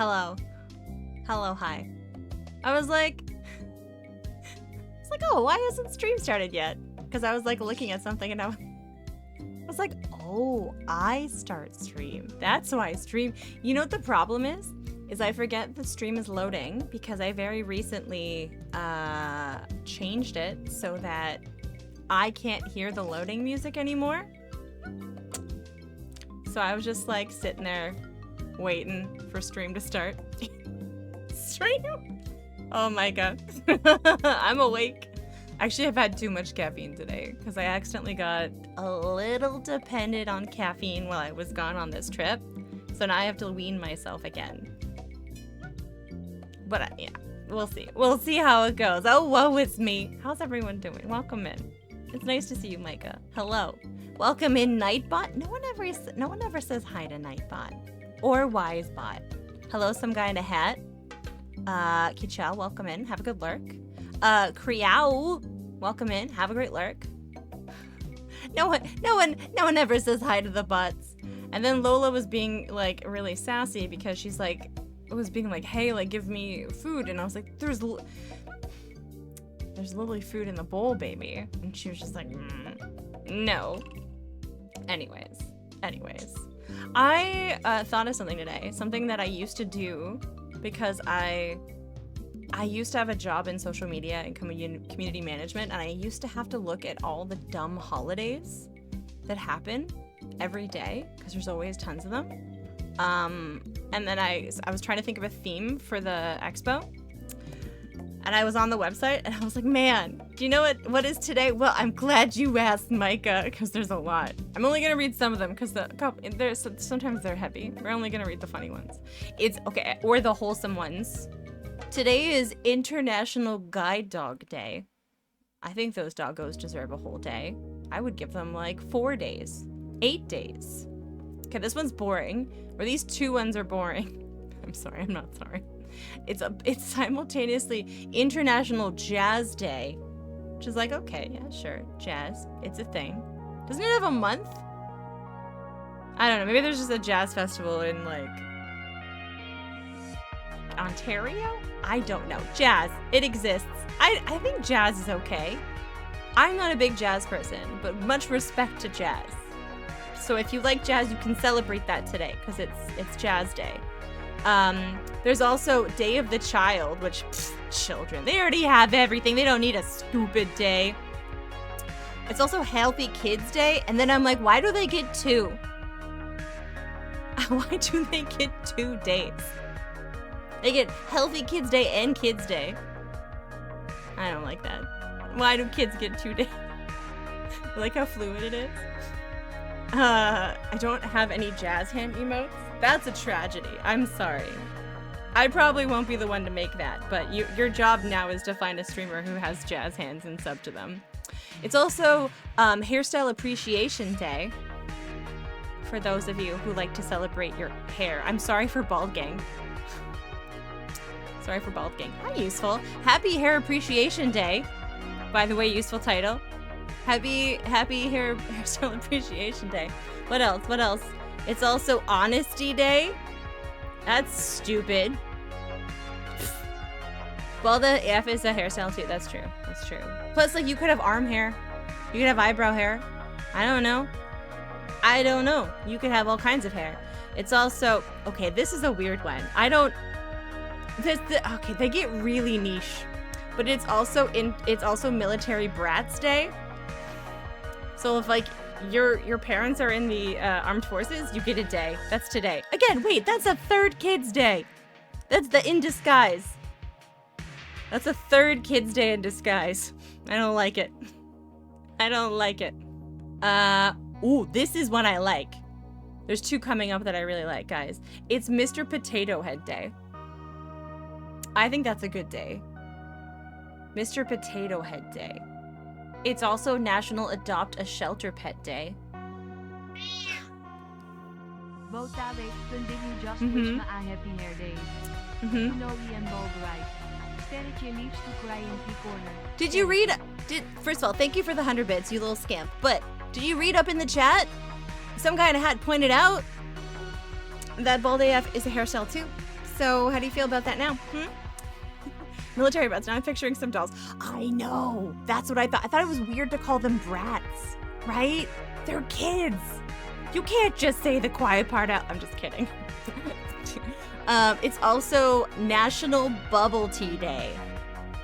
Hello. Hello, hi. I was like, oh, why hasn't stream started yet? Because I was like looking at something and I was like, oh, I start stream. That's why stream. You know what the problem is? I forget the stream is loading because I very recently changed it so that I can't hear the loading music anymore. So I was just like sitting there waiting for stream to start. Stream? Oh my god. I'm awake. Actually, I've had too much caffeine today because I accidentally got a little dependent on caffeine while I was gone on this trip. So now I have to wean myself again. But yeah, we'll see. We'll see how it goes. Oh, woe is me. How's everyone doing? Welcome in. It's nice to see you, Micah. Hello. Welcome in, Nightbot. No one ever says hi to Nightbot or Wisebot. Hello, some guy in a hat. Kichel, welcome in. Have a good lurk. Kriau, welcome in. Have a great lurk. No one ever says hi to the bots. And then Lola was being like really sassy because she's like, was being like, hey, like give me food, and I was like, there's literally food in the bowl, baby. And she was just like, no. Anyways, I thought of something today, something that I used to do because I used to have a job in social media and community management, and I used to have to look at all the dumb holidays that happen every day because there's always tons of them. And then I was trying to think of a theme for the expo, and I was on the website and I was like, man, do you know what is today? Well, I'm glad you asked, Micah, because there's a lot. I'm only gonna read some of them because sometimes they're heavy. We're only gonna read the funny ones. It's okay, or the wholesome ones. Today is International Guide Dog Day. I think those doggos deserve a whole day. I would give them like 4 days, 8 days. Okay, this one's boring. Or these two ones are boring. I'm sorry, I'm not sorry. It's simultaneously International Jazz Day, which is like, okay, yeah, sure, jazz, it's a thing. Doesn't it have a month? I don't know, maybe there's just a jazz festival in like Ontario? I don't know. Jazz, it exists. I think jazz is okay. I'm not a big jazz person, but much respect to jazz. So if you like jazz, you can celebrate that today because it's Jazz Day. There's also Day of the Child, which children, they already have everything. They don't need a stupid day. It's also Healthy Kids Day, and then I'm like, why do they get 2? Why do they get 2 days? They get Healthy Kids Day and Kids Day. I don't like that. Why do kids get 2 days? I like how fluid it is. I don't have any jazz hand emotes. That's a tragedy. I'm sorry. I probably won't be the one to make that, but your job now is to find a streamer who has jazz hands and sub to them. It's also Hairstyle Appreciation Day for those of you who like to celebrate your hair. I'm sorry for Bald Gang. Sorry for Bald Gang. Hi, Useful. Happy Hair Appreciation Day. By the way, useful title. Happy Hairstyle Appreciation Day. What else? It's also Honesty Day. That's stupid. Well, the F is a hairstyle too. That's true. Plus, like, you could have arm hair. You could have eyebrow hair. I don't know. You could have all kinds of hair. It's also, okay, this is a weird one. Okay, they get really niche. But it's also Military Brats Day. So if like your parents are in the armed forces, you get a day. That's today. Again, wait, that's a third Kids Day. That's the in disguise. That's a third Kids Day in disguise. I don't like it. Ooh, this is one I like. There's 2 coming up that I really like, guys. It's Mr. Potato Head Day. I think that's a good day. Mr. Potato Head Day. It's also National Adopt a Shelter Pet Day. Happy Hair Day. Did you read? First of all, thank you for the 100 bits, you little scamp. But did you read up in the chat? Some guy in a hat pointed out that Bald AF is a hairstyle too. So how do you feel about that now? Military brats. Now I'm picturing some dolls. I know. That's what I thought. I thought it was weird to call them brats, right? They're kids. You can't just say the quiet part out. I'm just kidding. It's also National Bubble Tea Day.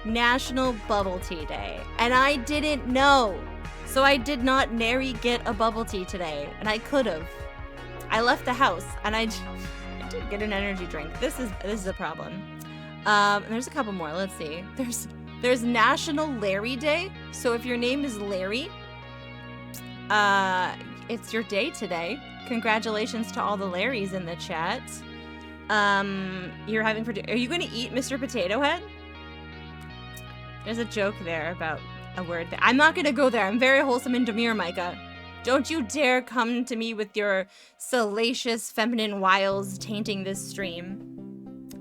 National Bubble Tea Day. And I didn't know. So I did not nary get a bubble tea today. And I could have. I left the house and I did get an energy drink. This is a problem. And there's a couple more. Let's see. There's National Larry Day. So if your name is Larry, it's your day today. Congratulations to all the Larrys in the chat. Are you going to eat Mr. Potato Head? There's a joke there about a word there. I'm not going to go there. I'm very wholesome and demure, Micah. Don't you dare come to me with your salacious feminine wiles tainting this stream.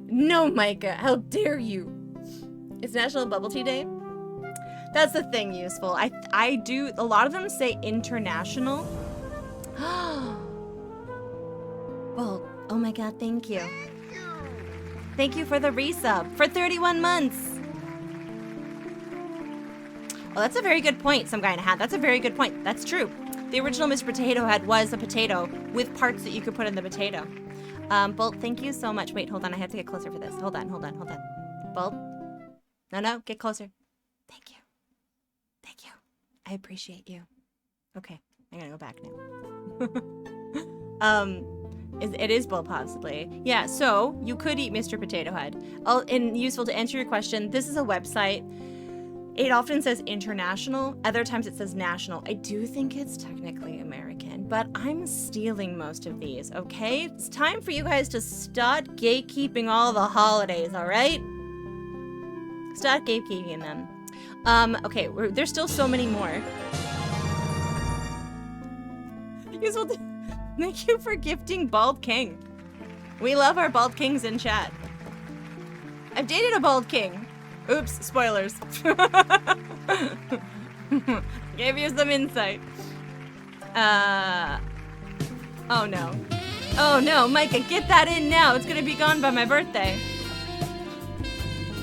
No, Micah, how dare you? It's National Bubble Tea Day. That's the thing, useful. I do, a lot of them say international. Well, oh my god, thank you. Thank you for the resub for 31 months. Well, that's a very good point, some guy in a hat. That's a very good point. That's true. The original Mr. Potato Head was a potato with parts that you could put in the potato. Bolt, thank you so much. Wait, hold on. I have to get closer for this. Hold on. Bolt. No, get closer. Thank you. I appreciate you. Okay, I'm gonna go back now. It is Bolt, possibly. Yeah, so you could eat Mr. Potato Head. And useful to answer your question, this is a website. It often says international. Other times it says national. I do think it's technically American, but I'm stealing most of these, okay? It's time for you guys to start gatekeeping all the holidays, all right? Start gatekeeping them. Okay, there's still so many more. Useful to, thank you for gifting Bald King. We love our Bald Kings in chat. I've dated a Bald King. Oops, spoilers. Gave you some insight. Oh no. Oh no, Micah, get that in now. It's gonna be gone by my birthday.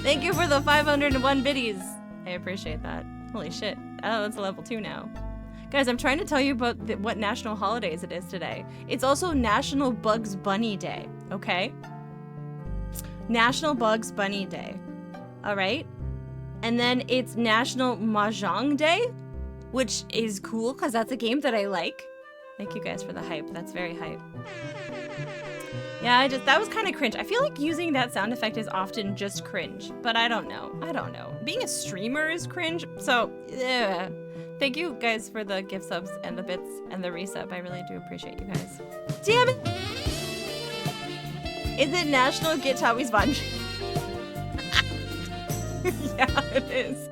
Thank you for the 501 biddies. I appreciate that. Holy shit. Oh, that's a level 2 now. Guys, I'm trying to tell you about what national holidays it is today. It's also National Bugs Bunny Day, okay? National Bugs Bunny Day. All right, and then it's National Mahjong Day, which is cool because that's a game that I like. Thank you guys for the hype. That's very hype. Yeah, that was kind of cringe. I feel like using that sound effect is often just cringe, but I don't know. Being a streamer is cringe, so yeah. Thank you guys for the gift subs and the bits and the resub. I really do appreciate you guys. Damn it! Is it National Get Tommy's Sponge? Yeah, it is.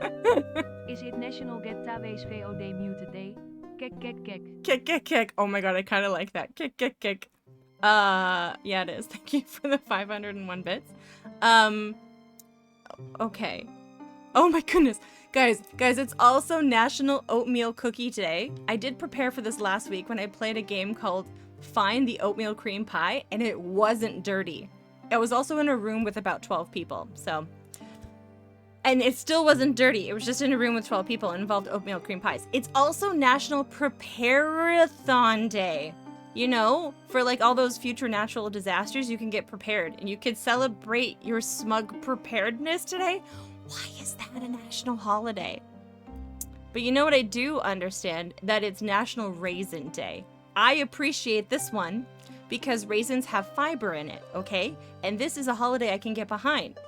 Is it National Get Tawees VOD Muted Day? Kick. Kick. Oh my god, I kind of like that. Kick. Yeah, it is. Thank you for the 501 bits. Okay. Oh my goodness. Guys, it's also National Oatmeal Cookie Day. I did prepare for this last week when I played a game called Find the Oatmeal Cream Pie, and it wasn't dirty. I was also in a room with about 12 people, so... And it still wasn't dirty. It was just in a room with 12 people and involved oatmeal cream pies. It's also National Prepare-a-thon Day. You know, for like all those future natural disasters, you can get prepared and you can celebrate your smug preparedness today. Why is that a national holiday? But you know what I do understand? That it's National Raisin Day. I appreciate this one because raisins have fiber in it, okay? And this is a holiday I can get behind.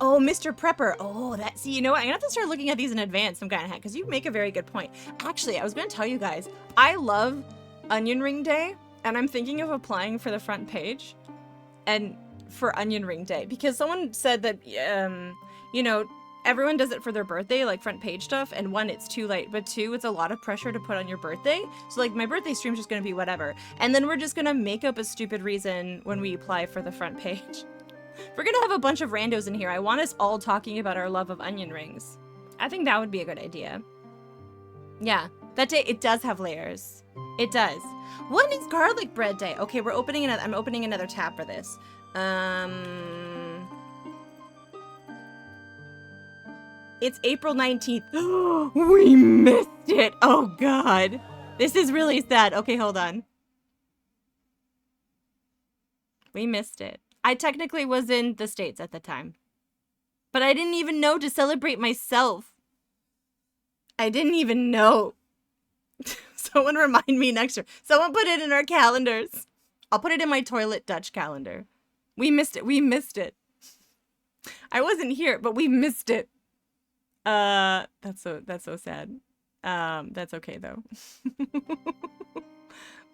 Oh, Mr. Prepper. Oh, see, you know what? I'm gonna have to start looking at these in advance, some kind of hat, because you make a very good point. Actually, I was gonna tell you guys, I love Onion Ring Day, and I'm thinking of applying for the front page, and for Onion Ring Day, because someone said that, you know, everyone does it for their birthday, like front page stuff, and one, it's too late, but two, it's a lot of pressure to put on your birthday. So like my birthday stream's just gonna be whatever, and then we're just gonna make up a stupid reason when we apply for the front page. We're gonna have a bunch of randos in here. I want us all talking about our love of onion rings. I think that would be a good idea. Yeah, that day, it does have layers. It does. When is garlic bread day? Okay, I'm opening another tab for this. It's April 19th. We missed it. Oh, God. This is really sad. Okay, hold on. We missed it. I technically was in the States at the time. But I didn't even know to celebrate myself. I didn't even know. Someone remind me next year. Someone put it in our calendars. I'll put it in my toilet Dutch calendar. We missed it. We missed it. I wasn't here, but we missed it. That's so sad. That's okay though.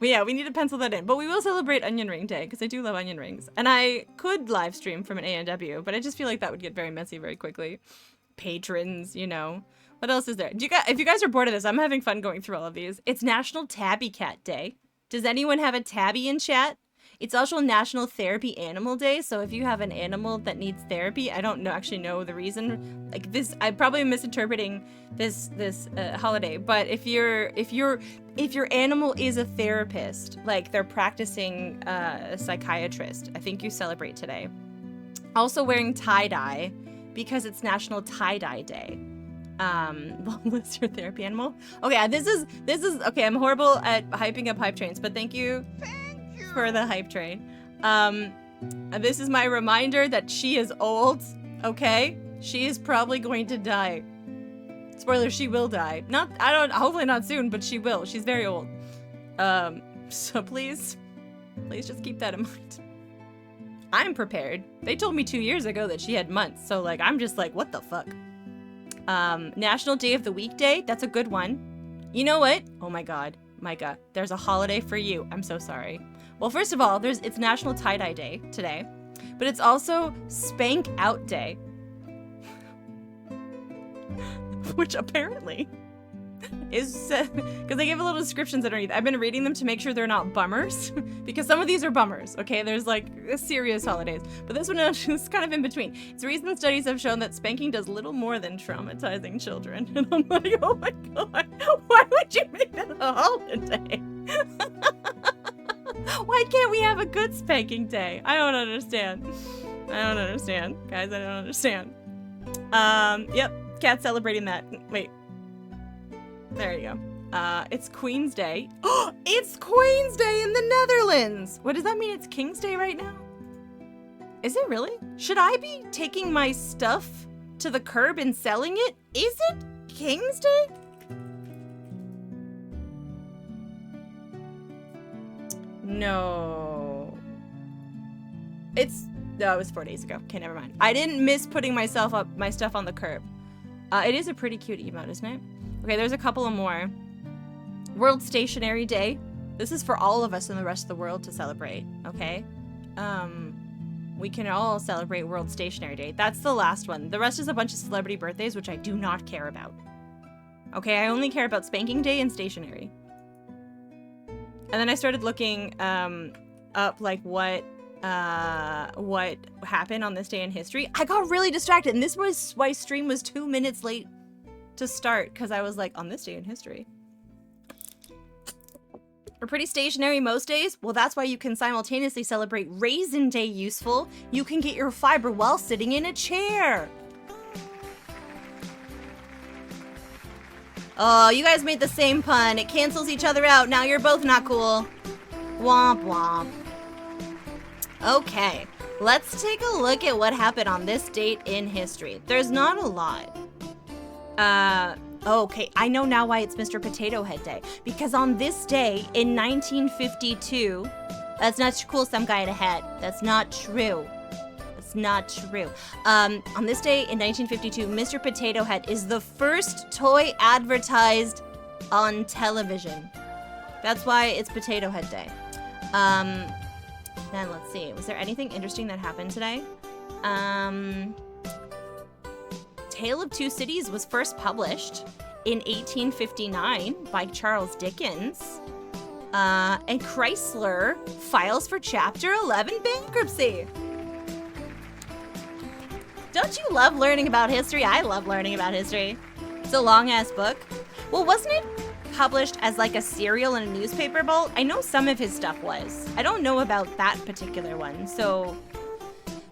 But yeah, we need to pencil that in. But we will celebrate Onion Ring Day because I do love onion rings. And I could live stream from an A&W, but I just feel like that would get very messy very quickly. Patrons, you know. What else is there? If you guys are bored of this, I'm having fun going through all of these. It's National Tabby Cat Day. Does anyone have a tabby in chat? It's also National Therapy Animal Day, so if you have an animal that needs therapy, I don't actually know the reason. Like this, I'm probably misinterpreting this holiday. But if your animal is a therapist, like they're practicing a psychiatrist, I think you celebrate today. Also wearing tie-dye because it's National Tie-Dye Day. Well, list your therapy animal. Okay, this is okay. I'm horrible at hyping up hype trains, but thank you for the hype train. This is my reminder that she is old. Okay, she is probably going to die. Spoiler: she will die. Hopefully not soon, but she will. She's very old. So please just keep that in mind. I'm prepared. They told me 2 years ago that she had months, so like I'm just like, what the fuck. National Day of the Weekday. That's a good one. You know what? Oh my God, Micah, there's a holiday for you. I'm so sorry. Well, first of all, it's National Tie-Dye Day today, but it's also Spank Out Day. Which apparently is, because they give a little descriptions underneath. I've been reading them to make sure they're not bummers, because some of these are bummers, okay? There's like serious holidays, but this one is kind of in between. It's reason studies have shown that spanking does little more than traumatizing children. And I'm like, oh my God, why would you make that a holiday? Why can't we have a good spanking day? I don't understand. Guys, I don't understand. Yep, Cat's celebrating that. Wait. There you go. It's Queen's Day. Oh, it's Queen's Day in the Netherlands! What does that mean? It's King's Day right now? Is it really? Should I be taking my stuff to the curb and selling it? Is it King's Day? No. It was 4 days ago. Okay, never mind. I didn't miss putting my stuff on the curb. It is a pretty cute emote, isn't it? Okay, there's a couple of more. World Stationery Day. This is for all of us in the rest of the world to celebrate, okay? We can all celebrate World Stationery Day. That's the last one. The rest is a bunch of celebrity birthdays, which I do not care about. Okay, I only care about Spanking Day and stationery. And then I started looking up like what happened on this day in history. I got really distracted, and this was why stream was 2 minutes late to start, because I was like, on this day in history. We're pretty stationary most days. Well, that's why you can simultaneously celebrate Raisin Day useful. You can get your fiber while sitting in a chair. Oh, you guys made the same pun. It cancels each other out. Now you're both not cool. Womp womp. Okay, let's take a look at what happened on this date in history. There's not a lot. Okay, I know now why it's Mr. Potato Head Day. Because on this day in 1952, that's not cool, some guy in a hat. That's not true. That's not true. On this day in 1952, Mr. Potato Head is the first toy advertised on television. That's why it's Potato Head Day. Then let's see. Was there anything interesting that happened today? Tale of Two Cities was first published in 1859 by Charles Dickens. And Chrysler files for Chapter 11 bankruptcy. Don't you love learning about history? I love learning about history. It's a long-ass book. Well, wasn't it published as like a serial in a newspaper bolt? I know some of his stuff was. I don't know about that particular one. So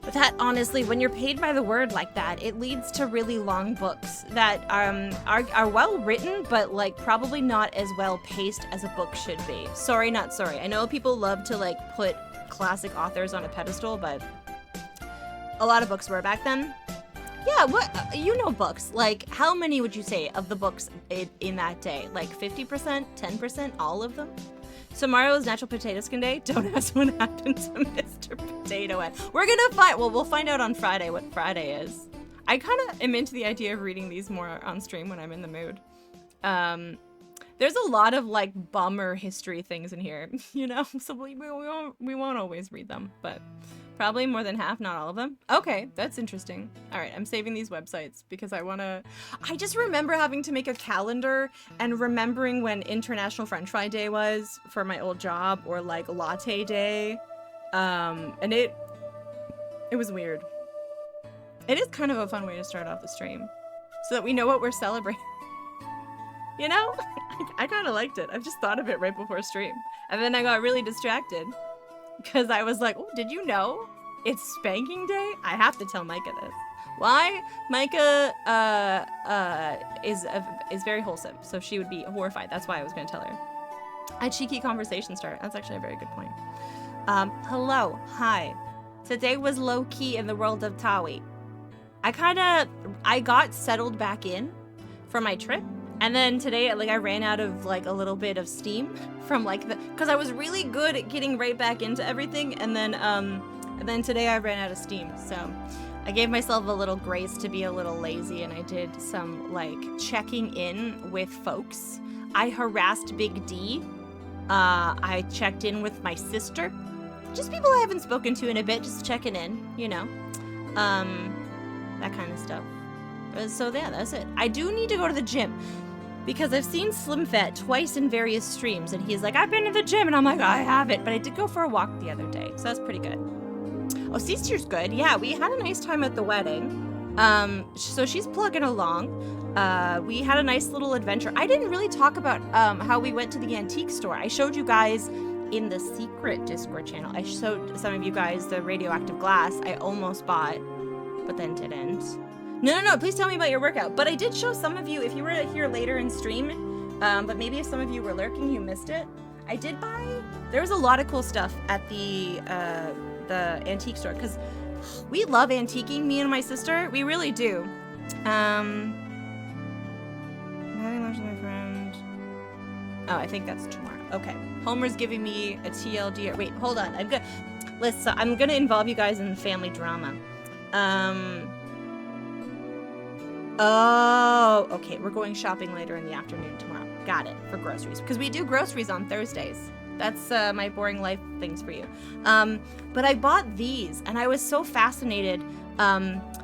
But that, honestly, when you're paid by the word like that, it leads to really long books that are well written, but like probably not as well paced as a book should be. Sorry, not sorry. I know people love to like put classic authors on a pedestal, but a lot of books were back then. Yeah, what you know books. Like, how many would you say of the books in that day? Like 50%, 10%, all of them? Tomorrow's Natural Potato Skin Day. Don't ask what happened to Mr. Potato Head. We're gonna find. Well, we'll find out on Friday what Friday is. I kind of am into the idea of reading these more on stream when I'm in the mood. There's a lot of like bummer history things in here, you know. So we won't always read them, but probably more than half, not all of them. Okay, that's interesting. All right, I'm saving these websites because I just remember having to make a calendar and remembering when International French Fry Day was for my old job, or like Latte Day. And it was weird. It is kind of a fun way to start off the stream so that we know what we're celebrating. You know? I kind of liked it. I've just thought of it right before stream. And then I got really distracted because I was like, oh, did you know it's spanking day? I have to tell Micah this. Why? Micah is very wholesome, so she would be horrified. That's why I was going to tell her. A cheeky conversation starter. That's actually a very good point. Hello. Hi. Today was low-key in the world of Tawi. I got settled back in for my trip. And then today, like, I ran out of, like, a little bit of steam from, like, because I was really good at getting right back into everything. And then today I ran out of steam. So I gave myself a little grace to be a little lazy, and I did some, like, checking in with folks. I harassed Big D. I checked in with my sister. Just people I haven't spoken to in a bit, just checking in, you know. That kind of stuff. So yeah, that's it. I do need to go to the gym because I've seen Slim Fat twice in various streams, and he's like, I've been to the gym, and I'm like, I haven't, but I did go for a walk the other day, so that's pretty good. Oh, Sister's good. Yeah, we had a nice time at the wedding. So she's plugging along. We had a nice little adventure. I didn't really talk about how we went to the antique store. I showed you guys in the secret Discord channel. I showed some of you guys the radioactive glass I almost bought, but then didn't. No, please tell me about your workout. But I did show some of you, if you were here later in stream, but maybe if some of you were lurking, you missed it. I did buy, there was a lot of cool stuff at the antique store, because we love antiquing, me and my sister. We really do. I'm having lunch with my friend. Oh, I think that's tomorrow. Okay. Homer's giving me a TLD. Wait, hold on. I'm gonna involve you guys in family drama. Oh, okay. We're going shopping later in the afternoon tomorrow. Got it. For groceries. Because we do groceries on Thursdays. That's my boring life things for you. But I bought these, and I was so fascinated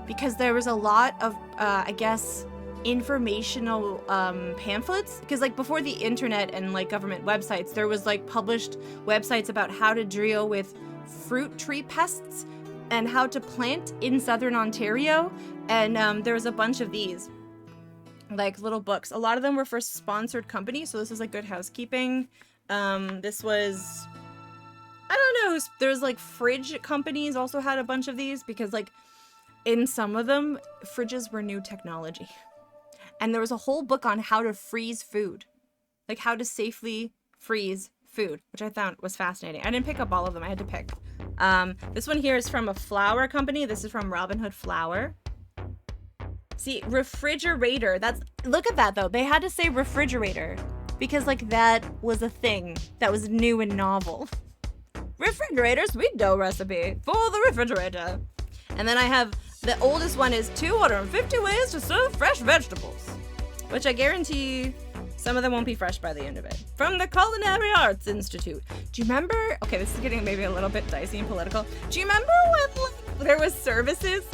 because there was a lot of, I guess, informational pamphlets. Because like before the internet and like government websites, there was like published websites about how to deal with fruit tree pests and how to plant in southern Ontario. And there was a bunch of these, like little books. A lot of them were for sponsored companies, so this is like Good Housekeeping. This was, I don't know, there's like fridge companies also had a bunch of these, because like in some of them, fridges were new technology. And there was a whole book on how to freeze food, like how to safely freeze food, which I found was fascinating. I didn't pick up all of them, I had to pick. This one here is from a flour company. This is from Robin Hood Flour. See, refrigerator. Look at that though. They had to say refrigerator because like that was a thing that was new and novel. Refrigerator sweet dough recipe for the refrigerator. And then I have the oldest one is 250 ways to serve fresh vegetables, which I guarantee some of them won't be fresh by the end of it. From the Culinary Arts Institute. Do you remember? Okay, this is getting maybe a little bit dicey and political. Do you remember when like, there was services?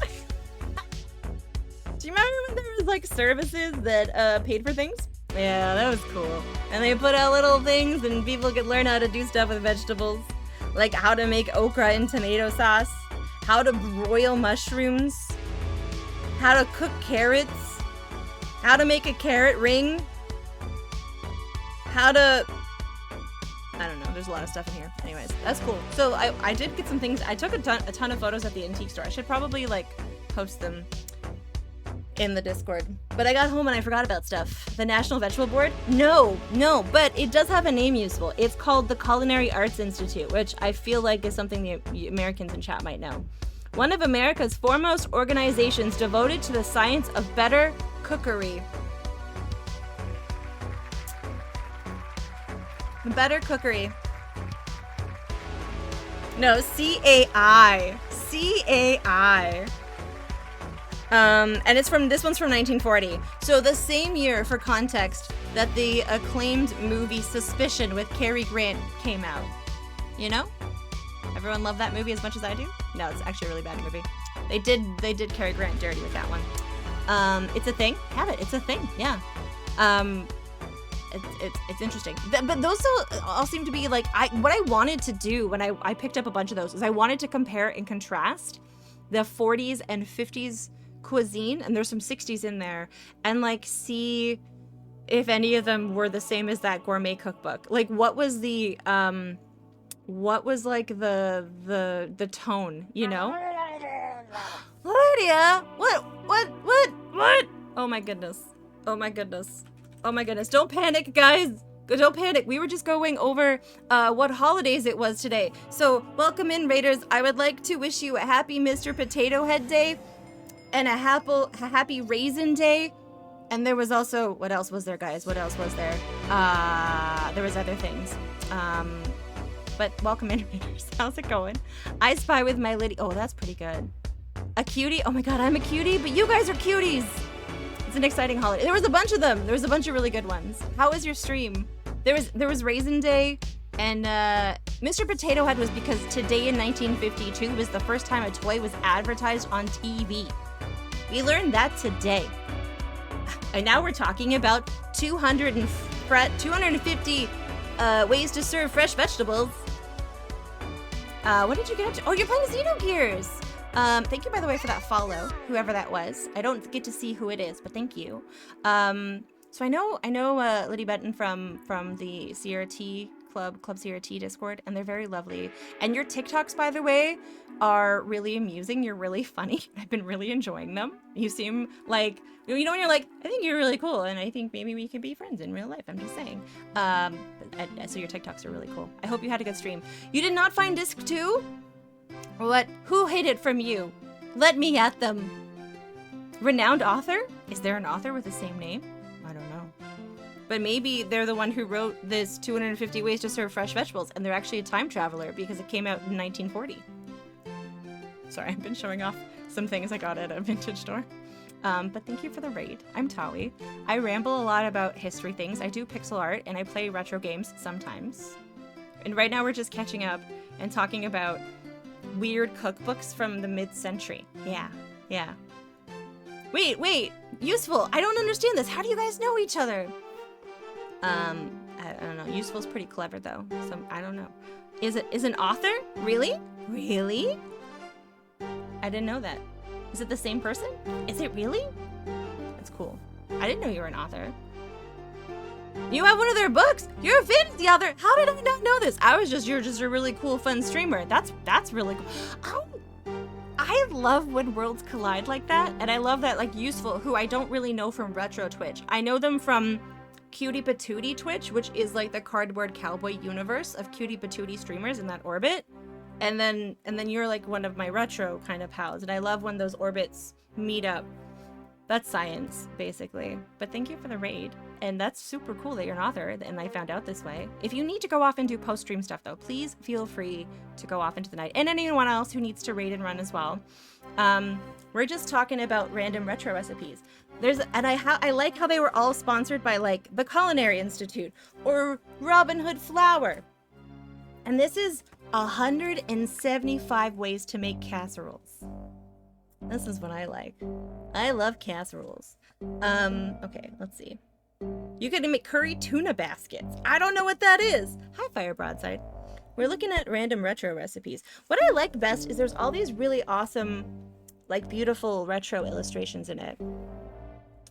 Do you remember when there was like services that paid for things? Yeah, that was cool. And they put out little things and people could learn how to do stuff with vegetables. Like how to make okra and tomato sauce, how to broil mushrooms, how to cook carrots, how to make a carrot ring, how to I don't know. There's a lot of stuff in here. Anyways, that's cool. So I did get some things. I took a ton of photos at the antique store. I should probably like post them in the Discord. But I got home and I forgot about stuff. The National Vegetable Board? No, but it does have a name useful. It's called the Culinary Arts Institute, which I feel like is something the Americans in chat might know. One of America's foremost organizations devoted to the science of better cookery. Better cookery. No, CAI. CAI. And this one's from 1940. So the same year, for context, that the acclaimed movie Suspicion with Cary Grant came out. You know? Everyone loved that movie as much as I do? No, it's actually a really bad movie. They did Cary Grant dirty with that one. It's a thing. Have it. It's a thing. Yeah. It's interesting. But those all seem to be like what I wanted to do when I picked up a bunch of those is I wanted to compare and contrast the 40s and 50s cuisine, and there's some 60s in there, and like see if any of them were the same as that gourmet cookbook. Like what was like the tone, you know? Lydia, what? Oh my goodness. Don't panic, guys. Don't panic. We were just going over what holidays it was today. So welcome in, Raiders. I would like to wish you a happy Mr. Potato Head Day and a happy Raisin Day. And there was also, what else was there, guys? What else was there? There was other things. But welcome in, Raiders. How's it going? I Spy with My Liddy. Oh, that's pretty good. A cutie? Oh my god, I'm a cutie, but you guys are cuties. It's an exciting holiday. There was a bunch of them. There was a bunch of really good ones. How was your stream? There was Raisin Day, and Mr. Potato Head was because today in 1952 was the first time a toy was advertised on TV. We learned that today. And now we're talking about 250 ways to serve fresh vegetables. What did you get up to? Oh, you're playing Xenogears. Thank you, by the way, for that follow, whoever that was. I don't get to see who it is, but thank you. So I know Liddy Benton from the CRT Club CRT Discord, and they're very lovely. And your TikToks, by the way, are really amusing. You're really funny. I've been really enjoying them. You seem like, you know, when you're like, I think you're really cool, and I think maybe we could be friends in real life. I'm just saying. So your TikToks are really cool. I hope you had a good stream. You did not find disc 2? What? Who hid it from you? Let me at them. Renowned author? Is there an author with the same name? I don't know. But maybe they're the one who wrote this 250 ways to serve fresh vegetables, and they're actually a time traveler because it came out in 1940. Sorry, I've been showing off some things I got at a vintage store. But thank you for the raid. I'm Tawi. I ramble a lot about history things. I do pixel art, and I play retro games sometimes. And right now we're just catching up and talking about weird cookbooks from the mid-century. Yeah. Wait. Useful. I don't understand this. How do you guys know each other? I don't know. Useful's pretty clever, though. So, I don't know. Is an author? Really? I didn't know that. Is it the same person? Is it really? That's cool. I didn't know you were an author. You have one of their books? You're a fantasy author? How did I not know this? You're just a really cool, fun streamer. That's really cool. I love when worlds collide like that, and I love that, like, Useful, who I don't really know from Retro Twitch. I know them from Cutie Patootie Twitch, which is like the cardboard cowboy universe of Cutie Patootie streamers in that orbit. And then you're like one of my retro kind of pals, and I love when those orbits meet up. That's science, basically. But thank you for the raid. And that's super cool that you're an author, and I found out this way. If you need to go off and do post-stream stuff, though, please feel free to go off into the night. And anyone else who needs to raid and run as well. We're just talking about random retro recipes. I like how they were all sponsored by, like, the Culinary Institute or Robin Hood Flour. And this is 175 ways to make casseroles. This is what I like. I love casseroles. Okay, let's see. You can make curry tuna baskets. I don't know what that is. Hi, Fire Broadside. We're looking at random retro recipes. What I like best is there's all these really awesome, like, beautiful retro illustrations in it.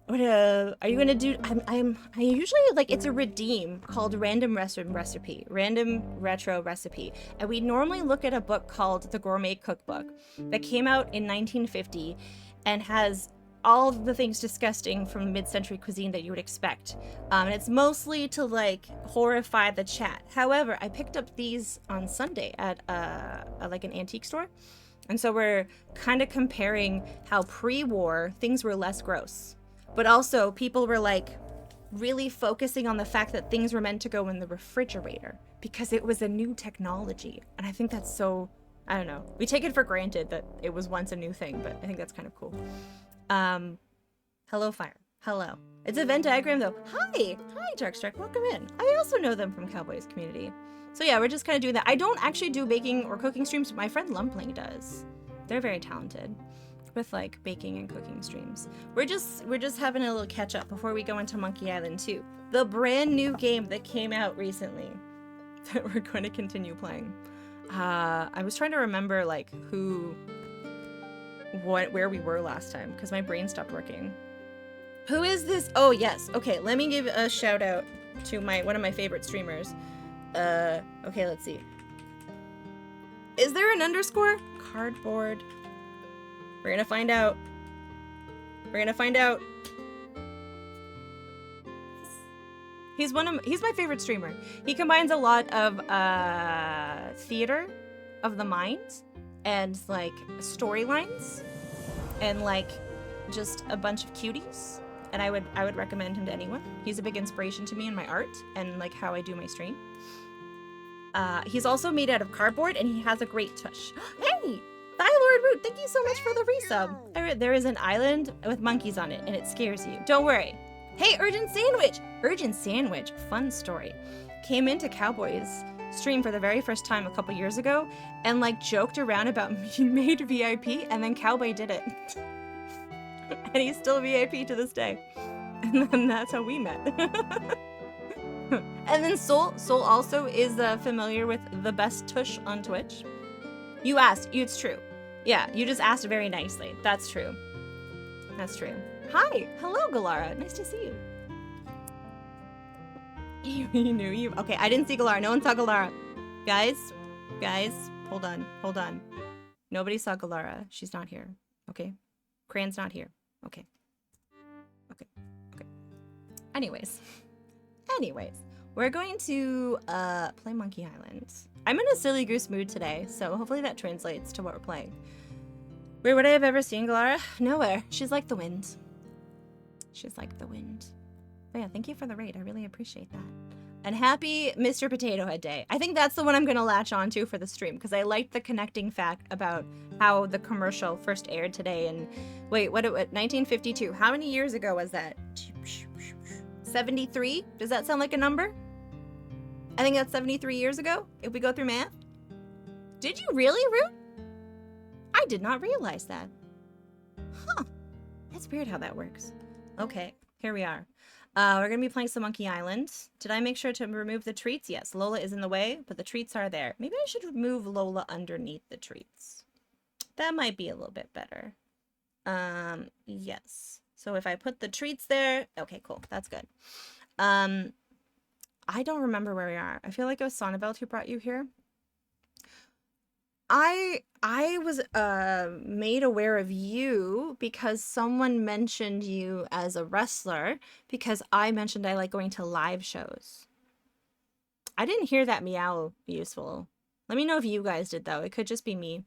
Are you gonna do? I usually like it's a redeem called random retro recipe, and we normally look at a book called The Gourmet Cookbook that came out in 1950, and has all of the things disgusting from mid-century cuisine that you would expect, and it's mostly to like horrify the chat. However, I picked up these on Sunday at like an antique store, and so we're kind of comparing how pre-war things were less gross. But also, people were like really focusing on the fact that things were meant to go in the refrigerator because it was a new technology. And I think that's so, I don't know. We take it for granted that it was once a new thing, but I think that's kind of cool. Hello, Fire. Hello. It's a Venn diagram, though. Hi, Darkstrike. Welcome in. I also know them from Cowboys community. So yeah, we're just kind of doing that. I don't actually do baking or cooking streams, but my friend Lumpling does. They're very talented with like baking and cooking streams. We're just having a little catch up before we go into Monkey Island 2, the brand new game that came out recently that we're going to continue playing. I was trying to remember like where we were last time because my brain stopped working. Who is this? Oh yes. Okay, let me give a shout out to one of my favorite streamers. Okay, let's see. Is there an underscore? Cardboard. We're gonna find out. We're gonna find out. He's my favorite streamer. He combines a lot of theater of the mind and like storylines and like just a bunch of cuties. And I would recommend him to anyone. He's a big inspiration to me in my art and like how I do my stream. He's also made out of cardboard and he has a great tush. Hey! Lord Root, thank you so much for the resub. There is an island with monkeys on it, and it scares you. Don't worry. Hey, Urgent Sandwich! Urgent Sandwich, fun story. Came into Cowboys stream for the very first time a couple years ago, and like joked around about being made VIP, and then Cowboy did it. And he's still VIP to this day. And then that's how we met. And then Soul also is familiar with the best tush on Twitch. You asked. It's true. Yeah, you just asked very nicely. That's true. That's true. Hi. Hello, Galara. Nice to see you. You knew you. Okay, I didn't see Galara. No one saw Galara. Guys, hold on. Nobody saw Galara. She's not here. Okay? Cran's not here. Okay. Anyways, we're going to play Monkey Island. I'm in a silly goose mood today, so hopefully that translates to what we're playing. Where would I have ever seen Galara? Nowhere. She's like the wind. But yeah, thank you for the raid. I really appreciate that. And happy Mr. Potato Head Day. I think that's the one I'm going to latch onto for the stream, because I liked the connecting fact about how the commercial first aired today. And wait, 1952. How many years ago was that? 73? Does that sound like a number? I think that's 73 years ago, if we go through math. Did you really, Root? I did not realize that. Huh. That's weird how that works. Okay, here we are. We're going to be playing some Monkey Island. Did I make sure to remove the treats? Yes, Lola is in the way, but the treats are there. Maybe I should move Lola underneath the treats. That might be a little bit better. Yes. So if I put the treats there, okay, cool. That's good. I don't remember where we are. I feel like it was Sonnabelt who brought you here. I was made aware of you because someone mentioned you as a wrestler because I mentioned I like going to live shows. I didn't hear that meow useful. Let me know if you guys did though. It could just be me.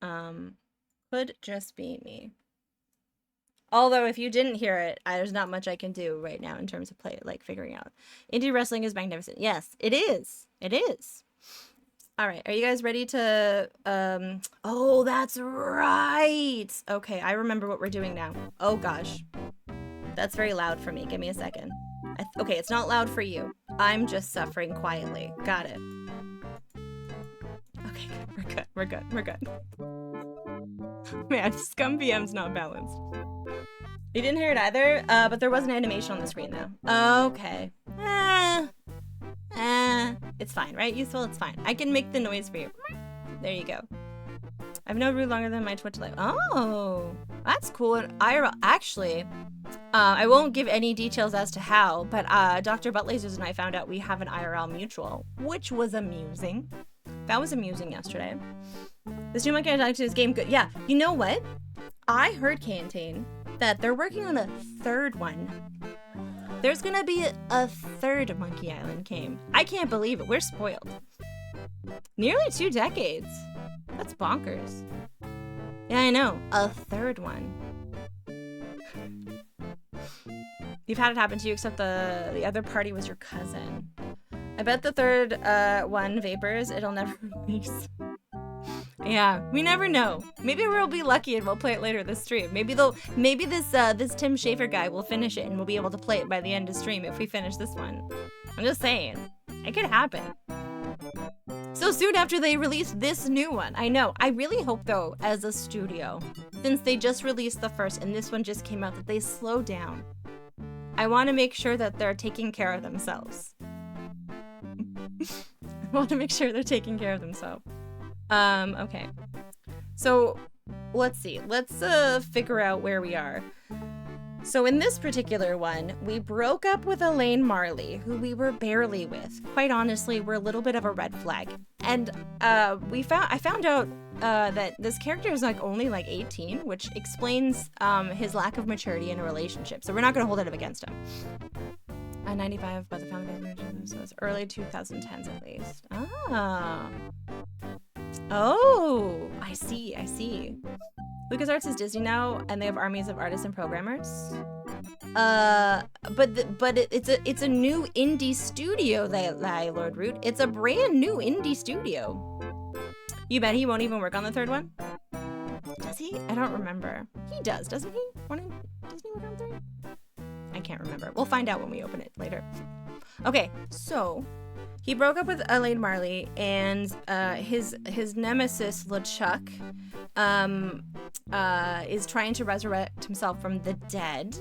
Could just be me. Although if you didn't hear it, there's not much I can do right now in terms of figuring out. Indie wrestling is magnificent. Yes, it is. It is. All right, are you guys ready to, oh, that's right. Okay, I remember what we're doing now. Oh gosh. That's very loud for me. Give me a second. Okay, it's not loud for you. I'm just suffering quietly. Got it. Okay, we're good. Man, Scum VM's not balanced. You didn't hear it either, but there was an animation on the screen though. Okay. It's fine, right? Useful, it's fine. I can make the noise for you. There you go. I've known Rue longer than my Twitch life. Oh, That's cool. And IRL, actually, I won't give any details as to how, but Dr. Buttlasers and I found out we have an IRL mutual, which was amusing. That was amusing yesterday. This new Monkey Island is game good. Yeah, you know what? I heard, Cantane, that they're working on a third one. There's gonna be a third Monkey Island game. I can't believe it. We're spoiled. Nearly 2 decades. That's bonkers. Yeah, I know. A third one. You've had it happen to you, except the other party was your cousin. I bet the third one, Vapors, it'll never release. Yeah, we never know. Maybe we'll be lucky and we'll play it later this stream. Maybe this Tim Schafer guy will finish it and we'll be able to play it by the end of stream if we finish this one. I'm just saying. It could happen. So soon after they released this new one. I know. I really hope, though, as a studio, since they just released the first and this one just came out, that they slow down. I want to make sure that they're taking care of themselves. I want to make sure they're taking care of themselves. Okay. So, let's see. Let's figure out where we are. So in this particular one, we broke up with Elaine Marley, who we were barely with. Quite honestly, we're a little bit of a red flag. And I found out that this character is only 18, which explains his lack of maturity in a relationship. So we're not going to hold it up against him. 95 by the family, so it's early 2010s at least. Oh, I see. LucasArts is Disney now, and they have armies of artists and programmers. It's a new indie studio, that Lord Root. It's a brand new indie studio. You bet he won't even work on the third one? Does he? I don't remember. He does, doesn't he? Doesn't he work on 3? I can't remember. We'll find out when we open it later. Okay, so he broke up with Elaine Marley, and his nemesis LeChuck is trying to resurrect himself from the dead.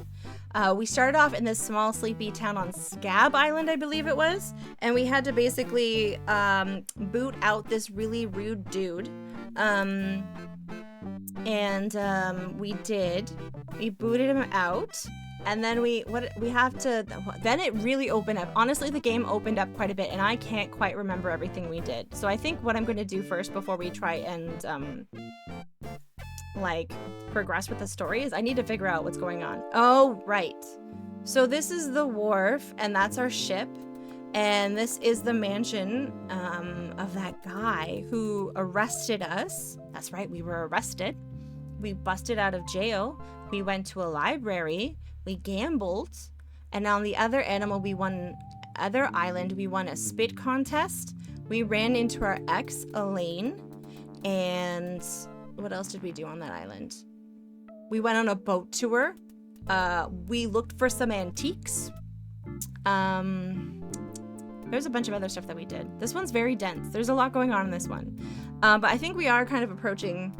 We started off in this small sleepy town on Scab Island, I believe it was, and we had to basically boot out this really rude dude. We did. We booted him out. And then then it really opened up. Honestly, the game opened up quite a bit, and I can't quite remember everything we did. So I think what I'm going to do first before we try and, progress with the story is I need to figure out what's going on. Oh, right. So this is the wharf, and that's our ship. And this is the mansion of that guy who arrested us. That's right, we were arrested. We busted out of jail. We went to a library. We gambled, and on the other island, we won a spit contest. We ran into our ex, Elaine, and what else did we do on that island? We went on a boat tour. We looked for some antiques. There's a bunch of other stuff that we did. This one's very dense. There's a lot going on in this one. But I think we are kind of approaching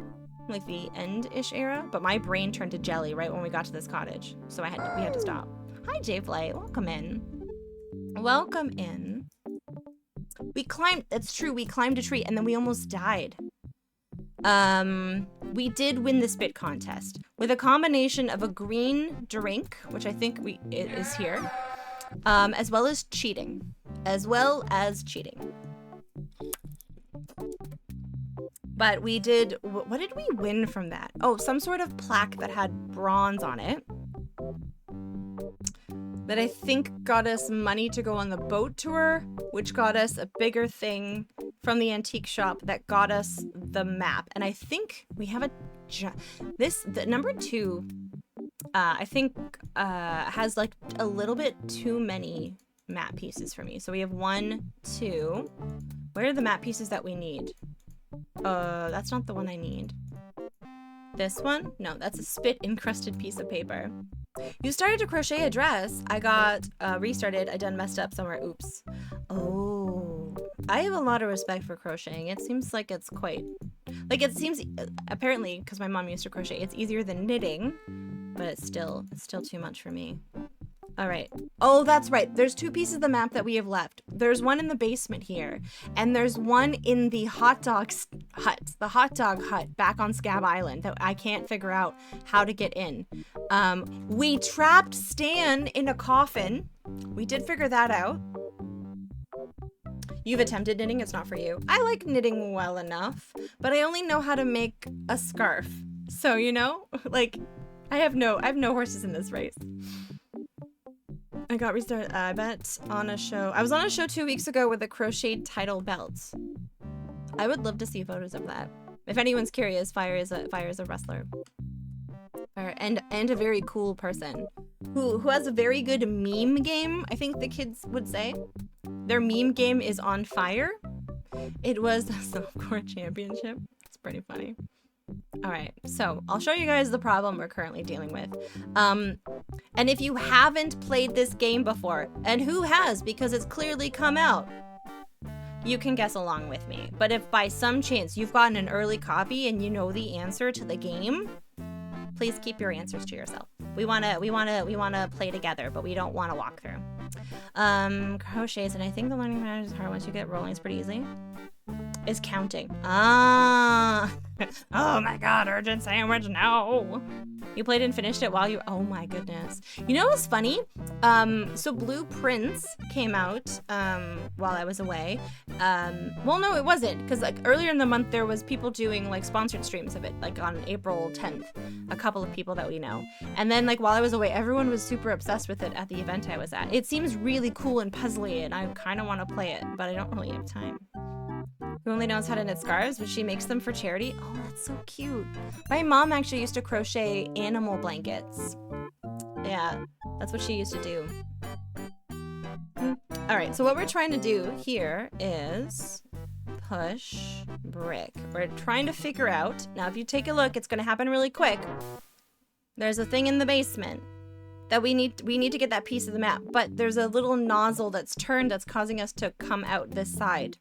the end-ish era, but my brain turned to jelly right when we got to this cottage, so we had to stop. Hi, J-Flight. Welcome in. Welcome in. That's true, we climbed a tree, and then we almost died. We did win the spit contest with a combination of a green drink, which I think it is here, as well as cheating. But we did, what did we win from that? Oh, some sort of plaque that had bronze on it. That I think got us money to go on the boat tour, which got us a bigger thing from the antique shop that got us the map. And I think we have the number 2, I think has a little bit too many map pieces for me. So we have 1, 2. Where are the map pieces that we need? That's not the one I need. This one? No, that's a spit-encrusted piece of paper. You started to crochet a dress. I got restarted. I done messed up somewhere. Oops. Oh. I have a lot of respect for crocheting. It seems like it's quite... apparently, because my mom used to crochet, it's easier than knitting. But it's still too much for me. Alright. Oh, that's right. There's 2 pieces of the map that we have left. There's one in the basement here. And there's one in the hot dog hut, the hot dog hut back on Scab Island that I can't figure out how to get in. We trapped Stan in a coffin. We did figure that out. You've attempted knitting, it's not for you. I like knitting well enough, but I only know how to make a scarf. So, you know, like, I have no horses in this race. I got restarted, I bet, on a show. I was on a show 2 weeks ago with a crocheted title belt. I would love to see photos of that. If anyone's curious, Fire is a wrestler. And a very cool person who has a very good meme game, I think the kids would say. Their meme game is on fire. It was the Softcore Championship. It's pretty funny. All right, so I'll show you guys the problem we're currently dealing with. And if you haven't played this game before, and who has, because it's clearly come out, you can guess along with me. But if by some chance you've gotten an early copy and you know the answer to the game, please keep your answers to yourself. We wanna play together, but we don't want to walk through. Crochets, and I think the learning manager is hard once you get rolling. It's pretty easy. Is counting. Ah. Oh my god, urgent sandwich, no. You played and finished it while you, oh my goodness. You know what's funny? So Blueprints came out while I was away. Well, no, it wasn't, because like earlier in the month there was people doing like sponsored streams of it, like on April 10th, a couple of people that we know. And then like while I was away, everyone was super obsessed with it at the event I was at. It seems really cool and puzzly, and I kind of want to play it, but I don't really have time. Who only knows how to knit scarves, but she makes them for charity. Oh, that's so cute. My mom actually used to crochet animal blankets. Yeah, that's what she used to do. All right, so what we're trying to do here is push brick. We're trying to figure out, now if you take a look, it's gonna happen really quick. There's a thing in the basement that we need to get that piece of the map, but there's a little nozzle that's turned that's causing us to come out this side.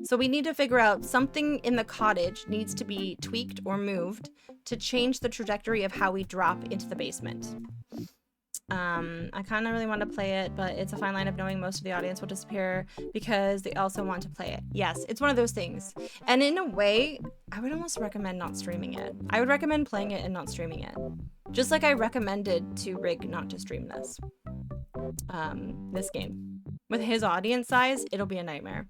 So we need to figure out something in the cottage needs to be tweaked or moved to change the trajectory of how we drop into the basement. I kind of really want to play it, but it's a fine line of knowing most of the audience will disappear because they also want to play it. Yes, it's one of those things. And in a way, I would almost recommend not streaming it. I would recommend playing it and not streaming it. Just like I recommended to Rig not to stream this. This game. With his audience size, it'll be a nightmare.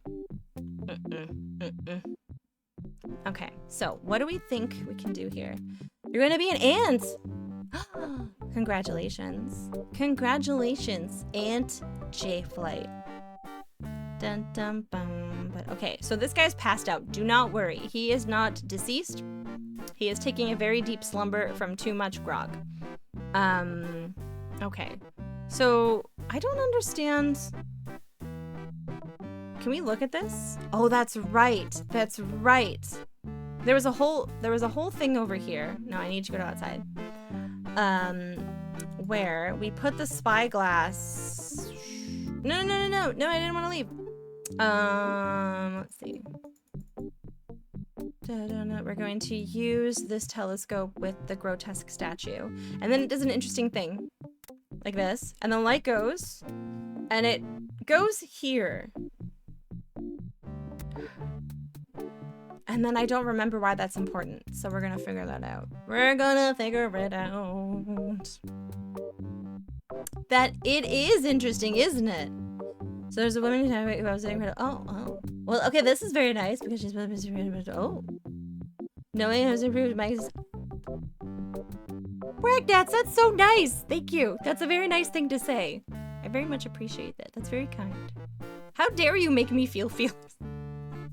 Okay, so what do we think we can do here? You're gonna be an ant! Congratulations. Congratulations, Ant J-Flight. Dun dun bum. But okay, so this guy's passed out. Do not worry. He is not deceased. He is taking a very deep slumber from too much grog. Okay. So I don't understand. Can we look at this? Oh, that's right. That's right. There was a whole thing over here. No, I need to go to outside. Where we put the spyglass. No, I didn't want to leave. Let's see. We're going to use this telescope with the grotesque statue. And then it does an interesting thing. Like this. And the light goes. And it goes here. And then I don't remember why that's important. So we're gonna figure that out. We're gonna figure it out. That it is interesting, isn't it? So there's a woman who I was saying, oh. Well, okay, this is very nice because she's oh. Knowing who's improved Mike's. Bragnats, that's so nice. Thank you. That's a very nice thing to say. I very much appreciate that. That's very kind. How dare you make me feel feelings?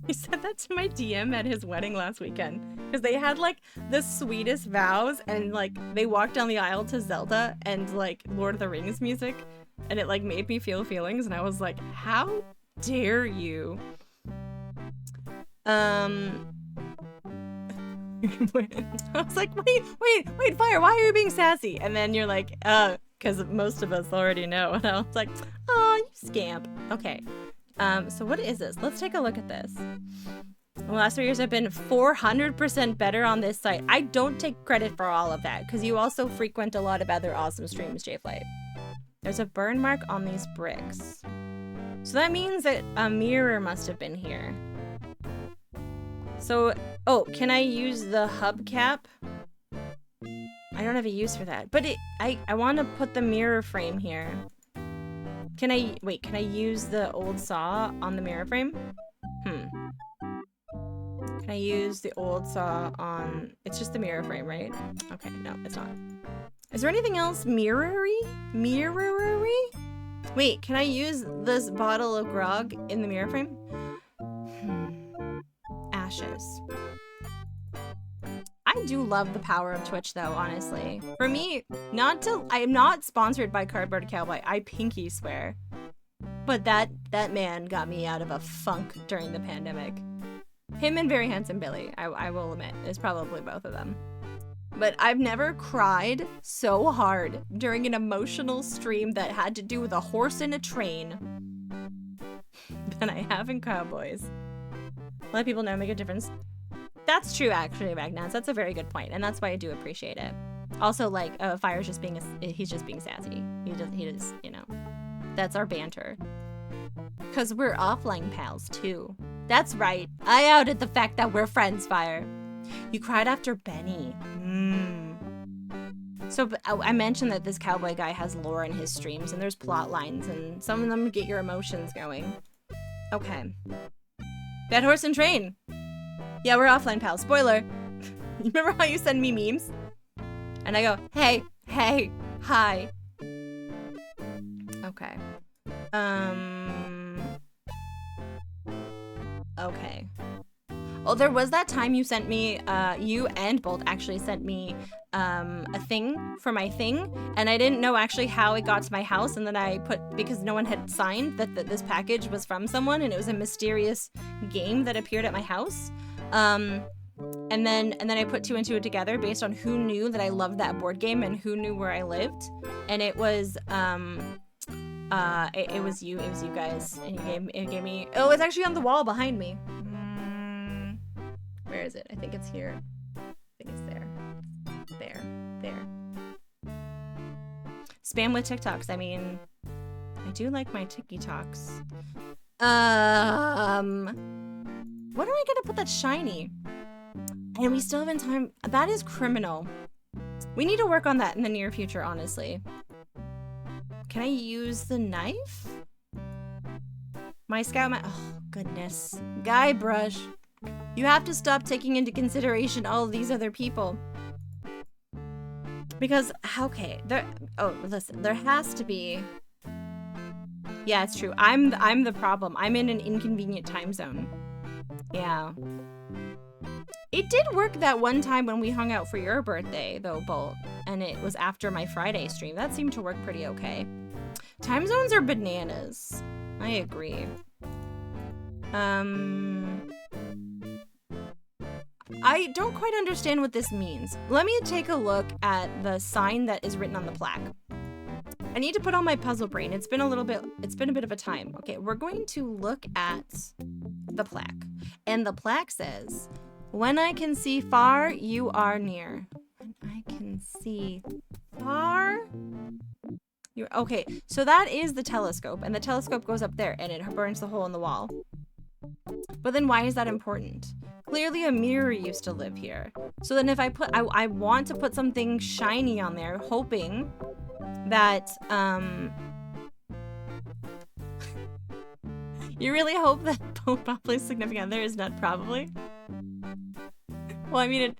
He said that to my DM at his wedding last weekend because they had like the sweetest vows and like they walked down the aisle to Zelda and like Lord of the Rings music and it like made me feel feelings and I was like, how dare you? I was like, wait, Fire, why are you being sassy? And then you're like, because most of us already know. And I was like, oh, you scamp. Okay. So what is this? Let's take a look at this. The last 3 years have been 400% better on this site. I don't take credit for all of that because you also frequent a lot of other awesome streams, J-Flight. There's a burn mark on these bricks. So that means that a mirror must have been here. So, oh, can I use the hubcap? I don't have a use for that. But I want to put the mirror frame here. Can I use the old saw on the mirror frame? Can I use the old saw on... It's just the mirror frame, right? Okay, no, it's not. Is there anything else mirror-y? Mirror-y? Wait, can I use this bottle of grog in the mirror frame? Ashes. I do love the power of Twitch, though, honestly. For me, I am not sponsored by Cardboard Cowboy. I pinky swear. But that man got me out of a funk during the pandemic. Him and Very Handsome Billy, I will admit. It's probably both of them. But I've never cried so hard during an emotional stream that had to do with a horse and a train than I have in Cowboys. Let people know, make a difference. That's true, actually, Magnus. That's a very good point, and that's why I do appreciate it. Also, like, Fire's just being he's just being sassy. He just, you know, that's our banter. Cause we're offline pals too. That's right. I outed the fact that we're friends, Fire. You cried after Benny. So I mentioned that this cowboy guy has lore in his streams, and there's plot lines, and some of them get your emotions going. Okay. That horse and train. Yeah, we're offline pals. Spoiler. You remember how you send me memes? And I go, hey, hi. Okay. Okay. Oh, there was that time you sent me, you and Bolt actually sent me a thing for my thing, and I didn't know actually how it got to my house, and then I put, because no one had signed that this package was from someone, and it was a mysterious game that appeared at my house. And then I put two and two together based on who knew that I loved that board game and who knew where I lived, and it was it was you guys, and it gave me, oh, it's actually on the wall behind me. Where is it? I think it's here. I think it's there. There. Spam with TikToks. I mean, I do like my TikToks. What am I gonna put that's shiny? And we still haven't time. That is criminal. We need to work on that in the near future, honestly. Can I use the knife? My scout oh, goodness. Guybrush. You have to stop taking into consideration all of these other people. Because, okay, listen, there has to be... Yeah, it's true. I'm the problem. I'm in an inconvenient time zone. Yeah. It did work that one time when we hung out for your birthday, though, Bolt. And it was after my Friday stream. That seemed to work pretty okay. Time zones are bananas. I agree. I don't quite understand what this means. Let me take a look at the sign that is written on the plaque. I need to put on my puzzle brain. It's been a bit of a time. Okay, we're going to look at the plaque. And the plaque says, when I can see far, you are near. When I can see far, you're... Okay, so that is the telescope. And the telescope goes up there and it burns the hole in the wall. But then why is that important? Clearly a mirror used to live here. So then if I put, I want to put something shiny on there, hoping that, you really hope that probably significant other is not probably? Well, I mean,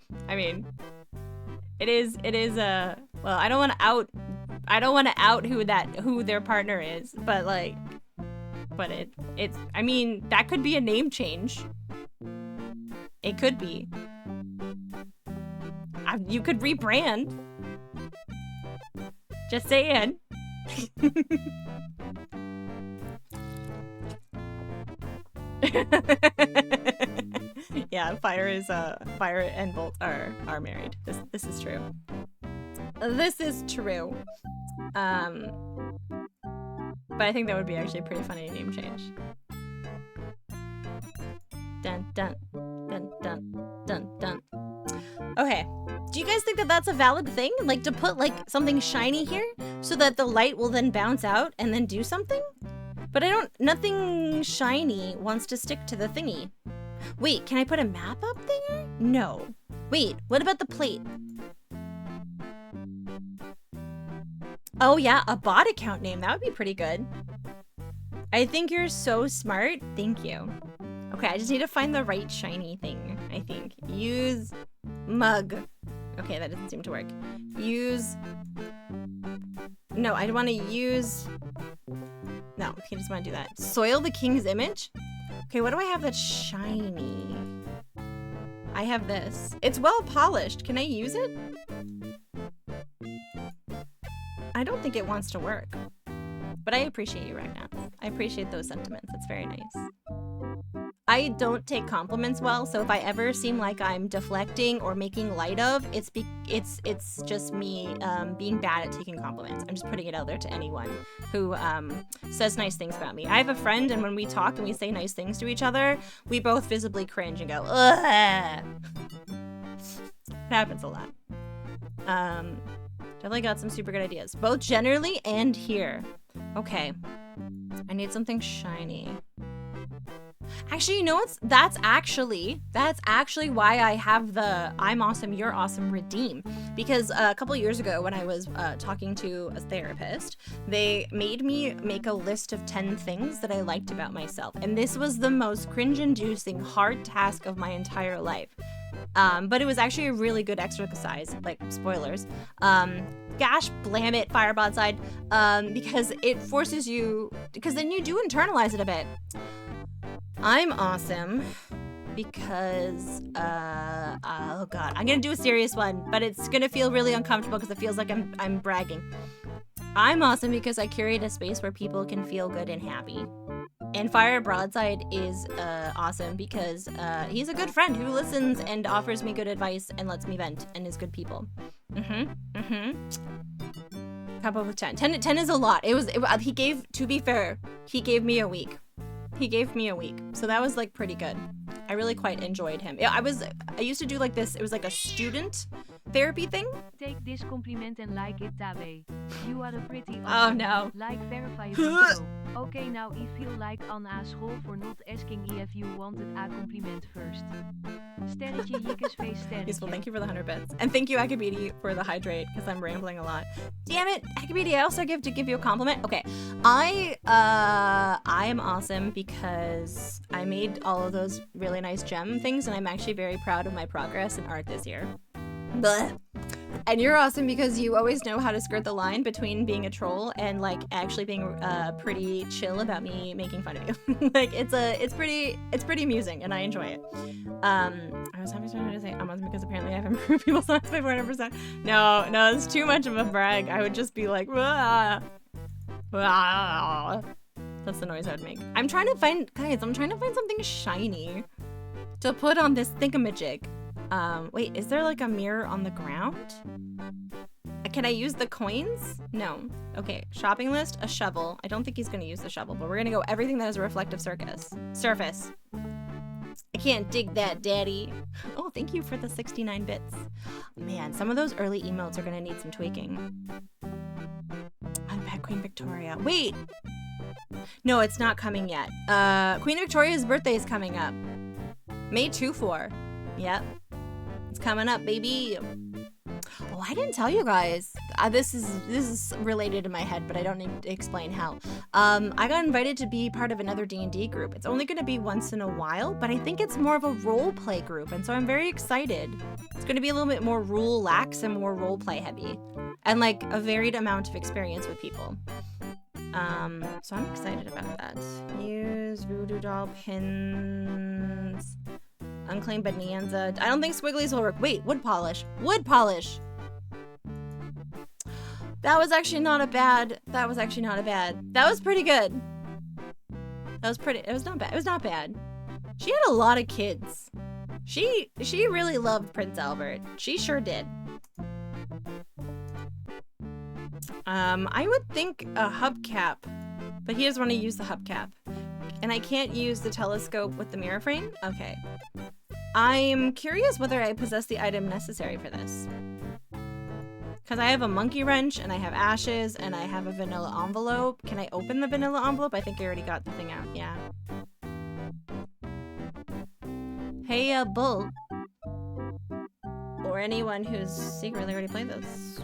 it is well, I don't want to out who their partner is, but like, it's, I mean, that could be a name change. It could be. You could rebrand. Just saying. Yeah, Fire and Bolt are married. This is true. This is true. But I think that would be actually a pretty funny name change. Dun dun dun dun dun dun. Okay, do you guys think that that's a valid thing? Like to put like something shiny here so that the light will then bounce out and then do something? But nothing shiny wants to stick to the thingy. Wait, can I put a map up there? No. Wait, what about the plate? Oh yeah, a bot account name. That would be pretty good. I think you're so smart. Thank you. Okay, I just need to find the right shiny thing, I think. Use mug. Okay, that doesn't seem to work. Use... No, I want to use... No, I just want to do that. Soil the king's image? Okay, what do I have that's shiny? I have this. It's well polished. Can I use it? I don't think it wants to work. But I appreciate you right now. I appreciate those sentiments. It's very nice. I don't take compliments well, so if I ever seem like I'm deflecting or making light of, it's just me being bad at taking compliments. I'm just putting it out there to anyone who says nice things about me. I have a friend, and when we talk and we say nice things to each other, we both visibly cringe and go, ugh. It happens a lot. Definitely got some super good ideas, both generally and here. Okay, I need something shiny. Actually, you know what's, that's actually why I have the I'm awesome, you're awesome redeem. Because a couple years ago when I was talking to a therapist, they made me make a list of 10 things that I liked about myself. And this was the most cringe-inducing, hard task of my entire life. But it was actually a really good exercise, like spoilers. Gosh, blam it, fire broadside. Because it forces you, because then you do internalize it a bit. I'm awesome because, oh god, I'm gonna do a serious one, but it's gonna feel really uncomfortable because it feels like I'm bragging. I'm awesome because I curate a space where people can feel good and happy. And Fire Broadside is awesome because he's a good friend who listens and offers me good advice and lets me vent and is good people. Come up with 10. 10 is a lot. He gave, to be fair, he gave me a week. He gave me a week. So that was like pretty good. I really quite enjoyed him. I used to do like this. It was like a student therapy thing. Take this compliment and like it, Tabe. You are a pretty awesome. Oh no. Like verify a video. Okay, now I feel like an asshole for not asking if you wanted a compliment first. Sterretje Jikkes face sterretje. Yes, well, thank you for the 100 bits. And thank you, Akabidi, for the hydrate, because I'm rambling a lot. Damn it, Akabidi, I also give you a compliment. Okay, I am awesome because I made all of those really nice gem things, and I'm actually very proud of my progress in art this year. Blech. And you're awesome because you always know how to skirt the line between being a troll and like actually being pretty chill about me making fun of you. Like it's pretty amusing and I enjoy it. I was having to say I'm awesome because apparently I've improved people's lives by 400%. No, it's too much of a brag. I would just be like, wah, wah. That's the noise I would make. I'm trying to find something shiny to put on this thingamajig. Wait, is there like a mirror on the ground? Can I use the coins? No. Okay, shopping list, a shovel. I don't think he's gonna use the shovel, but we're gonna go everything that is a reflective surface. I can't dig that, daddy. Oh, thank you for the 69 bits. Man, some of those early emotes are gonna need some tweaking. Unpack Queen Victoria. Wait! No, it's not coming yet. Queen Victoria's birthday is coming up. May 24. Yep. It's coming up, baby. Oh, I didn't tell you guys. This is related in my head, but I don't need to explain how. I got invited to be part of another D&D group. It's only going to be once in a while, but I think it's more of a role play group, and so I'm very excited. It's going to be a little bit more rule lax and more role play heavy, and like a varied amount of experience with people. So I'm excited about that. Use voodoo doll pins. Unclaimed bonanza. I don't think squigglies will work. Wait, wood polish. Wood polish! That was actually not a bad. That was pretty good. It was not bad. It was not bad. She had a lot of kids. She really loved Prince Albert. She sure did. I would think a hubcap, but he doesn't want to use the hubcap. And I can't use the telescope with the mirror frame? Okay. I'm curious whether I possess the item necessary for this. Because I have a monkey wrench, and I have ashes, and I have a vanilla envelope. Can I open the vanilla envelope? I think I already got the thing out. Yeah. Hey, Bull. Or anyone who's secretly already played this.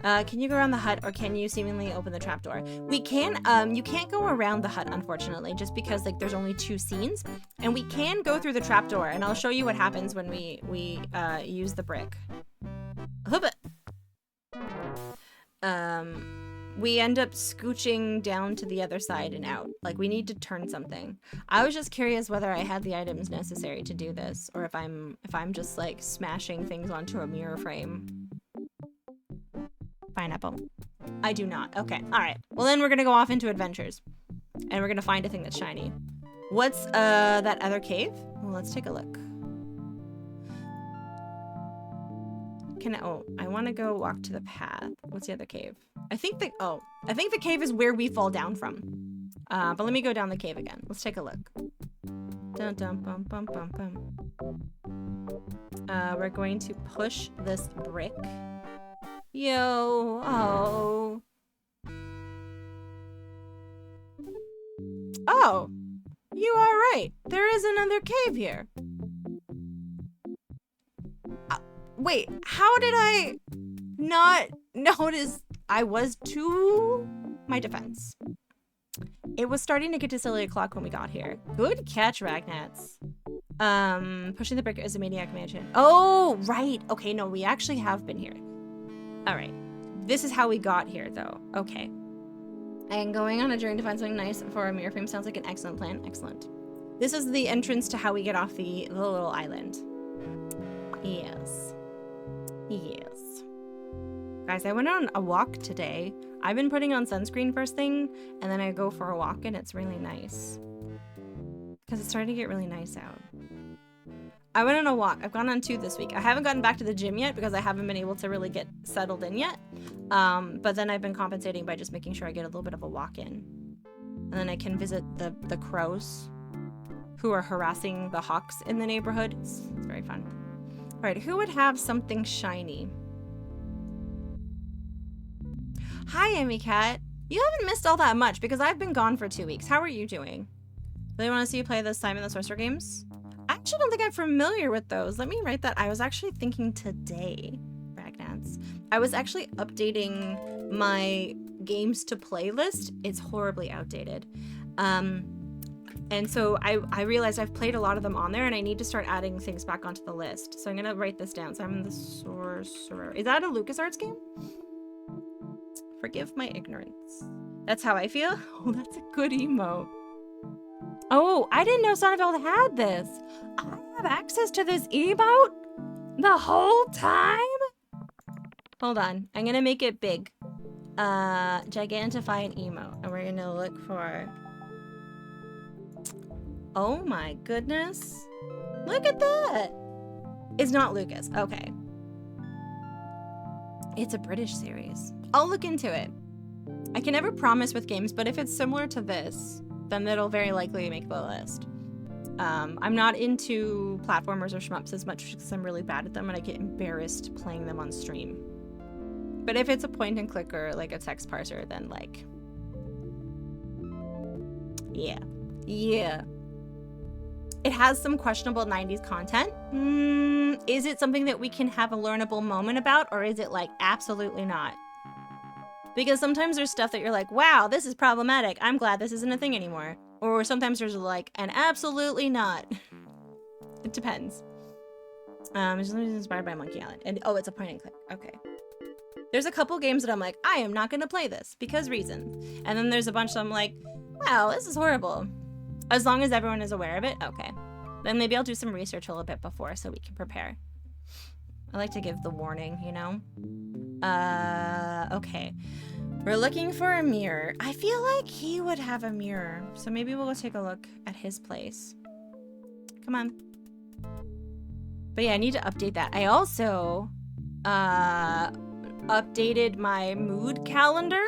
Can you go around the hut, or can you seemingly open the trapdoor? We can, you can't go around the hut, unfortunately, just because, like, there's only 2 scenes. And we can go through the trapdoor, and I'll show you what happens when we use the brick. We end up scooching down to the other side and out. Like, we need to turn something. I was just curious whether I had the items necessary to do this, or if I'm just, like, smashing things onto a mirror frame. Pineapple. I do not. Okay. All right. Well, then we're gonna go off into adventures, and we're gonna find a thing that's shiny. What's that other cave? Well, let's take a look. I want to go walk to the path. What's the other cave? I think the cave is where we fall down from. But let me go down the cave again. Let's take a look. Dun dun bum bum bum bum. We're going to push this brick. Yo, oh. Oh, you are right. There is another cave here. Wait, how did I not notice? I was to my defense. It was starting to get to silly o'clock when we got here. Good catch, Ragnats. Pushing the brick is a maniac mansion. Oh, right. Okay, no, we actually have been here. All right. This is how we got here, though. Okay. And going on a journey to find something nice for a mirror frame sounds like an excellent plan. Excellent. This is the entrance to how we get off the little island. Yes. Yes. Guys, I went on a walk today. I've been putting on sunscreen first thing, and then I go for a walk, and it's really nice. Because it's starting to get really nice out. I went on a walk. I've gone on 2 this week. I haven't gotten back to the gym yet because I haven't been able to really get settled in yet. But then I've been compensating by just making sure I get a little bit of a walk in. And then I can visit the crows who are harassing the hawks in the neighborhood. It's very fun. All right, who would have something shiny? Hi, Emmy Cat. You haven't missed all that much because I've been gone for 2 weeks. How are you doing? Really want to see you play the Simon the Sorcerer games? I actually don't think I'm familiar with those. Let me write that. I was actually thinking today, Ragnats. I was actually updating my games to play list. It's horribly outdated. And so I realized I've played a lot of them on there and I need to start adding things back onto the list. So I'm going to write this down. Simon the Sorcerer. Is that a LucasArts game? Forgive my ignorance. That's how I feel? Oh, that's a good emote. Oh, I didn't know Sonneveld had this. I have access to this emote the whole time? Hold on. I'm going to make it big. Gigantify an emote. And we're going to look for... Oh my goodness. Look at that. It's not Lucas. Okay. It's a British series. I'll look into it. I can never promise with games, but if it's similar to this, then it'll very likely make the list. I'm not into platformers or shmups as much because I'm really bad at them and I get embarrassed playing them on stream. But if it's a point and click or like a text parser, then like... Yeah. Yeah. It has some questionable 90s content. Is it something that we can have a learnable moment about, or is it like absolutely not? Because sometimes there's stuff that you're like, wow, this is problematic. I'm glad this isn't a thing anymore. Or sometimes there's like an absolutely not. It depends. It's inspired by Monkey Island. And oh, it's a point and click. Okay. There's a couple games that I'm like, I am not gonna play this because reasons. And then there's a bunch that I'm like, wow, this is horrible. As long as everyone is aware of it, okay. Then maybe I'll do some research a little bit before so we can prepare. I like to give the warning, you know? Okay. We're looking for a mirror. I feel like he would have a mirror. So maybe we'll go take a look at his place. Come on. But yeah, I need to update that. I also updated my mood calendar.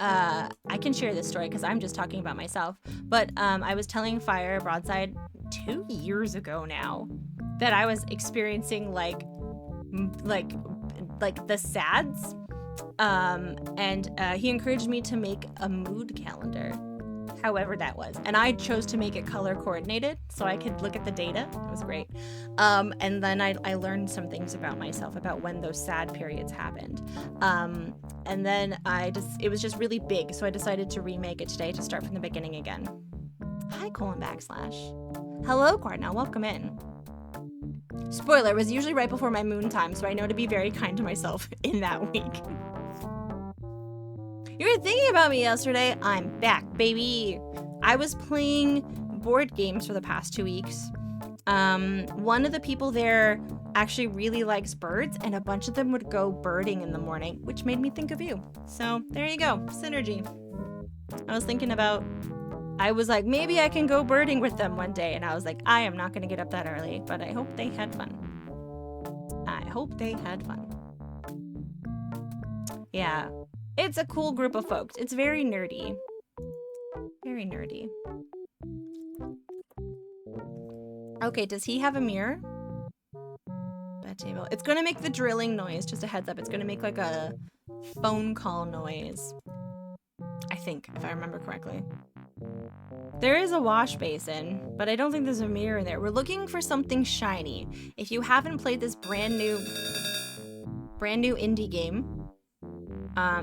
I can share this story because I'm just talking about myself. But I was telling Fire Broadside 2 years ago now that I was experiencing like the sads. And he encouraged me to make a mood calendar. however that was. And I chose to make it color coordinated so I could look at the data. It was great. And then I learned some things about myself, about when those sad periods happened. And then it was just really big, so I decided to remake it today to start from the beginning again. Hi, ; Hello, Cardinal, welcome in. Spoiler, it was usually right before my moon time, so I know to be very kind to myself in that week. You were thinking about me yesterday. I'm back, baby. I was playing board games for the past 2 weeks. One of the people there actually really likes birds, and a bunch of them would go birding in the morning, which made me think of you. So there you go, synergy. I was like, maybe I can go birding with them one day, and I was like, I am not going to get up that early, but I hope they had fun. Yeah, it's a cool group of folks. It's very nerdy. Very nerdy. Okay, does he have a mirror? Bed table. It's gonna make the drilling noise, just a heads up. It's gonna make like a phone call noise. I think, if I remember correctly. There is a wash basin, but I don't think there's a mirror there. We're looking for something shiny. If you haven't played this brand new indie game,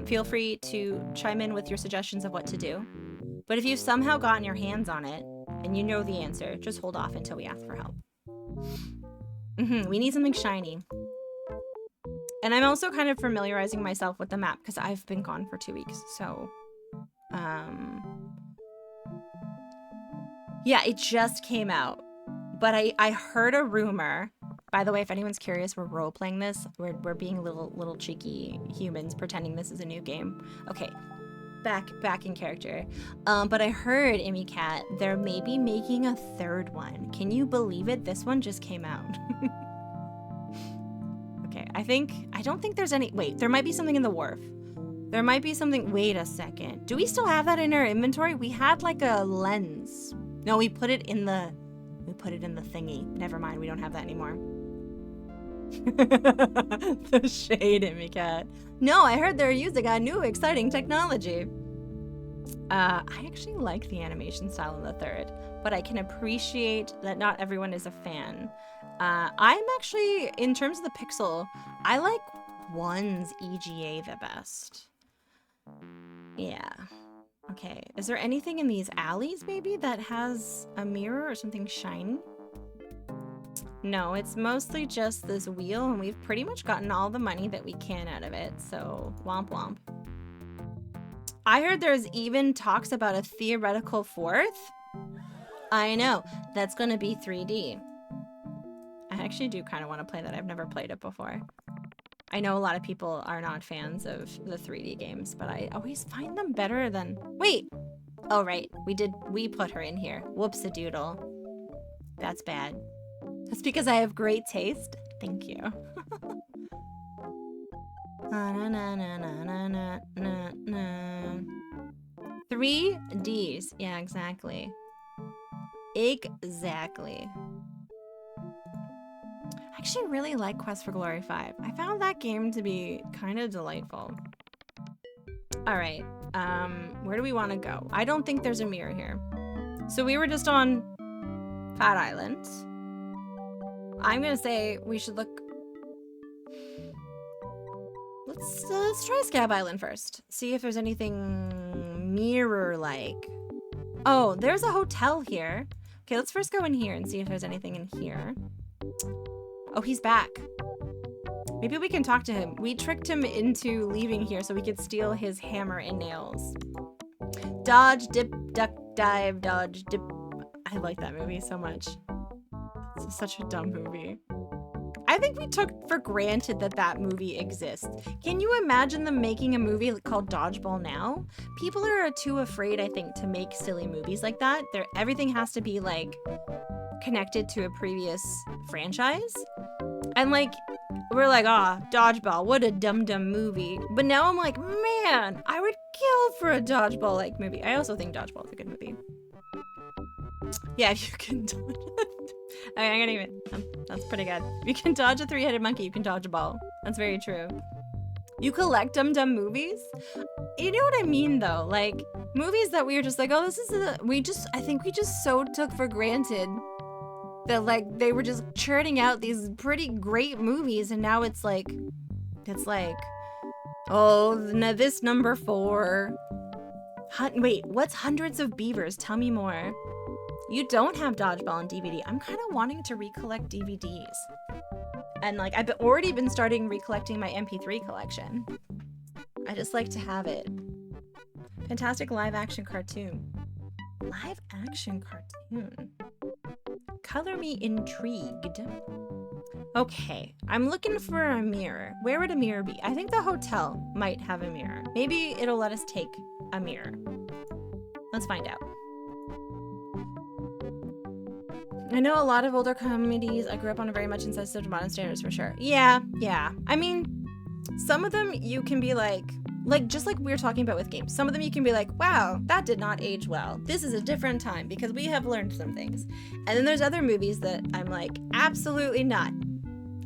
feel free to chime in with your suggestions of what to do. But if you've somehow gotten your hands on it, and you know the answer, just hold off until we ask for help. We need something shiny. And I'm also kind of familiarizing myself with the map because I've been gone for 2 weeks, so... Yeah, it just came out. But I heard a rumor. By the way, if anyone's curious, we're role-playing this. We're being little cheeky humans pretending this is a new game. Okay, back in character. But I heard, Immy Cat, they're maybe making a 3rd one. Can you believe it? This one just came out. Okay, I don't think there's any, wait, there might be something in the wharf. There might be something, wait a second. Do we still have that in our inventory? We had like a lens. No, we put it in the thingy. Never mind, we don't have that anymore. The shade, Immy Cat. No, I heard they're using a new exciting technology. I actually like the animation style in the 3rd, but I can appreciate that not everyone is a fan. I'm actually, in terms of the pixel, I like 1's EGA the best. Yeah. Okay, is there anything in these alleys maybe that has a mirror or something shiny? No, it's mostly just this wheel, and we've pretty much gotten all the money that we can out of it, so womp womp. I heard there's even talks about a theoretical 4th. I know, that's gonna be 3D. I actually do kind of want to play that. I've never played it before. I know a lot of people are not fans of the 3D games, but I always find them better than... Wait! Oh, right. We put her in here. Whoops-a-doodle. That's bad. That's because I have great taste. Thank you. 3 Ds. Yeah, exactly. Exactly. I actually really like Quest for Glory 5. I found that game to be kind of delightful. Alright, where do we want to go? I don't think there's a mirror here. So we were just on Fat Island. I'm gonna say we should look... Let's try Scab Island first. See if there's anything mirror-like. Oh, there's a hotel here. Okay, let's first go in here and see if there's anything in here. Oh, he's back. Maybe we can talk to him. We tricked him into leaving here so we could steal his hammer and nails. Dodge, dip, duck, dive, dodge, dip. I like that movie so much. It's such a dumb movie. I think we took for granted that that movie exists. Can you imagine them making a movie called Dodgeball now? People are too afraid, I think, to make silly movies like that. Everything has to be, like, connected to a previous franchise. And, like, we're like, Dodgeball, what a dumb movie. But now I'm like, man, I would kill for a Dodgeball-like movie. I also think Dodgeball is a good movie. Yeah, if you can dodge I'm gonna even... that's pretty good. If you can dodge a 3-headed monkey, you can dodge a ball. That's very true. You collect dumb movies? You know what I mean, though? Like, movies that we were just like, oh, this is I think we just so took for granted that like they were just churning out these pretty great movies, and now it's like, oh, this number 4. Wait, what's Hundreds of Beavers? Tell me more. You don't have Dodgeball on DVD. I'm kind of wanting to recollect DVDs. And like, I've already been starting recollecting my MP3 collection. I just like to have it. Fantastic live action cartoon. Live action cartoon. Color me intrigued. Okay, I'm looking for a mirror. Where would a mirror be? I think the hotel might have a mirror. Maybe it'll let us take a mirror. Let's find out. I know a lot of older comedies I grew up on are very much insensitive to modern standards for sure. Yeah. I mean, some of them you can be like just like we were talking about with games. Some of them you can be like, wow, that did not age well. This is a different time because we have learned some things. And then there's other movies that I'm like, absolutely not.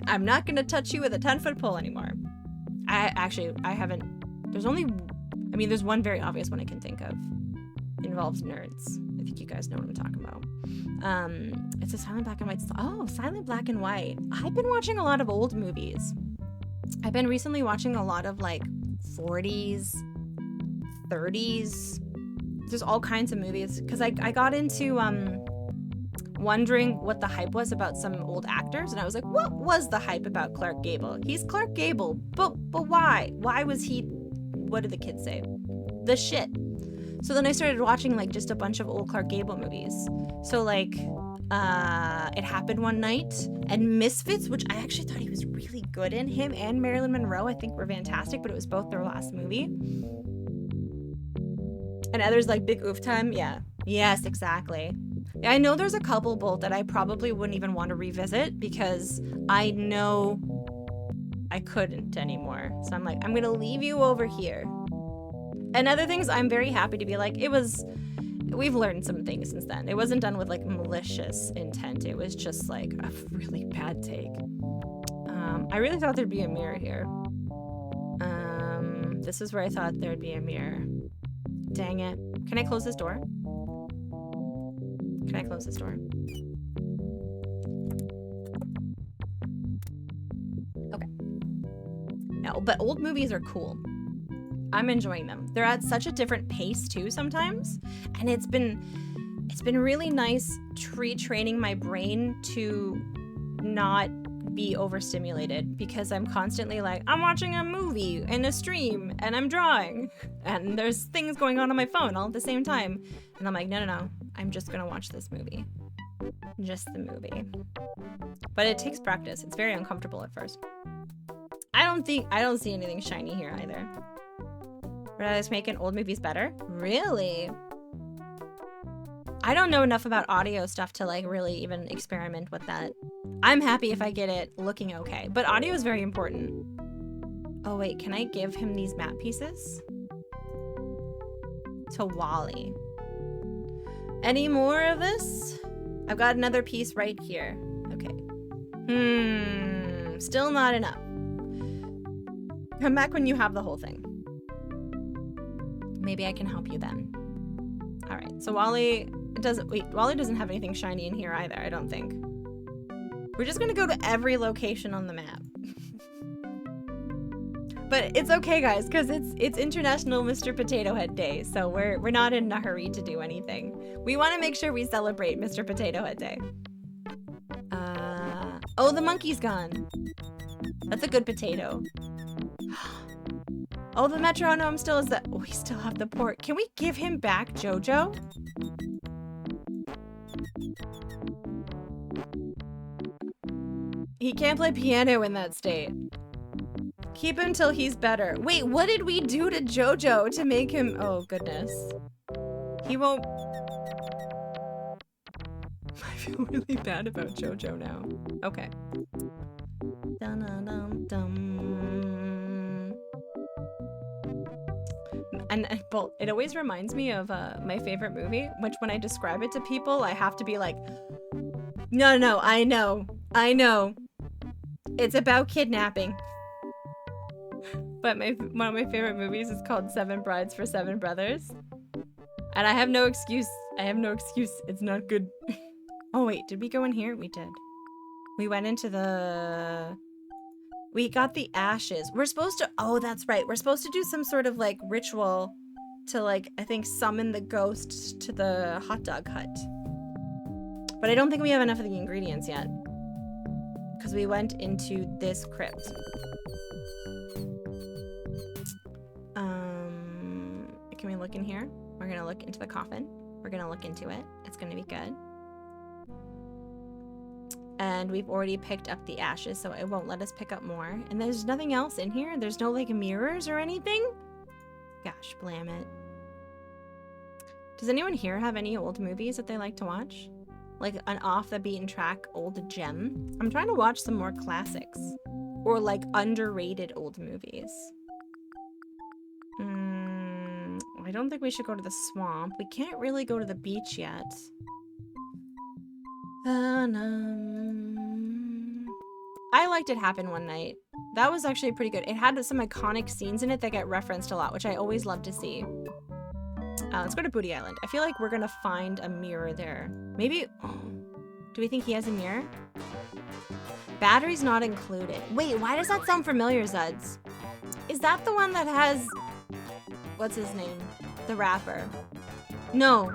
I'm not going to touch you with a 10-foot pole anymore. I haven't. There's one very obvious one I can think of. Involves nerds. I think you guys know what I'm talking about. It's a silent black and white. Oh, silent black and white. I've been watching a lot of old movies. I've been recently watching a lot of like 40s, 30s. There's all kinds of movies because I got into wondering what the hype was about some old actors, and I was like, what was the hype about Clark Gable? He's Clark Gable, but why? Why was he? What did the kids say? The shit. So then I started watching like just a bunch of old Clark Gable movies. So like It Happened One Night and Misfits, which I actually thought he was really good in. Him and Marilyn Monroe I think were fantastic, but it was both their last movie. And others like Big Oof Time. Yeah. Yes, exactly. I know there's a couple both that I probably wouldn't even want to revisit because I know I couldn't anymore. So I'm like, I'm going to leave you over here. And other things, I'm very happy to be like, we've learned some things since then. It wasn't done with like malicious intent. It was just like a really bad take. I really thought there'd be a mirror here. This is where I thought there'd be a mirror. Dang it. Can I close this door? Can I close this door? Okay. No, but old movies are cool. I'm enjoying them. They're at such a different pace too sometimes, and it's been really nice retraining my brain to not be overstimulated because I'm constantly like, I'm watching a movie and a stream and I'm drawing and there's things going on my phone all at the same time, and I'm like, no, I'm just gonna watch this movie, just the movie. But it takes practice. It's very uncomfortable at first. I don't see anything shiny here either. Realize making old movies better? Really? I don't know enough about audio stuff to like really even experiment with that. I'm happy if I get it looking okay, but audio is very important. Oh wait, can I give him these map pieces? To Wally. Any more of this? I've got another piece right here. Okay. Still not enough. Come back when you have the whole thing. Maybe I can help you then. All right, so Wally doesn't have anything shiny in here either, I don't think. We're just gonna go to every location on the map. But it's okay, guys, because it's International Mr. Potato Head Day, so we're not in a hurry to do anything. We want to make sure we celebrate Mr. Potato Head Day. Oh, the monkey's gone. That's a good potato. Oh, the metronome still is the... Oh, we still have the port. Can we give him back JoJo? He can't play piano in that state. Keep him till he's better. Wait, what did we do to JoJo to make him... Oh, goodness. He won't... I feel really bad about JoJo now. Okay. Dun-dun-dum-dum. And it always reminds me of my favorite movie, which when I describe it to people, I have to be like, no, I know. It's about kidnapping. But one of my favorite movies is called Seven Brides for Seven Brothers. And I have no excuse. I have no excuse. It's not good. Oh wait, did we go in here? We did. We went into the... We got the ashes. We're supposed to... Oh, that's right. We're supposed to do some sort of like ritual to like, I think, summon the ghost to the hot dog hut. But I don't think we have enough of the ingredients yet. Because we went into this crypt. Can we look in here? We're gonna look into the coffin. We're gonna look into it. It's gonna be good. And we've already picked up the ashes, so it won't let us pick up more. And there's nothing else in here? There's no like mirrors or anything? Gosh, blam it. Does anyone here have any old movies that they like to watch? Like an off the beaten track old gem? I'm trying to watch some more classics. Or like underrated old movies. I don't think we should go to the swamp. We can't really go to the beach yet. I liked It Happened One Night. That was actually pretty good. It had some iconic scenes in it that get referenced a lot, which I always love to see. Let's go to Booty Island. I feel like we're gonna find a mirror there. Maybe... Oh, do we think he has a mirror? Battery's not included. Wait, why does that sound familiar, Zuds? Is that the one that has... What's his name? The rapper. No.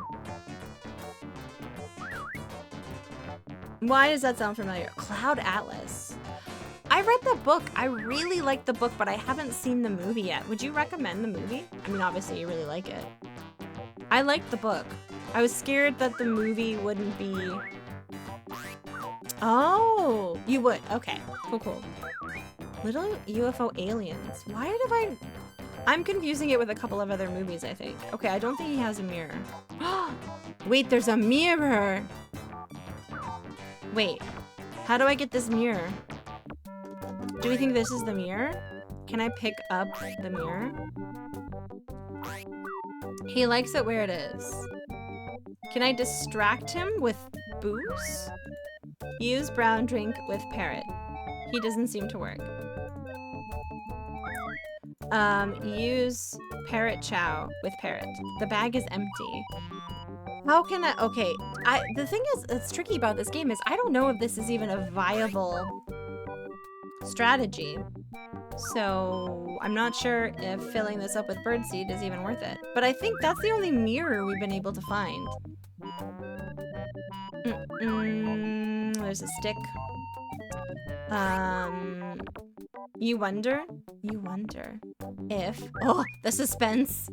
Why does that sound familiar? Cloud Atlas. I read the book. I really liked the book, but I haven't seen the movie yet. Would you recommend the movie? I mean, obviously you really like it. I liked the book. I was scared that the movie wouldn't be... Oh, you would. Okay, cool, cool. Little UFO aliens. Why did I... I'm confusing it with a couple of other movies, I think. Okay, I don't think he has a mirror. Wait, there's a mirror. Wait, how do I get this mirror? Do we think this is the mirror? Can I pick up the mirror? He likes it where it is. Can I distract him with booze? Use brown drink with parrot. He doesn't seem to work. Use parrot chow with parrot. The bag is empty. How can I... Okay, the thing is, that's tricky about this game is I don't know if this is even a viable strategy. So I'm not sure if filling this up with birdseed is even worth it. But I think that's the only mirror we've been able to find. There's a stick. You wonder if... Oh, the suspense.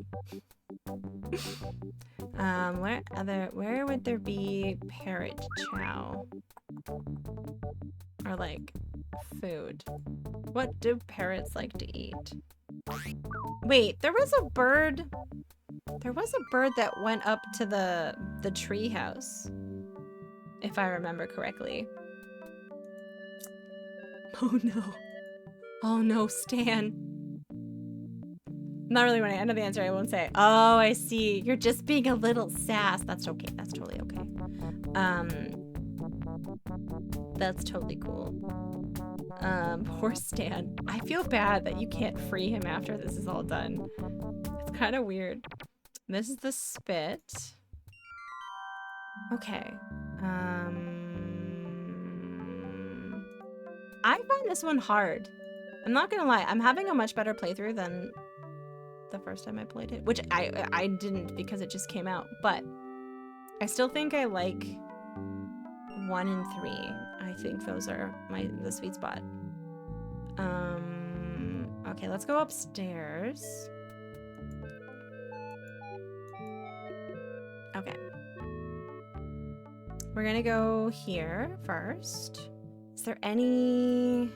Where would there be parrot chow? Or like food? What do parrots like to eat? Wait, there was a bird that went up to the tree house, if I remember correctly. Oh no. Oh no, Stan. Not really when I know the answer, I won't say. Oh, I see. You're just being a little sass. That's okay. That's totally okay. That's totally cool. Poor Stan. I feel bad that you can't free him after this is all done. It's kind of weird. This is the spit. Okay. I find this one hard. I'm not gonna lie. I'm having a much better playthrough than the first time I played it, which I didn't because it just came out, but I still think I like 1 and 3. I think those are the sweet spot. Okay, let's go upstairs. Okay. We're gonna go here first. Is there any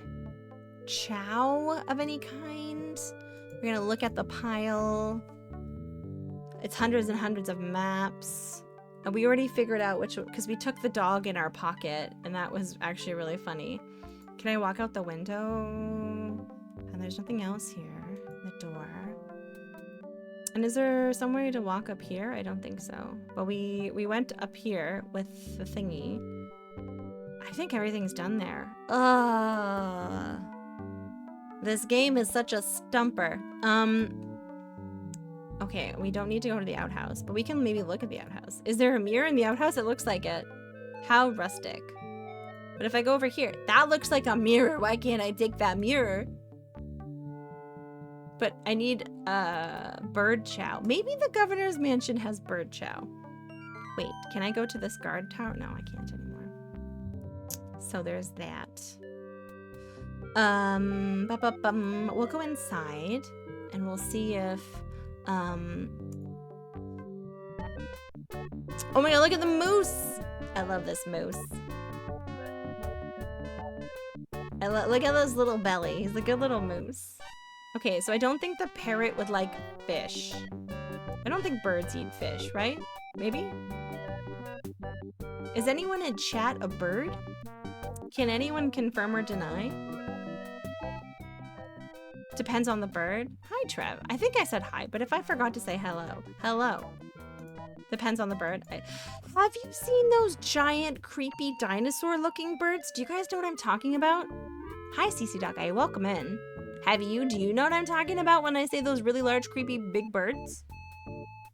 chow of any kind? We're gonna look at the pile. It's hundreds and hundreds of maps. And we already figured out which one, because we took the dog in our pocket, and that was actually really funny. Can I walk out the window? And there's nothing else here. The door. And is there some way to walk up here? I don't think so. But we went up here with the thingy. I think everything's done there. This game is such a stumper. Okay, we don't need to go to the outhouse, but we can maybe look at the outhouse. Is there a mirror in the outhouse? It looks like it. How rustic. But if I go over here, that looks like a mirror. Why can't I take that mirror? But I need bird chow. Maybe the governor's mansion has bird chow. Wait, can I go to this guard tower? No, I can't anymore. So there's that. We'll go inside and we'll see if oh my god, look at the moose! I love this moose. Look at this little belly. He's a good little moose. Okay, so I don't think the parrot would like fish. I don't think birds eat fish, right? Maybe? Is anyone in chat a bird? Can anyone confirm or deny? Depends on the bird. Hi, Trev. I think I said hi, but if I forgot to say hello, hello. Depends on the bird. Have you seen those giant, creepy dinosaur-looking birds? Do you guys know what I'm talking about? Hi, CC Duck. Welcome in. Have you? Do you know what I'm talking about when I say those really large, creepy, big birds?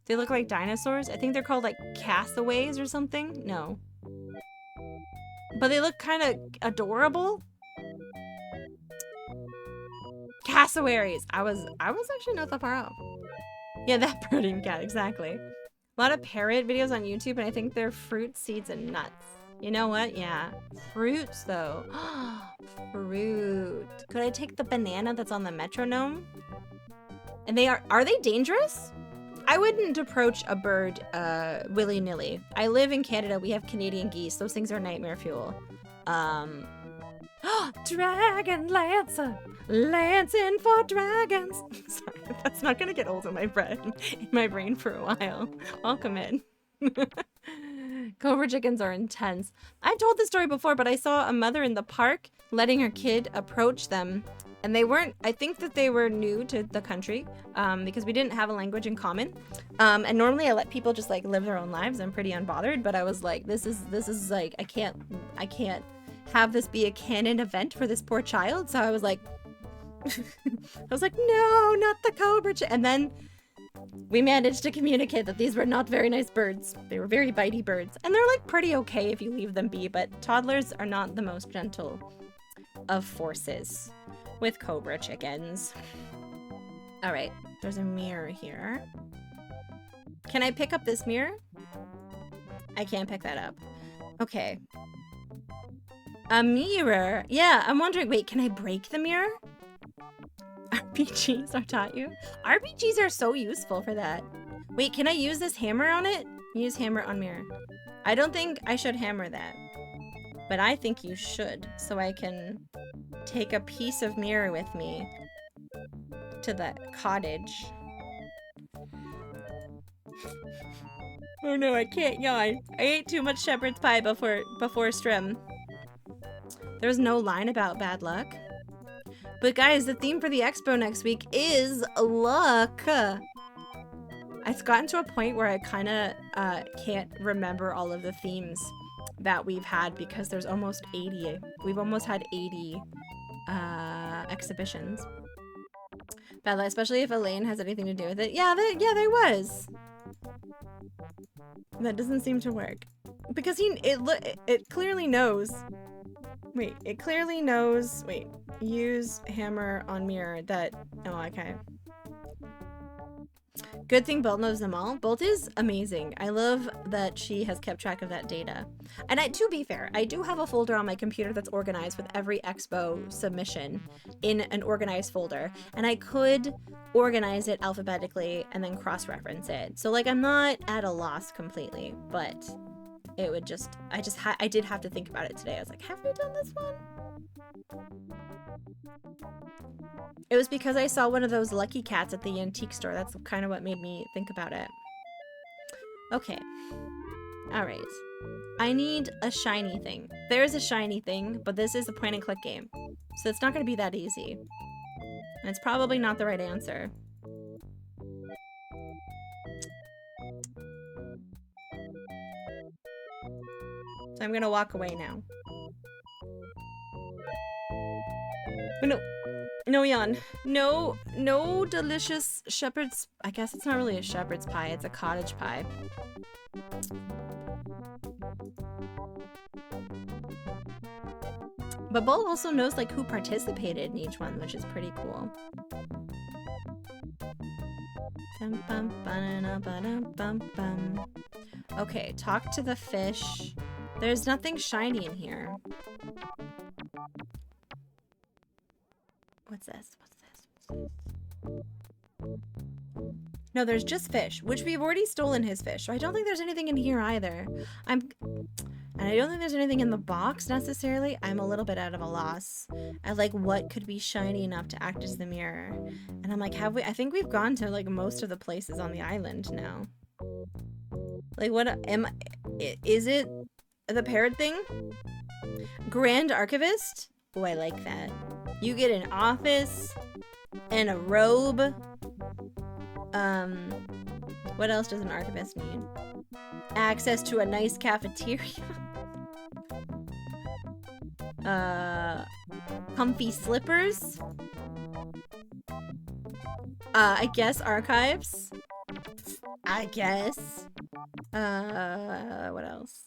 They look like dinosaurs. I think they're called, like, cassoways or something. No. But they look kind of adorable. Cassowaries. I was actually not that far off. Yeah, that birding cat, exactly. A lot of parrot videos on YouTube, and I think they're fruit, seeds, and nuts. You know what? Yeah. Fruits, though. Fruit. Could I take the banana that's on the metronome? And are they dangerous? I wouldn't approach a bird willy-nilly. I live in Canada. We have Canadian geese. Those things are nightmare fuel. Dragon Lancer! Lancing for dragons! Sorry, that's not gonna get old in my brain for a while. Welcome in. Cobra chickens are intense. I've told this story before, but I saw a mother in the park letting her kid approach them. And they weren't, I think that they were new to the country because we didn't have a language in common. And normally I let people just like live their own lives. I'm pretty unbothered, but I was like, this is like, I can't have this be a canon event for this poor child. So I was like, no, not the cobra. And then we managed to communicate that these were not very nice birds. They were very bitey birds. And they're like pretty okay if you leave them be, but toddlers are not the most gentle of forces with cobra chickens. All right, there's a mirror here. Can I pick up this mirror? I can't pick that up. Okay. A mirror. Yeah, I'm wondering, wait, can I break the mirror? RPGs are taught you? RPGs are so useful for that. Wait, can I use this hammer on it? Use hammer on mirror. I don't think I should hammer that. But I think you should, so I can take a piece of mirror with me to the cottage. Oh no, I can't yawn. I ate too much shepherd's pie before stream. There's no line about bad luck. But guys, the theme for the expo next week is luck. It's gotten to a point where I kind of can't remember all of the themes that we've had because there's almost 80. We've almost had 80 exhibitions. Bad luck, especially if Elaine has anything to do with it. Yeah, there was. That doesn't seem to work because it clearly knows. Wait, it clearly knows. Wait, use hammer on mirror. That. Oh, okay. Good thing Bolt knows them all. Bolt is amazing. I love that she has kept track of that data. And to be fair, I do have a folder on my computer that's organized with every expo submission in an organized folder. And I could organize it alphabetically and then cross-reference it. So like I'm not at a loss completely, but it would just, I did have to think about it today. I was like, have we done this one? It was because I saw one of those lucky cats at the antique store. That's kind of what made me think about it. Okay. All right. I need a shiny thing. There's a shiny thing, but this is a point and click game. So it's not going to be that easy. And it's probably not the right answer. So I'm going to walk away now. No, Jan. No delicious shepherd's... I guess it's not really a shepherd's pie. It's a cottage pie. But Bull also knows, like, who participated in each one, which is pretty cool. Okay, talk to the fish. There's nothing shiny in here. What's this? No, there's just fish, which we've already stolen his fish. So I don't think there's anything in here either. And I don't think there's anything in the box necessarily. I'm a little bit out of a loss at like what could be shiny enough to act as the mirror. And I'm like, I think we've gone to like most of the places on the island now. Like is it the parrot thing? Grand Archivist? Oh, I like that. You get an office and a robe. What else does an archivist need? Access to a nice cafeteria. Comfy slippers. I guess archives. I guess. What else?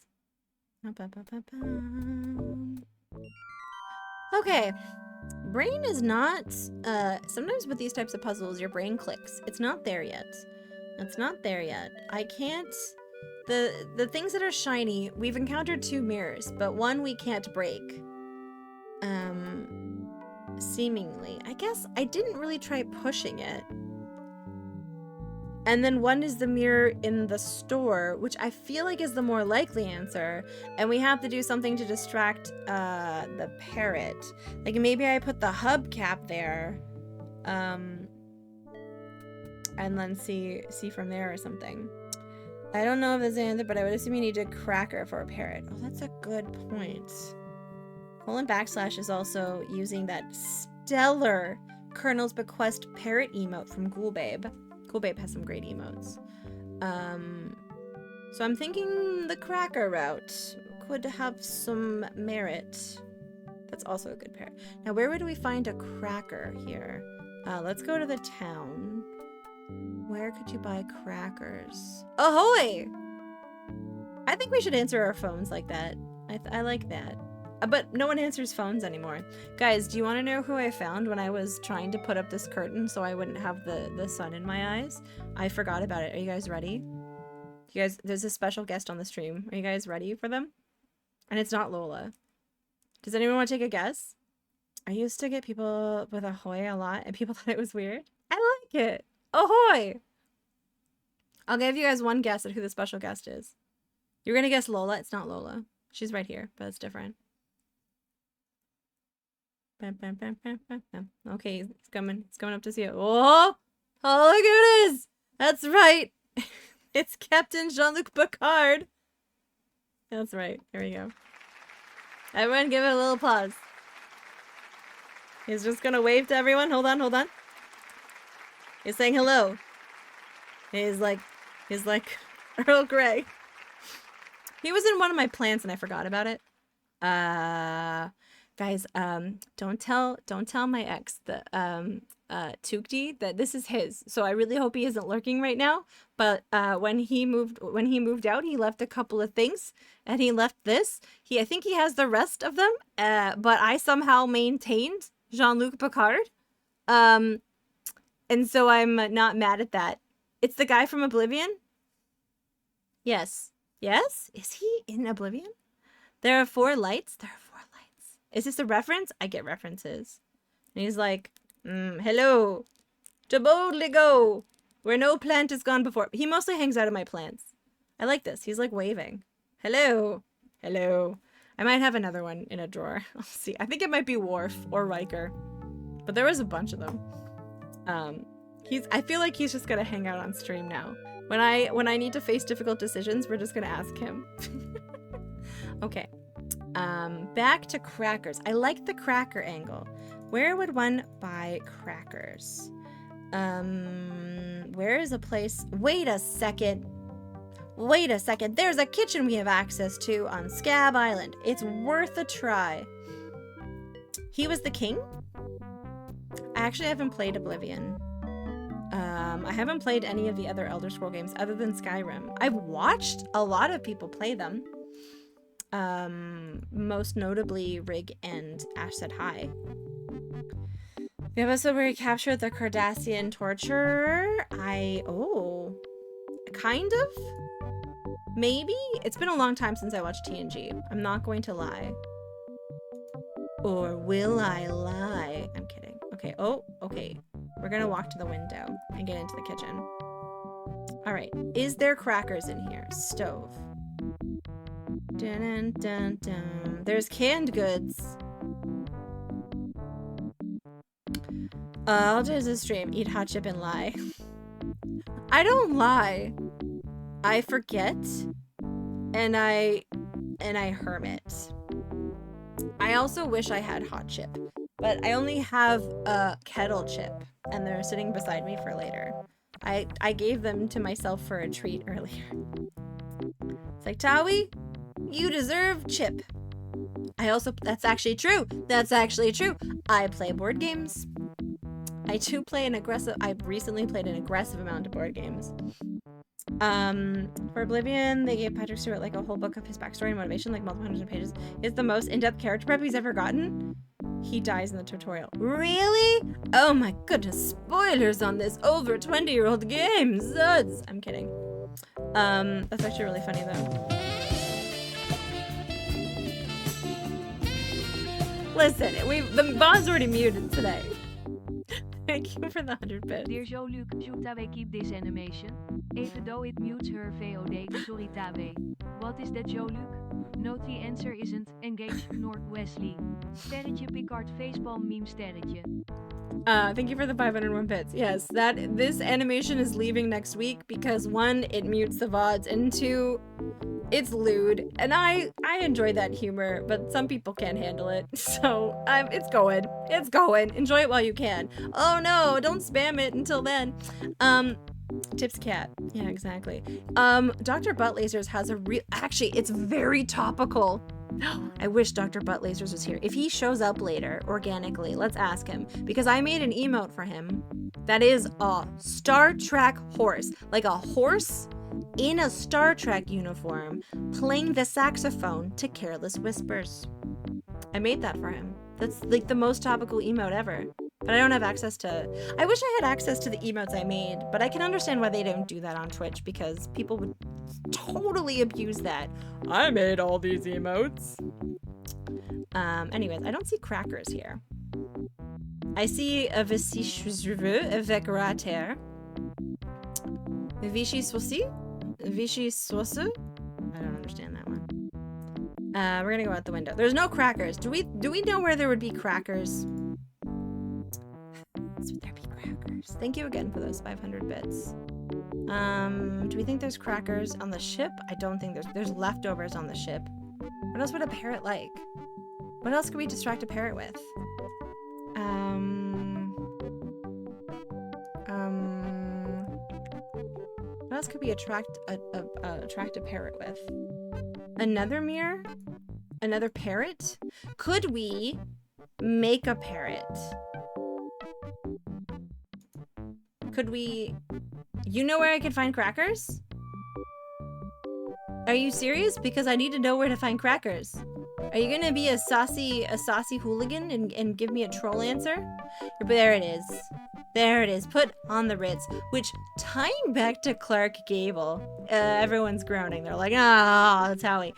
Okay. Brain is not, sometimes with these types of puzzles, your brain clicks. It's not there yet. It's not there yet. I can't, the things that are shiny, we've encountered 2 mirrors, but one we can't break. Seemingly. I guess I didn't really try pushing it. And then one is the mirror in the store, which I feel like is the more likely answer. And we have to do something to distract the parrot. Like maybe I put the hubcap there. And then see from there or something. I don't know if there's an answer, but I would assume you need a cracker for a parrot. Oh, that's a good point. Colon / is also using that stellar Colonel's Bequest parrot emote from Ghoulbabe. Ghoulbabe has some great emotes. So I'm thinking the cracker route could have some merit. That's also a good pair. Now, where would we find a cracker here? Let's go to the town. Where could you buy crackers? Ahoy! I think we should answer our phones like that. I like that. But no one answers phones anymore. Guys, do you want to know who I found when I was trying to put up this curtain so I wouldn't have the sun in my eyes? I forgot about it. Are you guys ready? You guys, there's a special guest on the stream. Are you guys ready for them? And it's not Lola. Does anyone want to take a guess? I used to get people with ahoy a lot and people thought it was weird. I like it. Ahoy! I'll give you guys one guess at who the special guest is. You're gonna guess Lola. It's not Lola. She's right here, but it's different. Okay, it's coming. It's coming up to see it. Oh! Oh, look who it is! That's right! It's Captain Jean-Luc Picard! That's right. Here we go. Everyone give it a little applause. He's just gonna wave to everyone. Hold on, hold on. He's saying hello. He's like Earl Grey. He was in one of my plants and I forgot about it. Guys, don't tell my ex, the Tukti, that this is his. So I really hope he isn't lurking right now. But when he moved out, he left a couple of things, and he left this. I think he has the rest of them. But I somehow maintained Jean-Luc Picard. And so I'm not mad at that. It's the guy from Oblivion. Yes. Yes? Is he in Oblivion? There are 4 lights. There are 4 lights. Is this a reference? I get references. And he's like, hello. To boldly go where no plant has gone before. He mostly hangs out of my plants. I like this. He's like waving. Hello. Hello. I might have another one in a drawer. I'll see. I think it might be Worf or Riker. But there was a bunch of them. I feel like he's just gonna hang out on stream now. When I need to face difficult decisions, we're just gonna ask him. Okay. Back to crackers. I like the cracker angle. Where would one buy crackers? Where is a place? Wait a second. Wait a second. There's a kitchen we have access to on Scab Island. It's worth a try. He was the king? I actually haven't played Oblivion. I haven't played any of the other Elder Scroll games other than Skyrim. I've watched a lot of people play them. Most notably Rig and Ash Said Hi. The episode where he captured the Cardassian torture. Kind of? Maybe? It's been a long time since I watched TNG. I'm not going to lie. Or will I lie? I'm kidding. Okay, okay. We're gonna walk to the window and get into the kitchen. Alright, is there crackers in here? Stove. Dun, dun, dun, dun. There's canned goods. I'll do this stream. Eat hot chip and lie. I don't lie. I forget. And I hermit. I also wish I had hot chip. But I only have a kettle chip. And they're sitting beside me for later. I gave them to myself for a treat earlier. It's like, Tawi, you deserve chip. That's actually true. That's actually true. I play board games. I recently played an aggressive amount of board games. For Oblivion, they gave Patrick Stewart like a whole book of his backstory and motivation, like multiple hundreds of pages. It's the most in-depth character prep he's ever gotten. He dies in the tutorial. Really? Oh my goodness, spoilers on this over 20-year-old game. Zuds. I'm kidding. That's actually really funny though. Listen, the bot's already muted today. Thank you for the 100 bits. Dear Joe Luke, should Tawe keep this animation? Even though it mutes her VOD, sorry Tawe. What is that, Joe Luke? Note the answer isn't engaged nor Wesley. Sterretje Picard facepalm meme sterretje. Thank you for the 501 bits. Yes, this animation is leaving next week because 1, it mutes the VODs, and 2, it's lewd, and I enjoy that humor, but some people can't handle it. So it's going. It's going. Enjoy it while you can. Oh no, don't spam it until then. Tips cat. Yeah, exactly. Dr. Butt Lasers has actually, it's very topical. I wish Dr. Butt Lasers was here. If he shows up later organically, let's ask him, because I made an emote for him that is a Star Trek horse, like a horse in a Star Trek uniform playing the saxophone to Careless Whispers. I made that for him. That's like the most topical emote ever. But I don't have access to... I wish I had access to the emotes I made, but I can understand why they don't do that on Twitch, because people would totally abuse that. I made all these emotes. Anyways, I don't see crackers here. I see a vessie cheveux avec rater. Vichy saucy? Vichy sauce? I don't understand that one. We're gonna go out the window. There's no crackers. Do we know where there would be crackers? Would there be crackers? Thank you again for those 500 bits. Do we think there's crackers on the ship? I don't think there's leftovers on the ship. What else would a parrot like? What else could we distract a parrot with? What else could we attract a parrot with? Another mirror? Another parrot? Could we make a parrot? Could we... You know where I could find crackers? Are you serious? Because I need to know where to find crackers. Are you gonna be a saucy hooligan and give me a troll answer? There it is. There it is. Put on the Ritz. Which, tying back to Clark Gable, everyone's groaning. They're like, that's Howie.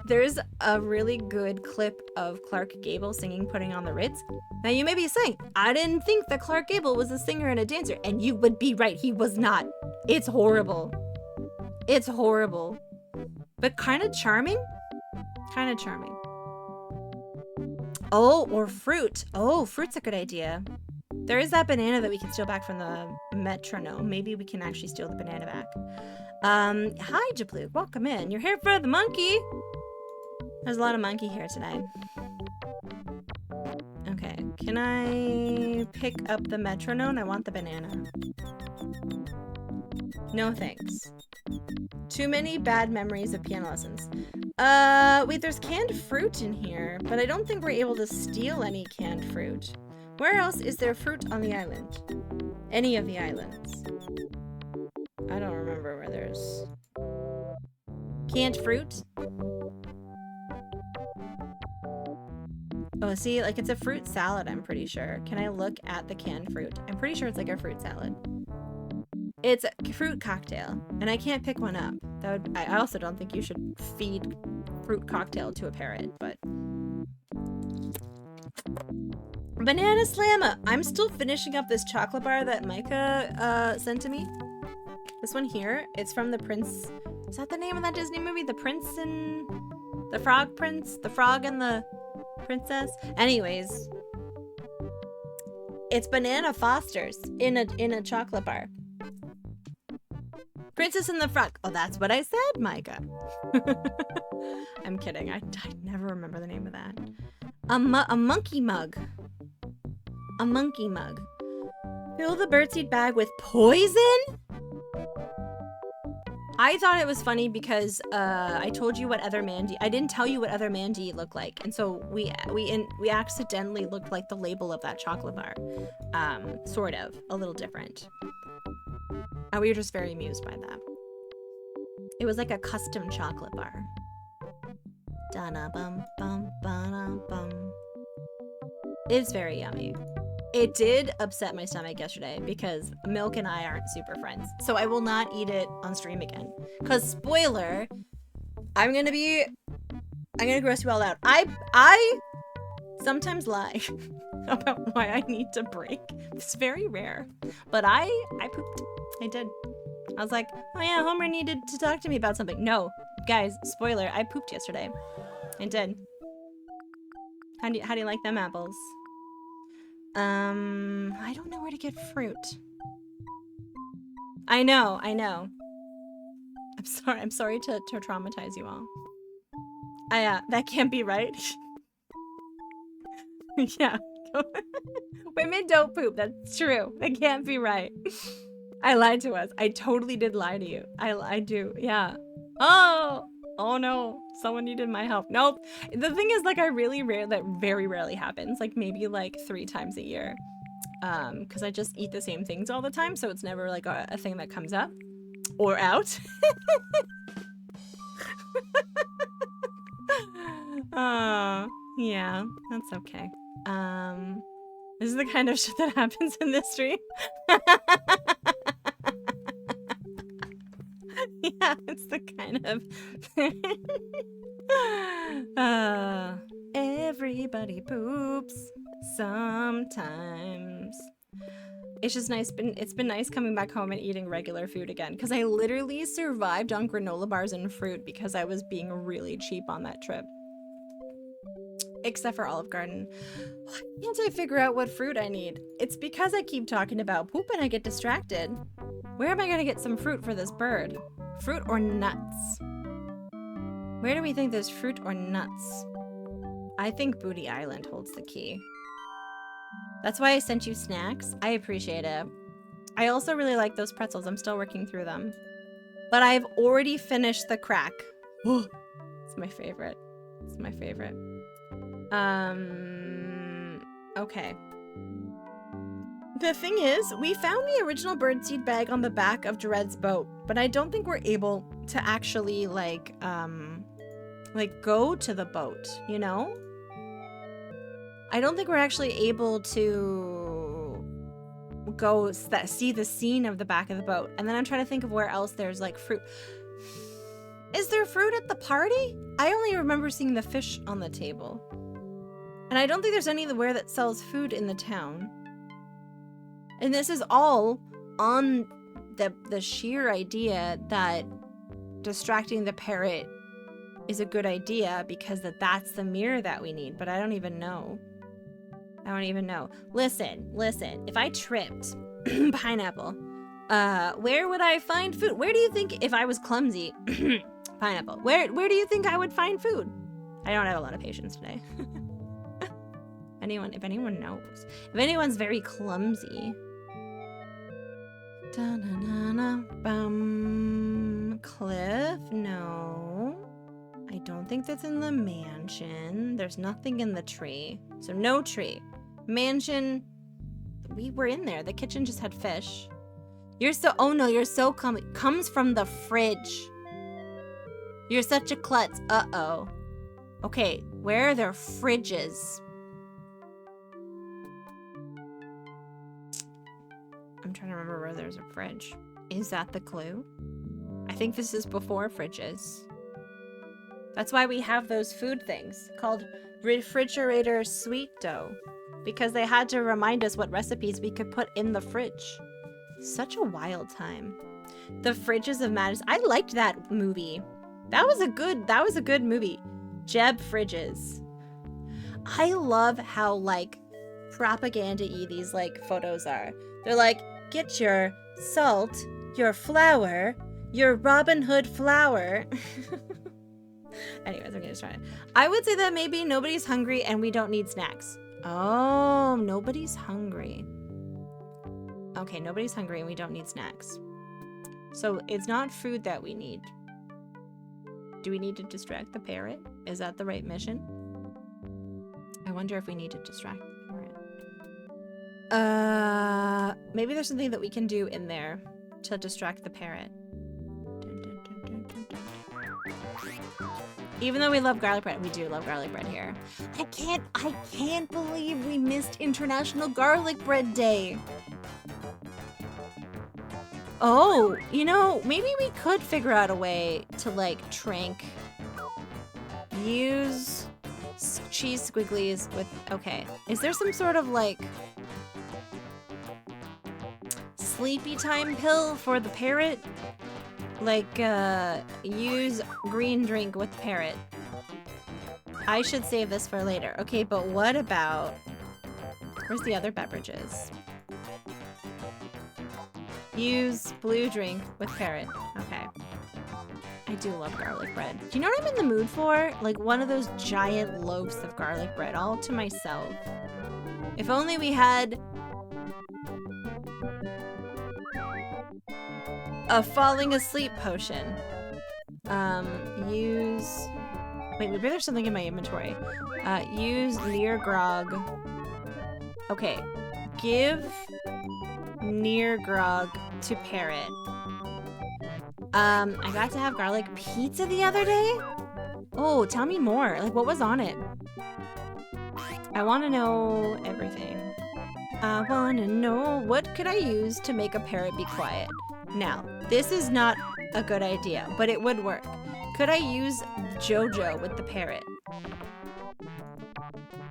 There's a really good clip of Clark Gable singing Putting on the Ritz. Now you may be saying, I didn't think that Clark Gable was a singer and a dancer. And you would be right. He was not. It's horrible. It's horrible. But kind of charming? Kind of charming. Oh, or fruit. Oh, fruit's a good idea. There is that banana that we can steal back from the metronome. Maybe we can actually steal the banana back. Hi, Jabluke. Welcome in. You're here for the monkey. There's a lot of monkey here today. Okay. Can I pick up the metronome? I want the banana. No thanks. Too many bad memories of piano lessons. Wait, there's canned fruit in here, but I don't think we're able to steal any canned fruit. Where else is there fruit on the island? Any of the islands? I don't remember where there's canned fruit. Oh, see, like it's a fruit salad, I'm pretty sure. Can I look at the canned fruit? I'm pretty sure it's like a fruit salad. It's a fruit cocktail, and I can't pick one up. That would, I also don't think you should feed fruit cocktail to a parrot, but... Banana Slamma! I'm still finishing up this chocolate bar that Micah sent to me. This one here, it's from the Prince... Is that the name of that Disney movie? The Prince and... The Frog Prince? The Frog and the Princess? Anyways. It's Banana Foster's in a chocolate bar. Princess and the Frog. Oh, that's what I said, Micah. I'm kidding. I never remember the name of that. A monkey mug. A monkey mug. Fill the birdseed bag with poison? I thought it was funny because I told you what other Mandy. I didn't tell you what other Mandy looked like, and so we accidentally looked like the label of that chocolate bar. Sort of, a little different. And we were just very amused by that. It was like a custom chocolate bar. It's very yummy. It did upset my stomach yesterday because Milk and I aren't super friends. So I will not eat it on stream again. Cause spoiler, I'm gonna gross you all out. I sometimes lie about why I need to break. It's very rare. But I pooped. I did. I was like, oh yeah, Homer needed to talk to me about something. No, guys, spoiler, I pooped yesterday. I did. How do you like them apples? I don't know where to get fruit. I know. I'm sorry to traumatize you all. That can't be right. Yeah. Women don't poop, that's true. That can't be right. I lied to us. I totally did lie to you. I do, yeah. Oh no, someone needed my help. Nope. The thing is, like, that very rarely happens. Like, maybe like 3 times a year. Because I just eat the same things all the time, so it's never like a thing that comes up or out. Yeah, that's okay. This is the kind of shit that happens in this stream. Yeah, it's the kind of... everybody poops sometimes. It's just nice. It's been nice coming back home and eating regular food again. Because I literally survived on granola bars and fruit because I was being really cheap on that trip. Except for Olive Garden. Why can't I figure out what fruit I need? It's because I keep talking about poop and I get distracted. Where am I gonna get some fruit for this bird? Fruit or nuts? Where do we think there's fruit or nuts? I think Booty Island holds the key. That's why I sent you snacks. I appreciate it. I also really like those pretzels. I'm still working through them. But I've already finished the crack. It's my favorite. It's my favorite. Okay. The thing is, we found the original birdseed bag on the back of Jared's boat, but I don't think we're able to actually, like go to the boat, you know? I don't think we're actually able to go see the scene of the back of the boat. And then I'm trying to think of where else there's, like, fruit. Is there fruit at the party? I only remember seeing the fish on the table. And I don't think there's anywhere that sells food in the town. And this is all on the sheer idea that distracting the parrot is a good idea because that's the mirror that we need. But I don't even know. I don't even know. Listen. If I tripped pineapple, where would I find food? Where do you think, if I was clumsy, pineapple, where do you think I would find food? I don't have a lot of patience today. If anyone knows. If anyone's very clumsy. Cliff? No. I don't think that's in the mansion. There's nothing in the tree. So no tree. Mansion. We were in there. The kitchen just had fish. You're so, oh no, you're so comes from the fridge. You're such a klutz. Uh-oh. Okay, where are their fridges? I'm trying to remember where there's a fridge. Is that the clue? I think this is before fridges. That's why we have those food things called refrigerator sweet dough. Because they had to remind us what recipes we could put in the fridge. Such a wild time. The Fridges of Madness. I liked that movie. That was a good movie. Jeb Fridges. I love how like propaganda-y these like photos are. They're like, get your salt, your flour, your Robin Hood flour. Anyways, I'm gonna try it. I would say that maybe nobody's hungry and we don't need snacks. Oh, nobody's hungry. Okay, nobody's hungry and we don't need snacks. So it's not food that we need. Do we need to distract the parrot? Is that the right mission? I wonder if we need to distract the parrot. Maybe there's something that we can do in there to distract the parrot. Even though we love garlic bread, we do love garlic bread here. I can't believe we missed International Garlic Bread Day. Oh, you know, maybe we could figure out a way to like use cheese squigglies with, okay. Is there some sort of like sleepy time pill for the parrot? Like, use green drink with parrot. I should save this for later. Okay, but what about... Where's the other beverages? Use blue drink with parrot. Okay. I do love garlic bread. Do you know what I'm in the mood for? Like one of those giant loaves of garlic bread all to myself. If only we had... a falling asleep potion. Use... Wait, maybe there's something in my inventory. Use Near Grog. Okay. Give Near Grog to Parrot. I got to have garlic pizza the other day? Oh, tell me more. Like, what was on it? I want to know everything. I want to know what could I use to make a parrot be quiet. Now, this is not a good idea, but it would work. Could I use Jojo with the parrot?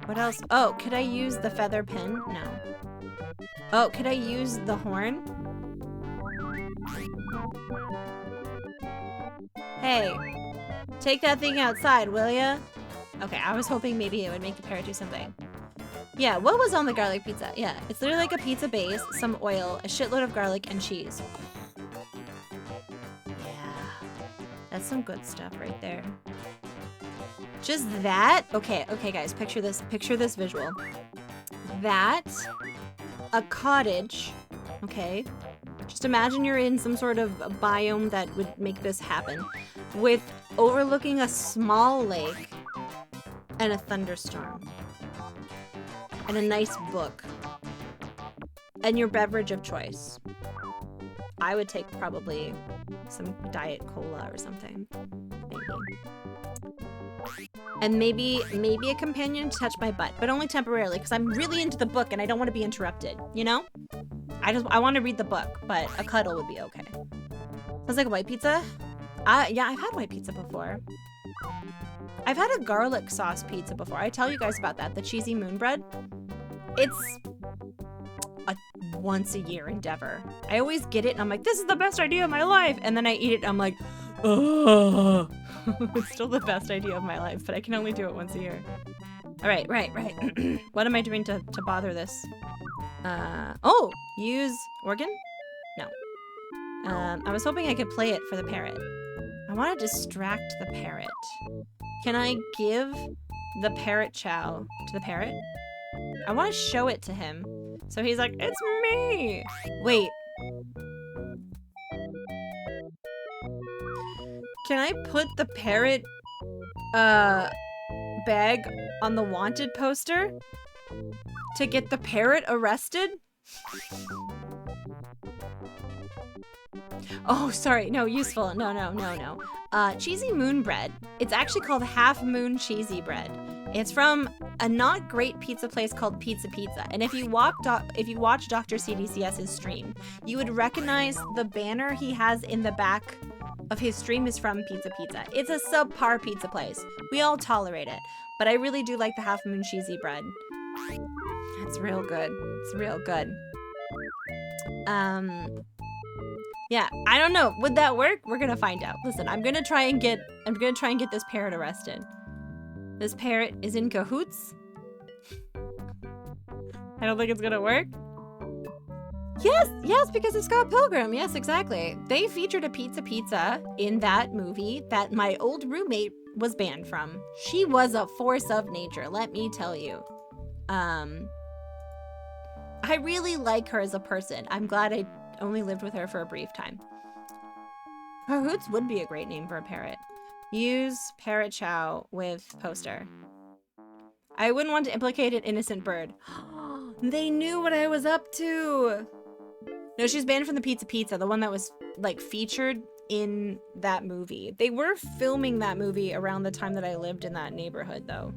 What else? Oh, could I use the feather pen? No. Oh, could I use the horn? Hey, take that thing outside, will ya? Okay, I was hoping maybe it would make the parrot do something. Yeah, what was on the garlic pizza? Yeah, it's literally like a pizza base, some oil, a shitload of garlic, and cheese. That's some good stuff right there. Just that? Okay, guys, picture this visual. That, a cottage, okay? Just imagine you're in some sort of biome that would make this happen, with overlooking a small lake and a thunderstorm. And a nice book. And your beverage of choice. I would take probably some Diet Cola or something. Maybe. And maybe a companion to touch my butt, but only temporarily, because I'm really into the book and I don't want to be interrupted, you know? I want to read the book, but a cuddle would be okay. Sounds like a white pizza? Yeah, I've had white pizza before. I've had a garlic sauce pizza before. I tell you guys about that, the cheesy moon bread. It's a once-a-year endeavor. I always get it and I'm like, this is the best idea of my life. And then I eat it and I'm like, oh. It's still the best idea of my life, but I can only do it once a year. All right. What am I doing to bother this? Oh, use organ? No. I was hoping I could play it for the parrot. I want to distract the parrot. Can I give the parrot chow to the parrot? I want to show it to him. So he's like, it's me! Wait. Can I put the parrot, bag on the wanted poster? to get the parrot arrested? Oh, sorry. No, useful. No. Cheesy moon bread. It's actually called Half Moon Cheesy Bread. It's from a not great pizza place called Pizza Pizza. And if you watch Dr. CDCS's stream, you would recognize the banner he has in the back of his stream is from Pizza Pizza. It's a subpar pizza place. We all tolerate it. But I really do like the Half Moon Cheesy Bread. It's real good. It's real good. Yeah, I don't know. Would that work? We're gonna find out. Listen, I'm gonna try and get this parrot arrested. This parrot is in cahoots. I don't think it's gonna work. Yes, because it's Scott Pilgrim. Yes, exactly. They featured a Pizza in that movie that my old roommate was banned from. She was a force of nature, let me tell you. I really like her as a person. I'm glad I only lived with her for a brief time. Cahoots would be a great name for a parrot. Use parrot chow with poster. I wouldn't want to implicate an innocent bird. They knew what I was up to. No, she's banned from the Pizza, the one that was like featured in that movie. They were filming that movie around the time that I lived in that neighborhood though.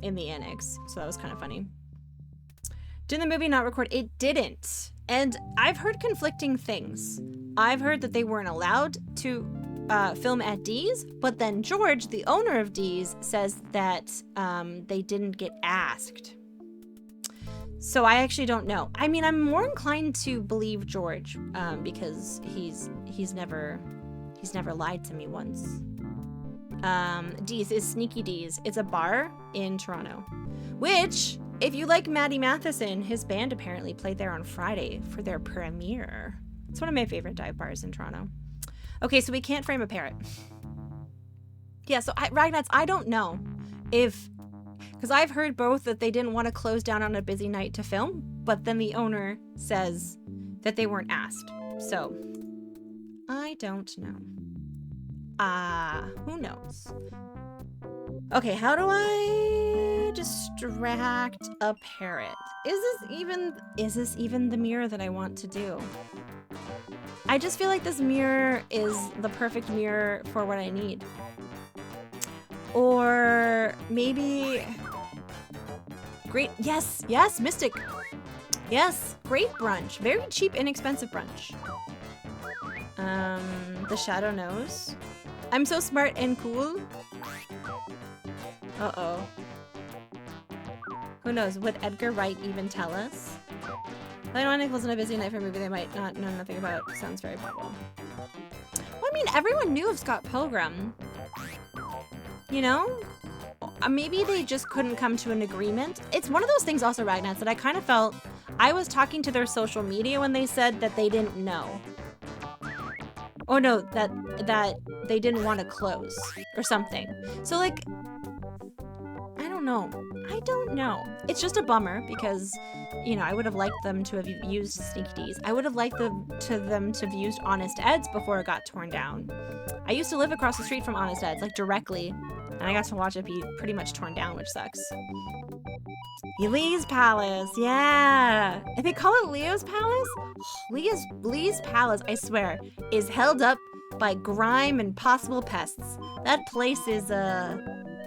In the annex. So that was kind of funny. Did the movie not record? It didn't. And I've heard conflicting things. I've heard that they weren't allowed to film at D's, but then George, the owner of D's, says that they didn't get asked. So I actually don't know. I mean, I'm more inclined to believe George because he's never lied to me once. D's is Sneaky D's. It's a bar in Toronto, which, if you like Maddie Matheson, his band apparently played there on Friday for their premiere. It's one of my favorite dive bars in Toronto. Okay, so we can't frame a parrot. Yeah, so Ragnats, I don't know if, because I've heard both that they didn't want to close down on a busy night to film, but then the owner says that they weren't asked. So, I don't know. Who knows? Okay, how do I distract a parrot? Is this even the mirror that I want to do? I just feel like this mirror is the perfect mirror for what I need. Or maybe great, yes, Mystic. Yes, great brunch. Very cheap, inexpensive brunch. The shadow knows. I'm so smart and cool. Uh-oh. Who knows? Would Edgar Wright even tell us? Like, on Nichols on a busy night for a movie they might not know nothing about. Sounds very probable. Well, I mean, everyone knew of Scott Pilgrim. You know? Maybe they just couldn't come to an agreement. It's one of those things also, Ragnats, that I kind of felt I was talking to their social media when they said that they didn't know. Oh no, that they didn't want to close or something. So like, I don't know. It's just a bummer because, you know, I would have liked them to have used Sneaky D's. I would have liked them to have used Honest Ed's before it got torn down. I used to live across the street from Honest Ed's, like directly, and I got to watch it be pretty much torn down, which sucks. Lee's Palace, yeah. And they call it Leo's Palace? Lee's Palace, I swear, is held up by grime and possible pests. That place is,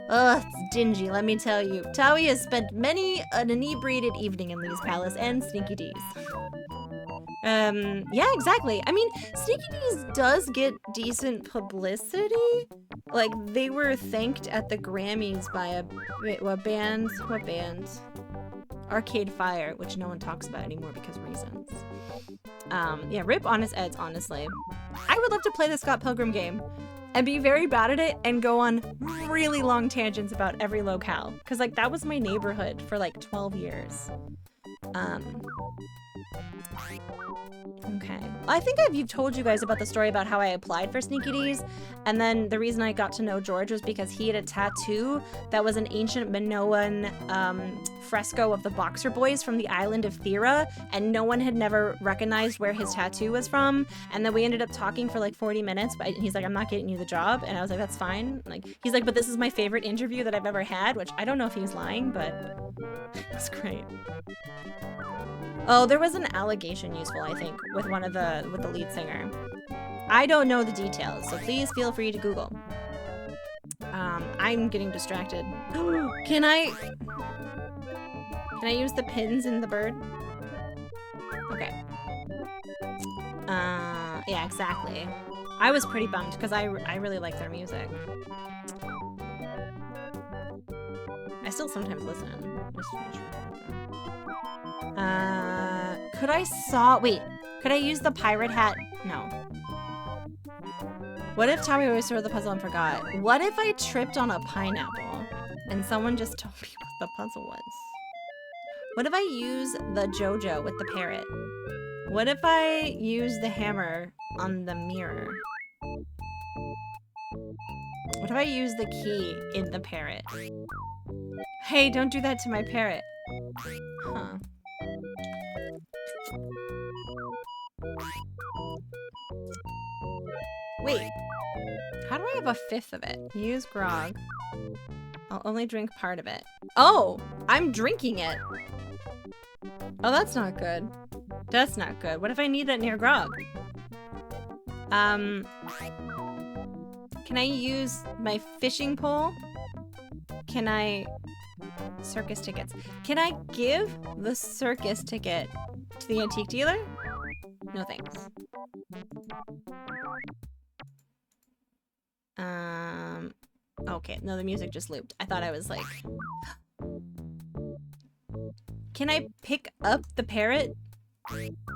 it's dingy, let me tell you. Tawi has spent many an inebriated evening in Lee's Palace and Sneaky D's. Yeah, exactly. I mean, Sneaky D's does get decent publicity. Like, they were thanked at the Grammys by what band? Arcade Fire, which no one talks about anymore because reasons. Yeah, rip Honest Ed's, honestly. I would love to play the Scott Pilgrim game and be very bad at it and go on really long tangents about every locale. Because, like, that was my neighborhood for, like, 12 years. Okay. I think I've told you guys about the story about how I applied for Sneaky D's, and then the reason I got to know George was because he had a tattoo that was an ancient Minoan fresco of the Boxer Boys from the island of Thera, and no one had never recognized where his tattoo was from, and then we ended up talking for like 40 minutes, but he's like, I'm not getting you the job, and I was like, that's fine. Like, he's like, but this is my favorite interview that I've ever had, which I don't know if he was lying, but That's great. Oh, there was an allegation useful, I think, with the lead singer. I don't know the details, so please feel free to Google. I'm getting distracted. Can I use the pins in the bird? Okay. Yeah, exactly. I was pretty bummed because I really like their music. I still sometimes listen. Could I use the pirate hat? No. What if Tommy always threw the puzzle and forgot? What if I tripped on a pineapple and someone just told me what the puzzle was? What if I use the JoJo with the parrot? What if I use the hammer on the mirror? What if I use the key in the parrot? Hey, don't do that to my parrot. Huh. Wait. How do I have a fifth of it? Use grog. I'll only drink part of it. Oh! I'm drinking it! Oh, that's not good. That's not good. What if I need that near grog? Can I use my fishing pole? Can I... Circus tickets. Can I give the circus ticket to the antique dealer? No thanks. Okay, no, the music just looped. I thought I was like... Can I pick up the parrot?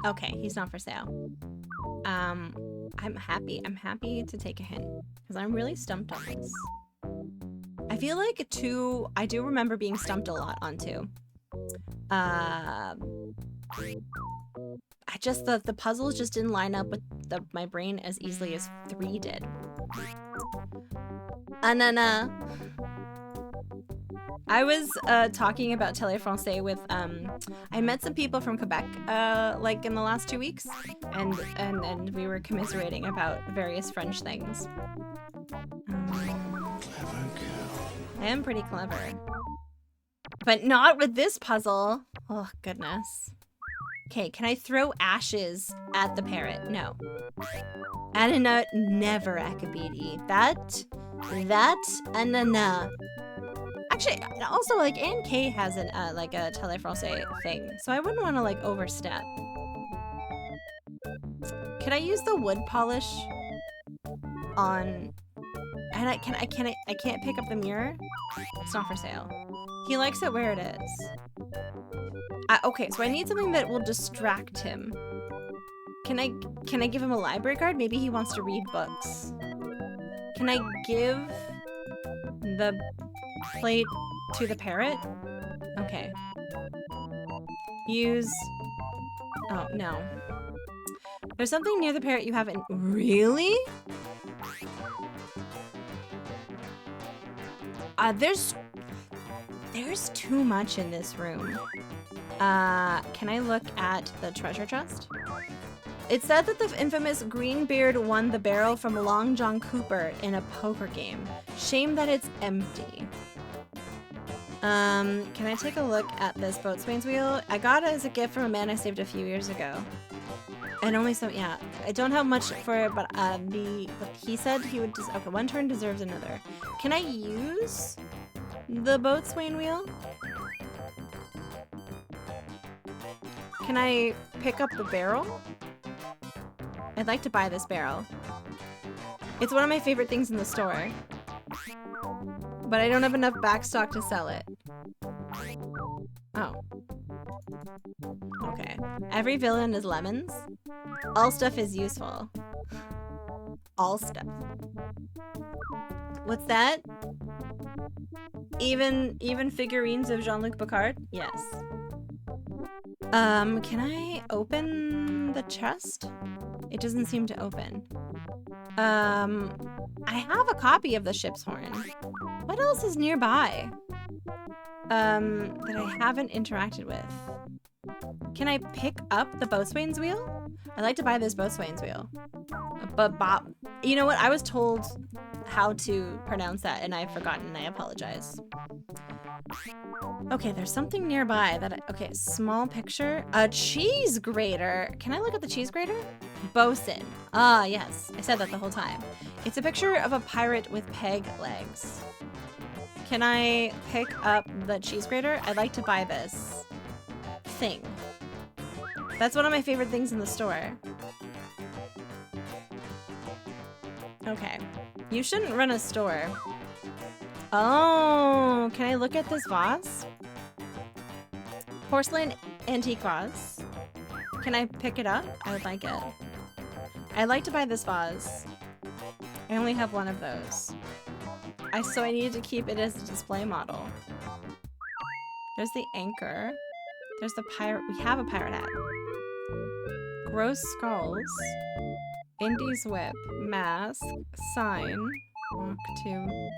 Okay, he's not for sale. I'm happy to take a hint because I'm really stumped on this. I feel like I do remember being stumped a lot on 2. The puzzles just didn't line up with my brain as easily as 3 did. I was talking about Télé Français with I met some people from Quebec like in the last 2 weeks, and we were commiserating about various French things. Clever girl. I am pretty clever, but not with this puzzle. Oh goodness. Okay, can I throw ashes at the parrot? No. Add a nut, never Akabidi. That, and a Actually, also, like, Anne K has an, like, a Télé Français thing, so I wouldn't want to, like, overstep. Could I use the wood polish on... And I can't pick up the mirror? It's not for sale. He likes it where it is. Okay, so I need something that will distract him. Can I give him a library card? Maybe he wants to read books. Can I give the plate to the parrot? Okay. Use... Oh, no. There's something near the parrot you haven't... Really? There's too much in this room. Can I look at the treasure chest? It said that the infamous Greenbeard won the barrel from Long John Cooper in a poker game. Shame that it's empty. Can I take a look at this boatswain's wheel? I got it as a gift from a man I saved a few years ago. And only so, yeah. I don't have much for it, but he said he would just, okay, one turn deserves another. Can I use the boatswain wheel? Can I pick up the barrel? I'd like to buy this barrel. It's one of my favorite things in the store. But I don't have enough backstock to sell it. Oh. Okay. Every villain is lemons. All stuff is useful. All stuff. What's that? Even figurines of Jean-Luc Picard? Yes. Can I open the chest? It doesn't seem to open. I have a copy of the ship's horn. What else is nearby? That I haven't interacted with. Can I pick up the boatswain's wheel? I'd like to buy this boatswain's wheel. But Bob, you know what? I was told how to pronounce that and I've forgotten. I apologize. Okay, there's something nearby that okay, small picture. A cheese grater. Can I look at the cheese grater? Bosun. Ah, yes. I said that the whole time. It's a picture of a pirate with peg legs. Can I pick up the cheese grater? I'd like to buy this thing. That's one of my favorite things in the store. Okay. You shouldn't run a store. Oh, can I look at this vase? Porcelain antique vase. Can I pick it up? I would like it. I'd like to buy this vase. I only have one of those. So I needed to keep it as a display model. There's the anchor. There's the pirate. We have a pirate hat. Gross skulls. Indy's whip. Mask. Sign. Walk to.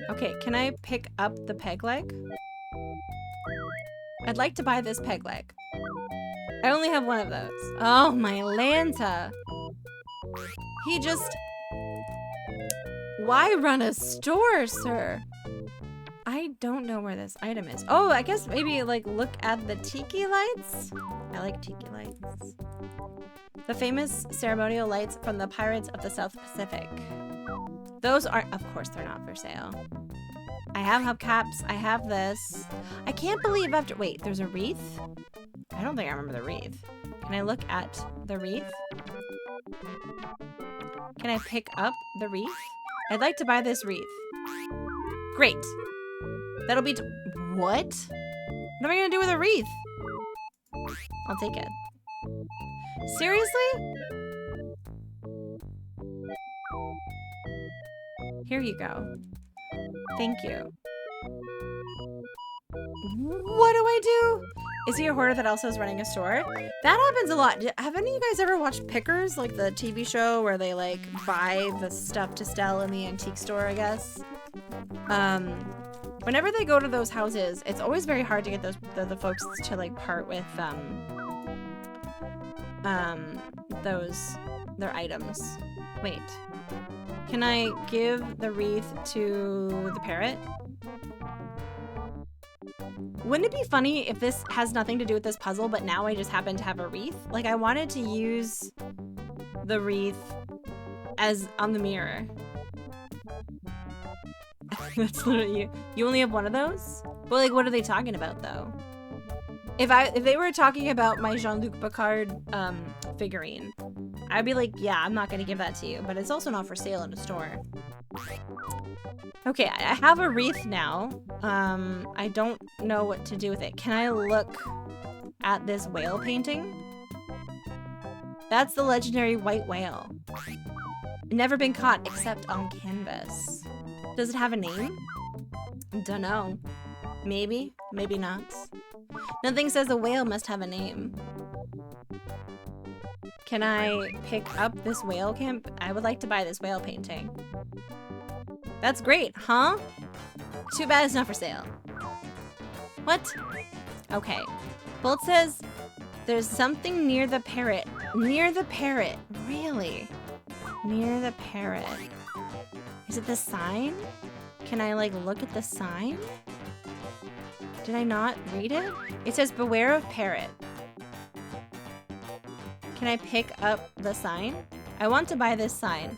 Okay, can I pick up the peg leg? I'd like to buy this peg leg. I only have one of those. Oh, my Lanta. He just... Why run a store, sir? I don't know where this item is. Oh, I guess maybe, like, look at the tiki lights? I like tiki lights. The famous ceremonial lights from the Pirates of the South Pacific. Those aren't... Of course, they're not for sale. I have hubcaps. I have this. I can't believe after... Wait, there's a wreath? I don't think I remember the wreath. Can I look at the wreath? Can I pick up the wreath? I'd like to buy this wreath. Great. That'll be... What? What am I gonna do with a wreath? I'll take it. Seriously? Here you go. Thank you. What do I do? Is he a hoarder that also is running a store? That happens a lot. Have any of you guys ever watched Pickers, like the TV show where they like buy the stuff to sell in the antique store, I guess? Whenever they go to those houses, it's always very hard to get those the folks to like part with their items. Wait. Can I give the wreath to the parrot? Wouldn't it be funny if this has nothing to do with this puzzle, but now I just happen to have a wreath? Like, I wanted to use the wreath as on the mirror. That's literally you only have one of those? But like, what are they talking about though? If they were talking about my Jean-Luc Picard figurine, I'd be like, yeah, I'm not gonna give that to you, but it's also not for sale in a store. Okay, I have a wreath now. I don't know what to do with it. Can I look at this whale painting? That's the legendary white whale. Never been caught except on canvas. Does it have a name? Dunno. Maybe, maybe not. Nothing says a whale must have a name. Can I pick up this whale camp? I would like to buy this whale painting. That's great, huh? Too bad it's not for sale. What? Okay. Well, it says there's something near the parrot. Near the parrot. Really? Near the parrot. Is it the sign? Can I, like, look at the sign? Did I not read it? It says, beware of parrot. Can I pick up the sign? I want to buy this sign.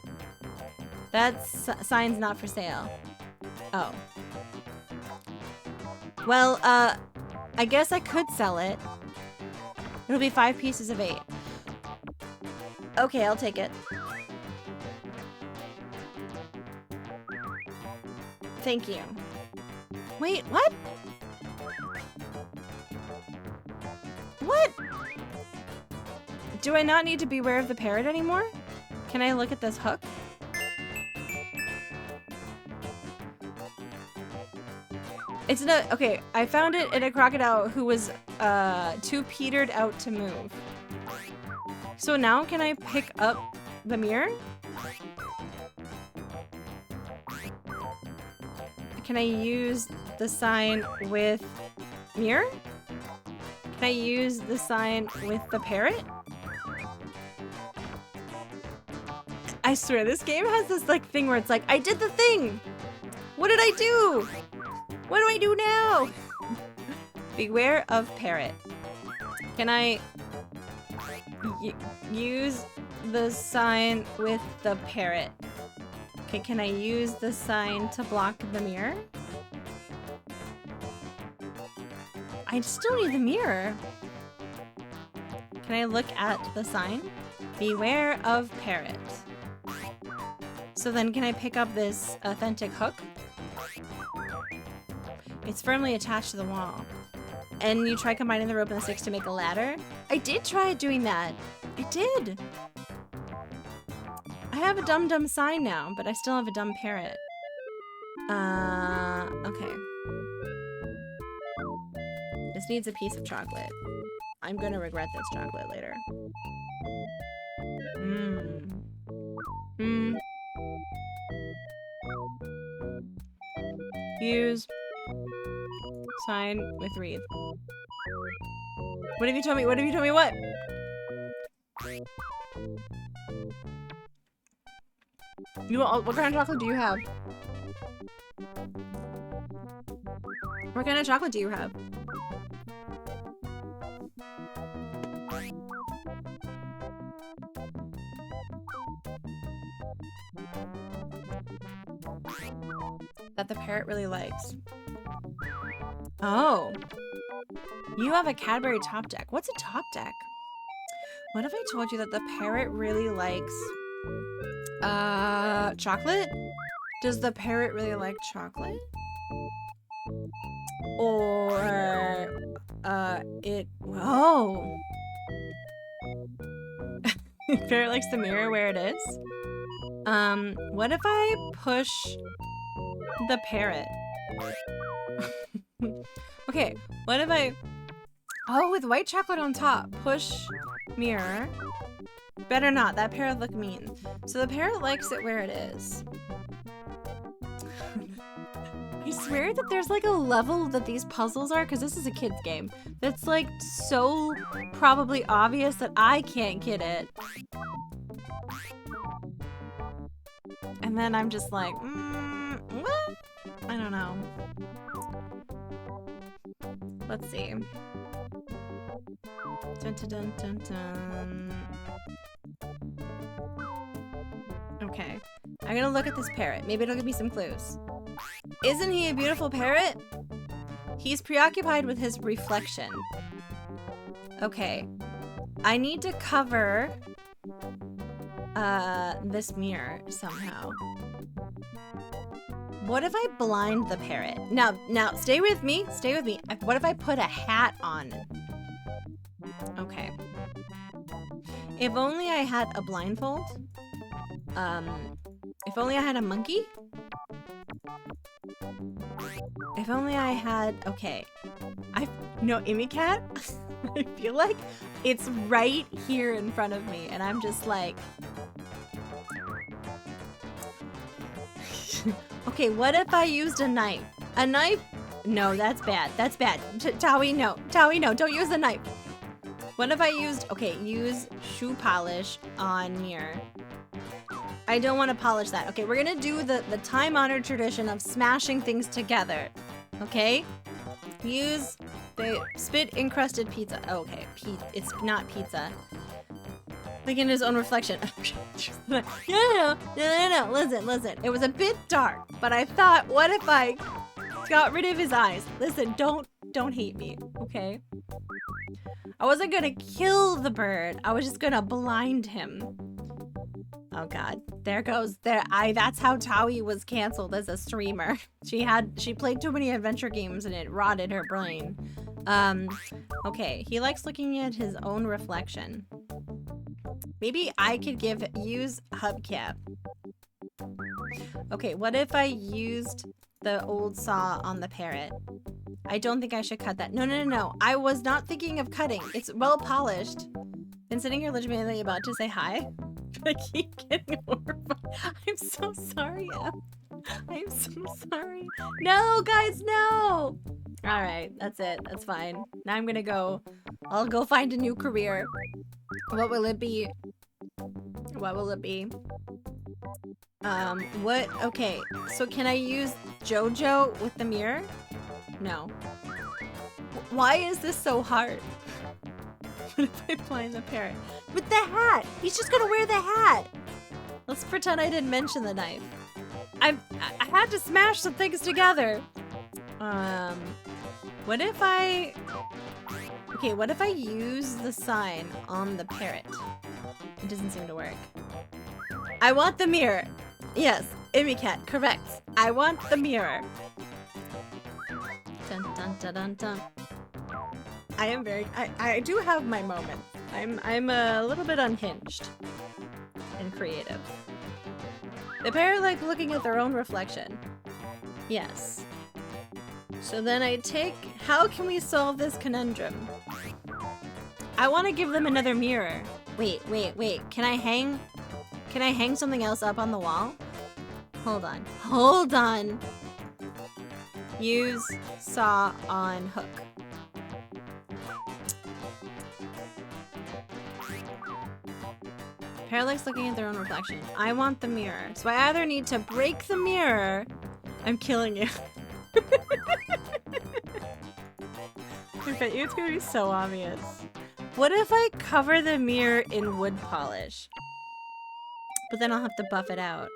That sign's not for sale. Oh. Well, I guess I could sell it. It'll be 5 pieces of 8. Okay, I'll take it. Thank you. Wait, what? What? Do I not need to beware of the parrot anymore? Can I look at this hook? It's not, okay, I found it in a crocodile who was too petered out to move. So now can I pick up the mirror? Can I use the sign with mirror? Can I use the sign with the parrot? I swear, this game has this like thing where it's like, I did the thing! What did I do? What do I do now? Beware of parrot. Can I use the sign with the parrot? Okay, can I use the sign to block the mirror? I still need the mirror. Can I look at the sign? Beware of parrot. So then can I pick up this authentic hook? It's firmly attached to the wall. And you try combining the rope and the sticks to make a ladder? I did try doing that. I did. I have a dumb sign now, but I still have a dumb parrot. Okay. This needs a piece of chocolate. I'm gonna regret this chocolate later. Use sign with wreath. What have you told me? What have you told me? What? What kind of chocolate do you have? What kind of chocolate do you have? That the parrot really likes. Oh. You have a Cadbury top deck. What's a top deck? What if I told you that the parrot really likes chocolate? Does the parrot really like chocolate? Or whoa. Parrot likes the mirror where it is. What if I push the parrot? Okay, what if I... Oh, with white chocolate on top. Push mirror. Better not. That parrot look mean. So the parrot likes it where it is. I swear that there's like a level that these puzzles are, because this is a kid's game, that's like so probably obvious that I can't get it. And then I'm just like, what? I don't know. Let's see. Dun, dun, dun, dun, dun. Okay. I'm gonna look at this parrot. Maybe it'll give me some clues. Isn't he a beautiful parrot? He's preoccupied with his reflection. Okay. I need to cover this mirror somehow. What if I blind the parrot? Now, stay with me. Stay with me. What if I put a hat on? Okay. If only I had a blindfold. If only I had a monkey. If only I had... Okay. No, Amy Cat? I feel like it's right here in front of me. And I'm just like... Okay, what if I used a knife? A knife? No, that's bad. That's bad. Tawi, no. Tawi, no. Don't use a knife. What if I used... Okay, use shoe polish on mirror. I don't want to polish that. Okay, we're gonna do the time-honored tradition of smashing things together. Okay? Use the spit-encrusted pizza. Oh, okay, it's not pizza. Look in his own reflection. No. Listen. It was a bit dark, but I thought, what if I got rid of his eyes? Listen, don't hate me, okay? I wasn't gonna kill the bird. I was just gonna blind him. Oh God, there goes that's how Tawi was canceled as a streamer. She played too many adventure games and it rotted her brain. Okay, he likes looking at his own reflection. Maybe I could use hubcap. Okay, what if I used the old saw on the parrot? I don't think I should cut that. No. I was not thinking of cutting. It's well polished. Been sitting here legitimately about to say hi. I keep getting horrified. I'm so sorry, Em. I'm so sorry. No, guys, no! Alright, that's it. That's fine. Now I'm gonna go. I'll go find a new career. What will it be? What will it be? What? Okay, so can I use JoJo with the mirror? No. Why is this so hard? What if I blind the parrot? With the hat! He's just gonna wear the hat! Let's pretend I didn't mention the knife. I had to smash some things together. What if I... Okay, what if I use the sign on the parrot? It doesn't seem to work. I want the mirror. Yes, Cat, correct. I want the mirror. Dun dun dun dun dun. I am very... I do have my moments. I'm a little bit unhinged and creative. The parrot like looking at their own reflection. Yes. So then I take... How can we solve this conundrum? I want to give them another mirror. Wait. Can I hang something else up on the wall? Hold on. Use saw on hook. Parallax looking at their own reflection. I want the mirror. So I either need to break the mirror... I'm killing you. I bet you it's gonna be so obvious. What if I cover the mirror in wood polish? But then I'll have to buff it out.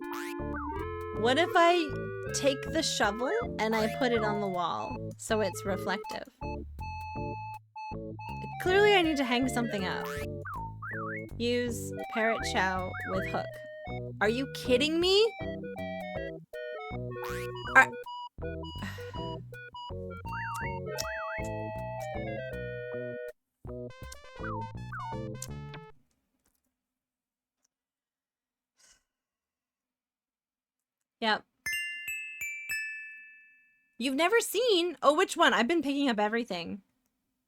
What if I take the shovel and I put it on the wall so it's reflective? Clearly I need to hang something up. Use parrot chow with hook. Are you kidding me? Yep. You've never seen? Oh, which one? I've been picking up everything.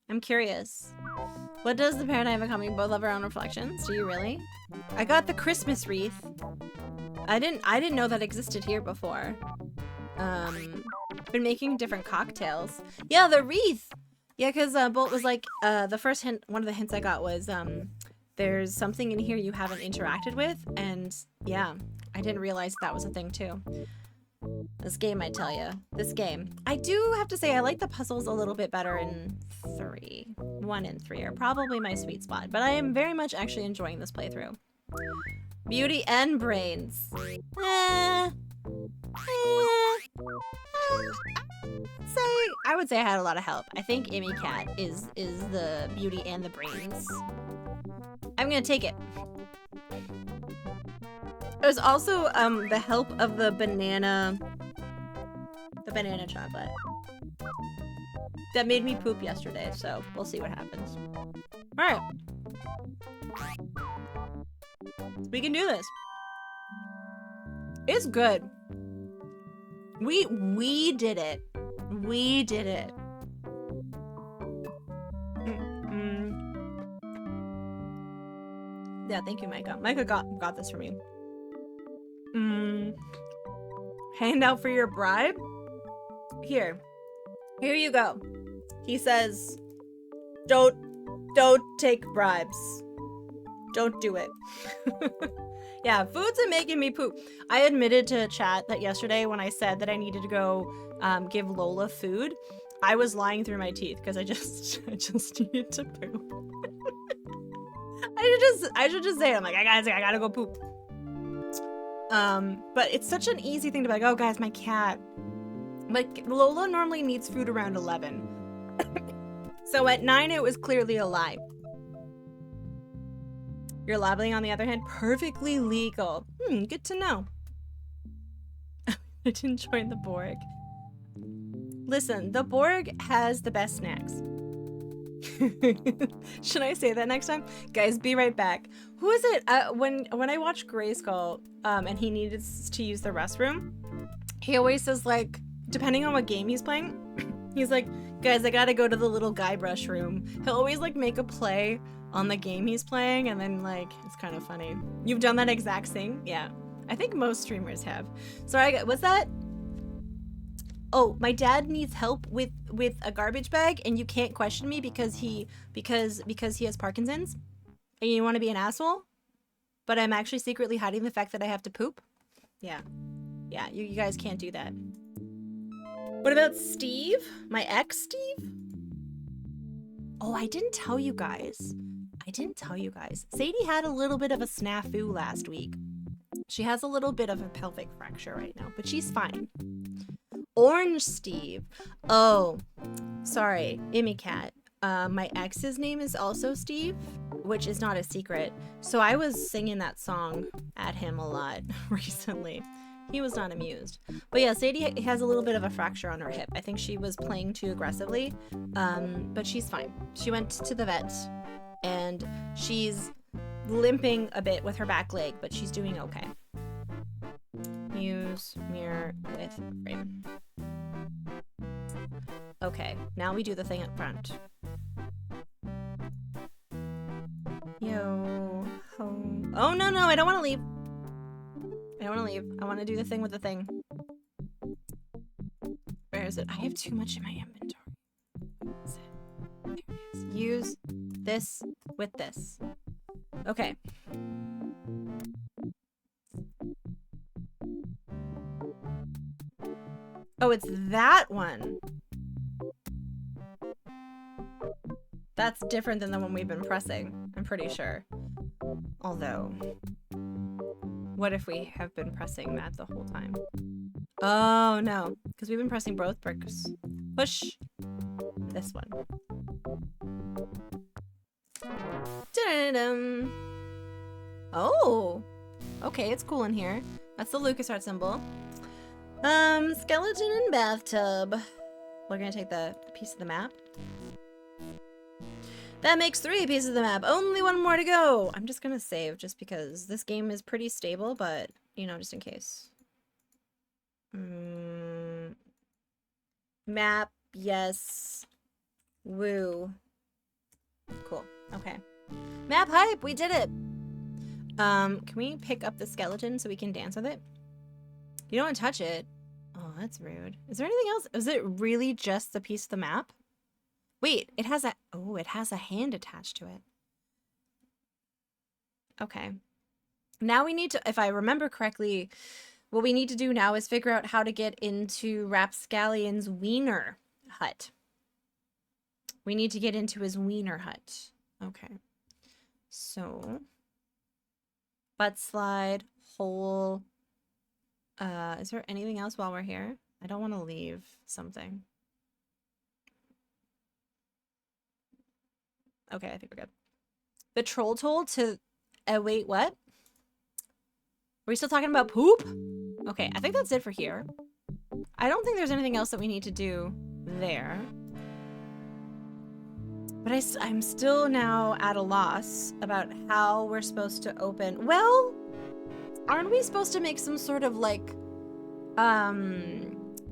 I'm curious. What does the parrot have in common? Both love our own reflections. Do you really? I got the Christmas wreath. I didn't know that existed here before. Been making different cocktails. Yeah, the wreath. Yeah, because Bolt was like, the first hint, one of the hints I got was, there's something in here you haven't interacted with, and yeah, I didn't realize that was a thing too. This game, I tell you. This game. I do have to say, I like the puzzles a little bit better in 3. 1 and 3 are probably my sweet spot, but I am very much actually enjoying this playthrough. Beauty and brains. I would say I had a lot of help. I think Cat is the beauty and the brains. I'm gonna take it. There's also the help of the banana chocolate. That made me poop yesterday, so we'll see what happens. Alright. We can do this. It's good. We did it. We did it. Yeah, thank you, Micah. Micah got this for me. Hand out for your bribe? Here you go. He says, don't take bribes. Don't do it. Yeah, foods are making me poop. I admitted to chat that yesterday when I said that I needed to go give Lola food, I was lying through my teeth because I just needed to poop. I should just say it. I'm like, I gotta go poop. But it's such an easy thing to be like, oh guys, my cat. Like, Lola normally needs food around 11. So at 9, it was clearly a lie. Your labeling, on the other hand, perfectly legal. Good to know. I didn't join the Borg. Listen, the Borg has the best snacks. Should I say that next time? Guys, be right back. Who is it? When I watch Grayskull, and he needed to use the restroom, he always says, like, depending on what game he's playing, he's like, guys, I gotta go to the little Guybrush room. He'll always, like, make a play on the game he's playing, and then, like, it's kind of funny. You've done that exact thing? Yeah. I think most streamers have. Sorry, what's that? Oh, my dad needs help with a garbage bag, and you can't question me because he has Parkinson's, and you want to be an asshole, but I'm actually secretly hiding the fact that I have to poop. Yeah. Yeah, you guys can't do that. What about Steve? My ex Steve? Oh, I didn't tell you guys. Sadie had a little bit of a snafu last week. She has a little bit of a pelvic fracture right now, but she's fine. Orange Steve. Oh, sorry, Immy Cat. My ex's name is also Steve, which is not a secret. So I was singing that song at him a lot recently. He was not amused. But yeah, Sadie has a little bit of a fracture on her hip. I think she was playing too aggressively, but she's fine. She went to the vet, and she's limping a bit with her back leg, but she's doing okay. Use mirror with frame. Okay, now we do the thing up front. Yo ho. Oh no, I don't want to leave. I want to do the thing with the thing. Where is it? I have too much in my inventory. Where is it? There it is. Use this with this. Okay. Oh, it's that one. That's different than the one we've been pressing, I'm pretty sure. Although, what if we have been pressing that the whole time? Oh, no, because we've been pressing both bricks. Push this one. Da-da-dum. Oh, okay, it's cool in here. That's the LucasArts symbol. Skeleton and bathtub. We're gonna take the piece of the map. That makes 3 pieces of the map. Only 1 more to go. I'm just gonna save just because this game is pretty stable, but, you know, just in case. Map, yes. Woo. Cool. Okay. Map hype, we did it. Can we pick up the skeleton so we can dance with it? You don't want to touch it. Oh, that's rude. Is there anything else? Is it really just the piece of the map? Wait, it has a hand attached to it. Okay. Now we need to, if I remember correctly, what we need to do now is figure out how to get into Rapscallion's wiener hut. We need to get into his wiener hut. Okay. So, butt slide, hole. Is there anything else while we're here? I don't want to leave something. Okay, I think we're good. The troll toll to... wait, what? Are we still talking about poop? Okay, I think that's it for here. I don't think there's anything else that we need to do there. But I'm still now at a loss about how we're supposed to open... Well, aren't we supposed to make some sort of, like, a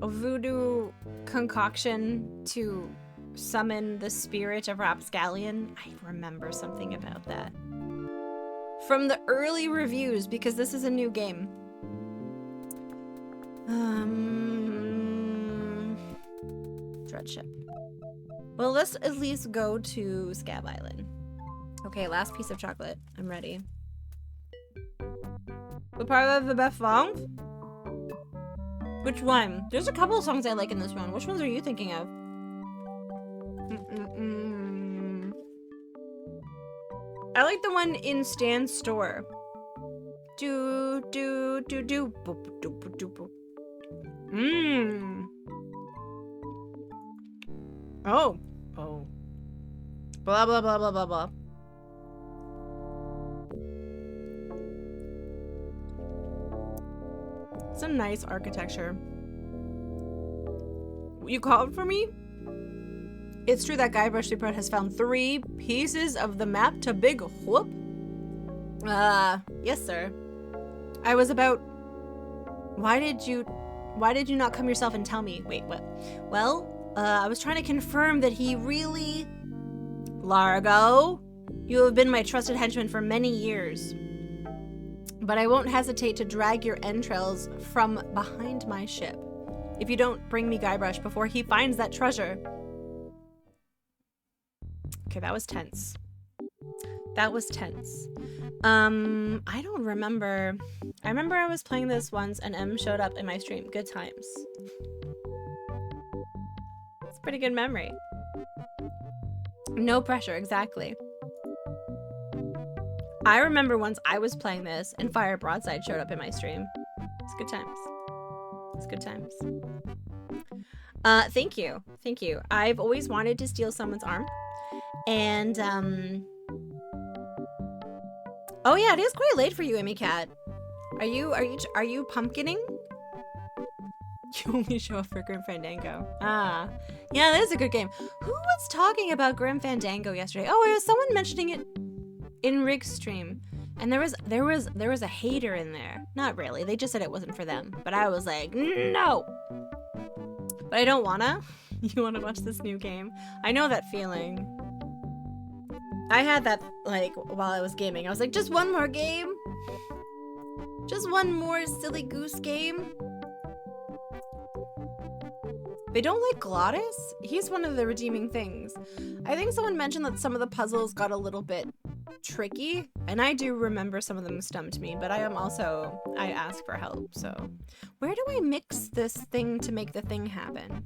voodoo concoction to summon the spirit of Rapscallion? I remember something about that from the early reviews, because this is a new game. Dreadship. Well, let's at least go to Scab Island. Okay, last piece of chocolate. I'm ready. The part of the best song? Which one? There's a couple of songs I like in this one. Which ones are you thinking of? I like the one in Stan's store. Do do do do boop doop doop boop. Oh. Blah blah blah blah blah blah. Some nice architecture. You called for me? It's true that Guybrush Threepwood has found 3 pieces of the map to Big Whoop? Yes, sir. I was about... Why did you not come yourself and tell me? Wait, what? Well, I was trying to confirm that he really... Largo, you have been my trusted henchman for many years. But I won't hesitate to drag your entrails from behind my ship if you don't bring me Guybrush before he finds that treasure. Okay, that was tense. That was tense. I don't remember. I remember I was playing this once and M showed up in my stream. Good times. It's a pretty good memory. No pressure, exactly. I remember once I was playing this and Fire Broadside showed up in my stream. It's good times. It's good times. Thank you. Thank you. I've always wanted to steal someone's arm. And, oh yeah, it is quite late for you, Emmy Cat. Are you pumpkining? You only show up for Grim Fandango. Ah. Yeah, that is a good game. Who was talking about Grim Fandango yesterday? Oh, it was someone mentioning it in Rig's stream. And there was a hater in there. Not really. They just said it wasn't for them. But I was like, no. But I don't wanna. You wanna watch this new game? I know that feeling. I had that, like, while I was gaming. I was like, just one more game? Just one more silly goose game? They don't like Glottis? He's one of the redeeming things. I think someone mentioned that some of the puzzles got a little bit tricky, and I do remember some of them stumped me, but I ask for help, so. Where do I mix this thing to make the thing happen?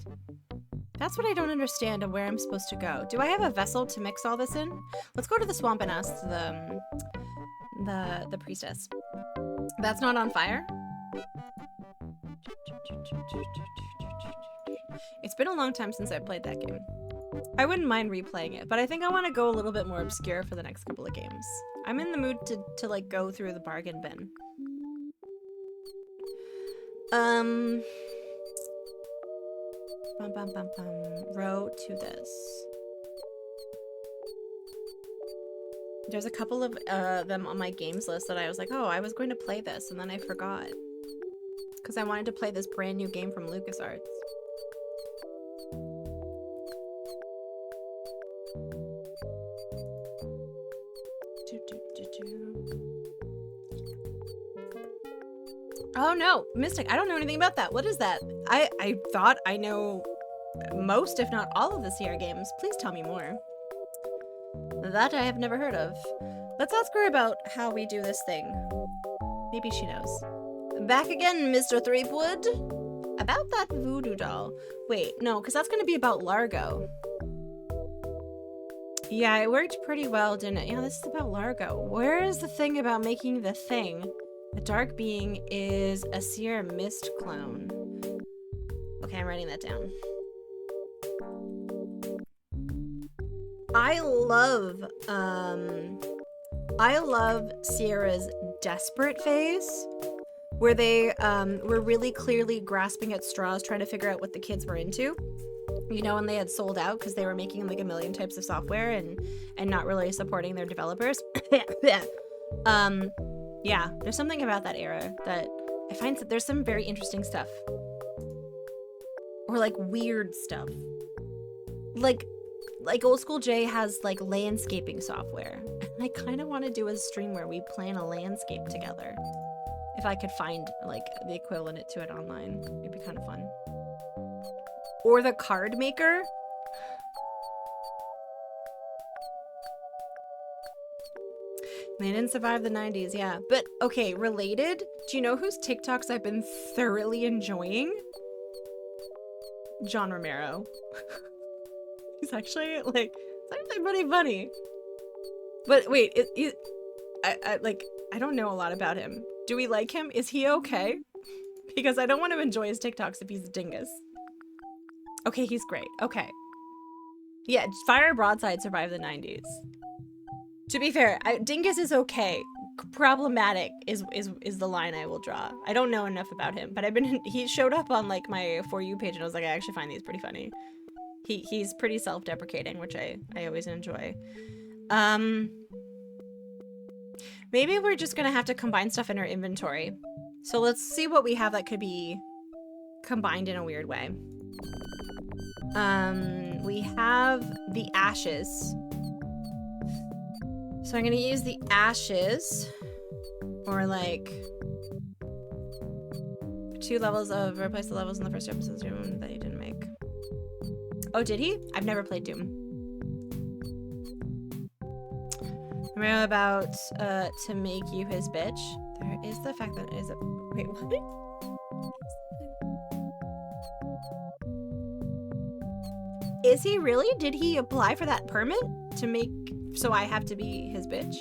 That's what I don't understand and where I'm supposed to go. Do I have a vessel to mix all this in? Let's go to the swamp and ask the priestess. That's not on fire? It's been a long time since I played that game. I wouldn't mind replaying it, but I think I want to go a little bit more obscure for the next couple of games. I'm in the mood to like go through the bargain bin. Row to this. There's a couple of them on my games list that I was like, oh, I was going to play this, and then I forgot. Because I wanted to play this brand new game from LucasArts. Oh no, Mystic, I don't know anything about that. What is that? I thought I know most, if not all of the Sierra games. Please tell me more. That I have never heard of. Let's ask her about how we do this thing. Maybe she knows. Back again, Mr. Threepwood. About that voodoo doll. Wait, no, because that's going to be about Largo. Yeah, it worked pretty well, didn't it? Yeah, this is about Largo. Where is the thing about making the thing? The dark being is a Sierra Mist clone. Okay, I'm writing that down. I love Sierra's desperate phase, where they were really clearly grasping at straws trying to figure out what the kids were into. You know, and they had sold out because they were making like a million types of software and not really supporting their developers. Yeah, there's something about that era that I find that there's some very interesting stuff. Or like weird stuff. Like Old School J has like landscaping software. And I kind of want to do a stream where we plan a landscape together. If I could find like the equivalent to it online, it'd be kind of fun. Or the card maker. They didn't survive the 90s, yeah. But, okay, related, do you know whose TikToks I've been thoroughly enjoying? John Romero. He's actually, like, it's actually pretty funny. But wait, I don't know a lot about him. Do we like him? Is he okay? Because I don't want to enjoy his TikToks if he's a dingus. Okay, he's great. Okay. Yeah, Fire Broadside survived the 90s. To be fair, dingus is okay. Problematic is the line I will draw. I don't know enough about him, but he showed up on like my For You page and I was like, I actually find these pretty funny. He's pretty self-deprecating, which I always enjoy. Maybe we're just gonna have to combine stuff in our inventory. So let's see what we have that could be combined in a weird way. We have the ashes. So I'm gonna use the ashes, or like 2 levels of replace the levels in the first episode of Doom that he didn't make. Oh, did he? I've never played Doom. I'm about to make you his bitch. There is the fact that it is a... Wait, what? Is he really? Did he apply for that permit to make... So I have to be his bitch?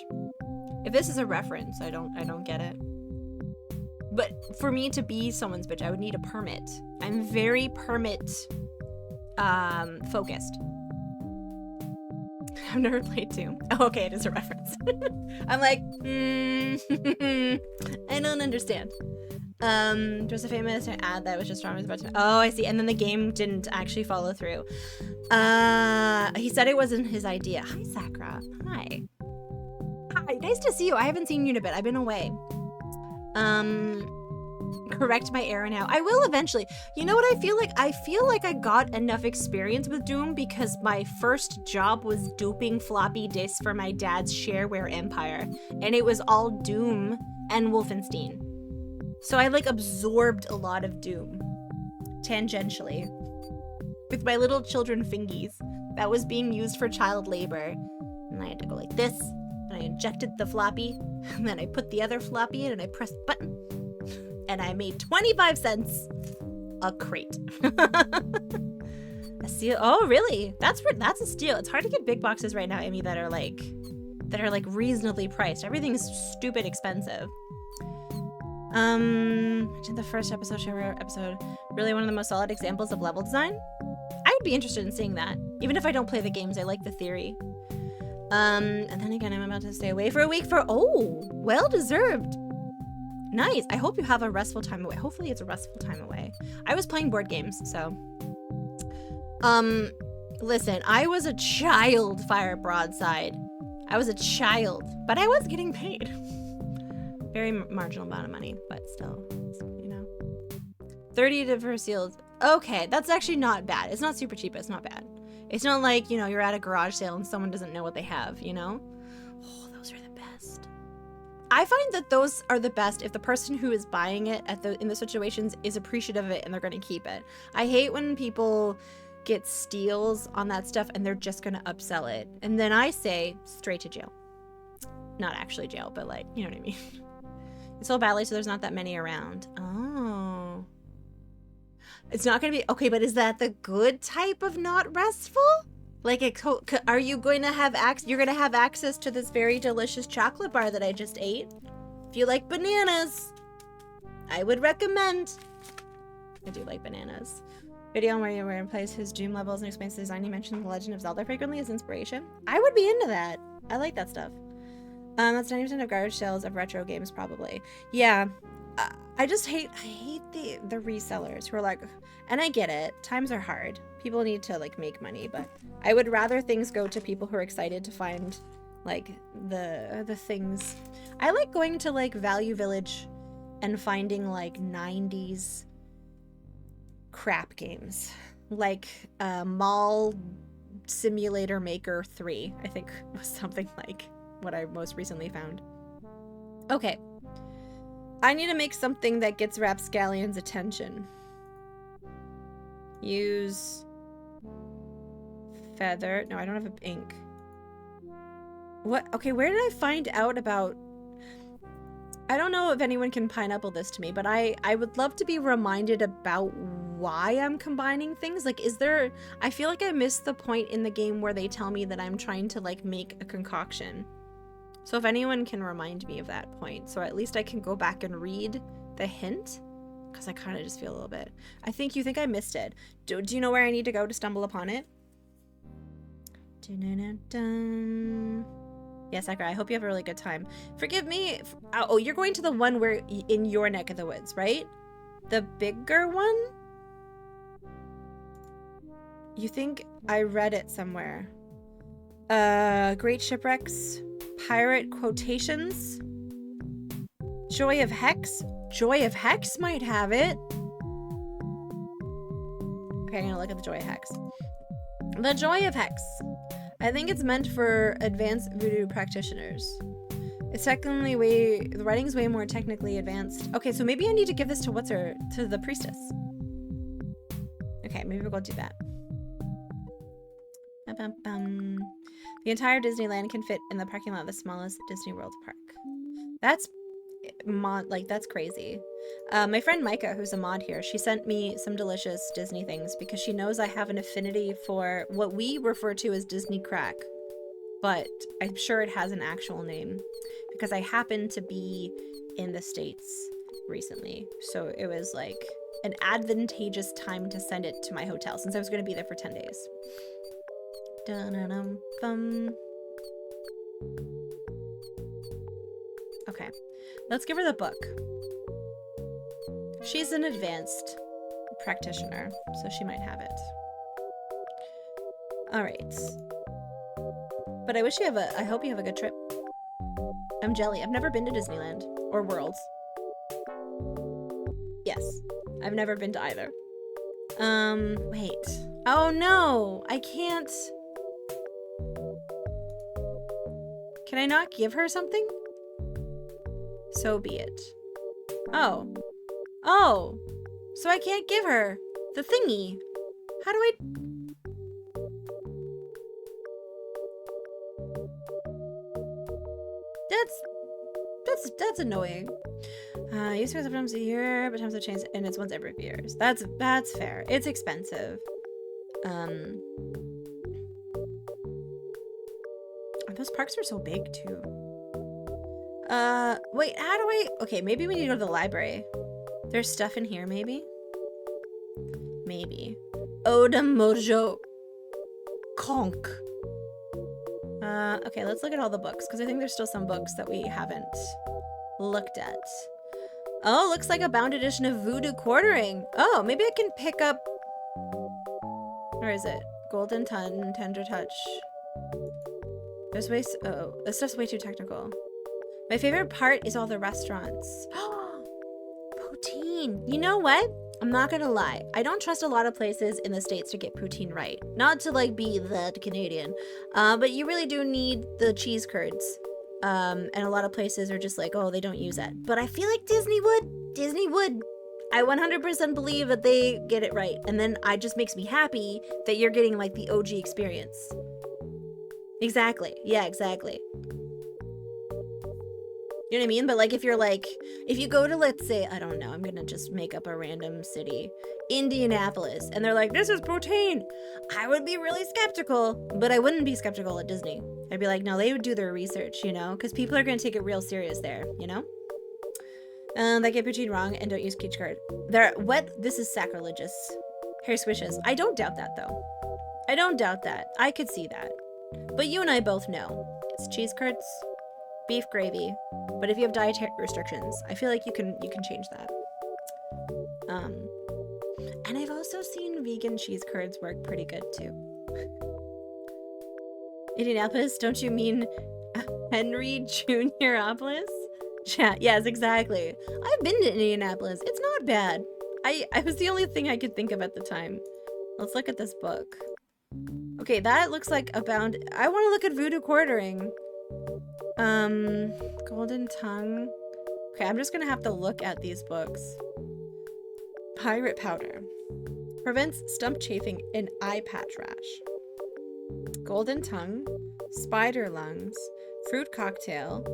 If this is a reference, I don't get it. But for me to be someone's bitch, I would need a permit. I'm very permit focused. I've never played Doom. Oh, okay, it is a reference. I'm like, I don't understand. There's a famous ad that was just wrong. Oh, I see. And then the game didn't actually follow through. He said it wasn't his idea. Hi, Sakura. Hi. Hi, nice to see you. I haven't seen you in a bit. I've been away. Correct my error now. I will eventually. You know what I feel like? I feel like I got enough experience with Doom because my first job was duping floppy disks for my dad's shareware empire. And it was all Doom and Wolfenstein. So I like absorbed a lot of Doom. Tangentially. With my little children fingies. That was being used for child labor. And I had to go like this. And I injected the floppy. And then I put the other floppy in and I pressed button. And I made 25 cents a crate. A steal. Oh, really? That's a steal. It's hard to get big boxes right now, Amy, that are like reasonably priced. Everything's stupid expensive. The first episode, really one of the most solid examples of level design. I would be interested in seeing that. Even if I don't play the games, I like the theory. And then again, I'm about to stay away for a week for, oh, well deserved. Nice. I hope you have a restful time away. Hopefully it's a restful time away. I was playing board games, so. Listen, I was a child, Fire Broadside. I was a child, but I was getting paid. Very marginal amount of money, but still, you know. 30 different seals. Okay, that's actually not bad. It's not super cheap, but it's not bad. It's not like, you know, you're at a garage sale and someone doesn't know what they have, you know? Oh, those are the best. I find that those are the best if the person who is buying it in the situations is appreciative of it and they're going to keep it. I hate when people get steals on that stuff and they're just going to upsell it. And then I say straight to jail. Not actually jail, but like, you know what I mean? It's so badly so there's not that many around. Oh. It's not going to be... Okay, but is that the good type of not restful? Like, are you going to have access? You're going to have access to this very delicious chocolate bar that I just ate. If you like bananas, I would recommend. I do like bananas. Video where he plays his Doom levels and explains the design. He mentioned The Legend of Zelda frequently as inspiration. I would be into that. I like that stuff. That's 90% of garbage sales of retro games, probably. Yeah. I just hate the resellers who are like, and I get it, times are hard. People need to like make money, but I would rather things go to people who are excited to find like the things. I like going to like Value Village and finding like 90s crap games. Like Mall Simulator Maker 3, I think was something like what I most recently found. Okay. I need to make something that gets Rapscallion's attention. Use feather. No, I don't have ink. What? Okay, where did I find out about... I don't know if anyone can pineapple this to me, but I would love to be reminded about why I'm combining things. Like, is there... I feel like I missed the point in the game where they tell me that I'm trying to, like, make a concoction. So if anyone can remind me of that point, so at least I can go back and read the hint, because I kind of just feel a little bit. You think I missed it. Do you know where I need to go to stumble upon it? Dun-dun-dun-dun. Yeah, Sakura, I hope you have a really good time. Forgive me. Oh, you're going to the one where in your neck of the woods, right? The bigger one? You think I read it somewhere? Great Shipwrecks. Pirate Quotations. Joy of Hex. Joy of Hex might have it. Okay, I'm gonna look at the Joy of Hex. The Joy of Hex. I think it's meant for advanced voodoo practitioners. It's technically the writing's way more technically advanced. Okay, so maybe I need to give this to to the priestess. Okay, maybe we'll go do that. The entire Disneyland can fit in the parking lot of the smallest Disney World park. That's that's crazy. My friend Micah, who's a mod here, she sent me some delicious Disney things because she knows I have an affinity for what we refer to as Disney crack, but I'm sure it has an actual name because I happened to be in the States recently, so it was like an advantageous time to send it to my hotel since I was going to be there for 10 days. Dun-dun-dum-bum. Okay, let's give her the book. She's an advanced practitioner, so she might have it. All right. But I hope you have a good trip. I'm Jelly. I've never been to Disneyland or Worlds. Yes, I've never been to either. Wait. Oh no, I can't. Can I not give her something? So be it. Oh. Oh. So I can't give her the thingy. How do I... That's annoying. Used to sometimes a year, but times have changed and it's once every few years. That's fair. It's expensive. Those parks are so big too. Wait, how do I... Okay, maybe we need to go to the library. There's stuff in here, maybe? Maybe. Oda Mojo Conk. Okay, let's look at all the books, because I think there's still some books that we haven't looked at. Oh, looks like a bound edition of Voodoo Quartering. Oh, maybe I can pick up... Where is it? Golden Ton, Tender Touch. There's way... Oh, this stuff's way too technical. My favorite part is all the restaurants. Poutine. You know what? I'm not gonna lie. I don't trust a lot of places in the States to get poutine right. Not to like be that Canadian, but you really do need the cheese curds. And a lot of places are just like, oh, they don't use that. But I feel like Disney would. I 100% believe that they get it right. And then it just makes me happy that you're getting like the OG experience. Exactly. Yeah, exactly. You know what I mean? But like if you go to, let's say, I don't know, I'm gonna just make up a random city, Indianapolis, and they're like, this is poutine, I would be really skeptical, but I wouldn't be skeptical at Disney. I'd be like, no, they would do their research, you know, because people are gonna take it real serious there, you know? They get poutine wrong and don't use peach curd. This is sacrilegious. Hair swishes. I don't doubt that though. I don't doubt that. I could see that. But you and I both know it's cheese curds, beef gravy, but if you have dietary restrictions, I feel like you can change that. And I've also seen vegan cheese curds work pretty good too. Indianapolis, don't you mean Henry Junioropolis? Chat, yes, exactly. I've been to Indianapolis. It's not bad. I was the only thing I could think of at the time. Let's look at this book. Okay, that looks like a bound. I want to look at Voodoo Quartering. Golden Tongue. Okay, I'm just gonna have to look at these books. Pirate Powder. Prevents stump chafing and eye patch rash. Golden Tongue. Spider Lungs. Fruit Cocktail.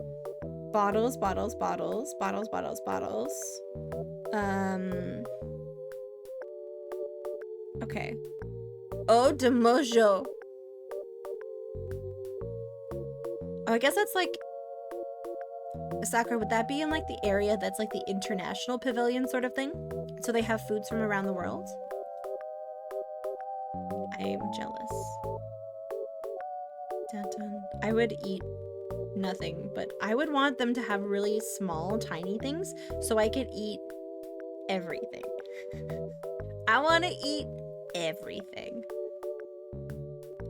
Bottles. Okay. Eau de Mojo. Oh, I guess that's like... Sakura, would that be in like the area that's like the international pavilion sort of thing? So they have foods from around the world? I'm jealous. Dun dun. I would eat nothing, but I would want them to have really small, tiny things so I could eat everything. I want to eat everything.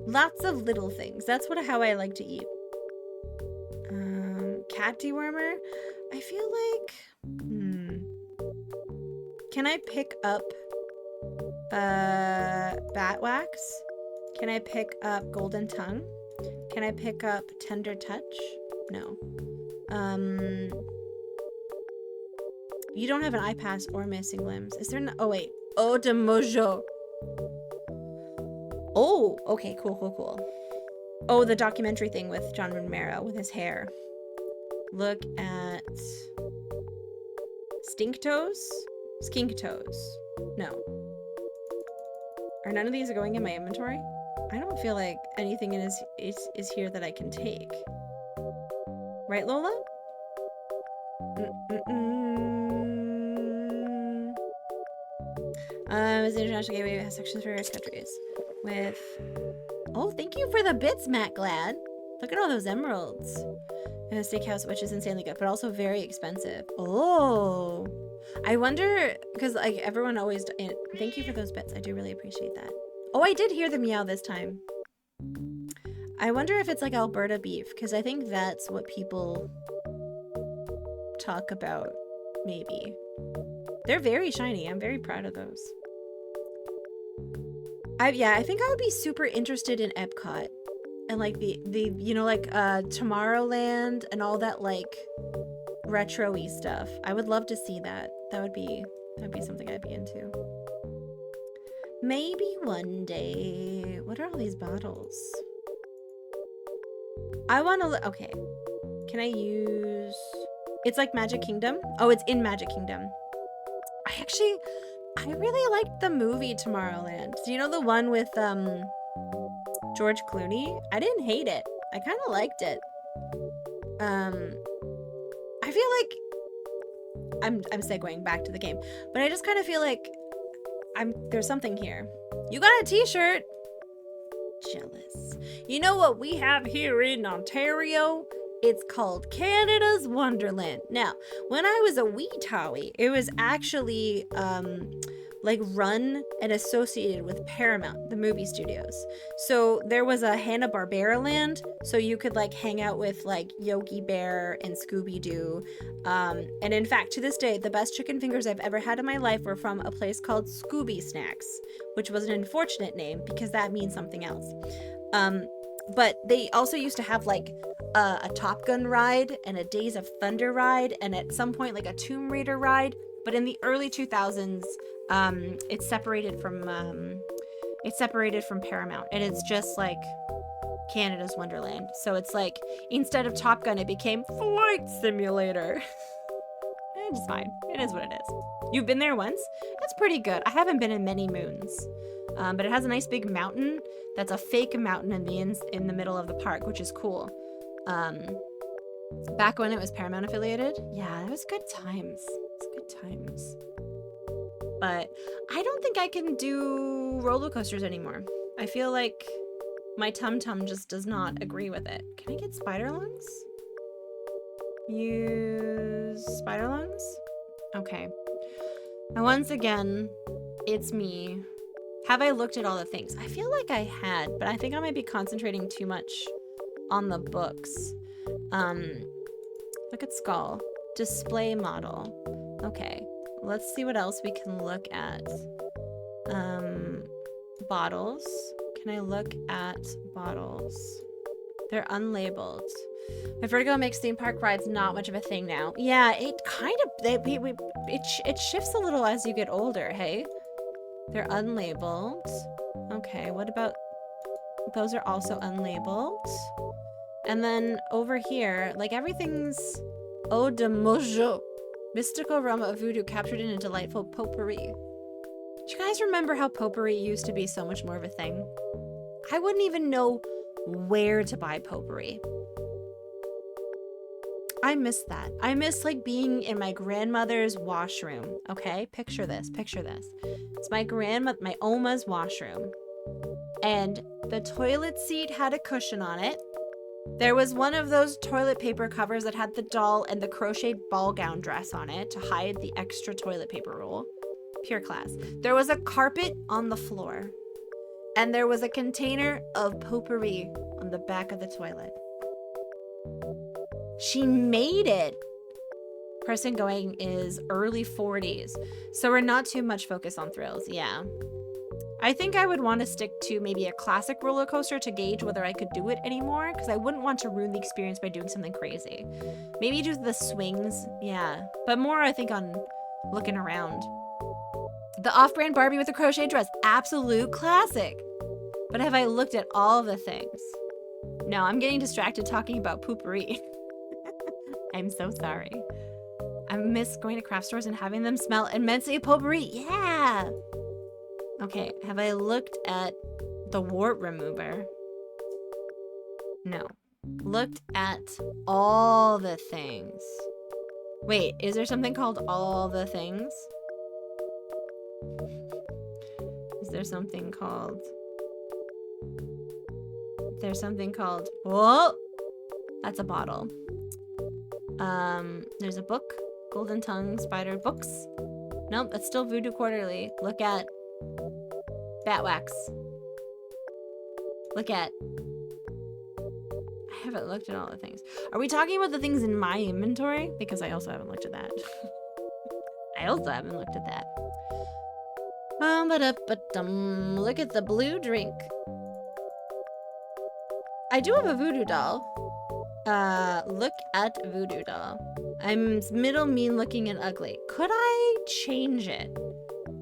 Lots of little things. That's how I like to eat. Cat dewormer? I feel like... Can I pick up bat wax? Can I pick up golden tongue? Can I pick up tender touch? No. You don't have an eye pass or missing limbs. Is there no... Oh, wait. Eau de Mojo. Oh, okay. Cool. Oh, the documentary thing with John Romero with his hair. Look at Stink Toes? Skink Toes. No. Are none of these going in my inventory? I don't feel like anything is here that I can take. Right, Lola? It's the international gateway has sections for various countries. With... Oh, thank you for the bits, Matt Glad. Look at all those emeralds. And a steakhouse, which is insanely good, but also very expensive. Oh. I wonder, because like everyone always... Thank you for those bits. I do really appreciate that. Oh, I did hear the meow this time. I wonder if it's like Alberta beef, because I think that's what people talk about, maybe. They're very shiny. I'm very proud of those. Yeah, I think I would be super interested in Epcot and like the you know, like Tomorrowland and all that like retro-y stuff. I would love to see that. That'd be something I'd be into. Maybe one day. What are all these bottles? I want to... Okay. Can I use... It's like Magic Kingdom? Oh, it's in Magic Kingdom. I really liked the movie Tomorrowland. Do you know the one with George Clooney? I didn't hate it. I kind of liked it. I feel like I'm segueing back to the game, but I just kind of feel like there's something here. You got a t-shirt. Jealous. You know what we have here in Ontario? It's called Canada's Wonderland. Now, when I was a wee towie, it was actually like run and associated with Paramount, the movie studios. So there was a Hanna-Barbera land, so you could like hang out with like Yogi Bear and Scooby-Doo. And in fact, to this day, the best chicken fingers I've ever had in my life were from a place called Scooby Snacks, which was an unfortunate name because that means something else. But they also used to have like a Top Gun ride and a Days of Thunder ride, and at some point like a Tomb Raider ride. But in the early 2000s, it's separated from Paramount, and it's just like Canada's Wonderland. So it's like instead of Top Gun, it became Flight Simulator. It's fine. It is what it is. You've been there once? It's pretty good. I haven't been in many moons. But it has a nice big mountain that's a fake mountain in the middle of the park, which is cool. Back when it was Paramount affiliated, yeah, it was good times. It's good times. But I don't think I can do roller coasters anymore. I feel like my tum-tum just does not agree with it. Can I get spider lungs? Use spider lungs? Okay. And once again, it's me. Have I looked at all the things? I feel like I had, but I think I might be concentrating too much on the books. Look at skull. Display model. Okay. Let's see what else we can look at. Bottles. Can I look at bottles? They're unlabeled. My Vertigo makes theme park rides not much of a thing now. Yeah, it kind of... It shifts a little as you get older, hey? They're unlabeled. Okay, what about... Those are also unlabeled. And then over here, like everything's eau de mojo. Mystical aroma of voodoo captured in a delightful potpourri. Do you guys remember how potpourri used to be so much more of a thing? I wouldn't even know where to buy potpourri. I miss that. I miss like being in my grandmother's washroom. Okay, picture this, picture this. It's my Oma's washroom. And the toilet seat had a cushion on it. There was one of those toilet paper covers that had the doll and the crocheted ball gown dress on it to hide the extra toilet paper roll. Pure class. There was a carpet on the floor. And there was a container of potpourri on the back of the toilet. She made it. Person going is early 40s. So we're not too much focused on thrills. Yeah. I think I would want to stick to maybe a classic roller coaster to gauge whether I could do it anymore, because I wouldn't want to ruin the experience by doing something crazy. Maybe do the swings, yeah. But more, I think, on looking around. The off-brand Barbie with the crochet dress, absolute classic. But have I looked at all the things? No, I'm getting distracted talking about poopery. I'm so sorry. I miss going to craft stores and having them smell immensely potpourri. Yeah. Okay, have I looked at the wart remover? No. Looked at all the things. Wait, is there something called all the things? Is there something called... There's something called... Whoa! That's a bottle. There's a book. Golden Tongue, Spider Books. Nope, that's still Voodoo Quarterly. Look at... Bat Wax. Look at... I haven't looked at all the things. Are we talking about the things in my inventory? Because I also haven't looked at that. I also haven't looked at that. Look at the blue drink. I do have a voodoo doll. Look at voodoo doll. I'm middle mean looking and ugly. Could I change it?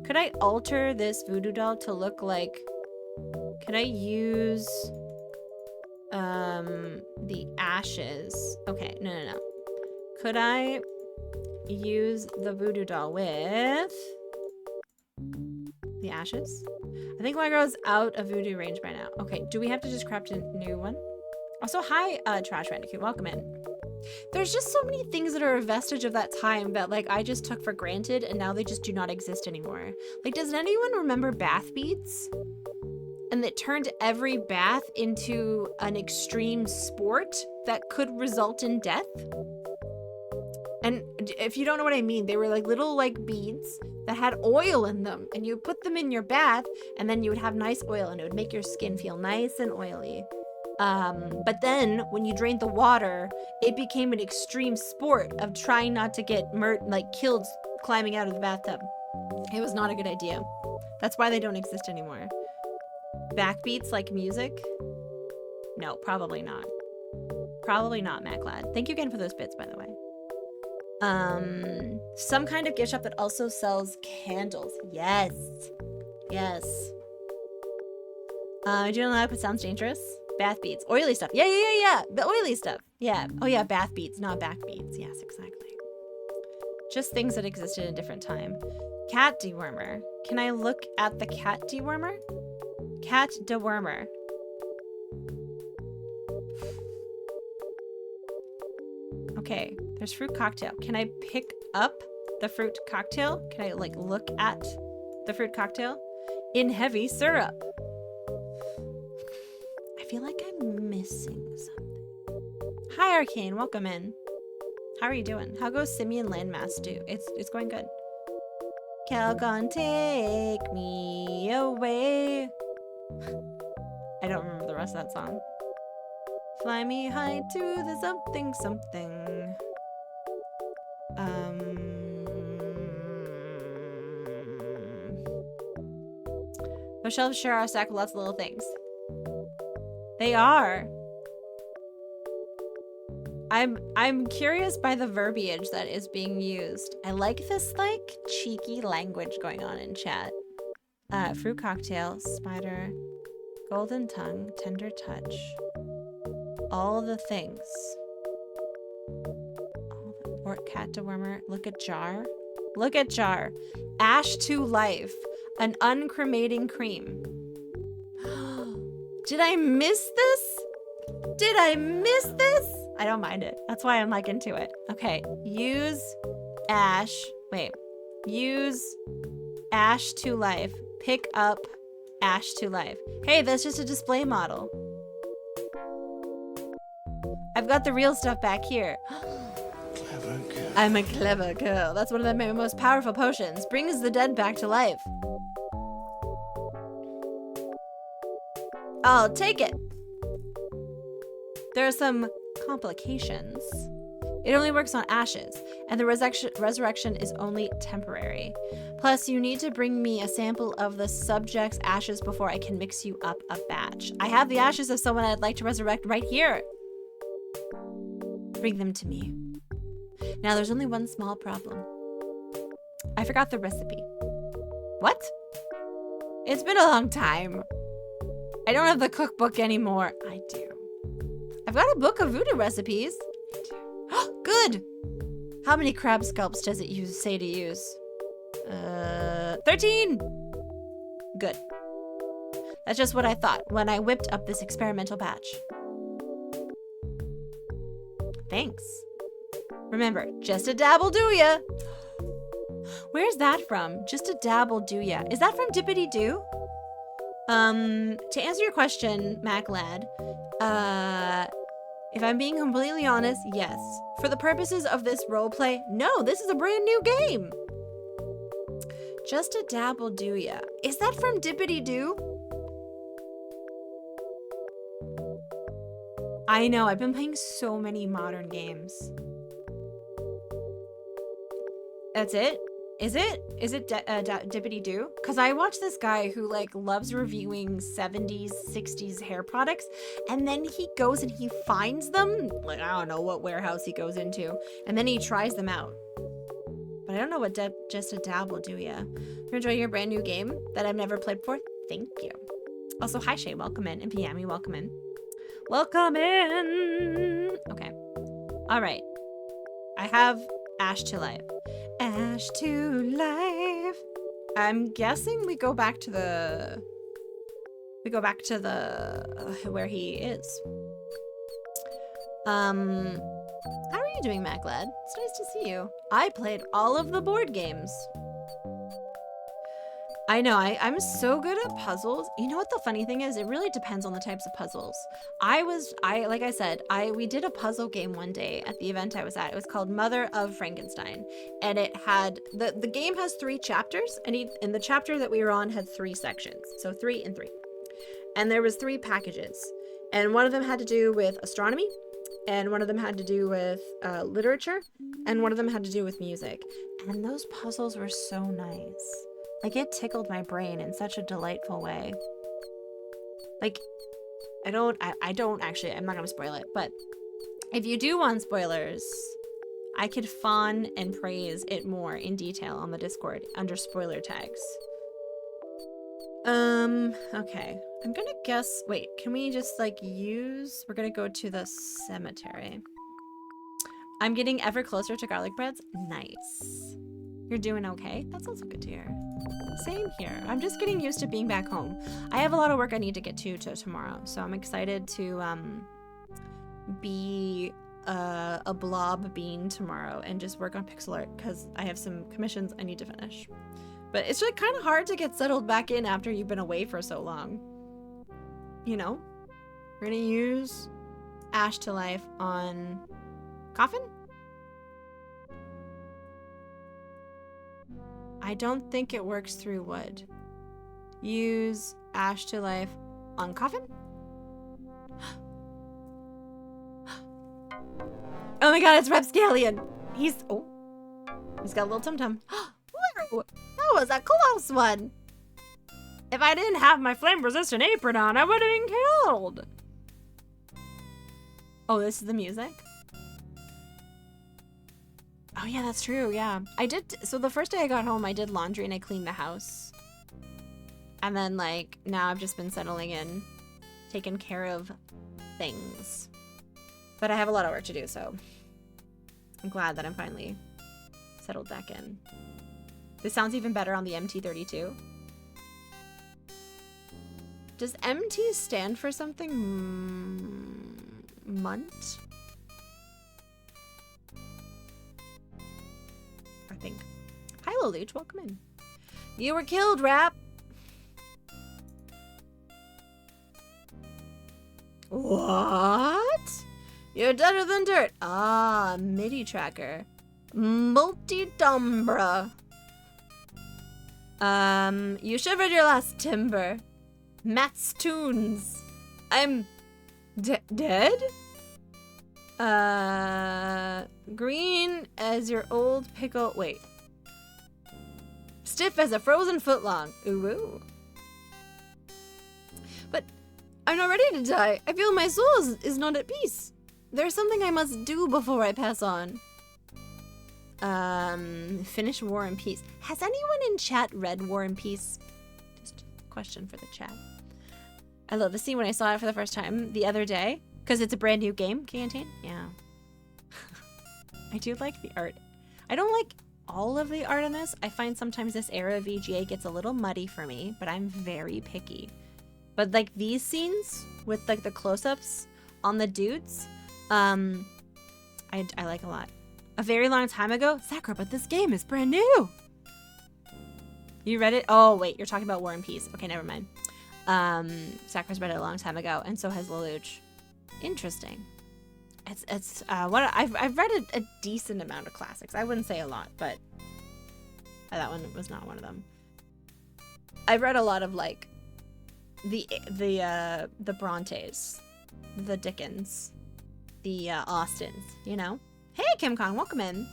Could I alter this voodoo doll to look like... Could I use... the ashes? Okay, no. Could I use the voodoo doll with... the ashes? I think my girl's out of voodoo range by now. Okay, do we have to just craft a new one? Also, hi, Trash Bandicoot, welcome in. There's just so many things that are a vestige of that time that, like, I just took for granted and now they just do not exist anymore. Like, does anyone remember bath beats? And it turned every bath into an extreme sport that could result in death? And if you don't know what I mean, they were like little like beads that had oil in them, and you put them in your bath and then you would have nice oil and it would make your skin feel nice and oily. But then when you drained the water, it became an extreme sport of trying not to get killed climbing out of the bathtub. It was not a good idea. That's why they don't exist anymore. Backbeats like music? No, probably not. Probably not, MacLad. Thank you again for those bits, by the way. Some kind of gift shop that also sells candles. Yes. Yes. Do you know that it sounds dangerous? Bath beads. Oily stuff. Yeah. The oily stuff. Yeah. Oh yeah, bath beads, not back beads. Yes, exactly. Just things that existed in a different time. Cat dewormer. Can I look at the cat dewormer? Cat dewormer. Okay, there's fruit cocktail. Can I pick up the fruit cocktail? Can I like look at the fruit cocktail? In heavy syrup. I feel like I'm missing something. Hi Arcane, welcome in. How are you doing? How goes Simian Landmass do? It's going good. Calgon, take me away. I don't remember the rest of that song. Fly me high to the something something. Those shelves sure are stacked with lots of little things. They are. I'm curious by the verbiage that is being used. I like this like cheeky language going on in chat. Fruit cocktail, spider, golden tongue, tender touch. All the things. Cat dewormer. Look at jar. Look at jar. Ash to life. An uncremating cream. Did I miss this? Did I miss this? I don't mind it. That's why I'm like into it. Okay. Use ash. Wait. Use ash to life. Pick up ash to life. Hey, that's just a display model. I've got the real stuff back here. Clever girl. I'm a clever girl. That's one of the most powerful potions. Brings the dead back to life. I'll take it. There are some complications. It only works on ashes, and the resurrection is only temporary. Plus, you need to bring me a sample of the subject's ashes before I can mix you up a batch. I have the ashes of someone I'd like to resurrect right here. Bring them to me. Now, there's only one small problem. I forgot the recipe. What? It's been a long time. I don't have the cookbook anymore. I do. got a book of voodoo recipes. Good. How many crab scalps does it say to use? 13. Good. That's just what I thought when I whipped up this experimental batch. Thanks. Remember, just a dabble do ya. Where's that from? Just a dabble do ya. Is that from Dippity Doo? To answer your question, Mac Lad, if I'm being completely honest, yes. For the purposes of this roleplay, no, this is a brand new game. Just a dabble do ya. Is that from Dippity Doo? I know, I've been playing so many modern games. That's it? Is it Dippity Doo? Because I watch this guy who like loves reviewing 70s, 60s hair products, and then he goes and he finds them, like I don't know what warehouse he goes into, and then he tries them out. But I don't know what just a dab will do ya. You're enjoying your brand new game that I've never played before? Thank you. Also, hi Shay, welcome in, and Piami, welcome in. Welcome in! Okay. Alright. I have Ash to Life. Ash to Life. I'm guessing we go back to the where he is. How are you doing, Maclad? It's nice to see you. I played all of the board games. I know, I'm so good at puzzles. You know what the funny thing is? It really depends on the types of puzzles. Like I said, we did a puzzle game one day at the event I was at. It was called Mother of Frankenstein. And it had, the game has 3 chapters, and the chapter that we were on had 3 sections. So 3 and 3. And there was 3 packages. And one of them had to do with astronomy, and one of them had to do with literature, and one of them had to do with music. And those puzzles were so nice. Like, it tickled my brain in such a delightful way. Like, I don't actually, I'm not gonna spoil it, but if you do want spoilers, I could fawn and praise it more in detail on the Discord under spoiler tags. Okay. I'm gonna guess, wait, can we just like we're gonna go to the cemetery. I'm getting ever closer to garlic breads. Nice. You're doing okay? That's also good to hear. Same here. I'm just getting used to being back home. I have a lot of work I need to get to tomorrow, so I'm excited to be a blob bean tomorrow and just work on pixel art because I have some commissions I need to finish. But it's like kind of hard to get settled back in after you've been away for so long. You know? We're gonna use Ash to Life on Coffin? I don't think it works through wood. Use Ash to Life on Coffin? Oh my god, it's Rapscallion! He's got a little tum-tum. Whoa, that was a close one! If I didn't have my flame-resistant apron on, I would have been killed! Oh, this is the music? Oh yeah, that's true, yeah. So the first day I got home, I did laundry and I cleaned the house. And then like, now I've just been settling in, taking care of things. But I have a lot of work to do, so I'm glad that I'm finally settled back in. This sounds even better on the MT32. Does MT stand for something? Munt? I think. Hi, Lelouch. Welcome in. You were killed, Rap. What? You're deader than dirt. Ah, MIDI tracker. Multi-dumbra. You shivered your last timber. Matt's tunes. I'm dead? Green as your old pickle. Wait. Stiff as a frozen footlong. Ooh, ooh. But I'm not ready to die. I feel my soul is not at peace. There's something I must do before I pass on. Finish War and Peace. Has anyone in chat read War and Peace? Just a question for the chat. I love the scene when I saw it for the first time the other day. Because it's a brand new game, Canteen? Yeah. I do like the art. I don't like all of the art in this. I find sometimes this era of VGA gets a little muddy for me, but I'm very picky. But like these scenes with like the close-ups on the dudes, I like a lot. A very long time ago, Sakura, but this game is brand new. You read it? Oh wait, you're talking about War and Peace. Okay, never mind. Sakura's read it a long time ago, and so has Lelouch. Interesting. It's what I've read a decent amount of classics. I wouldn't say a lot, but that one was not one of them. I've read a lot of like the Brontes, the Dickens, the Austens, you know? Hey Kim Kong, welcome in.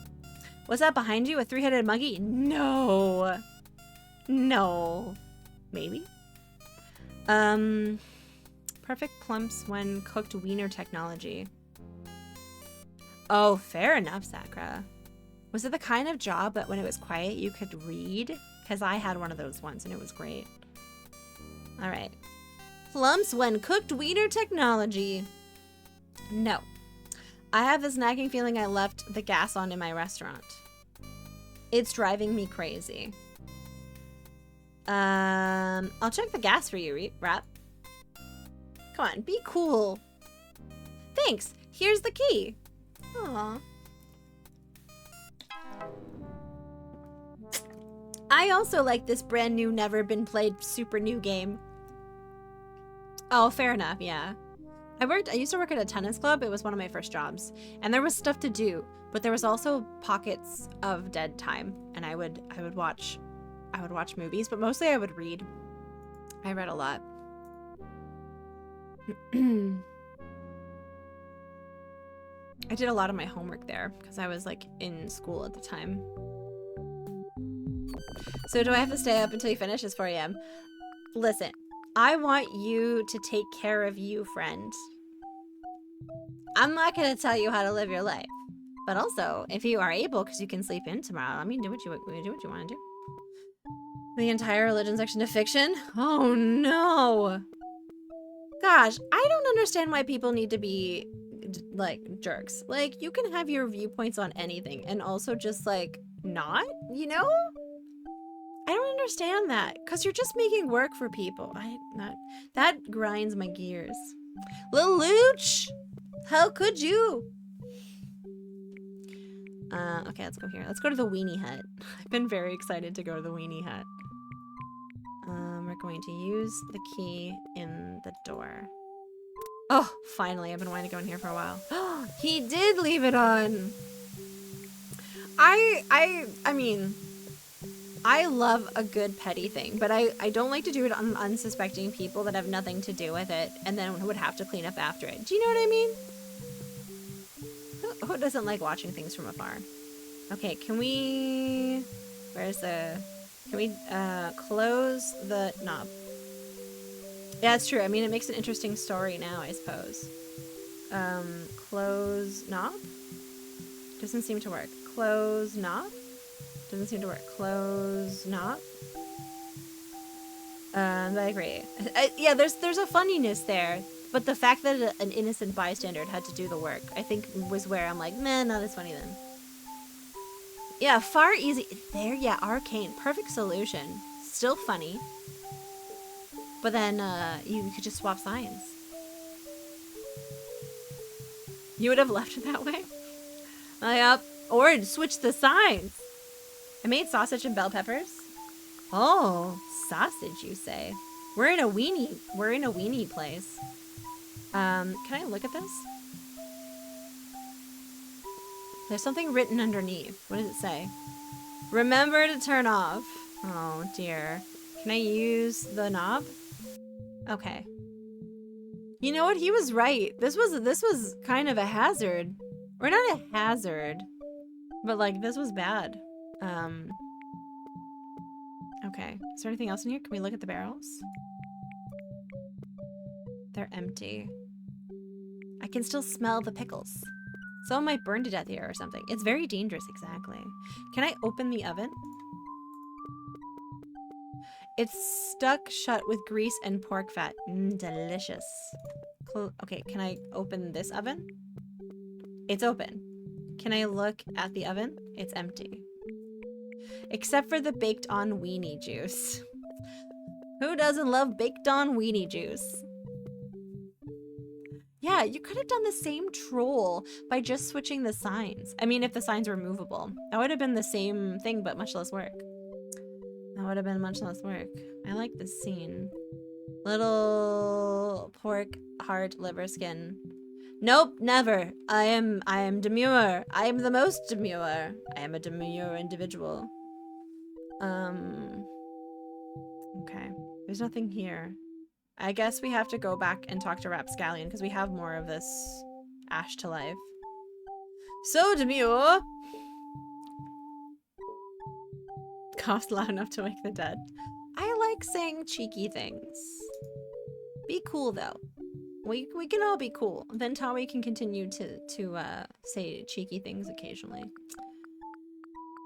What's that behind you? A three-headed monkey? No. No. Maybe? Perfect plumps when cooked wiener technology. Oh, fair enough, Sakura. Was it the kind of job that when it was quiet you could read? Because I had one of those once and it was great. Alright. Plumps when cooked wiener technology. No. I have this nagging feeling I left the gas on in my restaurant. It's driving me crazy. I'll check the gas for you, Rap. Come on, be cool. Thanks. Here's the key. Aww. I also like this brand new, never been played, super new game. Oh, fair enough, yeah. I used to work at a tennis club. It was one of my first jobs. And there was stuff to do, but there was also pockets of dead time. And I would watch movies, but mostly I would read. I read a lot. I did a lot of my homework there because I was like in school at the time. So do I have to stay up until you finish? It's 4 a.m. Listen, I want you to take care of you, friend. I'm not going to tell you how to live your life. But also, if you are able, because you can sleep in tomorrow, I mean, do what you want to do. The entire religion section of fiction? Oh no. Gosh, I don't understand why people need to be like jerks. Like, you can have your viewpoints on anything and also just like not, you know? I don't understand that because you're just making work for people. That grinds my gears. Lelouch, how could you? Okay, let's go here. Let's go to the Weenie Hut. I've been very excited to go to the Weenie Hut. We're going to use the key in the door. Oh, finally. I've been wanting to go in here for a while. He did leave it on. I mean, I love a good petty thing, but I don't like to do it on unsuspecting people that have nothing to do with it and then would have to clean up after it. Do you know what I mean? Who doesn't like watching things from afar? Okay, can we... Can we close the knob? Yeah, it's true. I mean, it makes an interesting story now, I suppose. Close knob? Doesn't seem to work. Close knob? Doesn't seem to work. Close knob? I agree. Yeah, there's a funniness there. But the fact that an innocent bystander had to do the work, I think was where I'm like, man, not as funny then. Yeah, far easy. There, yeah, arcane. Perfect solution. Still funny. But then, you could just swap signs. You would have left it that way? Yep. Or switch the signs. I made sausage and bell peppers. Oh, sausage, you say? We're in a weenie place. Can I look at this? There's something written underneath. What does it say? Remember to turn off. Oh dear. Can I use the knob? Okay. You know what? He was right. This was kind of a hazard. Or not a hazard. But like, this was bad. Okay. Is there anything else in here? Can we look at the barrels? They're empty. I can still smell the pickles. Someone might burn to death here or something. It's very dangerous, exactly. Can I open the oven? It's stuck shut with grease and pork fat. Delicious. Okay, can I open this oven? It's open. Can I look at the oven? It's empty. Except for the baked on weenie juice. Who doesn't love baked on weenie juice? Yeah, you could have done the same troll by just switching the signs. I mean, if the signs were movable. That would have been the same thing, but much less work. That would have been much less work. I like this scene. Little pork, heart, liver, skin. Nope, never. I am demure. I am the most demure. I am a demure individual. Okay. There's nothing here. I guess we have to go back and talk to Rapscallion because we have more of this Ash to life. So demure! Coughs loud enough to wake the dead. I like saying cheeky things. Be cool though. We can all be cool. Then Tawi can continue to say cheeky things occasionally.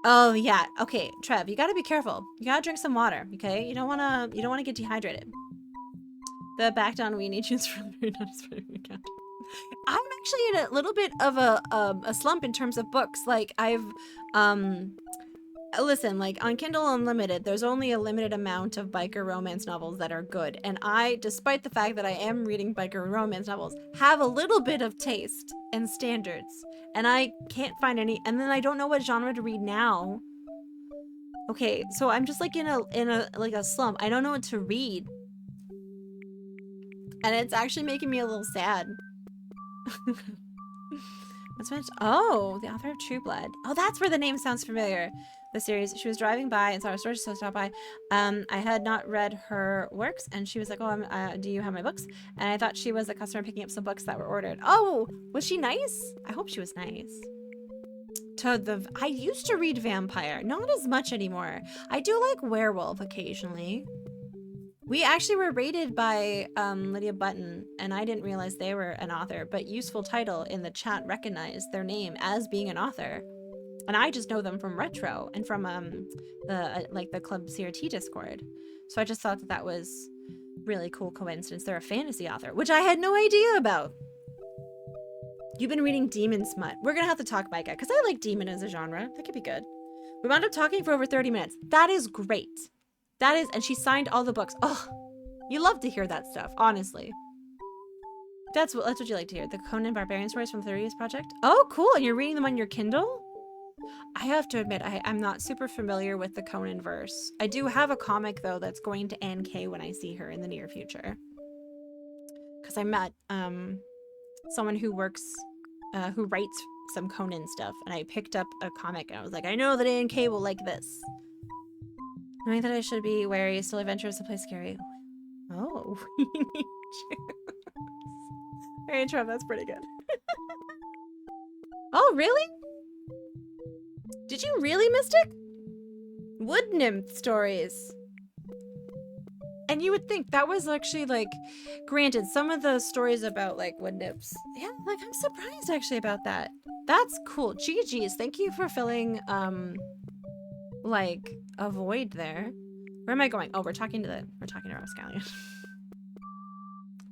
Oh yeah, okay, Trev, you gotta be careful. You gotta drink some water, okay? You don't wanna get dehydrated. The back down weenie juice from the very nice account. I'm actually in a little bit of a slump in terms of books. Like I've listen, like on Kindle Unlimited, there's only a limited amount of biker romance novels that are good. And I, despite the fact that I am reading biker romance novels, have a little bit of taste and standards. And I can't find any, and then I don't know what genre to read now. Okay, so I'm just like in a like a slump. I don't know what to read. And it's actually making me a little sad. What's my... Oh, the author of True Blood. Oh, that's where the name sounds familiar. The series. She was driving by and saw a storage, so stopped by. I had not read her works, and she was like, "Oh, do you have my books?" And I thought she was a customer picking up some books that were ordered. Oh, was she nice? I hope she was nice. I used to read vampire, not as much anymore. I do like werewolf occasionally. We actually were rated by Lydia Button, and I didn't realize they were an author, but Useful Title in the chat recognized their name as being an author. And I just know them from Retro and from the Club CRT Discord. So I just thought that was really cool coincidence. They're a fantasy author, which I had no idea about. You've been reading Demon Smut. We're gonna have to talk, Micah, because I like demon as a genre. That could be good. We wound up talking for over 30 minutes. That is great. That is, and she signed all the books. Oh, you love to hear that stuff, honestly. That's what you like to hear. The Conan Barbarian stories from the 30th Project. Oh, cool. And you're reading them on your Kindle? I have to admit, I'm not super familiar with the Conan verse. I do have a comic, though, that's going to NK when I see her in the near future. Because I met someone who works, who writes some Conan stuff, and I picked up a comic, and I was like, I know that NK will like this. Knowing that I should be wary, still adventurous to play scary. Oh, we need juice. Hey, Trev, that's pretty good. Oh, really? Did you really, Mystic? Wood nymph stories. And you would think that was actually, like, granted, some of the stories about, like, wood nymphs. Yeah, like, I'm surprised, actually, about that. That's cool. GG's, thank you for filling, like, a void there. Where am I going? Oh, we're talking to Rapscallion.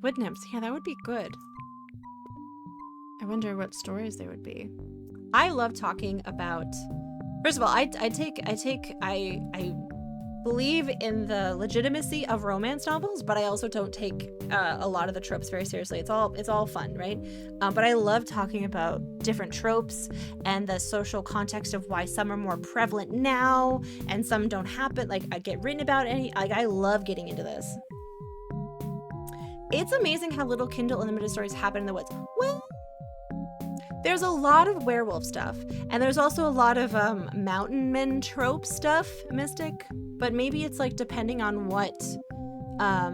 Wood nymphs. Yeah, that would be good. I wonder what stories they would be. I love talking about... First of all, I believe in the legitimacy of romance novels, but I also don't take a lot of the tropes very seriously. It's all fun, right? But I love talking about different tropes and the social context of why some are more prevalent now and some don't happen. Like, I get written about I love getting into this. It's amazing how little Kindle Unlimited stories happen in the woods. Well, there's a lot of werewolf stuff, and there's also a lot of mountain men trope stuff, Mystic, but maybe it's like depending on what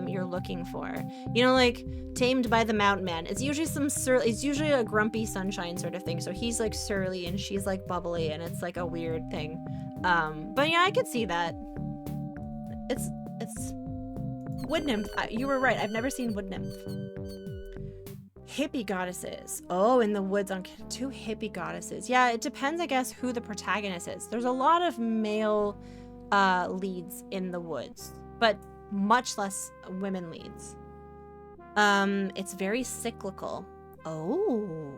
you're looking for. You know, like Tamed by the Mountain Man. It's usually it's usually a grumpy sunshine sort of thing. So he's like surly and she's like bubbly, and it's like a weird thing. But yeah, I could see that. It's Wood Nymph. You were right. I've never seen Wood Nymph. Hippie goddesses. Oh, in the woods on 2 hippie goddesses. Yeah, it depends, I guess, who the protagonist is. There's a lot of male leads in the woods. but much less women leads. It's very cyclical. Oh.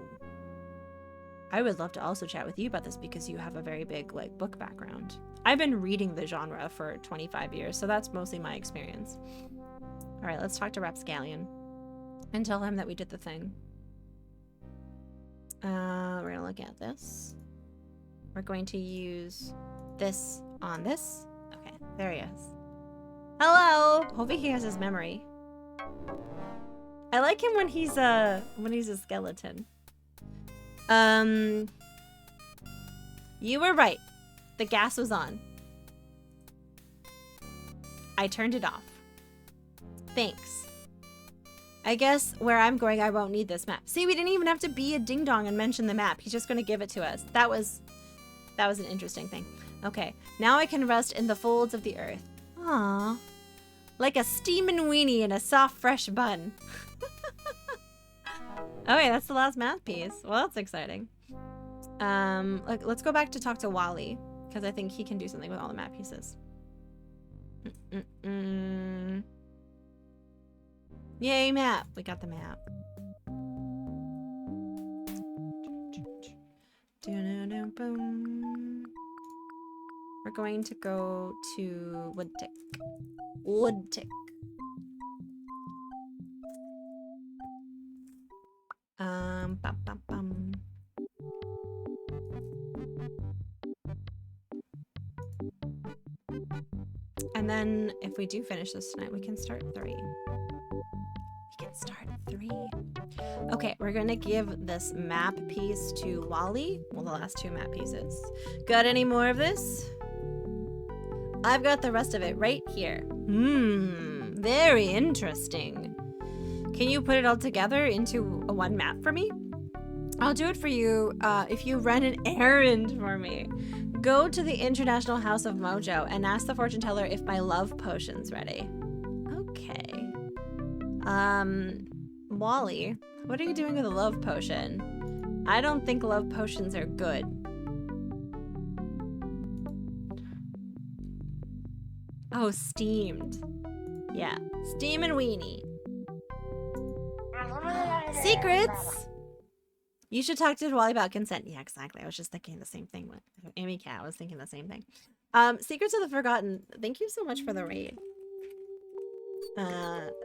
I would love to also chat with you about this because you have a very big like book background. I've been reading the genre for 25 years, so that's mostly my experience. All right, let's talk to Rapscallion and tell him that we did the thing. We're gonna look at this. We're going to use this on this. Okay, there he is. Hello! Hopefully he has his memory. I like him when he's a skeleton. You were right. The gas was on. I turned it off. Thanks. I guess where I'm going, I won't need this map. See, we didn't even have to be a ding-dong and mention the map. He's just going to give it to us. That was an interesting thing. Okay, now I can rest in the folds of the earth. Aww. Like a steamin' weenie in a soft, fresh bun. Okay, that's the last math piece. Well, that's exciting. Let's go back to talk to Wally, because I think he can do something with all the map pieces. Yay, map! We got the map. We're going to go to Woodtick. Woodtick. Bum, bum, bum. And then if we do finish this tonight, we can start 3. We can start 3. Okay, we're gonna give this map piece to Wally. Well, the last 2 map pieces. Got any more of this? I've got the rest of it right here. Very interesting. Can you put it all together into a 1 map for me? I'll do it for you if you run an errand for me. Go to the International House of Mojo and ask the fortune teller if my love potion's ready. Okay. Wally, what are you doing with a love potion? I don't think love potions are good. Oh, steamed. Yeah, steam and weenie. Secrets! You should talk to Wally about consent. Yeah, exactly. I was just thinking the same thing with Amy Cat. I was thinking the same thing. Secrets of the Forgotten. Thank you so much for the raid.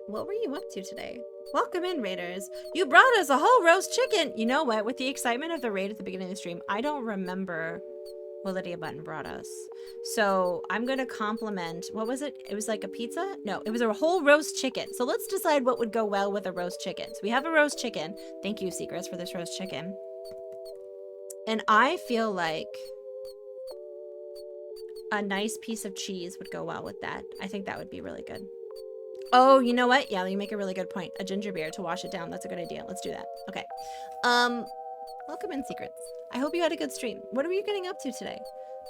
What were you up to today? Welcome in, raiders. You brought us a whole roast chicken. You know what? With the excitement of the raid at the beginning of the stream, I don't remember what Lydia Button brought us. So I'm going to compliment, what was it? It was like a pizza? No, it was a whole roast chicken. So let's decide what would go well with a roast chicken. So we have a roast chicken. Thank you, Secrets, for this roast chicken. And I feel like a nice piece of cheese would go well with that. I think that would be really good. Oh, you know what? Yeah, you make a really good point. A ginger beer to wash it down. That's a good idea. Let's do that. Okay. Welcome in, Secrets. I hope you had a good stream. What are you getting up to today?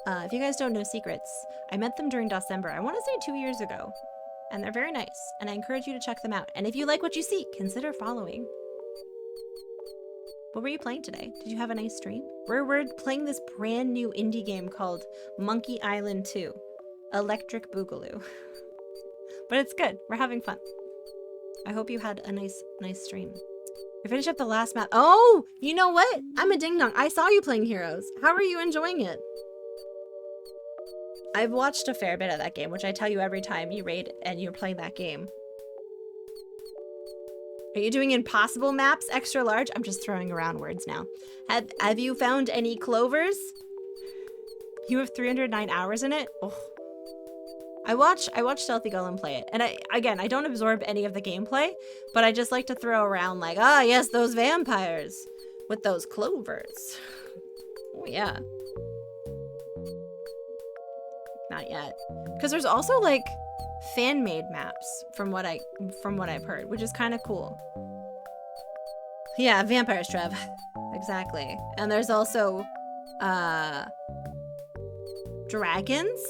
If you guys don't know Secrets, I met them during December. I want to say 2 years ago. And they're very nice. And I encourage you to check them out. And if you like what you see, consider following. What were you playing today? Did you have a nice stream? We're playing this brand new indie game called Monkey Island 2. Electric Boogaloo. But it's good. We're having fun. I hope you had a nice stream. We finished up the last map. Oh, you know what? I'm a ding dong. I saw you playing Heroes. How are you enjoying it? I've watched a fair bit of that game, which I tell you every time you raid and you're playing that game. Are you doing impossible maps extra large? I'm just throwing around words now. Have you found any clovers? You have 309 hours in it? Oh. I watch Stealthy Golem play it, and I don't absorb any of the gameplay, but I just like to throw around like, ah, yes, those vampires with those clovers. Oh yeah. Not yet, because there's also like fan-made maps from what I've heard, which is kind of cool. Yeah, vampires, Trev. Exactly. And there's also dragons.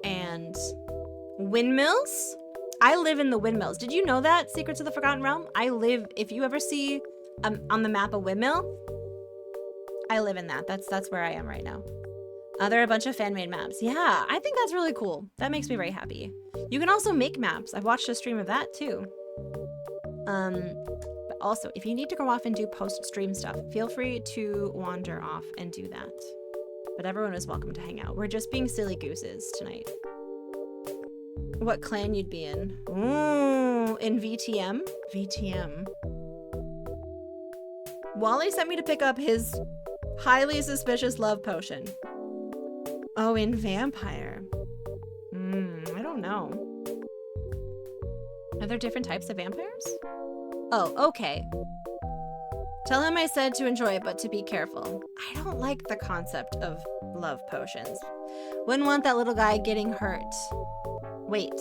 And windmills. I live in the windmills. Did you know that? Secrets of the Forgotten Realm? I live, if you ever see on the map a windmill, I live in that. That's where I am right now. There are a bunch of fan-made maps. Yeah, I think that's really cool. That makes me very happy. You can also make maps. I've watched a stream of that too. But also, if you need to go off and do post-stream stuff, feel free to wander off and do that. But everyone is welcome to hang out. We're just being silly gooses tonight. What clan you'd be in? Ooh, in VTM? VTM. Wally sent me to pick up his highly suspicious love potion. Oh, in vampire. I don't know. Are there different types of vampires? Oh, okay. Tell him I said to enjoy it, but to be careful. I don't like the concept of love potions. Wouldn't want that little guy getting hurt. Wait.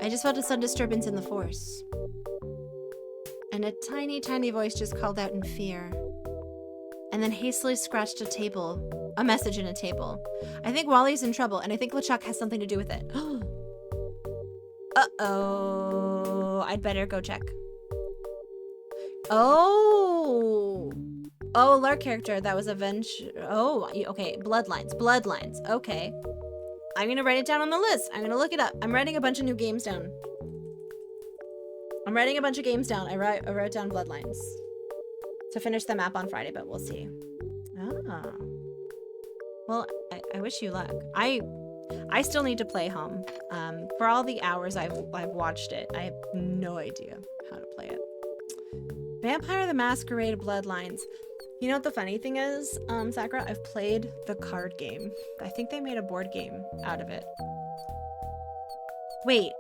I just felt a sudden disturbance in the force. And a tiny, tiny voice just called out in fear. And then hastily scratched a message in a table. I think Wally's in trouble, and I think LeChuck has something to do with it. Uh-oh. I'd better go check. Oh, Lark character that was okay, bloodlines, okay. I'm gonna write it down on the list. I'm gonna look it up. I'm writing a bunch of new games down. I wrote down bloodlines to finish the map on Friday, but we'll see. Oh, well, I wish you luck. I still need to play home. For all the hours I've watched it, I have no idea how to play it. Vampire the Masquerade Bloodlines. You know what the funny thing is, Sakura? I've played the card game. I think they made a board game out of it. Wait.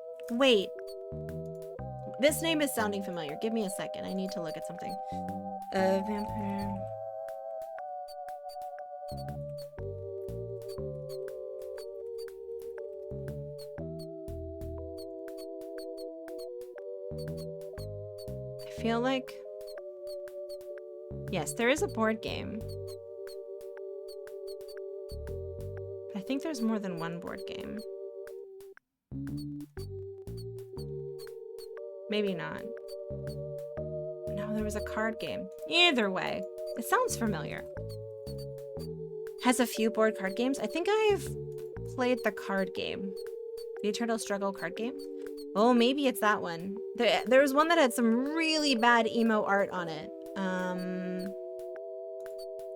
This name is sounding familiar. Give me a second. I need to look at something. Vampire. I feel like... Yes, there is a board game. I think there's more than one board game. Maybe not. No, there was a card game. Either way, it sounds familiar. Has a few board card games. I think I've played the card game. The Eternal Struggle card game. Oh, maybe it's that one. There was one that had some really bad emo art on it.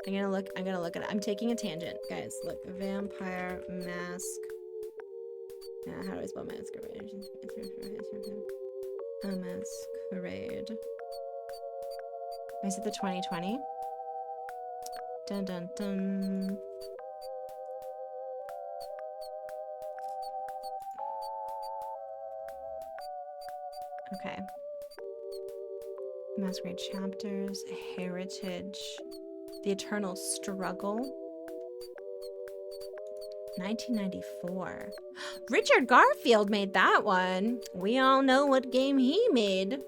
I'm gonna look at it. I'm taking a tangent, guys. Look, Vampire Mask. Yeah, how do I spell masquerade? Masquerade. Is it the 2020? Dun dun dun. Okay. Masquerade Chapters, Heritage, The Eternal Struggle, 1994. Richard Garfield made that one. We all know what game he made.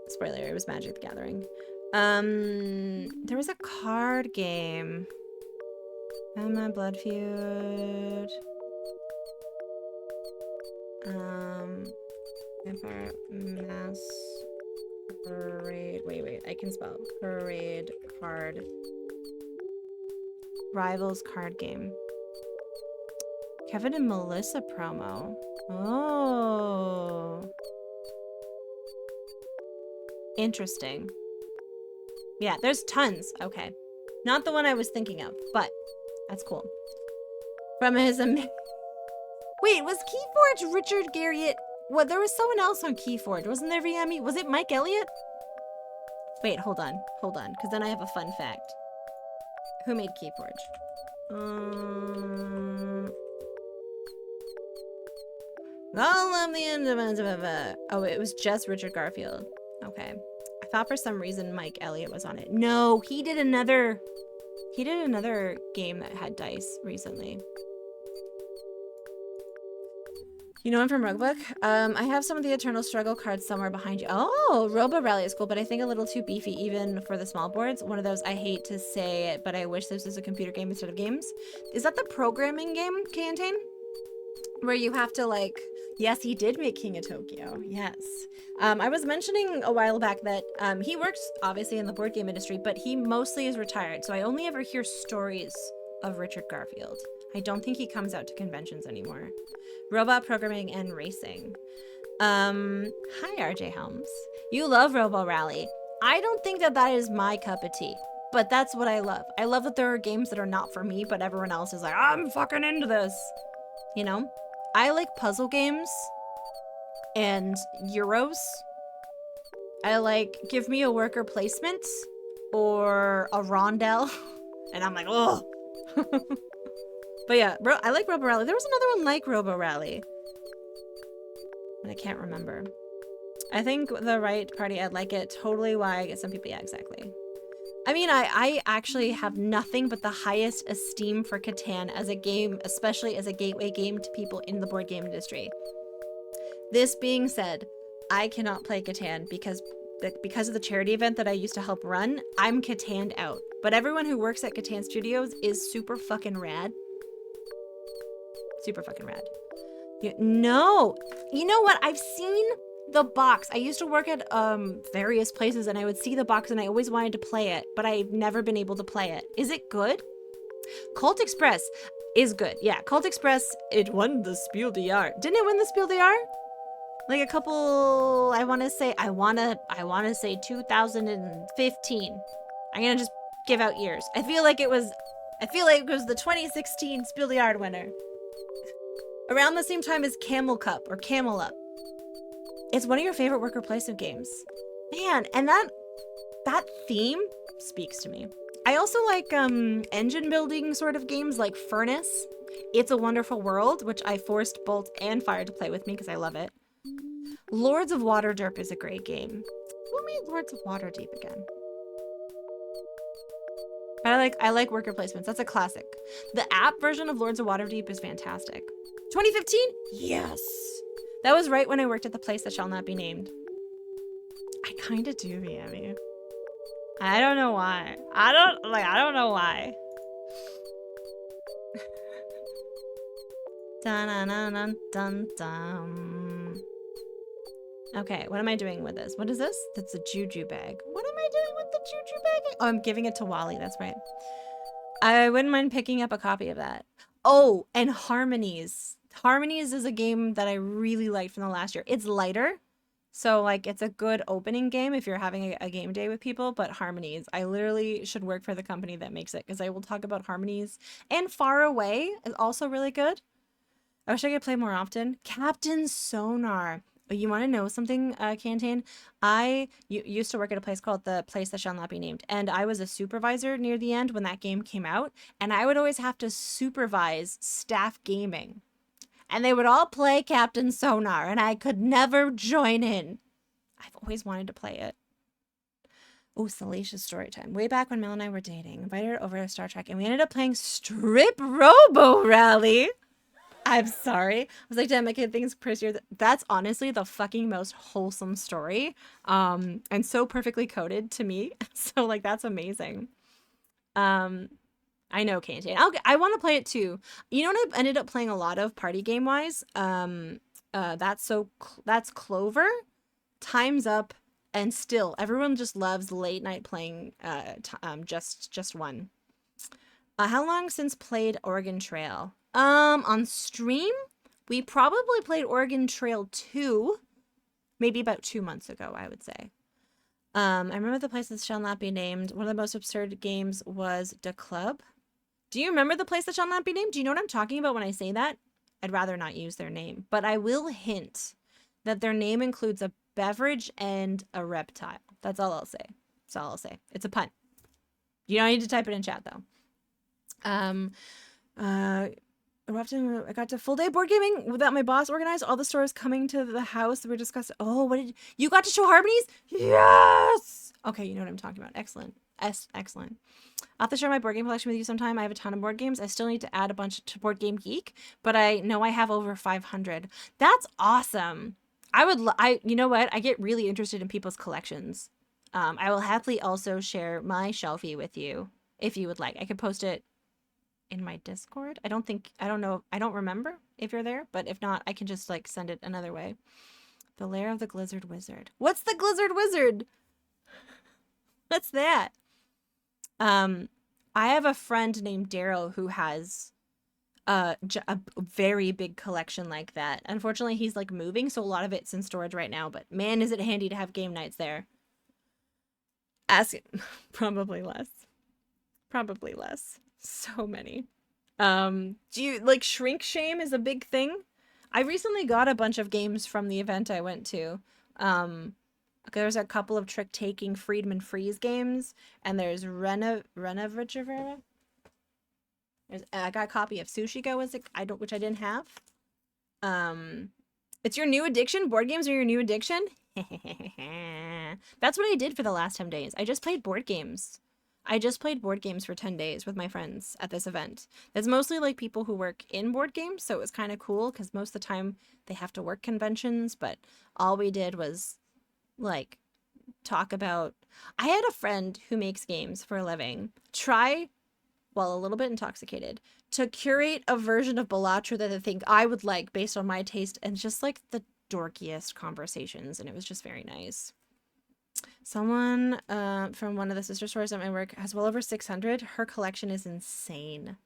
Spoiler, it was Magic the Gathering. There was a card game. Emma Blood Feud. Vampire Masquerade. Wait, I can spell. Parade card. Rivals card game. Kevin and Melissa promo. Oh. Interesting. Yeah, there's tons. Okay. Not the one I was thinking of, but that's cool. From his Wait, was Keyforge Richard Garriott? What, there was someone else on Keyforge. Wasn't there VME? Was it Mike Elliott? Wait, hold on, because then I have a fun fact. Who made Keyforge? All of the independence. Oh, it was just Richard Garfield. Okay. I thought for some reason Mike Elliott was on it. No, he did another game that had dice recently. You know him from Roguebook? I have some of the Eternal Struggle cards somewhere behind you. Oh, Robo Rally is cool, but I think a little too beefy even for the small boards. One of those, I hate to say it, but I wish this was a computer game instead of games. Is that the programming game, Kantane? Where you have to like... Yes, he did make King of Tokyo. Yes. I was mentioning a while back that he works obviously in the board game industry, but he mostly is retired. So I only ever hear stories of Richard Garfield. I don't think he comes out to conventions anymore. Robot programming and racing. Hi RJ Helms. You love Robo Rally. I don't think that that is my cup of tea, but that's what I love. I love that there are games that are not for me, but everyone else is like, I'm fucking into this. You know? I like puzzle games and Euros. I like, give me a worker placement or a rondel, and I'm like, oh. But yeah, bro, I like Robo Rally. There was another one like Robo Rally, but I can't remember. I think the right party, I'd like it. Totally why I get some people, yeah, exactly. I mean, I actually have nothing but the highest esteem for Catan as a game, especially as a gateway game to people in the board game industry. This being said, I cannot play Catan because of the charity event that I used to help run. I'm Catan out. But everyone who works at Catan Studios is super fucking rad. Super fucking rad. Yeah, no, you know what? I've seen the box. I used to work at various places and I would see the box and I always wanted to play it, but I've never been able to play it. Is it good? Cult Express is good. Yeah, Cult Express, it won the Spiel des Jahres. Didn't it win the Spiel des Jahres? Like a couple, I want to say 2015. I'm going to just give out years. I feel like it was the 2016 Spiel des Jahres winner. Around the same time as Camel Cup or Camel Up. It's one of your favorite worker placement games. Man, and that theme speaks to me. I also like engine building sort of games like Furnace. It's a Wonderful World, which I forced Bolt and Fire to play with me because I love it. Lords of Waterdeep is a great game. Who made Lords of Waterdeep again? But I like worker placements. That's a classic. The app version of Lords of Waterdeep is fantastic. 2015? Yes. That was right when I worked at the place that shall not be named. I kind of do, Miami. I don't know why. I don't know why. Dun dun dun dun dun. Okay, what am I doing with this? What is this? That's a juju bag. What am I doing with the juju bag? Oh, I'm giving it to Wally. That's right. I wouldn't mind picking up a copy of that. Oh, and Harmonies. Harmonies is a game that I really liked from the last year. It's lighter, so like it's a good opening game if you're having a game day with people, but Harmonies, I literally should work for the company that makes it because I will talk about Harmonies. And Far Away is also really good. I wish I could play more often. Captain Sonar. You want to know something, Canteen? I used to work at a place called The Place That Shall Not Be Named, and I was a supervisor near the end when that game came out, and I would always have to supervise staff gaming. And they would all play Captain Sonar, and I could never join in. I've always wanted to play it. Oh, Salacious story time. Way back when Mel and I were dating, invited her over to Star Trek, and we ended up playing Strip Robo Rally. I'm sorry. I was like, damn, my kid thinks prettier. That's honestly the fucking most wholesome story. And so perfectly coded to me. So like, that's amazing. I know, Canteen. I want to play it too. You know what I've ended up playing a lot of party game wise? That's Clover, Time's Up, and Still. Everyone just loves late night playing just one. How long since played Oregon Trail? On stream, we probably played Oregon Trail 2, maybe about 2 months ago, I would say. I remember the place that shall not be named. One of the most absurd games was The Club. Do you remember the place that shall not be named? Do you know what I'm talking about when I say that? I'd rather not use their name, but I will hint that their name includes a beverage and a reptile. That's all I'll say. That's all I'll say. It's a pun. You don't need to type it in chat though. I got to full day board gaming without my boss organized. All the stores coming to the house. We were discussing. Oh, what did you got to show Harmonies? Yes. Okay, you know what I'm talking about. Excellent. Excellent. I'll have to share my board game collection with you sometime. I have a ton of board games. I still need to add a bunch to Board Game Geek, but I know I have over 500. That's awesome. You know what? I get really interested in people's collections. I will happily also share my shelfie with you if you would like. I could post it in my Discord. I don't know. I don't remember if you're there, but if not, I can just like send it another way. The Lair of the Glizzard Wizard. What's the Glizzard Wizard? What's that? I have a friend named Daryl who has a very big collection like that. Unfortunately, he's like moving, so a lot of it's in storage right now, but man, is it handy to have game nights there. Ask it. Probably less. Probably less. So many. Do you like shrink shame is a big thing? I recently got a bunch of games from the event I went to. There's a couple of trick-taking Friedman Freeze games, and there's Renovichavera. I got a copy of Sushi Go, which I didn't have. It's your new addiction? Board games are your new addiction? That's what I did for the last 10 days. I just played board games. I just played board games for 10 days with my friends at this event. It's mostly like people who work in board games, so it was kind of cool because most of the time they have to work conventions, but all we did was like talk about... I had a friend who makes games for a living try, while a little bit intoxicated, to curate a version of Bellatra that I think I would like based on my taste, and just like the dorkiest conversations, and it was just very nice. Someone from one of the sister stores at my work has well over 600. Her collection is insane.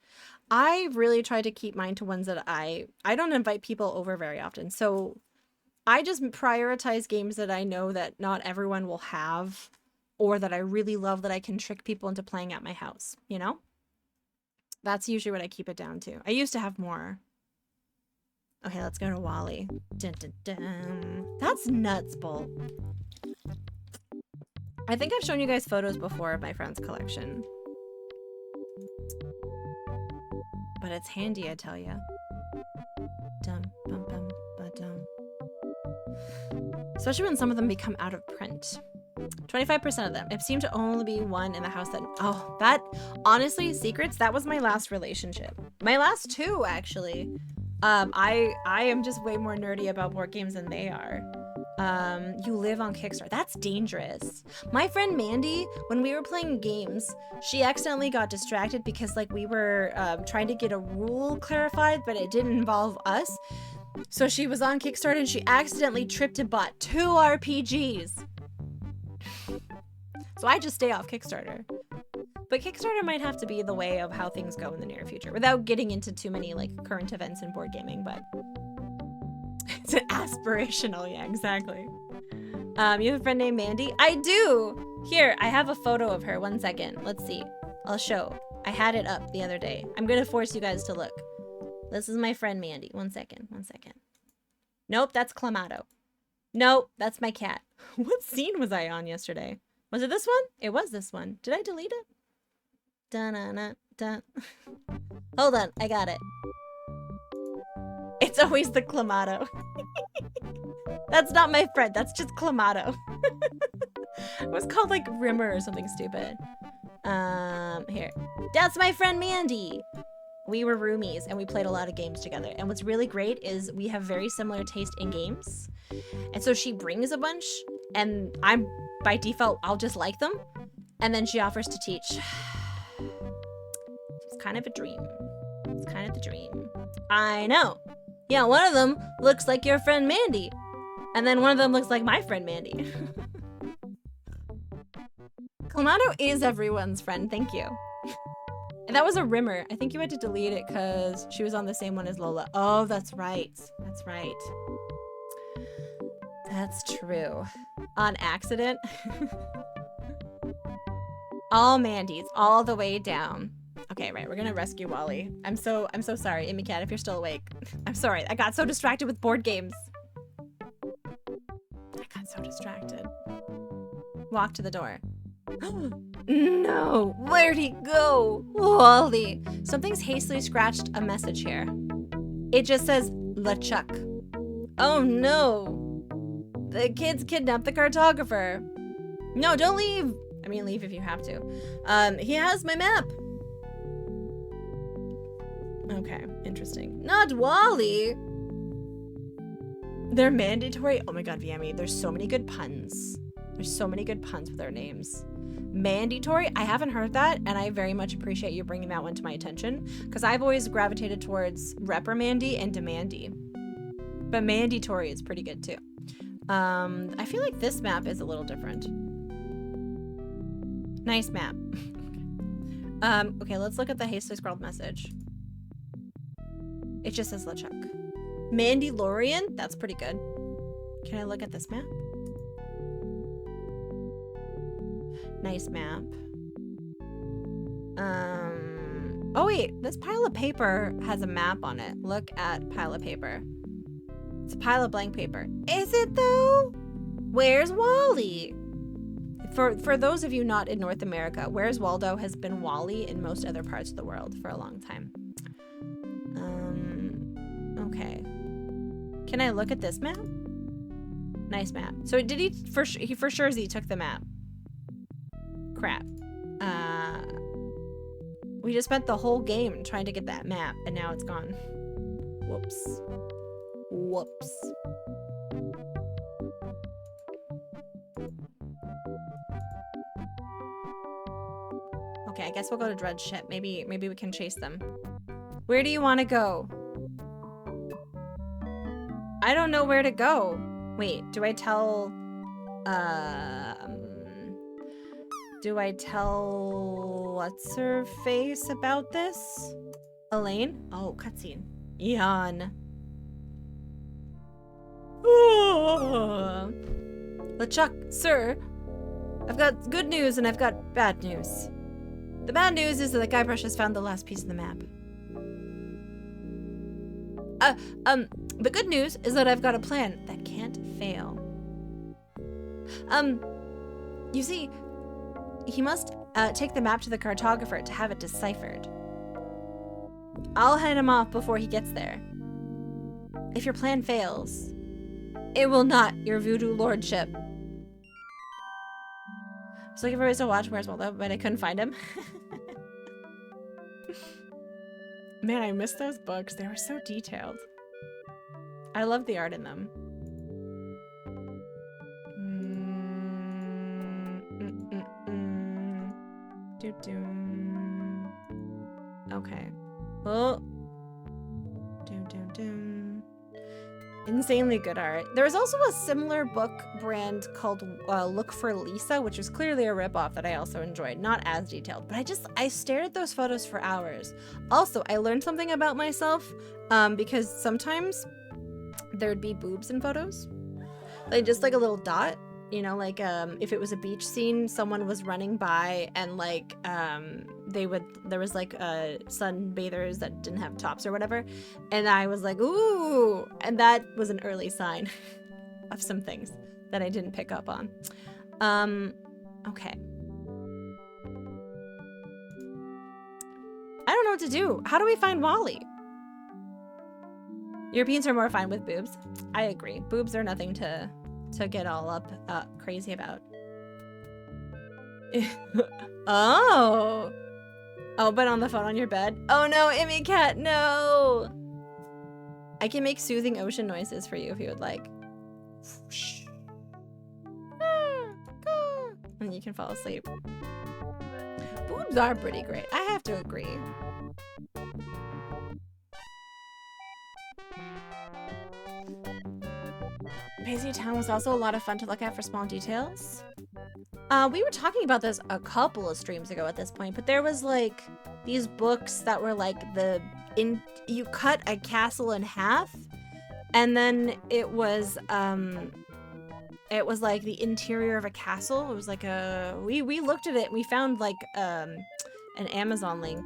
I really try to keep mine to ones that I don't invite people over very often, so I just prioritize games that I know that not everyone will have, or that I really love that I can trick people into playing at my house, you know? That's usually what I keep it down to. I used to have more. Okay, let's go to Wally. Dun, dun, dun. That's nuts, Bolt. I think I've shown you guys photos before of my friend's collection. But it's handy, I tell ya. Dum, bum, bum, ba-dum. Especially when some of them become out of print. 25% of them. It seemed to only be one in the house that... Oh, that... Honestly, secrets, that was my last relationship. My last two, actually. I am just way more nerdy about board games than they are. You live on Kickstarter. That's dangerous. My friend Mandy, when we were playing games, she accidentally got distracted because like we were trying to get a rule clarified, but it didn't involve us. So she was on Kickstarter and she accidentally tripped and bought 2 RPGs. So I just stay off Kickstarter. But Kickstarter might have to be the way of how things go in the near future, without getting into too many like current events in board gaming, but it's an aspirational, yeah, exactly. You have a friend named Mandy? I do! Here, I have a photo of her. 1 second. Let's see. I'll show. I had it up the other day. I'm gonna force you guys to look. This is my friend Mandy. 1 second. 1 second. Nope, that's Clamato. Nope, that's my cat. What scene was I on yesterday? Was it this one? It was this one. Did I delete it? Dun-dun-dun-dun. Hold on, I got it. It's always the Clamato. That's not my friend, that's just Clamato. It was called like Rimmer or something stupid. Here. That's my friend Mandy. We were roomies and we played a lot of games together. And what's really great is we have very similar taste in games. And so she brings a bunch and I'm, by default, I'll just like them. And then she offers to teach. It's kind of a dream. It's kind of the dream. I know. Yeah, one of them looks like your friend Mandy. And then one of them looks like my friend Mandy. Clamato is everyone's friend, thank you. And that was a Rimmer. I think you had to delete it because she was on the same one as Lola. Oh, that's right. That's right. That's true. On accident. All Mandys, all the way down. Okay, right, we're gonna rescue Wally. I'm so sorry, Amy Cat, if you're still awake. I'm sorry, I got so distracted with board games. I got so distracted. Walk to the door. No, where'd he go? Wally. Something's hastily scratched a message here. It just says, McChuck. Oh no. The kids kidnapped the cartographer. No, don't leave. I mean, leave if you have to. He has my map. Okay, interesting. Not Wally. They're mandatory. Oh my god, VME, there's so many good puns. There's so many good puns with their names. Mandatory, I haven't heard that, and I very much appreciate you bringing that one to my attention, because I've always gravitated towards reprimandy and demandy. But mandatory is pretty good too. I feel like this map is a little different. Nice map. Okay, let's look at the hastily scrawled message. It just says LeChuck. Mandalorian? That's pretty good. Can I look at this map? Nice map. Oh wait, this pile of paper has a map on it. Look at pile of paper. It's a pile of blank paper. Is it though? Where's Wally? For those of you not in North America, Where's Waldo has been Wally in most other parts of the world for a long time. Okay. Can I look at this map? Nice map. So did he for sure he took the map? Crap. We just spent the whole game trying to get that map and now it's gone. Whoops. Whoops. Okay, I guess we'll go to Dred's ship. Maybe we can chase them. Where do you want to go? I don't know where to go. Wait, do I tell what's her face about this? Elaine? Oh, cutscene. Yawn. LeChuck, sir, I've got good news and I've got bad news. The bad news is that the Guybrush has found the last piece of the map. The good news is that I've got a plan that can't fail. You see, he must take the map to the cartographer to have it deciphered. I'll head him off before he gets there. If your plan fails, it will not, your voodoo lordship. I was looking for ways to watch Where's Waldo, but I couldn't find him. Man, I miss those books. They were so detailed. I love the art in them. Okay. Oh. Insanely good art. There was also a similar book brand called Look for Lisa, which was clearly a ripoff that I also enjoyed. Not as detailed, but I stared at those photos for hours. Also, I learned something about myself because sometimes there'd be boobs in photos. Like just like a little dot, you know, like if it was a beach scene, someone was running by and like there was like sunbathers that didn't have tops or whatever, and I was like, ooh, and that was an early sign of some things that I didn't pick up on. Okay. I don't know what to do. How do we find Wally? Europeans are more fine with boobs. I agree. Boobs are nothing to get all up crazy about. Oh, but on the phone on your bed. Oh no, Immy Cat, no. I can make soothing ocean noises for you if you would like. And you can fall asleep. Boobs are pretty great. I have to agree. Paisley Town was also a lot of fun to look at for small details. We were talking about this a couple of streams ago at this point, but there was like these books that were like you cut a castle in half, and then it was like the interior of a castle. It was like we looked at it and we found like an Amazon link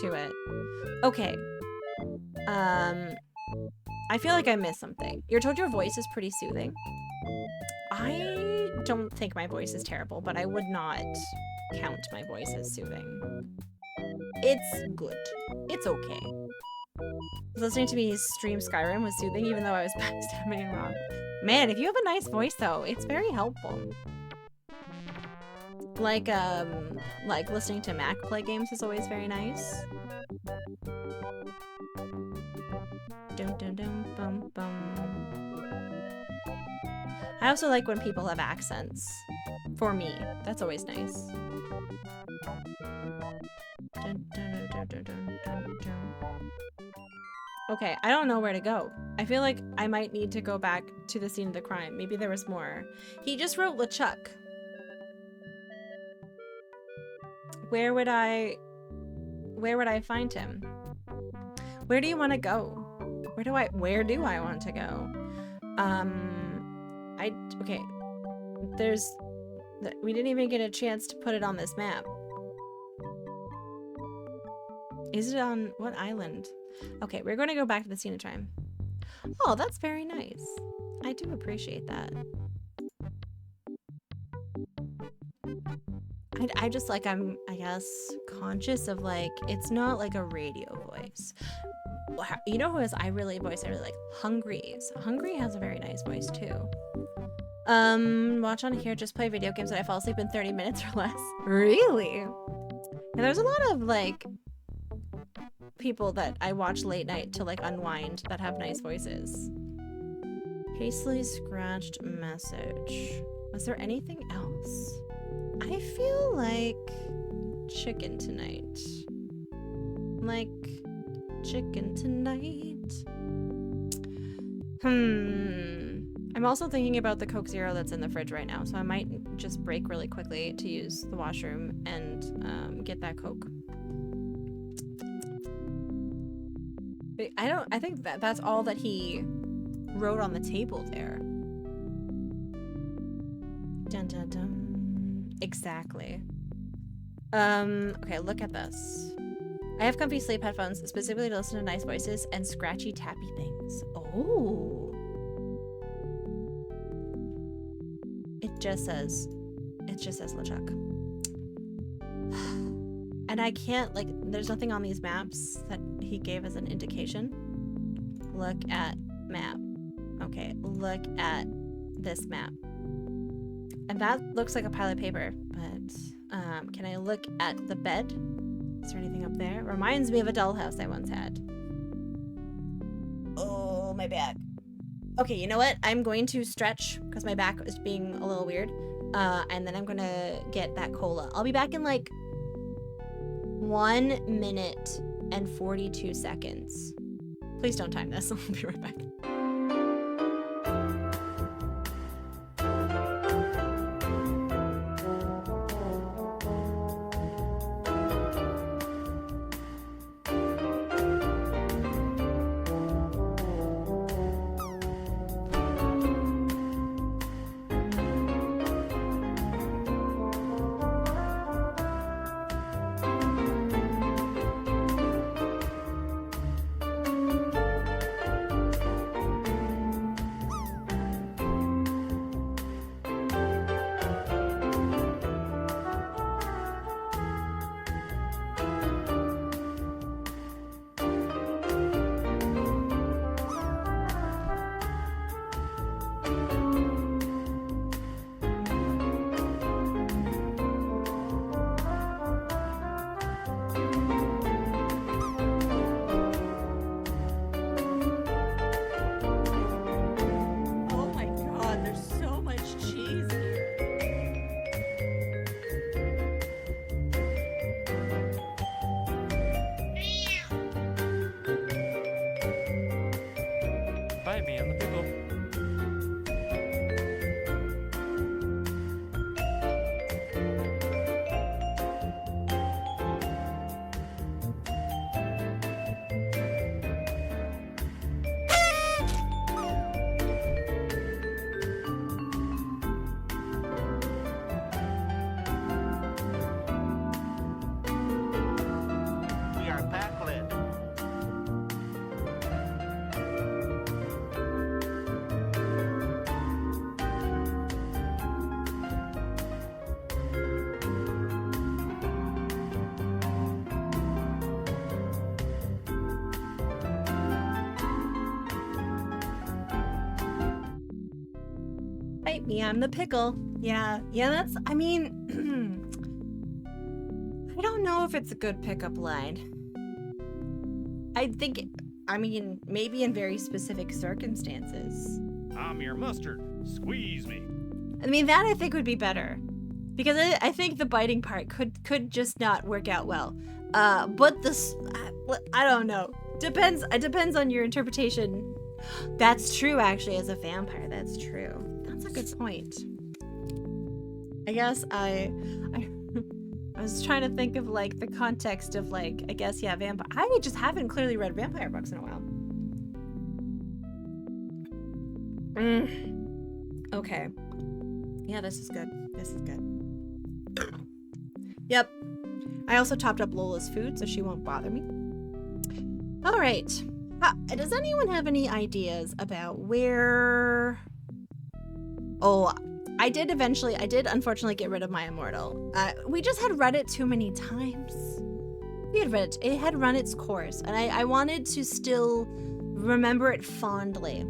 to it. Okay. I feel like I missed something. You're told your voice is pretty soothing. I don't think my voice is terrible, but I would not count my voice as soothing. It's good. It's okay. Listening to me stream Skyrim was soothing, even though I was backstabbing wrong. Man, if you have a nice voice, though, it's very helpful. Like listening to Mac play games is always very nice. Dum dum dum bum bum. I also like when people have accents. For me, that's always nice. Dun, dun, dun, dun, dun, dun, dun. Okay, I don't know where to go. I feel like I might need to go back to the scene of the crime. Maybe there was more. He just wrote LeChuck. Where would I where would I find him? Where do you want to go? Where do I want to go? Okay. We didn't even get a chance to put it on this map. Is it on what island? Okay, we're going to go back to the scene of time. Oh, that's very nice. I do appreciate that. I just like, I'm, I guess, conscious of like, it's not like a radio voice. You know who is I really like? Hungry's. Hungry has a very nice voice too. Watch on here, just play video games and I fall asleep in 30 minutes or less. Really? And there's a lot of like people that I watch late night to like unwind that have nice voices. Hastily scratched message. Was there anything else? I feel like chicken tonight. Like chicken tonight. I'm also thinking about the Coke Zero that's in the fridge right now, so I might just break really quickly to use the washroom and get that Coke. I think that's all that he wrote on the table there. Dun dun dun. Exactly. Okay, look at this. I have comfy sleep headphones specifically to listen to nice voices and scratchy tappy things. Oh. It just says LeChuck. And I can't, like, there's nothing on these maps that he gave as an indication. Look at map. Okay, look at this map. And that looks like a pile of paper, but can I look at the bed? Is there anything up there? Reminds me of a dollhouse I once had. Oh, my back. Okay, you know what? I'm going to stretch because my back is being a little weird. And then I'm gonna get that cola. I'll be back in like 1 minute and 42 seconds. Please don't time this. I'll be right back. Bite me in the pickle. We are backlit. Bite me, I'm the pickle. Yeah, that's, I mean, I don't know if it's a good pickup line. I think, I mean, maybe in very specific circumstances. I'm your mustard. Squeeze me. I mean, that I think would be better. Because I think the biting part could just not work out well. But this, I don't know. It depends on your interpretation. That's true, actually, as a vampire. That's true. That's a good point. I guess I was trying to think of like the context of like, I guess, yeah, vampire. I just haven't clearly read vampire books in a while. Okay. Yeah, this is good. This is good. Yep. I also topped up Lola's food so she won't bother me. All right. Does anyone have any ideas about where... Oh, I did unfortunately get rid of my Immortal. We just had read it too many times. We had read it. It had run its course, and I wanted to still remember it fondly.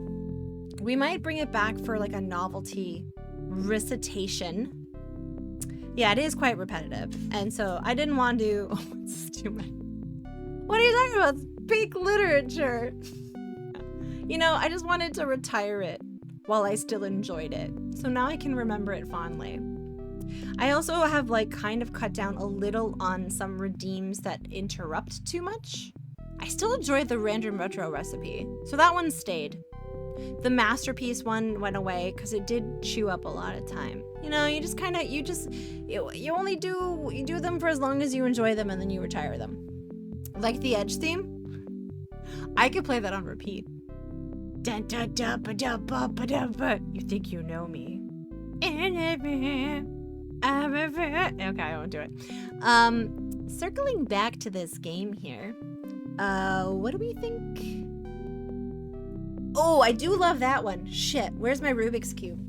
We might bring it back for like a novelty recitation. Yeah, it is quite repetitive, and so I didn't want to... Oh, it's too much. What are you talking about? It's peak literature. You know, I just wanted to retire it while I still enjoyed it. So now I can remember it fondly. I also have like kind of cut down a little on some redeems that interrupt too much. I still enjoyed the random retro recipe, so that one stayed. The masterpiece one went away because it did chew up a lot of time. You know, you just kind of, you only do them for as long as you enjoy them and then you retire them. Like the Edge theme, I could play that on repeat. Dun, dun, dun, ba, dun, ba, ba, dun, ba. You think you know me? Okay, I won't do it. Circling back to this game here, what do we think? Oh, I do love that one. Shit, where's my Rubik's Cube?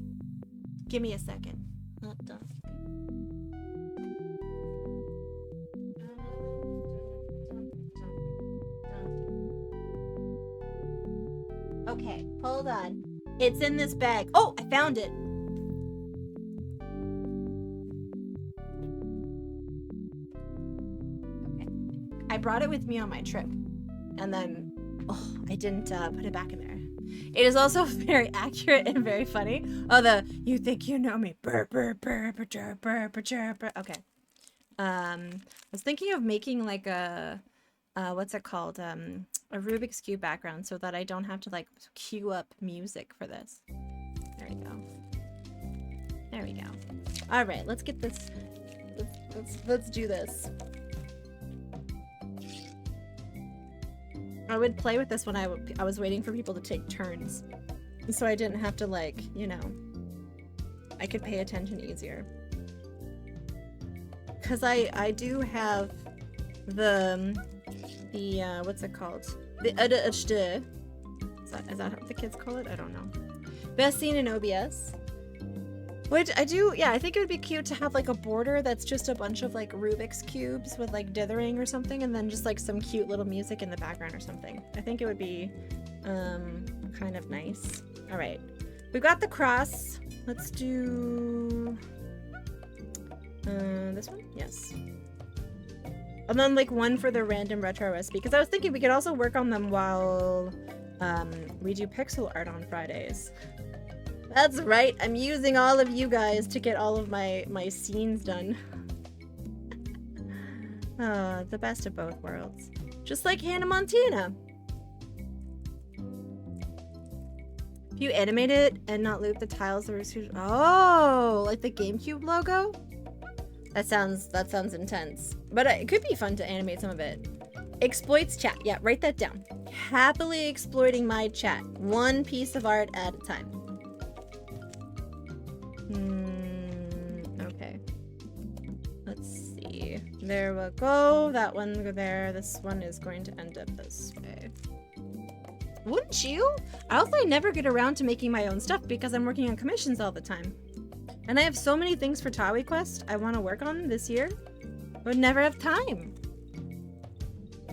Give me a second. Okay, hold on. It's in this bag. Oh, I found it. Okay. I brought it with me on my trip. And then, I didn't put it back in there. It is also very accurate and very funny. Oh, you think you know me. Burr, burr, burr, burr, burr, burr, burr, burr. Okay. I was thinking of making like a, what's it called? A Rubik's Cube background so that I don't have to like cue up music for this. There we go. There we go. All right, let's get this. Let's do this. I would play with this when I was waiting for people to take turns, so I didn't have to like, you know, I could pay attention easier. Cause I do have the what's it called? The is that what the kids call it? I don't know. Best scene in OBS. Which I do, yeah, I think it would be cute to have like a border that's just a bunch of like Rubik's cubes with like dithering or something, and then just like some cute little music in the background or something. I think it would be kind of nice. All right, we've got the cross. Let's do this one, yes. And then like one for the random retro recipe, because I was thinking we could also work on them while we do pixel art on Fridays. That's right, I'm using all of you guys to get all of my scenes done. The best of both worlds. Just like Hannah Montana. If you animate it and not loop the tiles, oh, like the GameCube logo? That sounds intense. But it could be fun to animate some of it. Exploits chat. Yeah, write that down. Happily exploiting my chat. One piece of art at a time. Okay. Let's see. There we go. That one go there. This one is going to end up this way. Wouldn't you? I never get around to making my own stuff because I'm working on commissions all the time. And I have so many things for Tawi Quest I want to work on this year. Would never have time.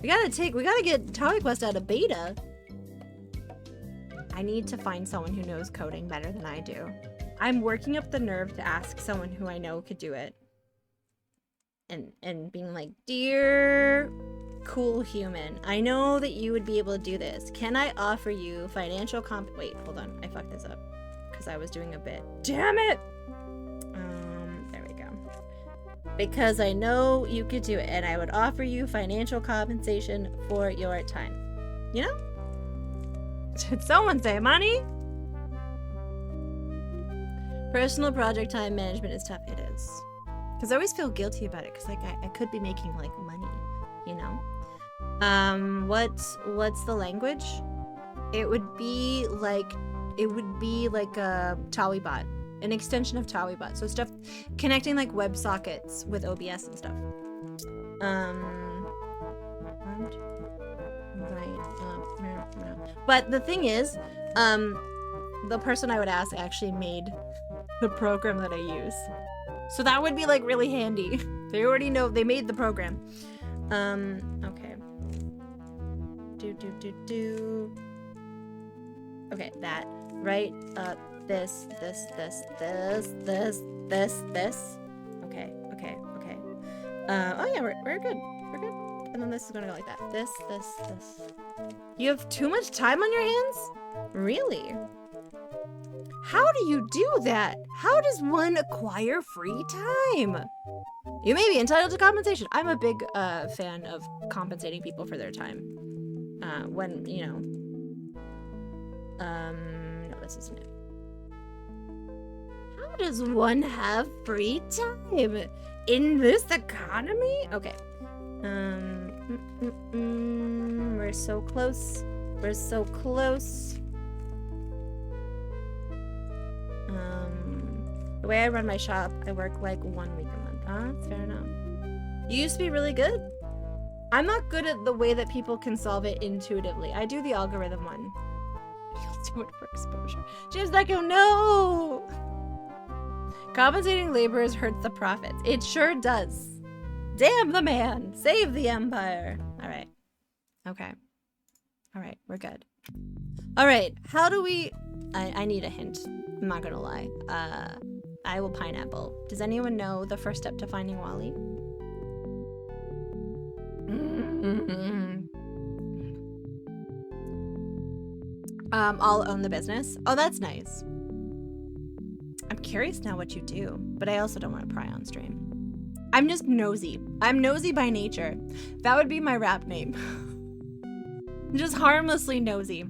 We gotta get Tawi Quest out of beta. I need to find someone who knows coding better than I do. I'm working up the nerve to ask someone who I know could do it. And being like, dear cool human, I know that you would be able to do this. Can I offer you financial wait, hold on. I fucked this up because I was doing a bit. Damn it! There we go. Because I know you could do it and I would offer you financial compensation for your time. You know? Did someone say money? Personal project time management is tough. It is. Because I always feel guilty about it, because like I could be making like money, you know. What's the language? It would be like a TawiBot, an extension of TawiBot. So stuff connecting like WebSockets with OBS and stuff. But the thing is, the person I would ask actually made the program that I use. So that would be like really handy. They already know, they made the program. Okay. Okay, that. Right? This. Okay. Oh yeah, we're good. We're good. And then this is gonna go like that. This. You have too much time on your hands? Really? How do you do that? How does one acquire free time? You may be entitled to compensation. I'm a big fan of compensating people for their time. When, you know. No, this isn't it. How does one have free time in this economy? Okay. We're so close. We're so close. The way I run my shop, I work like 1 week a month. That's fair enough. You used to be really good. I'm not good at the way that people can solve it intuitively. I do the algorithm one. You'll do it for exposure. James Deco, no! Compensating laborers hurts the profits. It sure does. Damn the man! Save the empire! Alright. Okay. Alright, we're good. Alright, how do we... I need a hint. I'm not gonna lie. I will pineapple. Does anyone know the first step to finding Wally? I'll own the business. Oh, that's nice. I'm curious now what you do, but I also don't want to pry on stream. I'm just nosy. I'm nosy by nature. That would be my rap name. Just harmlessly nosy.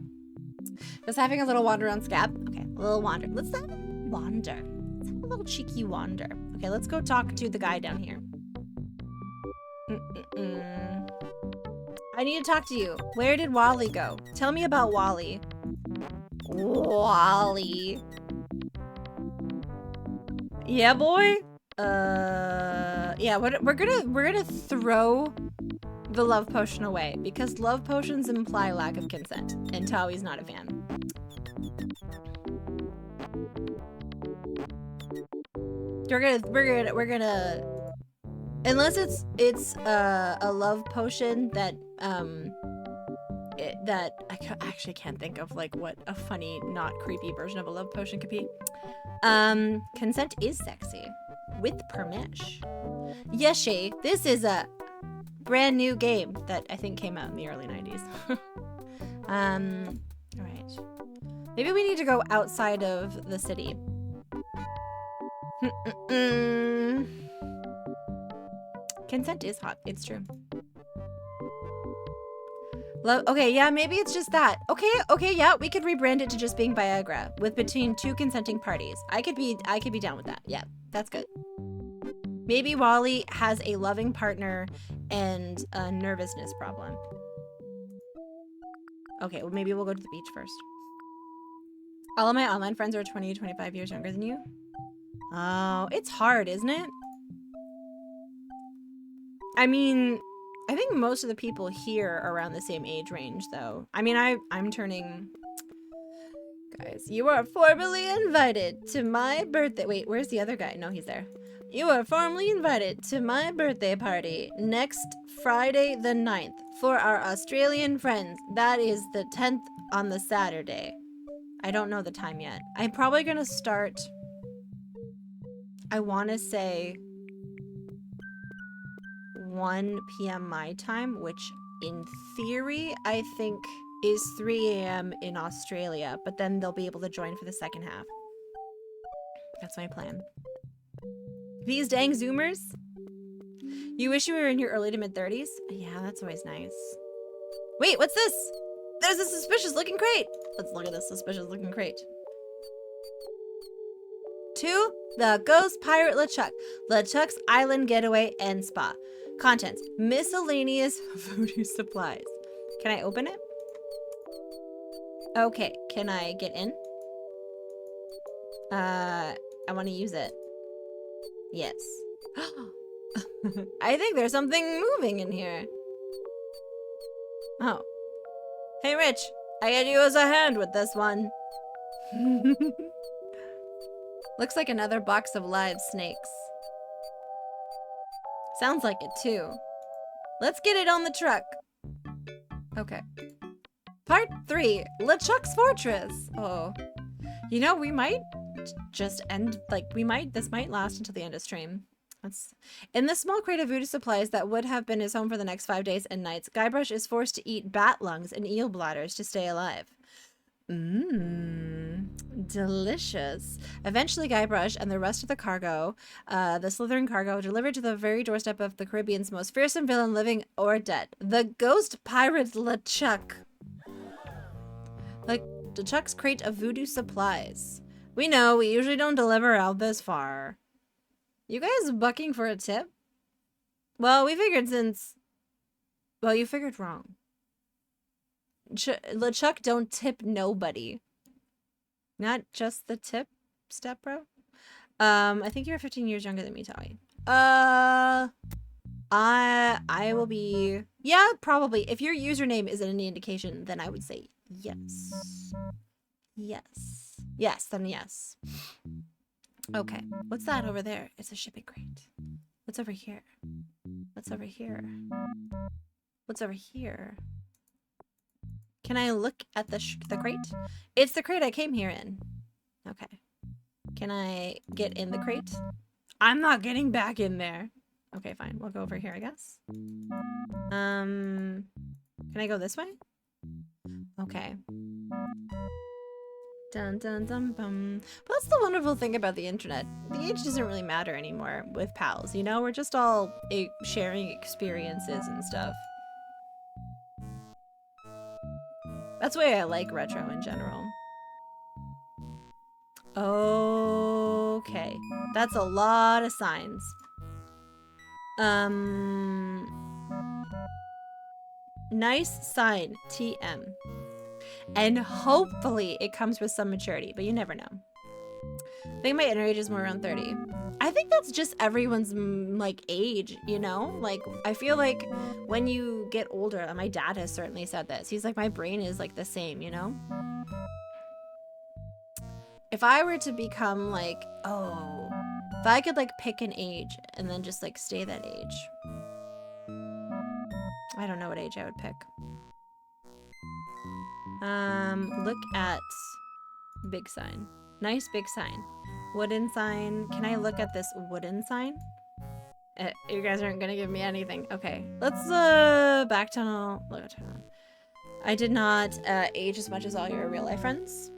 Just having a little wander on Scab. Okay, a little wander. Let's have a wander. Let's have a little cheeky wander. Okay, let's go talk to the guy down here. I need to talk to you. Where did Wally go? Tell me about Wally. Wally. Yeah, boy. Yeah. We're gonna throw the love potion away because love potions imply lack of consent, and Tawi's not a fan. We're gonna unless it's a love potion that that I actually can't think of like what a funny, not creepy version of a love potion could be. Consent is sexy with permish. Yeshi, this is a brand new game that I think came out in the early 90s. All right. Maybe we need to go outside of the city. Consent is hot. It's true. Okay, yeah, maybe it's just that. Okay, yeah, we could rebrand it to just being Viagra with between two consenting parties. I could be down with that. Yeah, that's good. Maybe Wally has a loving partner and a nervousness problem. Okay, well, maybe we'll go to the beach first. All of my online friends are 20 to 25 years younger than you. Oh, it's hard, isn't it? I mean, I think most of the people here are around the same age range, though. I mean, I'm turning... Guys, you are formally invited to my birthday... Wait, where's the other guy? No, he's there. You are formally invited to my birthday party next Friday the 9th for our Australian friends. That is the 10th on the Saturday. I don't know the time yet. I'm probably gonna start... I want to say 1 p.m. my time, which in theory I think is 3 a.m. in Australia, but then they'll be able to join for the second half. That's my plan. These dang Zoomers. You wish you were in your early to mid 30s? Yeah, that's always nice. Wait, what's this? There's a suspicious looking crate. Let's look at this suspicious looking crate. to the Ghost Pirate LeChuck. LeChuck's Island Getaway and Spa. Contents. Miscellaneous voodoo supplies. Can I open it? Okay. Can I get in? I want to use it. Yes. I think there's something moving in here. Oh. Hey, Rich. I could use a hand with this one. Looks like another box of live snakes. Sounds like it too. Let's get it on the truck. Okay. Part 3. LeChuck's Fortress. Oh. You know, we might just end, like, this might last until the end of stream. In the small crate of voodoo supplies that would have been his home for the next 5 days and nights, Guybrush is forced to eat bat lungs and eel bladders to stay alive. Delicious. Eventually, Guybrush and the rest of the cargo, the slithering cargo, delivered to the very doorstep of the Caribbean's most fearsome villain, living or dead, the Ghost Pirate LeChuck. Like LeChuck's crate of voodoo supplies. We know we usually don't deliver out this far. You guys bucking for a tip? Well, we figured since... Well, you figured wrong. LeChuck don't tip nobody. Not just the tip step, bro. I think you're 15 years younger than me, Tawi. I will be... Yeah, probably. If your username isn't any indication, then I would say yes. Yes. Yes, then yes. Okay. What's that over there? It's a shipping crate. What's over here? What's over here? What's over here? Can I look at the crate? It's the crate I came here in. Okay. Can I get in the crate? I'm not getting back in there. Okay, fine. We'll go over here, I guess. Can I go this way? Okay. Dun dun dun bum. But that's the wonderful thing about the internet. The age doesn't really matter anymore with pals, you know? We're just all sharing experiences and stuff. That's why I like retro in general. Okay. That's a lot of signs. Nice sign, TM. And hopefully it comes with some maturity, but you never know. I think my inner age is more around 30. I think that's just everyone's like age, you know? Like I feel like when you get older, and my dad has certainly said this. He's like, my brain is like the same, you know? If I were to become like, if I could like pick an age and then just like stay that age. I don't know what age I would pick. Look at big sign. Nice big sign. Wooden sign. Can I look at this wooden sign? You guys aren't gonna give me anything. Okay, let's back tunnel. I did not age as much as all your real life friends.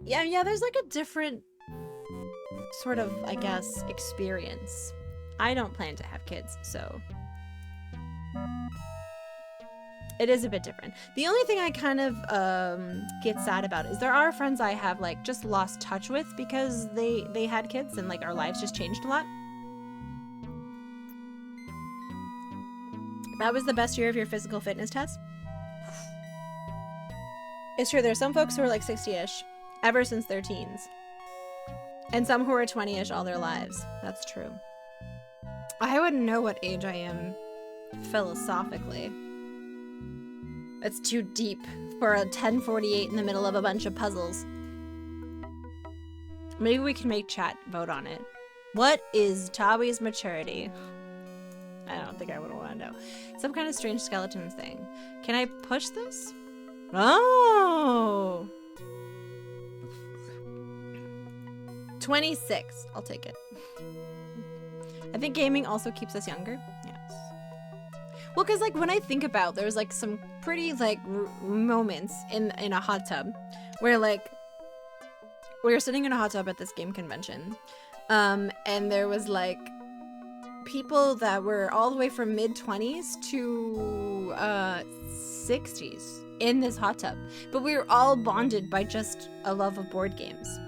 Yeah, there's like a different sort of, I guess, experience. I don't plan to have kids, so it is a bit different. The only thing I kind of get sad about is there are friends I have like just lost touch with because they had kids and like our lives just changed a lot. That was the best year of your physical fitness test. It's true, there's some folks who are like 60-ish ever since their teens. And some who are 20-ish all their lives. That's true. I wouldn't know what age I am philosophically. It's too deep for a 1048 in the middle of a bunch of puzzles. Maybe we can make chat vote on it. What is Tawi's maturity? I don't think I would want to know. Some kind of strange skeleton thing. Can I push this? Oh! 26. I'll take it. I think gaming also keeps us younger. Yes. Well, because like when I think about, there's like some pretty like moments in a hot tub where like we were sitting in a hot tub at this game convention, and there was like people that were all the way from mid-20s to 60s in this hot tub, but we were all bonded by just a love of board games.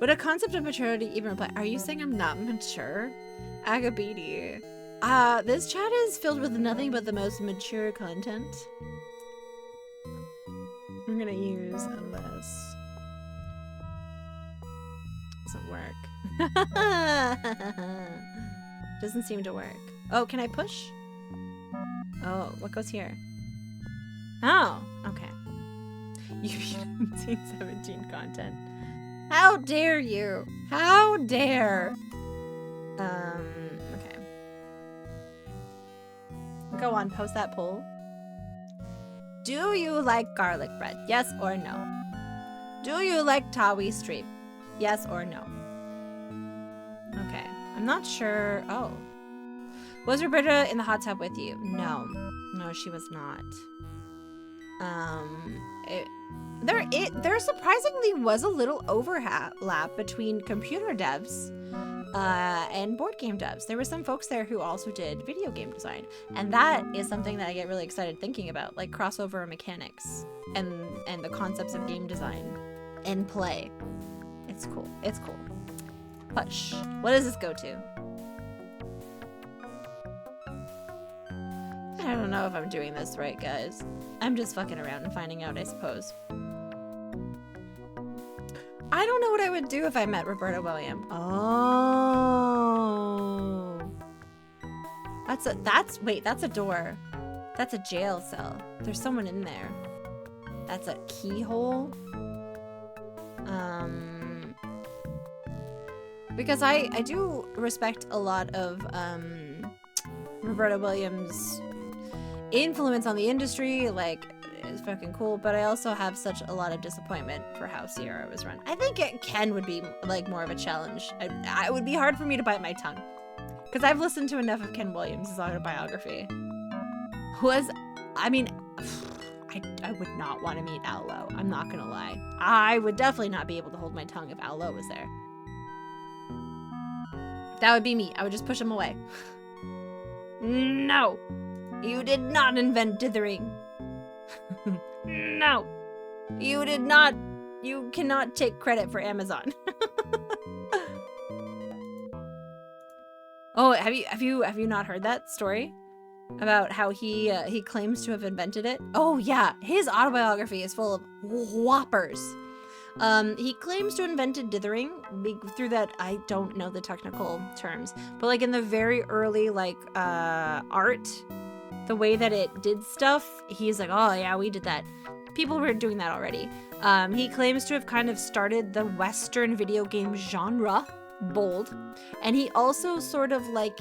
Would a concept of maturity even apply? Are you saying I'm not mature? Agabidi. This chat is filled with nothing but the most mature content. I'm gonna use this. Doesn't work. Doesn't seem to work. Oh, can I push? Oh, what goes here? Oh, okay. You 17 content. How dare you? How dare? Okay. Go on, post that poll. Do you like garlic bread? Yes or no? Do you like Tawi Street? Yes or no? Okay. I'm not sure. Oh. Was Roberta in the hot tub with you? No. No, she was not. There surprisingly was a little overlap between computer devs and board game devs. There were some folks there who also did video game design, and that is something that I get really excited thinking about, like crossover mechanics and the concepts of game design and play. It's cool. It's cool. Push. What does this go to? I don't know if I'm doing this right, guys. I'm just fucking around and finding out, I suppose. I don't know what I would do if I met Roberta William. Oh. That's a door. That's a jail cell. There's someone in there. That's a keyhole. Because I do respect a lot of Roberta Williams' influence on the industry, like, is fucking cool, but I also have such a lot of disappointment for how Sierra was run. I think Ken would be like more of a challenge. It would be hard for me to bite my tongue because I've listened to enough of Ken Williams' autobiography. I would not want to meet Allo. I'm not gonna lie. I would definitely not be able to hold my tongue if Allo was there. That would be me. I would just push him away. No! You did not invent dithering. No! You did not. You cannot take credit for Amazon. Oh, have you not heard that story? About how he claims to have invented it? Oh yeah, his autobiography is full of whoppers. He claims to have invented dithering through that, I don't know the technical terms, but like in the very early like art, the way that it did stuff, he's like, oh yeah, we did that. People were doing that already. He claims to have kind of started the Western video game genre, bold, and he also sort of like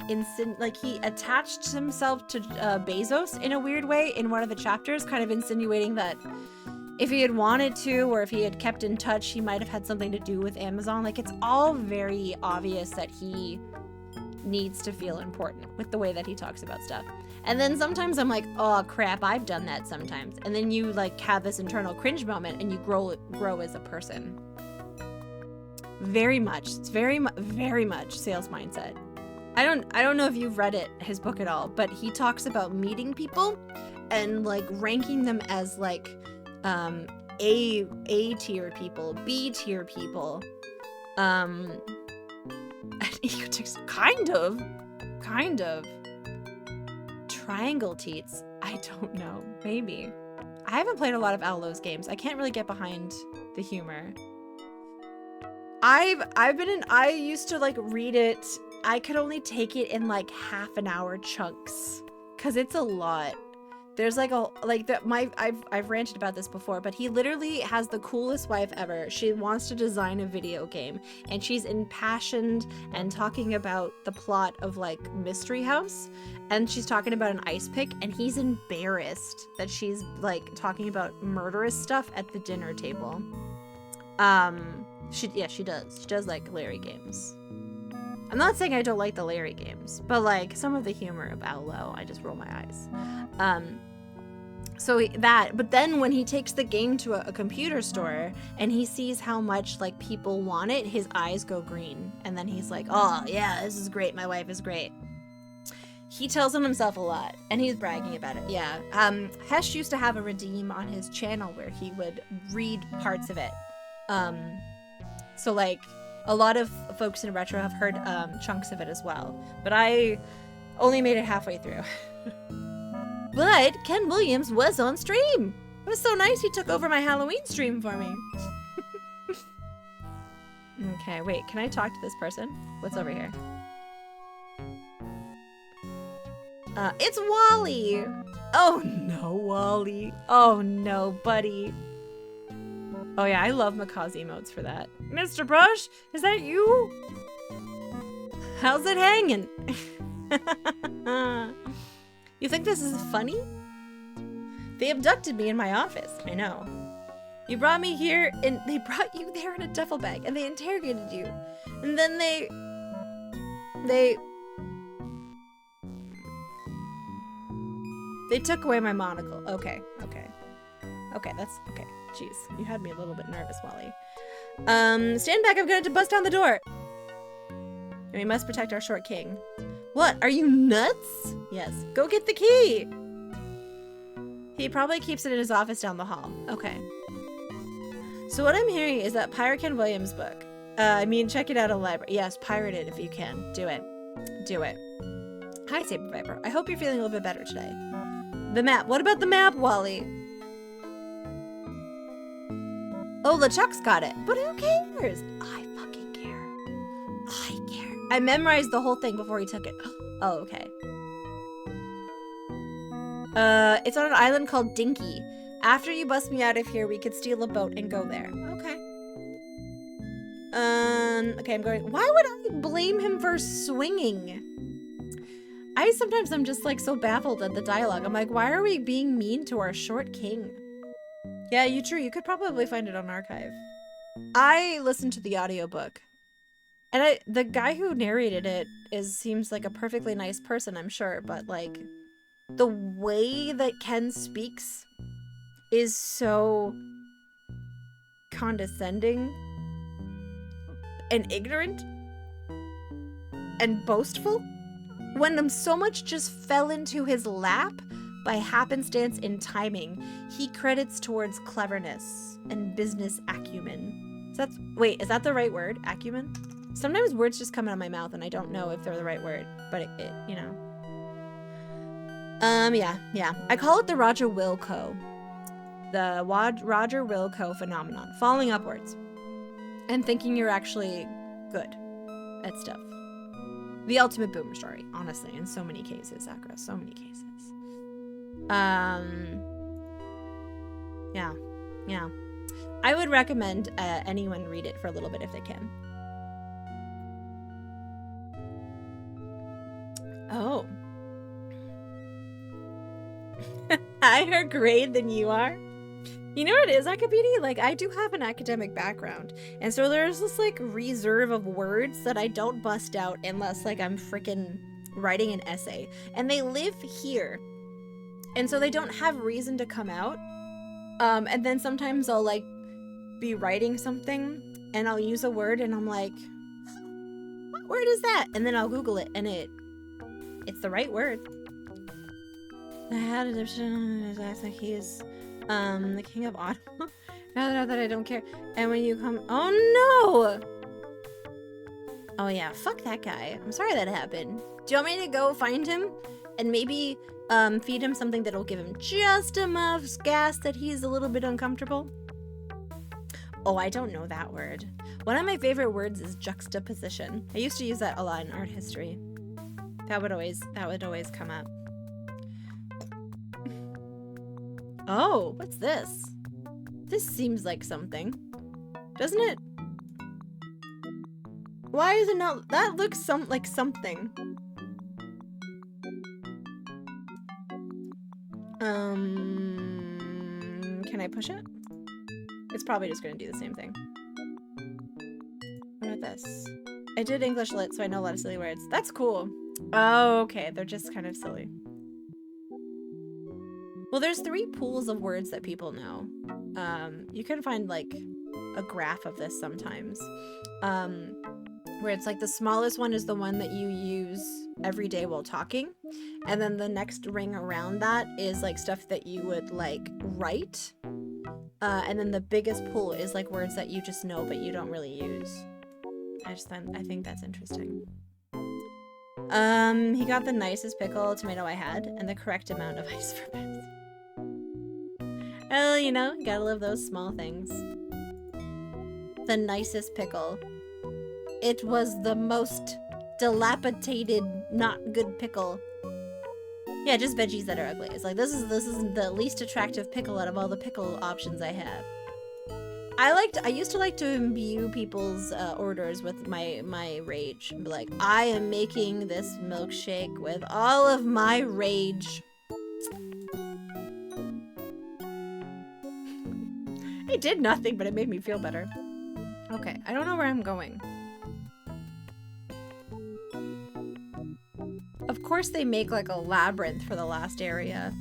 he attached himself to Bezos in a weird way in one of the chapters, kind of insinuating that if he had wanted to, or if he had kept in touch, he might have had something to do with Amazon. Like, it's all very obvious that he needs to feel important with the way that he talks about stuff. And then sometimes I'm like, oh crap, I've done that sometimes. And then you like have this internal cringe moment and you grow as a person. Very much. It's very much sales mindset. I don't know if you've read his book at all, but he talks about meeting people and like ranking them as like A tier people, B tier people, kind of triangle teats. I don't know, maybe. I haven't played a lot of Allo's games. I can't really get behind the humor. I used to like read it. I could only take it in like half an hour chunks because it's a lot. There's like I've ranted about this before, but he literally has the coolest wife ever. She wants to design a video game and she's impassioned and talking about the plot of like Mystery House, and she's talking about an ice pick and he's embarrassed that she's like talking about murderous stuff at the dinner table. She does. She does like Larry games. I'm not saying I don't like the Larry games, but like some of the humor of Allo, I just roll my eyes. But then when he takes the game to a computer store and he sees how much like people want it, his eyes go green. And then he's like, oh yeah, this is great. My wife is great. He tells on himself a lot and he's bragging about it. Yeah. Hesh used to have a redeem on his channel where he would read parts of it. So like A lot of folks in retro have heard chunks of it as well, but I only made it halfway through. But Ken Williams was on stream. It was so nice he took over my Halloween stream for me. Okay, wait, can I talk to this person? What's over here? It's Wally! Oh no, Wally. Oh no, buddy. Oh yeah, I love Macaw's emotes for that. Mr. Brush, is that you? How's it hanging? You think this is funny? They abducted me in my office. I know. You brought me here and they brought you there in a duffel bag and they interrogated you. And then they took away my monocle. Okay. Okay, that's okay. Jeez, you had me a little bit nervous, Wally. Stand back, I'm going to bust down the door. And we must protect our short king. What, are you nuts? Yes, go get the key. He probably keeps it in his office down the hall. Okay. So what I'm hearing is that pirate Ken Williams book. Check it out in the library. Yes, pirate it if you can. Do it. Do it. Hi, Saber Viper. I hope you're feeling a little bit better today. The map. What about the map, Wally? Oh, LeChuck's got it. But who cares? I fucking care. I care. I memorized the whole thing before he took it. Oh, okay. It's on an island called Dinky. After you bust me out of here, we could steal a boat and go there. Okay. Okay, I'm going. Why would I blame him for swinging? Sometimes I'm just like so baffled at the dialogue. I'm like, why are we being mean to our short king? Yeah, you could probably find it on archive. I listened to the audiobook. And the guy who narrated it seems like a perfectly nice person, I'm sure, but like the way that Ken speaks is so condescending and ignorant and boastful when so much just fell into his lap by happenstance and timing. He credits towards cleverness and business acumen. Is that the right word? Acumen? Sometimes words just come out of my mouth and I don't know if they're the right word, but it you know. Yeah. I call it the Roger Wilco. The Roger Wilco phenomenon. Falling upwards. And thinking you're actually good at stuff. The ultimate boomer story, honestly, in so many cases, Sakura. So many cases. Yeah. I would recommend anyone read it for a little bit if they can. Oh. Higher grade than you are? You know what it is, Akabidi? Like, I do have an academic background. And so there's this, like, reserve of words that I don't bust out unless, like, I'm freaking writing an essay. And they live here. And so they don't have reason to come out. And then sometimes I'll, like, be writing something and I'll use a word and I'm like, what word is that? And then I'll Google it and it's the right word. I had a dipshit, like he is the king of Ottawa. Now that I don't care. And when you come, oh no! Oh yeah, fuck that guy. I'm sorry that happened. Do you want me to go find him and maybe feed him something that'll give him just enough gas that he's a little bit uncomfortable? Oh, I don't know that word. One of my favorite words is juxtaposition. I used to use that a lot in art history. That would always come up. Oh, what's this? This seems like something. Doesn't it? Why is it not? That looks like something. Can I push it? It's probably just gonna do the same thing. What about this? I did English lit, so I know a lot of silly words. That's cool. Oh, okay. They're just kind of silly. Well, there's 3 pools of words that people know. You can find like a graph of this sometimes. Where it's like the smallest one is the one that you use every day while talking. And then the next ring around that is like stuff that you would like write. And then the biggest pool is like words that you just know but you don't really use. I think that's interesting. He got the nicest pickle tomato I had and the correct amount of ice for Pepsi. Well, you know, you gotta love those small things. The nicest pickle. It was the most dilapidated, not good pickle. Yeah, just veggies that are ugly. It's like, this is the least attractive pickle out of all the pickle options I have. I used to like to imbue people's orders with my rage. And be like, I am making this milkshake with all of my rage. It did nothing, but it made me feel better. Okay, I don't know where I'm going. Of course they make like a labyrinth for the last area.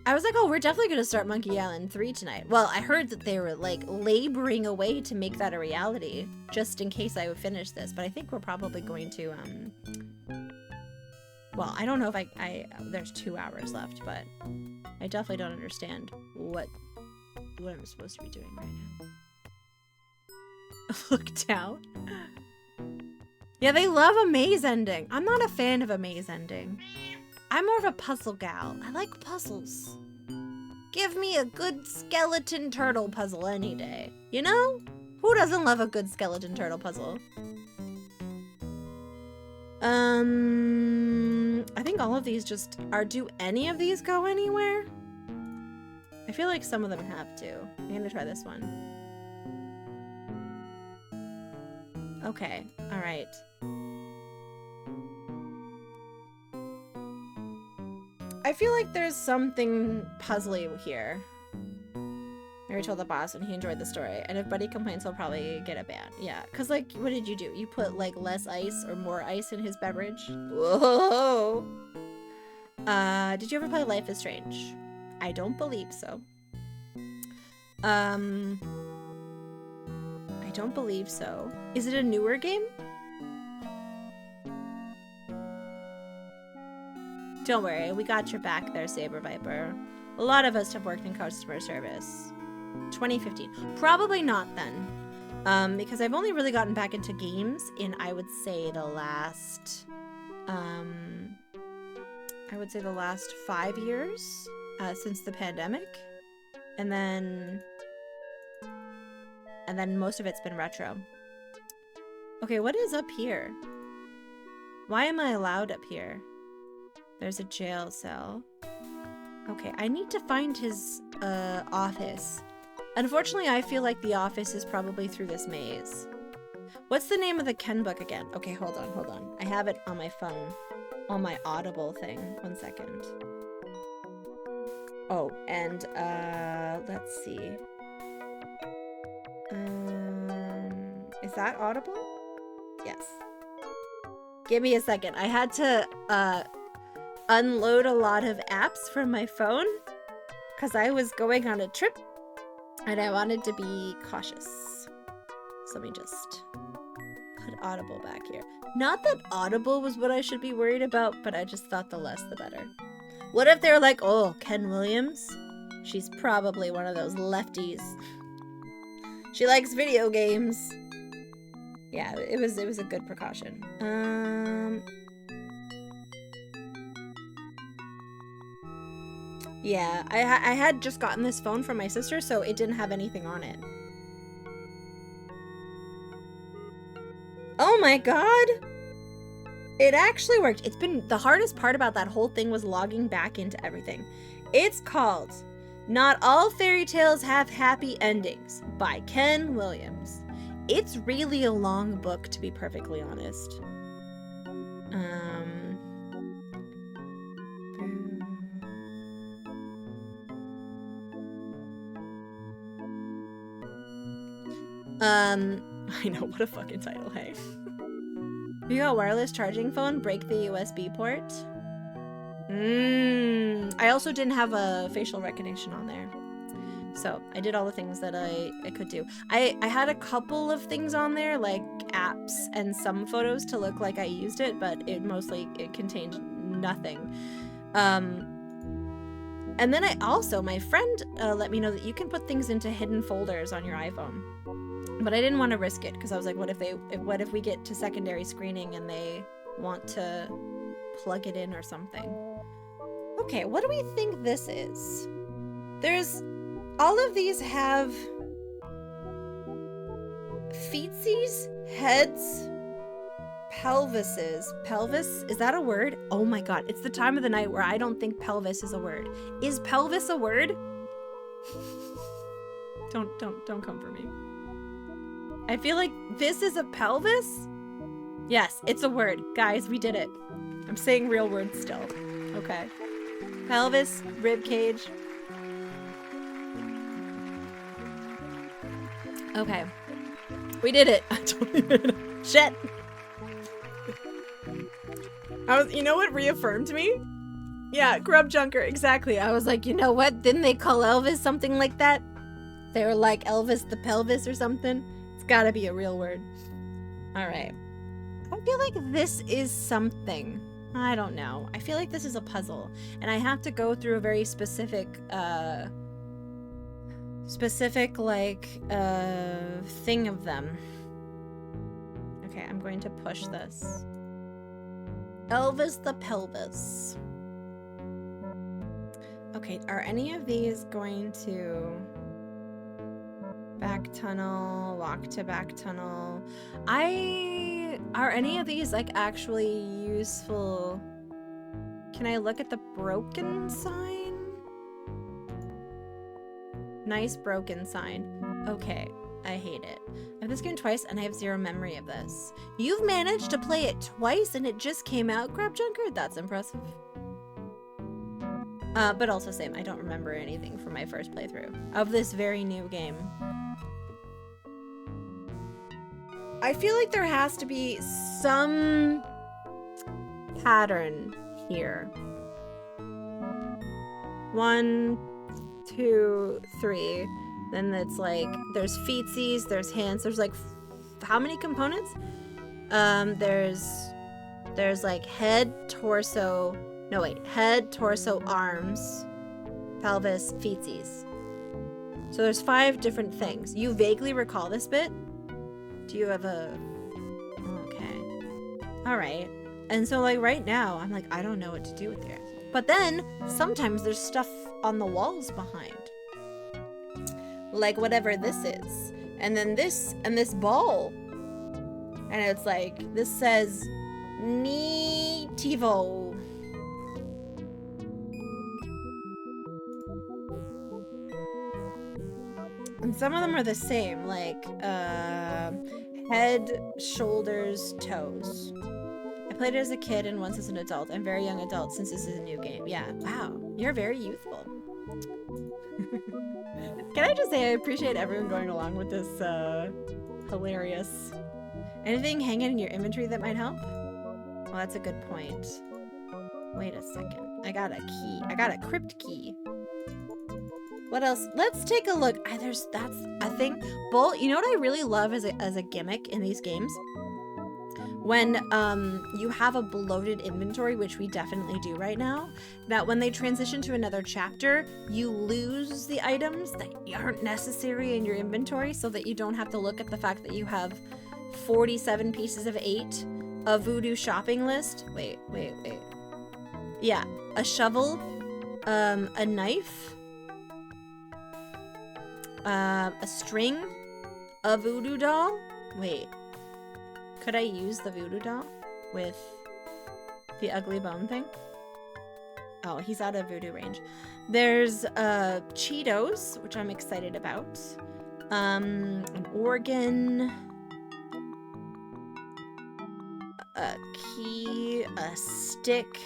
I was like, oh, we're definitely gonna start Monkey Island 3 tonight. Well, I heard that they were like laboring away to make that a reality, just in case I would finish this, but I think we're probably going to, well, I don't know if there's 2 hours left, but I definitely don't understand what I'm supposed to be doing right now. Look down. Yeah, they love a maze ending. I'm not a fan of a maze ending. I'm more of a puzzle gal. I like puzzles. Give me a good skeleton turtle puzzle any day. You know? Who doesn't love a good skeleton turtle puzzle? I think all of these just are. Do any of these go anywhere? I feel like some of them have to. I'm gonna try this one. Okay, alright. I feel like there's something puzzly here. Mary told the boss when he enjoyed the story, and if Buddy complains, he'll probably get a ban. Yeah, because, like, what did you do? You put, like, less ice or more ice in his beverage? Whoa! Did you ever play Life is Strange? I don't believe so. I don't believe so. Is it a newer game? Don't worry, we got your back there, Saber Viper. A lot of us have worked in customer service. 2015. Probably not then. Because I've only really gotten back into games in, I would say, the last 5 years, since the pandemic. And then most of it's been retro. Okay, what is up here? Why am I allowed up here? There's a jail cell. Okay, I need to find his office. Unfortunately, I feel like the office is probably through this maze. What's the name of the Ken book again? Okay, hold on. I have it on my phone. On my Audible thing. 1 second. Oh, and let's see. Is that Audible? Yes. Give me a second. I had to unload a lot of apps from my phone because I was going on a trip and I wanted to be cautious. So let me just put Audible back here. Not that Audible was what I should be worried about, but I just thought the less the better. What if they're like, oh, Ken Williams? She's probably one of those lefties. She likes video games. Yeah, it was a good precaution. Yeah, I had just gotten this phone from my sister, so it didn't have anything on it. Oh my god! It actually worked. It's been the hardest part about that whole thing was logging back into everything. It's called Not All Fairy Tales Have Happy Endings by Ken Williams. It's really a long book, to be perfectly honest. I know, what a fucking title, hey. You got wireless charging phone, break the USB port. I also didn't have a facial recognition on there. So I did all the things that I could do. I had a couple of things on there, like apps and some photos to look like I used it, but it contained nothing. And then my friend let me know that you can put things into hidden folders on your iPhone. But I didn't want to risk it because I was like, what if we get to secondary screening and they want to plug it in or something? Okay, what do we think this is? All of these have feetsies, heads, pelvises. Pelvis, is that a word? Oh my god, it's the time of the night where I don't think pelvis is a word. Is pelvis a word? Don't come for me. I feel like this is a pelvis? Yes, it's a word. Guys, we did it. I'm saying real words still. Okay. Pelvis, rib cage. Okay. We did it. I totally did it. Shit. You know what reaffirmed me? Yeah, Grub Junker, exactly. I was like, you know what? Didn't they call Elvis something like that? They were like Elvis the pelvis or something. It's gotta be a real word. All right. I feel like this is something. I don't know. I feel like this is a puzzle, and I have to go through a very specific thing of them. Okay, I'm going to push this. Elvis the pelvis. Okay, are any of these going to back tunnel, walk to back tunnel? Are any of these like actually useful? Can I look at the broken sign? Nice broken sign. Okay, I hate it. I've this game twice and I have zero memory of this. You've managed to play it twice and it just came out, Grab Junker? That's impressive. But also same, I don't remember anything from my first playthrough of this very new game. I feel like there has to be some pattern here. 1, 2, 3. Then it's like there's feetsies, there's hands, there's like how many components? There's like head, torso, arms, pelvis, feetsies. So there's 5 different things. You vaguely recall this bit? Do you have a... Okay. Alright. And so like right now, I'm like, I don't know what to do with it. But then, sometimes there's stuff on the walls behind. Like whatever this is. And then this, and this ball. And it's like, this says, Nitivo. And some of them are the same, like, head, shoulders, toes. I played it as a kid and once as an adult. I'm a very young adult since this is a new game. Yeah, wow, you're very youthful. Can I just say I appreciate everyone going along with this hilarious... Anything hanging in your inventory that might help? Well, that's a good point. Wait a second. I got a key. I got a crypt key. What else? Let's take a look. That's a thing. Bull, you know what I really love as a gimmick in these games? When you have a bloated inventory, which we definitely do right now, that when they transition to another chapter, you lose the items that aren't necessary in your inventory so that you don't have to look at the fact that you have 47 pieces of 8, a voodoo shopping list. Wait. Yeah, a shovel, a knife, a string, a voodoo doll. Wait, could I use the voodoo doll with the ugly bone thing? Oh, he's out of voodoo range. There's Cheetos, which I'm excited about. An organ, a key, a stick.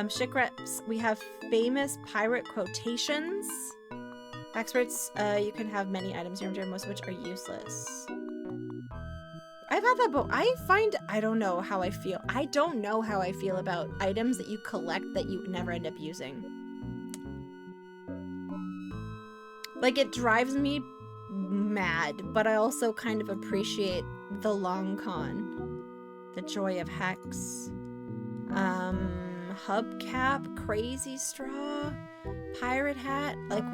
Shipwrecks, we have famous pirate quotations. Experts, you can have many items in your inventory, most of which are useless. I've had that book. I don't know how I feel. I don't know how I feel about items that you collect that you never end up using. Like, it drives me mad, but I also kind of appreciate the long con. The joy of hex. Hubcap, crazy straw, pirate hat. Like,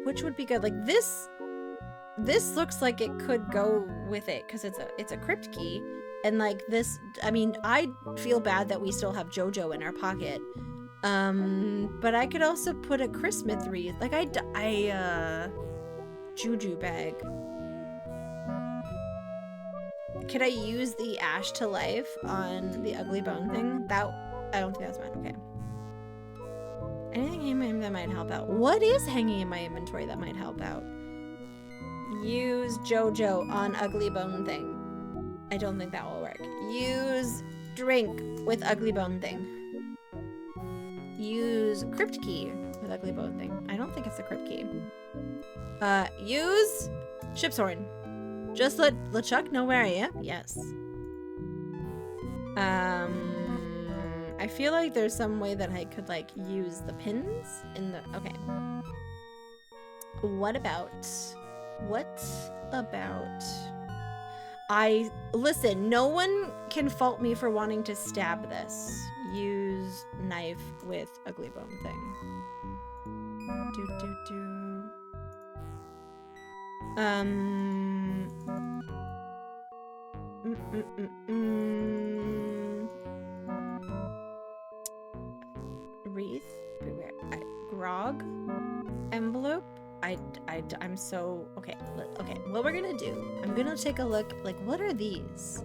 Which would be good? Like this looks like it could go with it because it's a crypt key. And like this, I mean, I feel bad that we still have JoJo in our pocket. But I could also put a Christmas wreath. Like Juju bag. Could I use the ash to life on the ugly bone thing? I don't think that's mine. Okay. Anything hanging that might help out? What is hanging in my inventory that might help out? Use JoJo on ugly bone thing. I don't think that will work. Use drink with ugly bone thing. Use crypt key with ugly bone thing. I don't think it's a crypt key. Use ship's horn. Just let LeChuck know where I am. Yes. I feel like there's some way that I could like use the pins in the. Okay. What about? Listen, no one can fault me for wanting to stab this. Use knife with ugly bone thing. Wreath? Grog? Envelope? I'm so... Okay, what we're gonna do, I'm gonna take a look, like, what are these?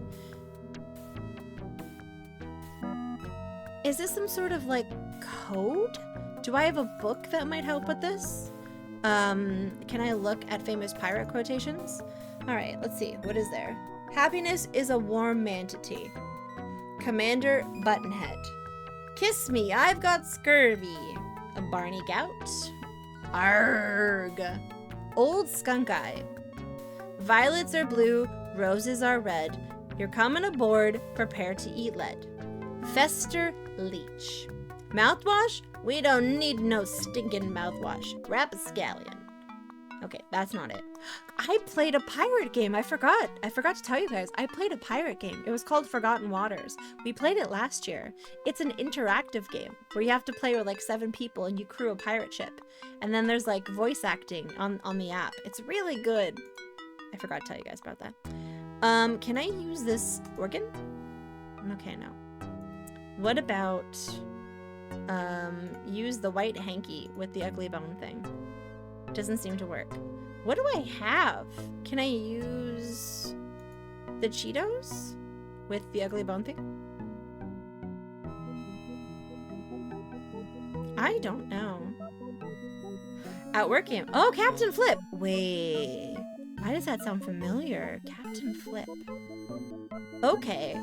Is this some sort of, like, code? Do I have a book that might help with this? Can I look at famous pirate quotations? Alright, let's see, what is there? Happiness is a warm manatee. Commander Buttonhead. Kiss me, I've got scurvy. A Barney Gout. Arg. Old Skunk Eye. Violets are blue, roses are red. You're coming aboard, prepare to eat lead. Fester Leech. Mouthwash? We don't need no stinking mouthwash. Rapscallion. Okay, that's not it. I played a pirate game. I forgot to tell you guys. I played a pirate game. It was called Forgotten Waters. We played it last year. It's an interactive game where you have to play with like 7 people and you crew a pirate ship. And then there's like voice acting on the app. It's really good. I forgot to tell you guys about that. Can I use this organ? Okay, no. What about use the white hanky with the ugly bone thing? Doesn't seem to work. What do I have? Can I use the Cheetos with the ugly bone thing? I don't know. Outwork him. Oh, Captain Flip. Wait. Why does that sound familiar? Captain Flip. Okay.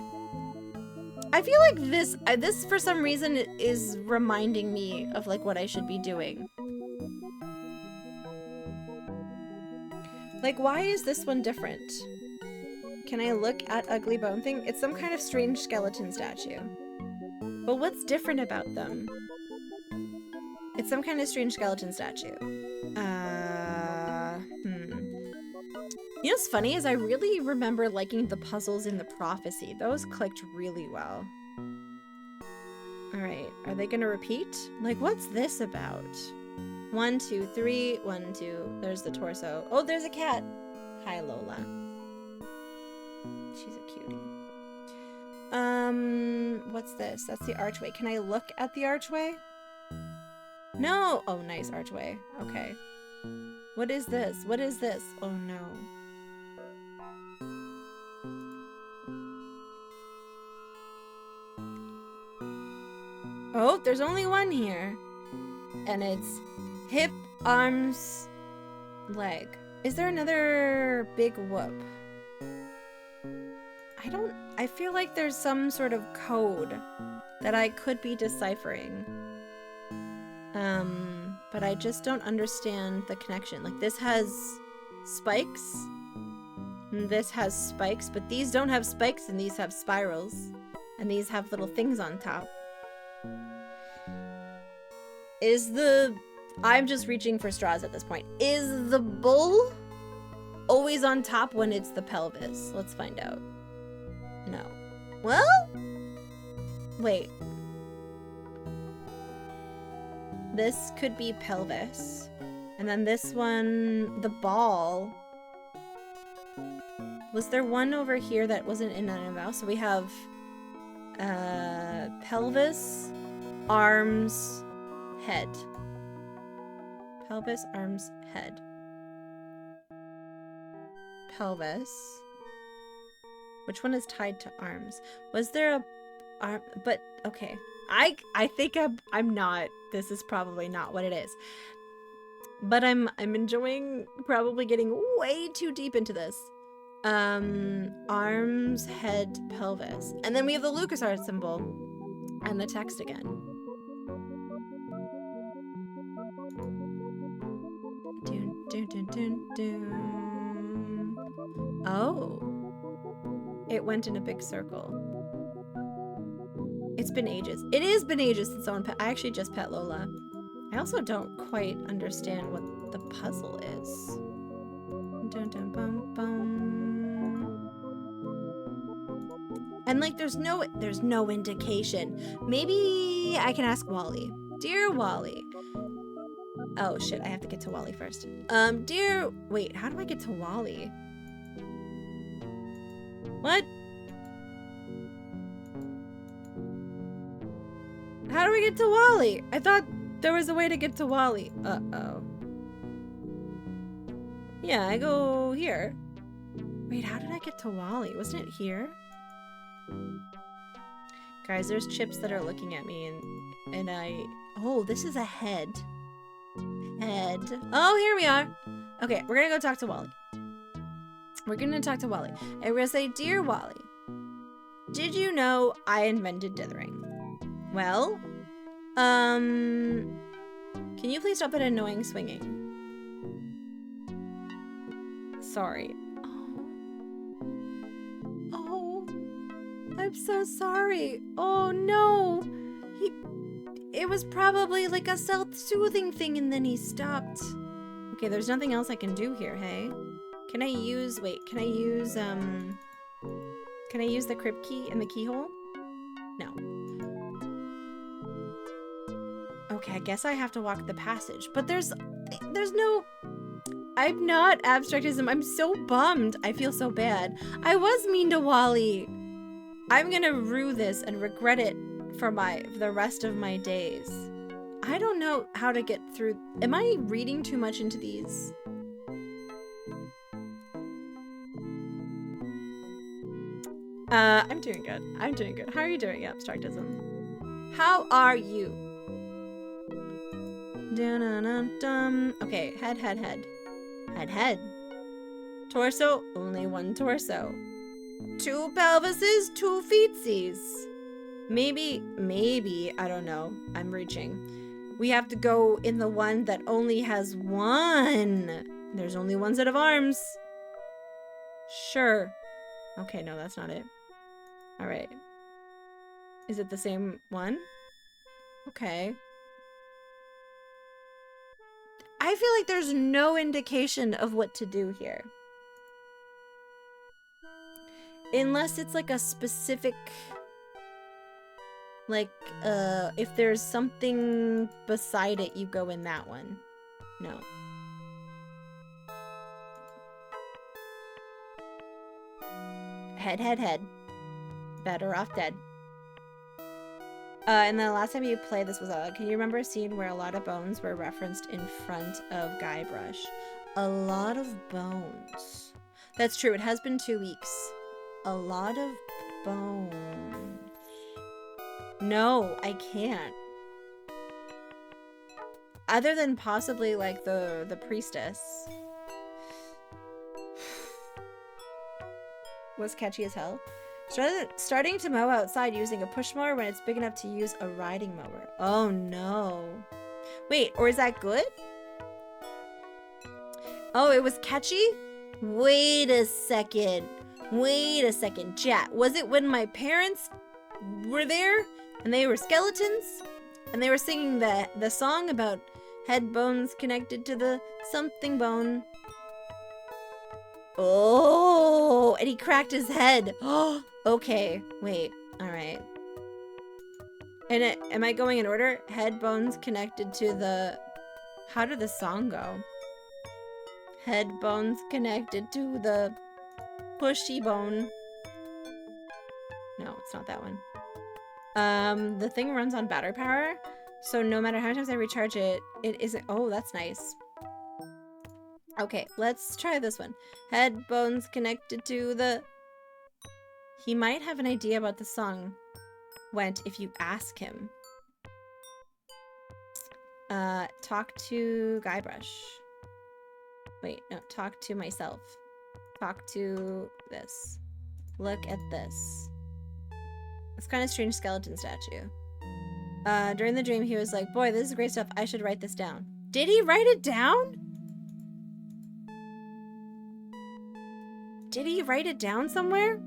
I feel like this for some reason is reminding me of like what I should be doing. Like, why is this one different? Can I look at ugly bone thing? It's some kind of strange skeleton statue. But what's different about them? It's some kind of strange skeleton statue. You know what's funny is I really remember liking the puzzles in the prophecy. Those clicked really well. Alright, are they gonna repeat? Like, what's this about? 1, 2, 3, 1, 2. There's the torso. Oh, there's a cat. Hi, Lola. She's a cutie. What's this? That's the archway. Can I look at the archway? No! Oh, nice archway. Okay. What is this? What is this? Oh, no. Oh, there's only one here. And it's hip, arms, leg. Is there another big whoop? I feel like there's some sort of code that I could be deciphering. But I just don't understand the connection. Like, this has spikes. And this has spikes, but these don't have spikes and these have spirals. And these have little things on top. I'm just reaching for straws at this point. Is the bull always on top when it's the pelvis? Let's find out. No. Well? Wait. This could be pelvis. And then this one, the ball. Was there one over here that wasn't in any of us? So we have pelvis, arms, head. Pelvis, arms, head. Pelvis. Which one is tied to arms? Was there a arm? But okay, I think I'm not. This is probably not what it is. But I'm enjoying probably getting way too deep into this. Arms, head, pelvis, and then we have the LucasArts symbol and the text again. Dun, dun, dun, dun, dun. Oh. It went in a big circle. It's been ages. It has been ages since someone I actually just pet Lola. I also don't quite understand what the puzzle is. Dun, dun, bum, bum. And like there's no indication. Maybe I can ask Wally. Dear Wally. Oh shit, I have to get to Wally first. Wait, how do I get to Wally? What? How do we get to Wally? I thought there was a way to get to Wally. Uh-oh. Yeah, I go here. Wait, how did I get to Wally? Wasn't it here? Guys, there's chips that are looking at me and oh, this is a head. Head. Oh, here we are. Okay, we're gonna go talk to Wally. We're gonna talk to Wally. And we're gonna say, Dear Wally, did you know I invented dithering? Well, can you please stop that annoying swinging? Sorry. Oh, I'm so sorry. Oh no. It was probably like a self-soothing thing and then he stopped. Okay, there's nothing else I can do here, hey? Can I use the crypt key in the keyhole? No. Okay, I guess I have to walk the passage, but there's no, I'm not abstractism. I'm so bummed. I feel so bad. I was mean to Wally. I'm gonna rue this and regret it for the rest of my days. I don't know how to get through. Am I reading too much into these? I'm doing good. I'm doing good. How are you doing, abstractism? How are you? Dun-dun-dun-dun. Okay, head. Head. Torso, only one torso. 2 pelvises, 2 feetsies. Maybe, I don't know. I'm reaching. We have to go in the one that only has 1. There's only one set of arms. Sure. Okay, no, that's not it. All right. Is it the same one? Okay. I feel like there's no indication of what to do here. Unless it's like a specific, like, if there's something beside it, you go in that one. No. Head. Better off dead. And then the last time you played this was, can you remember a scene where a lot of bones were referenced in front of Guybrush? A lot of bones. That's true, it has been 2 weeks. A lot of bones. No, I can't. Other than possibly like the priestess. Was catchy as hell. Starting to mow outside using a push mower when it's big enough to use a riding mower. Oh no. Wait, or is that good? Oh, it was catchy? Wait a second. Chat, was it when my parents were there and they were skeletons and they were singing the song about head bones connected to the something bone? Oh, and he cracked his head. Oh, okay. Wait. All right. And am I going in order? Head bones connected to the... How did the song go? Head bone's connected to the pushy bone. No, it's not that one. The thing runs on battery power, so no matter how many times I recharge it, it isn't. Oh, that's nice. Okay, let's try this one. Head bones connected to the. He might have an idea about the song. Went if you ask him. Talk to Guybrush. Wait, no, talk to myself. Talk to this. Look at this. It's kind of strange skeleton statue. During the dream, he was like, boy, this is great stuff. I should write this down. Did he write it down? Did he write it down somewhere?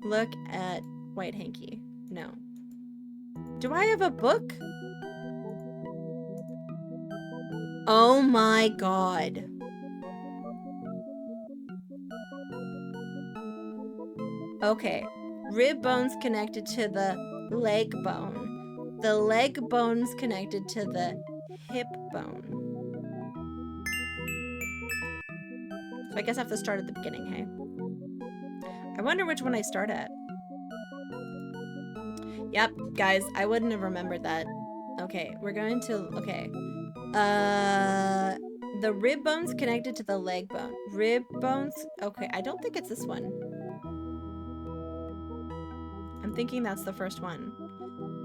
Look at White Hanky. No. Do I have a book? Oh my god. Okay. Rib bone's connected to the leg bone. The leg bone's connected to the hip bone. So I guess I have to start at the beginning, hey? I wonder which one I start at. Yep, guys, I wouldn't have remembered that. Okay, we're going to... Okay. The rib bone's connected to the leg bone. Rib bones... Okay, I don't think it's this one. I'm thinking that's the first one.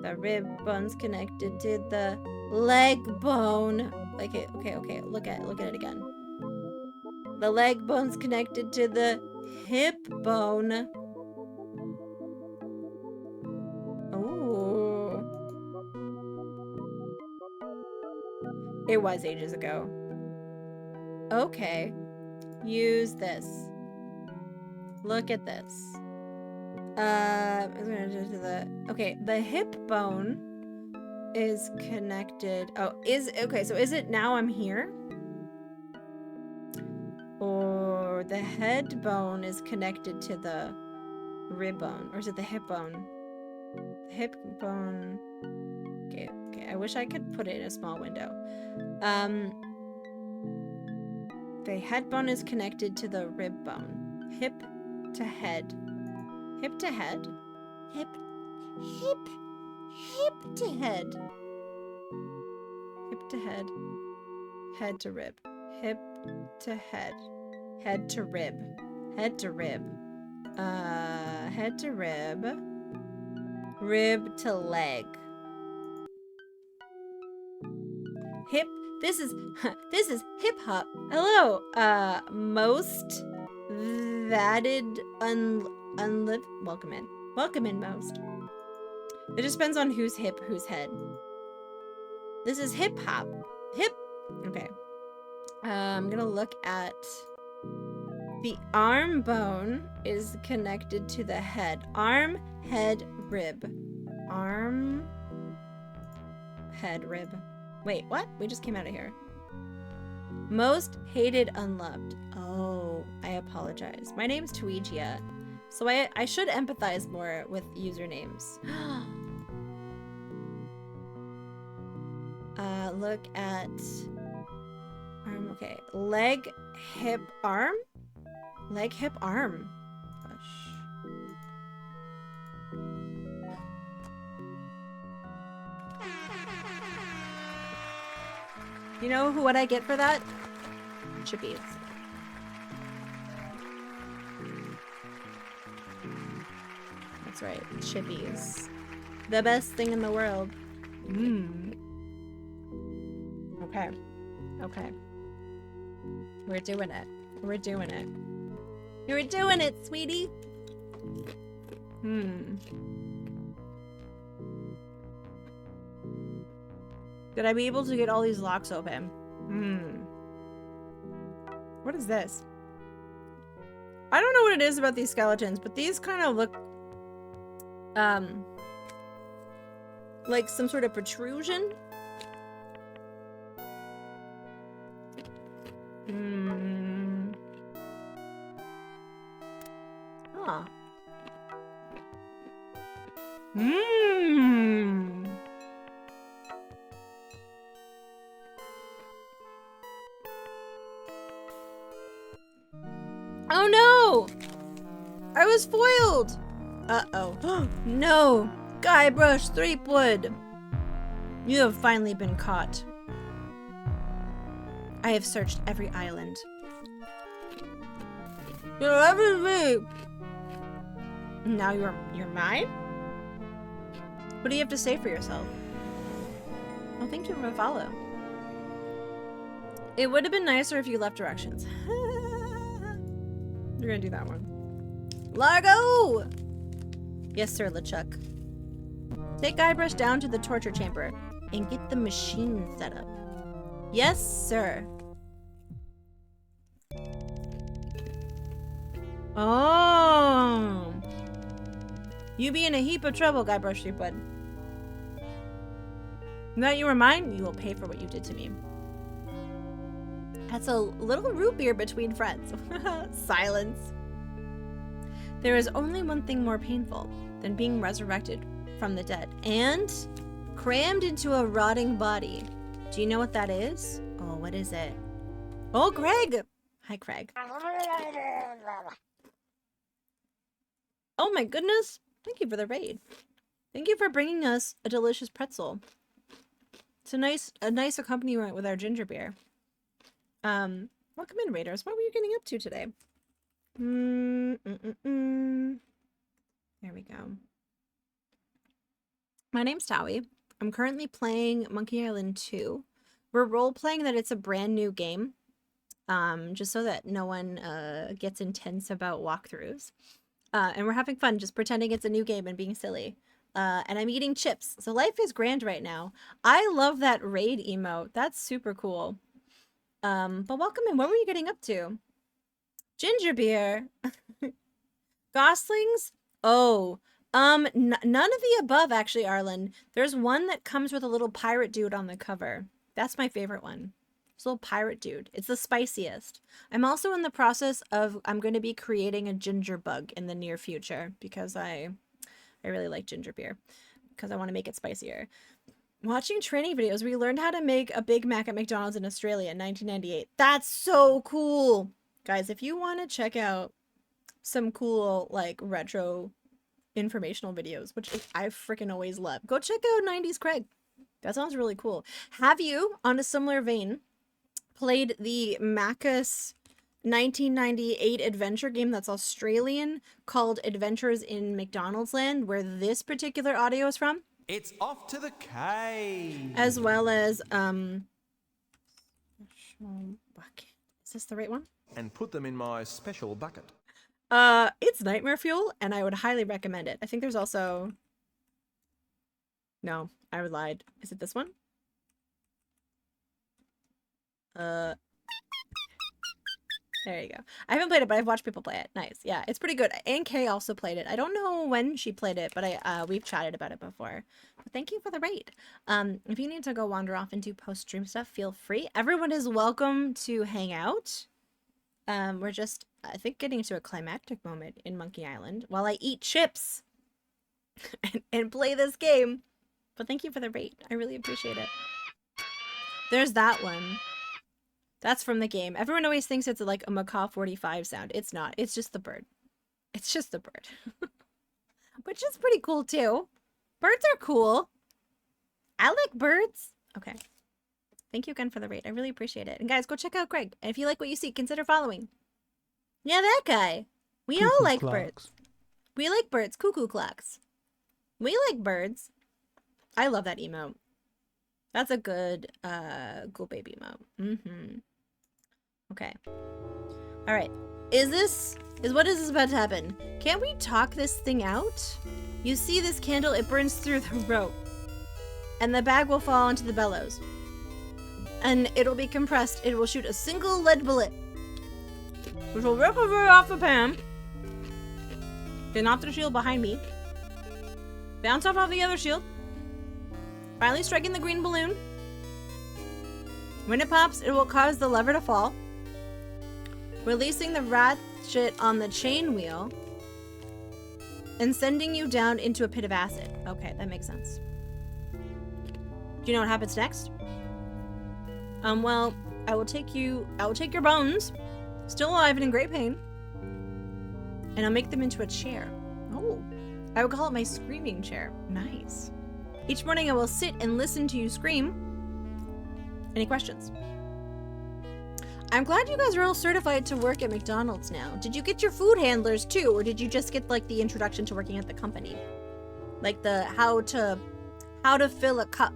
The rib bone's connected to the leg bone. Okay, okay. Look at it again. The leg bone's connected to the hip bone. Ooh. It was ages ago. Okay. Use this. Look at this. Okay, the hip bone is connected. Oh, okay, so is it now I'm here? Or the head bone is connected to the rib bone? Or is it the hip bone? The hip bone. Okay, I wish I could put it in a small window. The head bone is connected to the rib bone. Hip to head. Hip to head. Hip to head. Hip to head. Head to rib. Hip to head. Head to rib. Head to rib. Head to rib. Rib to leg. Hip. This is hip hop. Hello. Most vatted welcome in. Welcome in, most. It just depends on who's hip, who's head. This is hip hop. Hip. Okay. I'm gonna look at the arm bone is connected to the head. Arm, head, rib. Arm, head, rib. Wait, what? We just came out of here. Most hated, unloved. Oh, I apologize. My name's Tuigia, so I should empathize more with usernames. Look at arm. Okay, leg, hip, arm. Leg, hip, arm. Gosh. You know what I get for that? Chippies. That's right, chippies. The best thing in the world. Mmm. Okay. Okay. We're doing it. We're doing it. You're doing it, sweetie. Did I be able to get all these locks open? What is this? I don't know what it is about these skeletons, but these kind of look like some sort of protrusion. Huh. I was foiled! Uh-oh. No! Guybrush Threepwood! You have finally been caught. I have searched every island. You're everything! Now you're mine? What do you have to say for yourself? Oh, thank you for the follow. It would have been nicer if you left directions. You're gonna do that one. Largo! Yes, sir, LeChuck. Take Guybrush down to the torture chamber and get the machine set up. Yes, sir. Oh. You be in a heap of trouble, Guybrush Threepwood. Now that you were mine, you will pay for what you did to me. That's a little root beer between friends. Silence. There is only one thing more painful than being resurrected from the dead and crammed into a rotting body. Do you know what that is? Oh, what is it? Oh, Craig! Hi, Craig. Oh my goodness. Thank you for the raid. Thank you for bringing us a delicious pretzel. It's a nice accompaniment with our ginger beer. Welcome in, Raiders. What were you getting up to today? There we go. My name's Towie. I'm currently playing Monkey Island 2. We're role-playing that it's a brand new game. Just so that no one gets intense about walkthroughs. And we're having fun just pretending it's a new game and being silly. And I'm eating chips. So life is grand right now. I love that raid emote. That's super cool. But welcome in. What were you getting up to? Ginger beer. Goslings? Oh, none of the above, actually, Arlen. There's one that comes with a little pirate dude on the cover. That's my favorite one. This little pirate dude. It's the spiciest. I'm also in the process of, I'm going to be creating a ginger bug in the near future because I really like ginger beer because I want to make it spicier. Watching training videos, we learned how to make a Big Mac at McDonald's in Australia in 1998. That's so cool. Guys, if you want to check out some cool, like, retro informational videos, which I freaking always love, go check out 90s Craig. That sounds really cool. Have you, on a similar vein, played the Macus 1998 adventure game that's Australian called Adventures in McDonald's Land, where this particular audio is from? It's off to the cave. As well as, bucket. Is this the right one? And put them in my special bucket. It's nightmare fuel, and I would highly recommend it. I think there's also... No, I lied. Is it this one? There you go. I haven't played it, but I've watched people play it. Nice. Yeah, it's pretty good. Ann Kay also played it. I don't know when she played it, but we've chatted about it before. But thank you for the raid. If you need to go wander off and do post-stream stuff, feel free. Everyone is welcome to hang out. We're just, I think, getting to a climactic moment in Monkey Island while I eat chips and play this game. But thank you for the raid. I really appreciate it. There's that one. That's from the game. Everyone always thinks it's like a Macaw 45 sound. It's not. It's just the bird. It's just the bird. Which is pretty cool, too. Birds are cool. I like birds. Okay. Thank you again for the raid. I really appreciate it. And guys, go check out Craig. And if you like what you see, consider following. Yeah, that guy. We all like birds. We like birds. Cuckoo clocks. We like birds. I love that emote. That's a good, cool baby emote. Okay. All right. What is this about to happen? Can't we talk this thing out? You see this candle, it burns through the rope. And the bag will fall into the bellows. And it'll be compressed. It will shoot a single lead bullet, which will rip over off the pan, then off the shield behind me, bounce off the other shield, finally striking the green balloon. When it pops, it will cause the lever to fall, releasing the ratchet on the chain wheel, and sending you down into a pit of acid. Okay, that makes sense. Do you know what happens next? Well, I will take your bones, still alive and in great pain, And I'll make them into a chair. Oh, I would call it my screaming chair. Nice. Each morning I will sit and listen to you scream. Any questions? I'm glad you guys are all certified to work at McDonald's now. Did you get your food handlers too, or did you just get like the introduction to working at the company? Like the how to fill a cup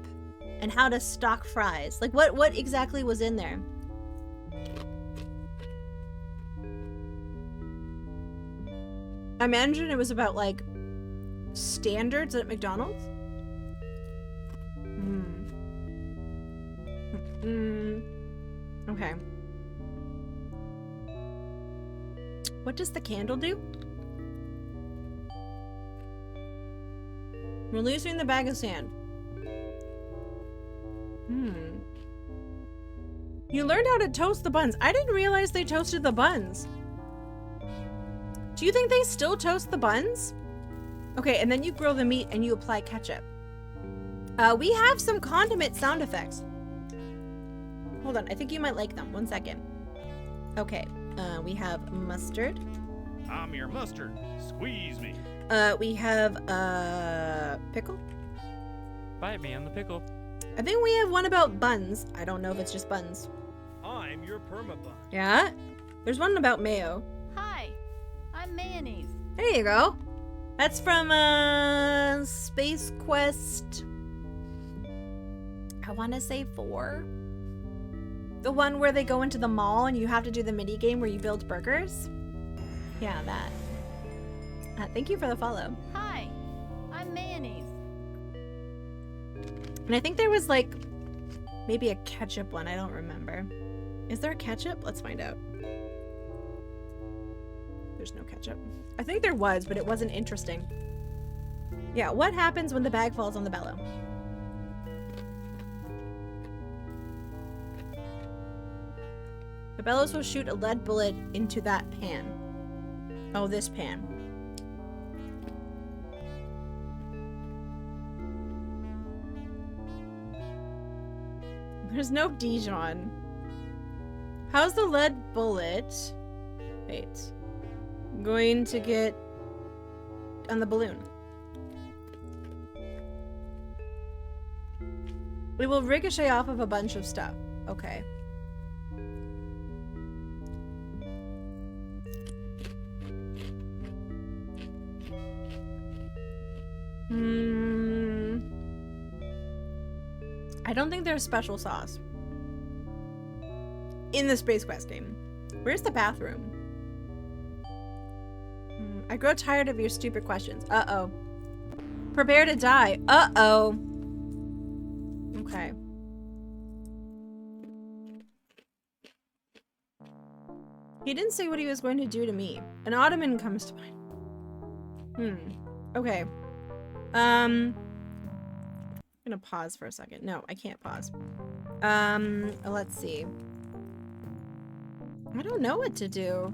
and how to stock fries. Like what exactly was in there? I imagine it was about like standards at McDonald's. Okay. What does the candle do? Releasing the bag of sand. You learned how to toast the buns. I didn't realize they toasted the buns. Do you think they still toast the buns? Okay, and then you grill the meat and you apply ketchup. We have some condiment sound effects. Hold on, I think you might like them. 1 second. Okay, we have mustard. I'm your mustard. Squeeze me. We have pickle. Bite me on the pickle. I think we have one about buns. I don't know if it's just buns. I'm your permabun. Yeah? There's one about mayo. Hi, I'm mayonnaise. There you go. That's from Space Quest. I want to say 4. The one where they go into the mall and you have to do the mini game where you build burgers. Yeah, that. Thank you for the follow. Hi, I'm mayonnaise. And I think there was like maybe a ketchup one. I don't remember. Is there a ketchup? Let's find out. There's no ketchup. I think there was, but it wasn't interesting. Yeah, what happens when the bag falls on the bellow? The bellows will shoot a lead bullet into that pan. Oh, this pan. There's no Dijon. How's the lead bullet... Wait. Going to get on the balloon? We will ricochet off of a bunch of stuff. Okay. I don't think there's special sauce in the Space Quest game. Where's the bathroom? I grow tired of your stupid questions. Uh-oh. Prepare to die. Uh-oh. Okay. He didn't say what he was going to do to me. An ottoman comes to mind. Okay. I'm gonna pause for a second. No, I can't pause. Let's see. I don't know what to do.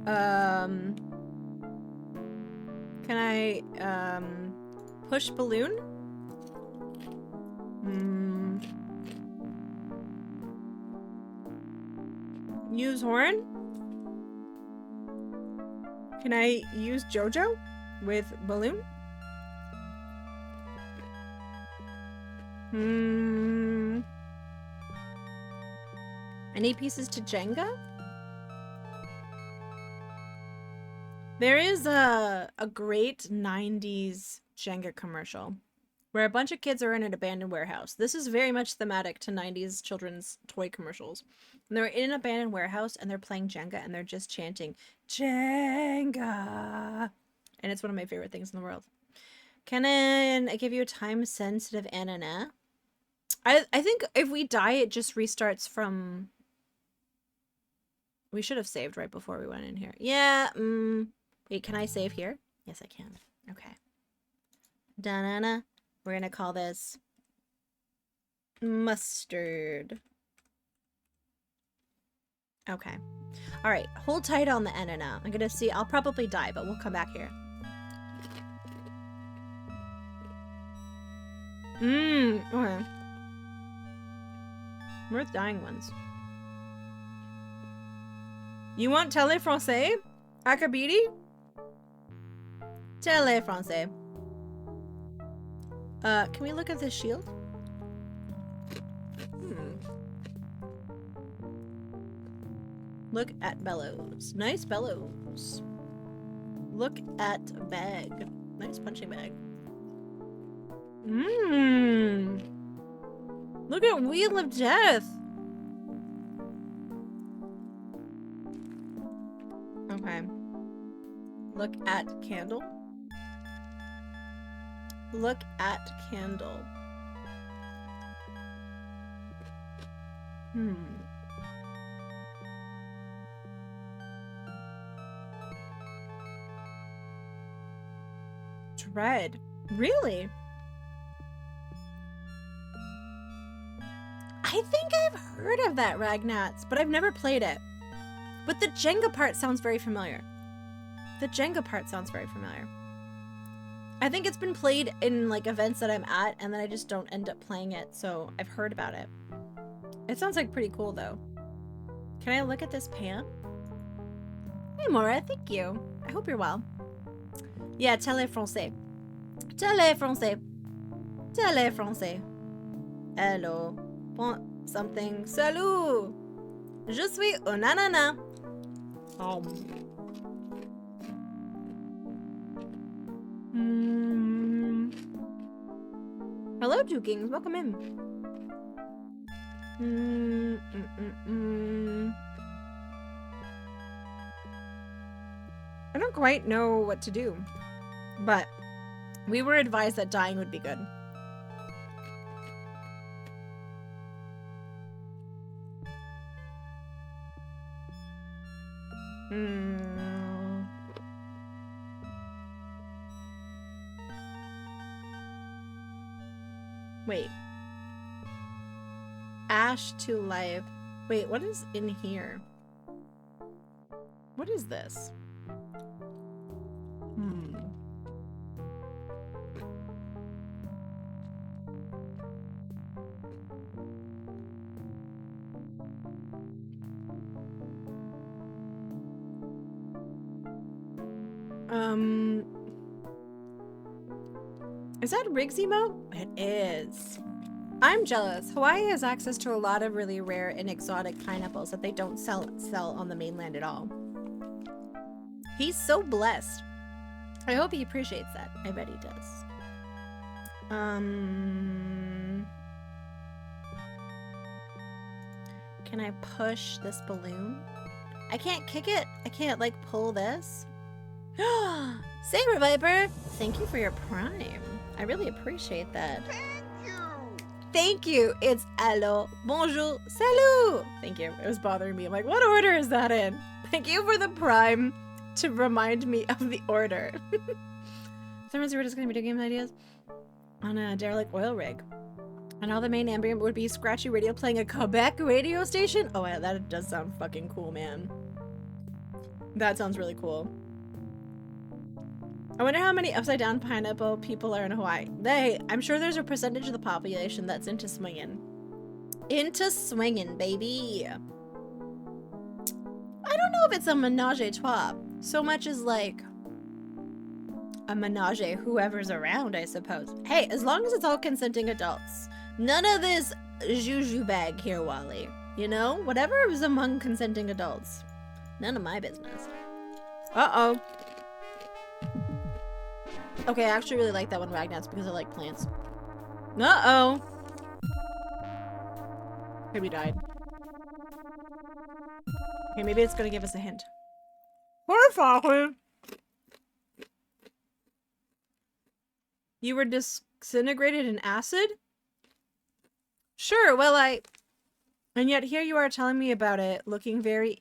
Can I, push balloon? Use horn? Can I use JoJo with balloon? Any pieces to Jenga? There is a great 90s Jenga commercial where a bunch of kids are in an abandoned warehouse. This is very much thematic to 90s children's toy commercials. And they're in an abandoned warehouse and they're playing Jenga and they're just chanting, Jenga! And it's one of my favorite things in the world. Can I give you a time-sensitive anana? I think if we die, it just restarts from... We should have saved right before we went in here. Yeah, Wait, can I save here? Yes, I can. Okay. Da-na-na. We're gonna call this... mustard. Okay. Alright, hold tight on the anana. I'm gonna see... I'll probably die, but we'll come back here. Okay. Where're the dying ones? You want tele français? Akabidi? Tele français. Can we look at this shield? Look at bellows. Nice bellows. Look at bag. Nice punching bag. Look at Wheel of Death. Okay. Look at candle. Look at candle. Dread. Really? I think I've heard of that Ragnats, but I've never played it. But the Jenga part sounds very familiar. The Jenga part sounds very familiar. I think it's been played in like events that I'm at, and then I just don't end up playing it, so I've heard about it. It sounds like pretty cool though. Can I look at this pan? Hey Maura, thank you. I hope you're well. Yeah, tele français. Tele français. Tele français. Hello. Bon something. Salut. Je suis un ananas. Hello, Two Kings. Welcome in. I don't quite know what to do, but we were advised that dying would be good. Wait. Ash to life. Wait, what is in here? What is this? Is that Riggs emote? It is. I'm jealous. Hawaii has access to a lot of really rare and exotic pineapples that they don't sell on the mainland at all. He's so blessed. I hope he appreciates that. I bet he does. Can I push this balloon? I can't kick it. I can't like pull this. Saber Viper, thank you for your prime. I really appreciate that. Thank you. It's hello, bonjour, salut. Thank you. It was bothering me. I'm like, what order is that in? Thank you for the prime to remind me of the order. Someone's were discussing video game ideas on a derelict oil rig. And all the main ambient would be scratchy radio playing a Quebec radio station. Oh, yeah, that does sound fucking cool, man. That sounds really cool. I wonder how many upside down pineapple people are in Hawaii. I'm sure there's a percentage of the population that's into swinging. Into swinging, baby. I don't know if it's a menage a trois so much as like a menage whoever's around, I suppose. Hey, as long as it's all consenting adults. None of this juju bag here, Wally. You know, whatever is among consenting adults. None of my business. Uh-oh. Okay, I actually really like that one, Ragnats, because I like plants. Uh-oh. Okay, we died. Okay, maybe it's gonna give us a hint. You were disintegrated in acid? Sure, well, and yet here you are telling me about it, looking very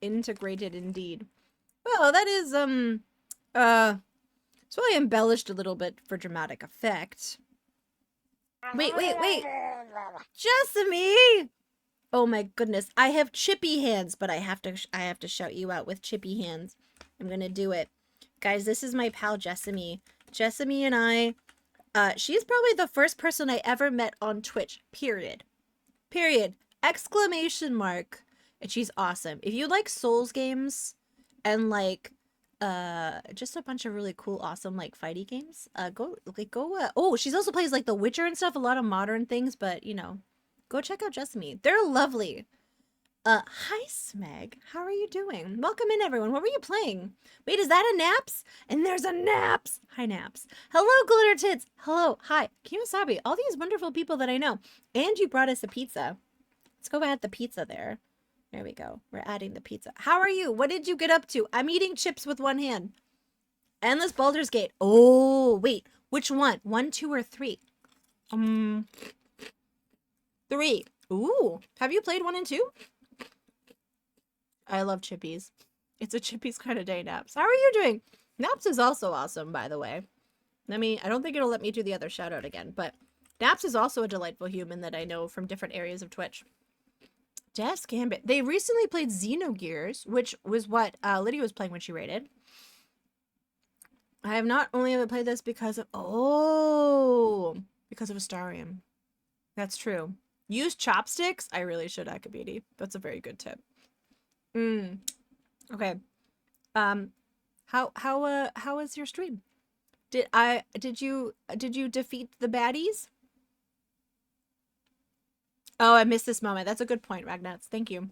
integrated indeed. Well, that is, it's probably embellished a little bit for dramatic effect. Wait. Jessamy! Oh my goodness. I have chippy hands, but I have to shout you out with chippy hands. I'm gonna do it. Guys, this is my pal Jessamy. Jessamy and I, she's probably the first person I ever met on Twitch. Period. Exclamation mark. And she's awesome. If you like Souls games and like just a bunch of really cool, awesome like fighty games. Oh, she's also plays like The Witcher and stuff, a lot of modern things, but you know, go check out Jessamy. They're lovely. Hi Smeg, how are you doing? Welcome in everyone. What were you playing? Wait, is that a Naps? And there's a Naps. Hi Naps. Hello Glitter Tits. Hello. Hi Kiyosabi. All these wonderful people that I know. And you brought us a pizza. Let's go add the pizza there. There we go. We're adding the pizza. How are you? What did you get up to? I'm eating chips with one hand. Endless Baldur's Gate. Oh, wait. Which one? 1, 2, or 3? 3. Ooh. Have you played 1 and 2? I love chippies. It's a chippies kind of day, Naps. How are you doing? Naps is also awesome, by the way. I don't think it'll let me do the other shout out again, but Naps is also a delightful human that I know from different areas of Twitch. Death's Gambit. They recently played Xenogears, which was what Lydia was playing when she raided. I have not only ever played this because of Astarium. That's true. Use chopsticks. I really should, Akabidi. That's a very good tip. Okay. How was your stream? Did you defeat the baddies? Oh, I missed this moment. That's a good point, Ragnats. Thank you.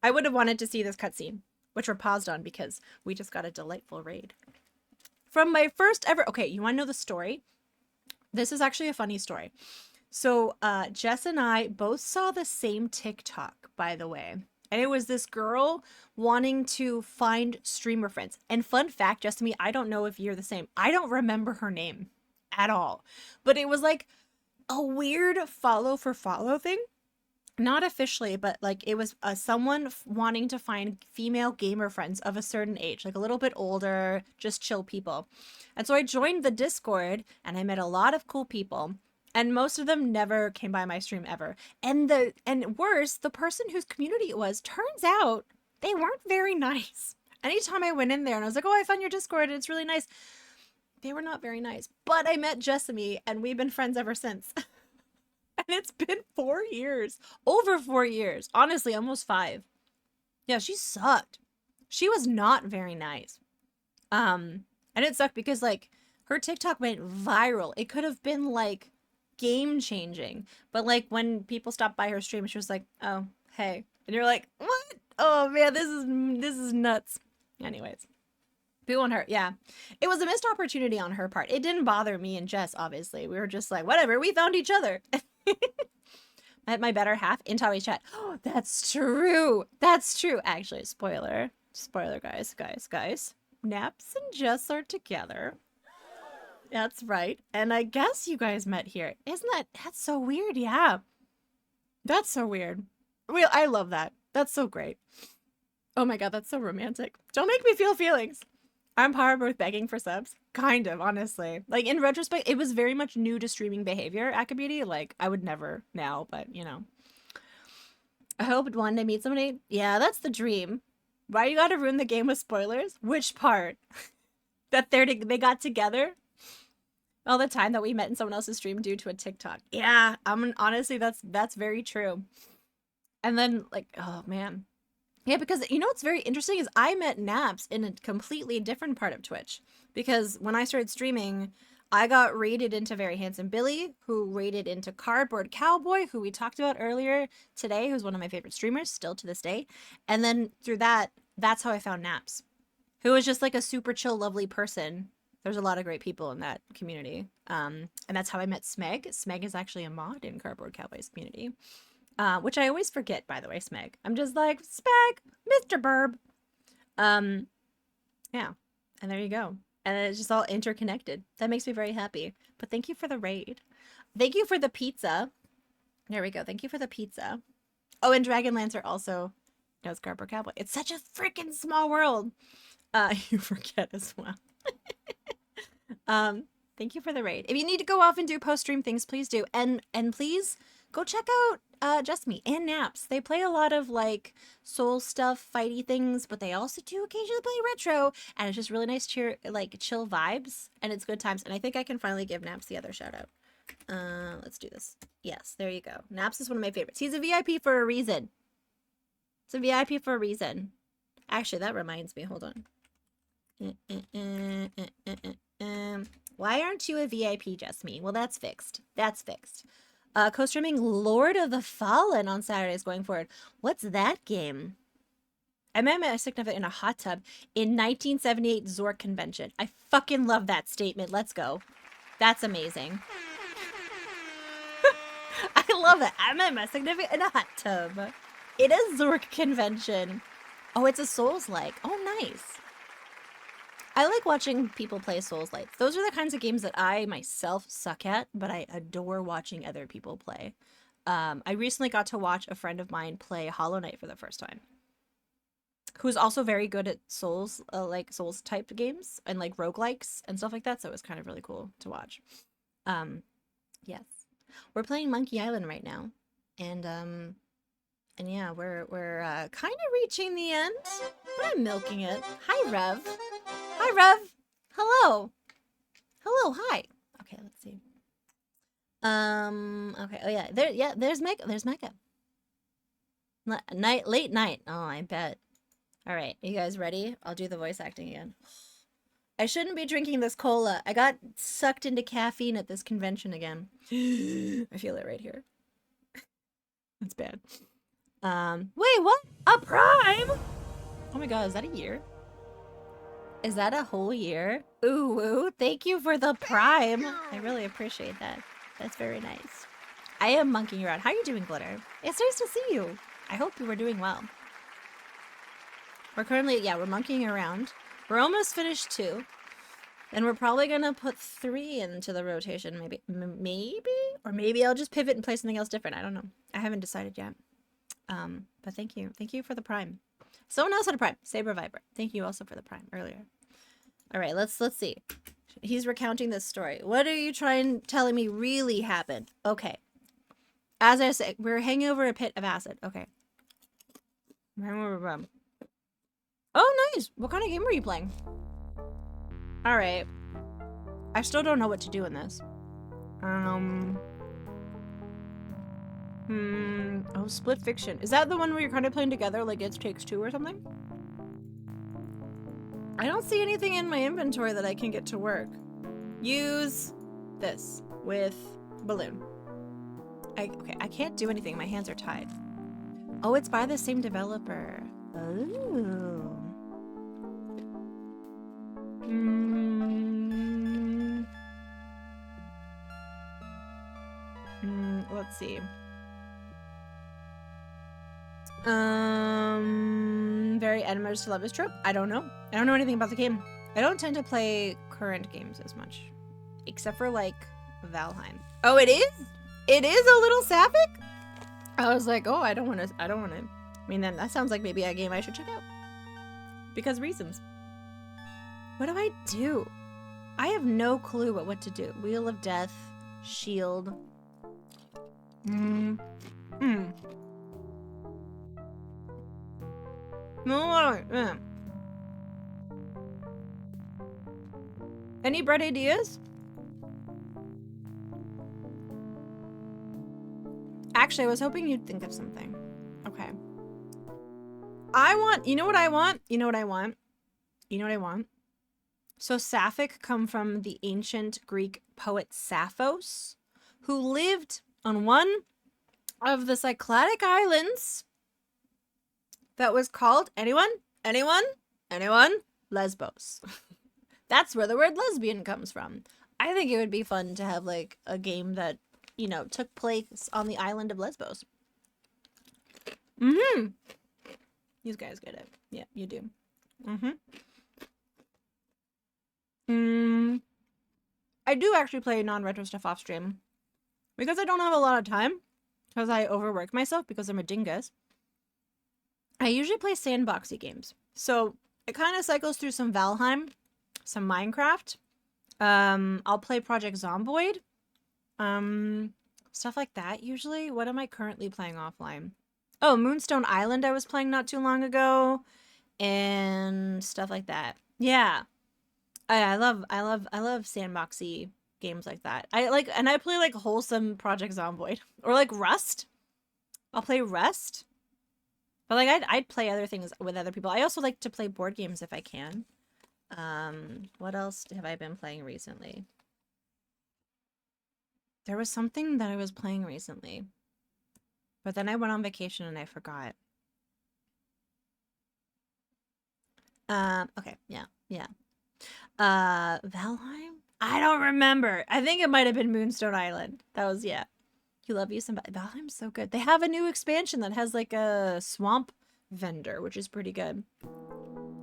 I would have wanted to see this cutscene, which we're paused on because we just got a delightful raid. From my first ever... Okay, you want to know the story? This is actually a funny story. So, Jess and I both saw the same TikTok, by the way. And it was this girl wanting to find streamer friends. And fun fact, just to me, I don't know if you're the same. I don't remember her name at all. But it was like a weird follow for follow thing. Not officially, but like it was someone wanting to find female gamer friends of a certain age, like a little bit older, just chill people. And so I joined the Discord and I met a lot of cool people. And most of them never came by my stream ever. And worse, the person whose community it was, turns out they weren't very nice. Anytime I went in there and I was like, oh, I found your Discord and it's really nice. They were not very nice. But I met Jessamy and we've been friends ever since. And it's been 4 years. Over 4 years. Honestly, almost 5. Yeah, she sucked. She was not very nice. And it sucked because like her TikTok went viral. It could have been like game changing, but like when people stopped by her stream, she was like, oh hey, and you're like, what? Oh man, this is nuts. Anyways, boo on her. Yeah, it was a missed opportunity on her part. It didn't bother me and Jess, obviously. We were just like, whatever, we found each other. My better half in Tawi chat. Oh, that's true actually. Spoiler guys. Naps and Jess are together. That's right. And I guess you guys met here. That's so weird? Yeah. That's so weird. I love that. That's so great. Oh my god, that's so romantic. Don't make me feel feelings. I'm power begging for subs. Kind of, honestly. Like, in retrospect, it was very much new to streaming behavior, Akabidi. Like, I would never now, but, you know. I hope one day meet somebody. Yeah, that's the dream. Why you gotta ruin the game with spoilers? Which part? That they got together? All the time that we met in someone else's stream due to a TikTok. Yeah, honestly, that's very true. And then, like, oh, man. Yeah, because, you know what's very interesting is I met Naps in a completely different part of Twitch. Because when I started streaming, I got raided into Very Handsome Billy, who raided into Cardboard Cowboy, who we talked about earlier today, who's one of my favorite streamers, still to this day. And then through that's how I found Naps, who was just like a super chill, lovely person. There's a lot of great people in that community. And that's how I met Smeg. Smeg is actually a mod in Cardboard Cowboy's community. Which I always forget, by the way, Smeg. I'm just like, Smeg, Mr. Burb. Yeah. And there you go. And it's just all interconnected. That makes me very happy. But thank you for the raid. Thank you for the pizza. There we go. Thank you for the pizza. Oh, and Dragonlancer also knows Cardboard Cowboy. It's such a freaking small world. You forget as well. Thank you for the raid. If you need to go off and do post-stream things, please do. And please go check out Just Me and Naps. They play a lot of like soul stuff, fighty things, but they also do occasionally play retro, and it's just really nice chill vibes, and it's good times. And I think I can finally give Naps the other shout out. Let's do this. Yes, there you go. Naps is one of my favorites. He's a VIP for a reason. It's a VIP for a reason. Actually, that reminds me. Hold on. Why aren't you a VIP, Just Me? Well, that's fixed. That's fixed. Co-streaming Lord of the Fallen on Saturdays going forward. What's that game? I met my significant in a hot tub in 1978 Zork convention. I fucking love that statement. Let's go. That's amazing. I love it. I met my significant in a hot tub. It is Zork convention. Oh, it's a Souls-like. Oh, nice. I like watching people play Souls-like. Those are the kinds of games that I myself suck at, but I adore watching other people play. I recently got to watch a friend of mine play Hollow Knight for the first time, who's also very good at Souls, like Souls type games and like roguelikes and stuff like that. So it was kind of really cool to watch. Yes, we're playing Monkey Island right now, and yeah, we're kind of reaching the end. But I'm milking it. Hi, Rev. Hi, Rev. Hello. Hello. Hi. Okay, let's see. Okay. Oh yeah. There's Mecca. There's Mecca. Late night. Oh, I bet. All right, you guys ready? I'll do the voice acting again. I shouldn't be drinking this cola. I got sucked into caffeine at this convention again. I feel it right here. That's bad. Wait, what? A prime? Oh my god, is that a year? Is that a whole year? Ooh, thank you for the prime. I really appreciate that. That's very nice. I am monkeying around. How are you doing, Glitter? It's nice to see you. I hope you were doing well. We're currently, yeah, we're monkeying around. We're almost finished 2. And we're probably gonna put 3 into the rotation, maybe? Or maybe I'll just pivot and play something else different. I don't know. I haven't decided yet. But thank you. Thank you for the prime. Someone else had a prime. Saber Viper. Thank you also for the prime earlier. All right, let's see. He's recounting this story. What are you telling me really happened? Okay. As I say, we're hanging over a pit of acid. Okay. Oh, nice. What kind of game were you playing? All right. I still don't know what to do in this. Oh, Split Fiction. Is that the one where you're kind of playing together like It Takes Two or something? I don't see anything in my inventory that I can get to work. Use this with balloon. Okay, I can't do anything. My hands are tied. Oh, it's by the same developer. Oh. Let's see. Very enemies to lovers trope. I don't know. I don't know anything about the game. I don't tend to play current games as much, except for like Valheim. Oh, it is. It is a little sapphic. I was like, oh, I don't want to. I mean, then that sounds like maybe a game I should check out. Because reasons. What do I do? I have no clue what to do. Wheel of Death, Shield. Any bright ideas? Actually, I was hoping you'd think of something. Okay. You know what I want? You know what I want? You know what I want? So Sapphic come from the ancient Greek poet Sappho's, who lived on one of the Cycladic islands that was called, anyone? Lesbos. That's where the word lesbian comes from. I think it would be fun to have like a game that, you know, took place on the island of Lesbos. You guys get it. Yeah, you do. I do actually play non-retro stuff off stream because I don't have a lot of time because I overwork myself because I'm a dingus. I usually play sandboxy games. So it kind of cycles through some Valheim, some Minecraft. I'll play Project Zomboid. Stuff like that usually. What am I currently playing offline? Oh, Moonstone Island I was playing not too long ago. And stuff like that. Yeah. I love sandboxy games like that. I play like wholesome Project Zomboid or like Rust. I'll play Rust. But like I'd play other things with other people. I also like to play board games if I can. What else have I been playing recently? There was something that I was playing recently, but then I went on vacation and I forgot. Okay, yeah. Valheim? I don't remember. I think it might have been Moonstone Island. That was, yeah. You love you some Valheim's so good. They have a new expansion that has like a swamp vendor, which is pretty good.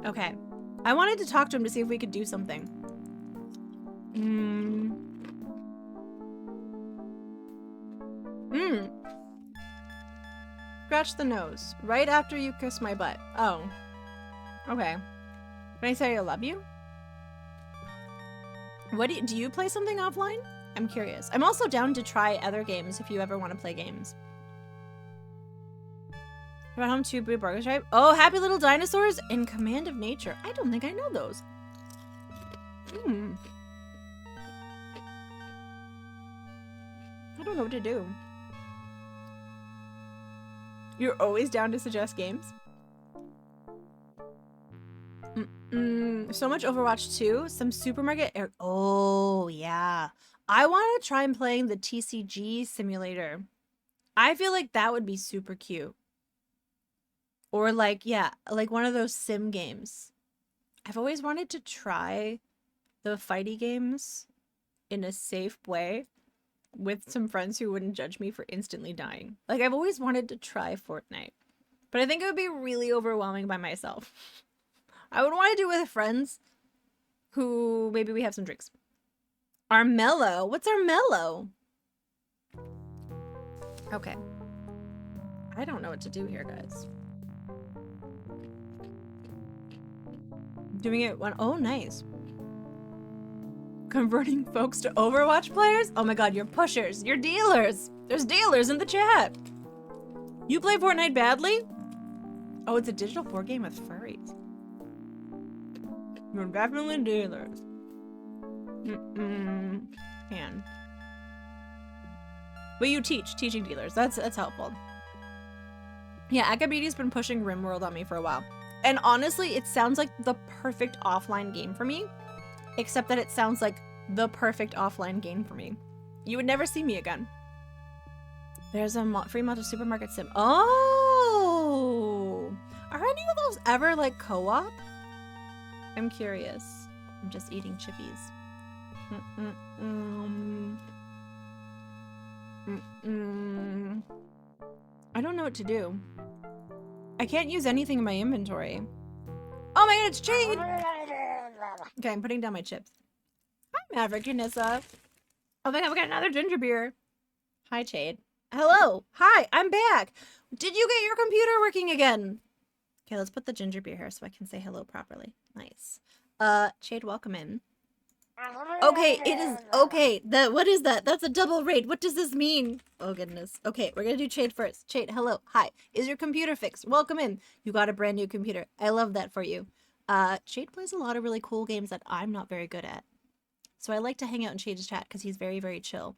Okay. I wanted to talk to him to see if we could do something. Scratch the nose. Right after you kiss my butt. Oh. Okay. Can I say I love you? What do you play something offline? I'm curious. I'm also down to try other games if you ever want to play games. Brought home 2 Blue Burger Stripe. Oh, Happy Little Dinosaurs and Command of Nature. I don't think I know those. I don't know what to do. You're always down to suggest games? So much Overwatch 2. Some supermarket air. Oh, yeah. I want to try and playing the TCG simulator. I feel like that would be super cute. Or like, yeah, like one of those sim games. I've always wanted to try the fighty games in a safe way with some friends who wouldn't judge me for instantly dying. Like, I've always wanted to try Fortnite, but I think it would be really overwhelming by myself. I would want to do it with friends who maybe we have some drinks. Armello? What's Armello? Okay. I don't know what to do here, guys. Doing it one. Oh, nice. Converting folks to Overwatch players? Oh my god, you're pushers. You're dealers. There's dealers in the chat. You play Fortnite badly? Oh, it's a digital board game with furries. You're definitely dealers. Can. But you teaching dealers. That's helpful. Yeah, Akabidi's been pushing RimWorld on me for a while. And honestly, it sounds like the perfect offline game for me. Except that it sounds like the perfect offline game for me. You would never see me again. There's a free month of supermarket sim. Oh! Are any of those ever like co-op? I'm curious. I'm just eating chippies. I don't know what to do. I can't use anything in my inventory. Oh my god, it's Jade! Okay, I'm putting down my chips. Hi, Maverick and Nissa. Oh my god, we got another ginger beer. Hi, Jade. Hello. Hi, I'm back. Did you get your computer working again? Okay, let's put the ginger beer here so I can say hello properly. Nice. Jade, welcome in. Okay, it is okay. What is that? That's a double raid. What does this mean? Oh goodness. Okay, we're gonna do Jade first. Jade, hello. Hi. Is your computer fixed? Welcome in. You got a brand new computer. I love that for you. Jade plays a lot of really cool games that I'm not very good at. So I like to hang out in Jade's chat because he's very, very chill.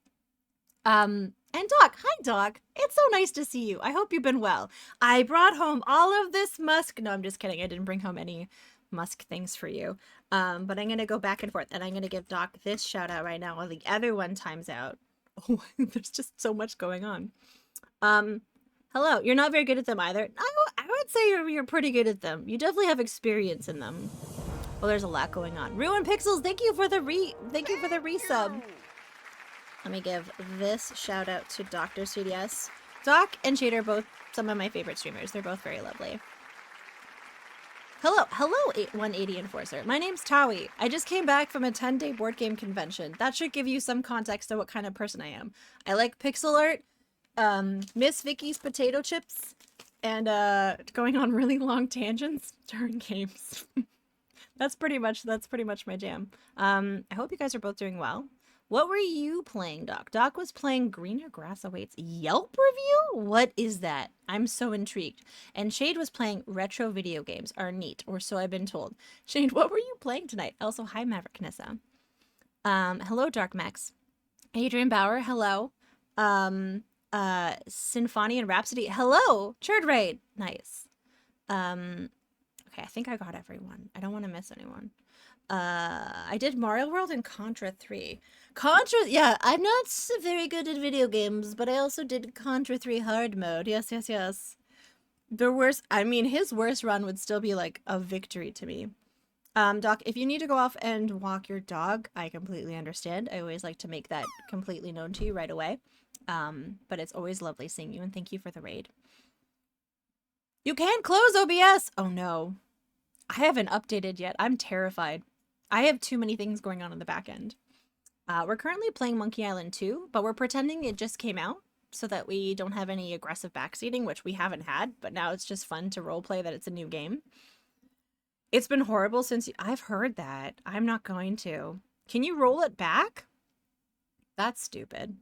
And Doc. Hi, Doc. It's so nice to see you. I hope you've been well. I brought home all of this musk. No, I'm just kidding. I didn't bring home any musk things for you. But I'm going to go back and forth. And I'm going to give Doc this shout out right now while the other one times out. Oh, there's just so much going on. Hello. You're not very good at them either. I would say you're pretty good at them. You definitely have experience in them. Well, there's a lot going on. Ruin Pixels, thank you for the resub. Let me give this shout out to Dr. CDS. Doc and Jade are both some of my favorite streamers. They're both very lovely. Hello, 180 Enforcer. My name's Tawi. I just came back from a 10-day board game convention. That should give you some context to what kind of person I am. I like pixel art, Miss Vicky's potato chips, and going on really long tangents during games. That's pretty much my jam. I hope you guys are both doing well. What were you playing, Doc? Doc was playing Greener Grass Awaits Yelp review? What is that? I'm so intrigued. And Shade was playing retro video games are neat, or so I've been told. Shade, what were you playing tonight? Also, hi, Maverick Nissa. Hello, Dark Max. Adrian Bauer, hello. Symphony and Rhapsody, hello. Churd Raid, nice. Okay, Okay, I think I got everyone. I don't want to miss anyone. I did Mario World and Contra 3. Contra, yeah, I'm not very good at video games, but I also did Contra 3 hard mode. Yes, yes, yes. The worst, I mean, his worst run would still be like a victory to me. Doc, if you need to go off and walk your dog, I completely understand. I always like to make that completely known to you right away. But it's always lovely seeing you, and thank you for the raid. You can't close OBS! Oh no. I haven't updated yet. I'm terrified. I have too many things going on in the back end. We're currently playing Monkey Island 2, but we're pretending it just came out so that we don't have any aggressive backseating, which we haven't had, but now it's just fun to roleplay that it's a new game. It's been horrible since I've heard that. I'm not going to. Can you roll it back? That's stupid.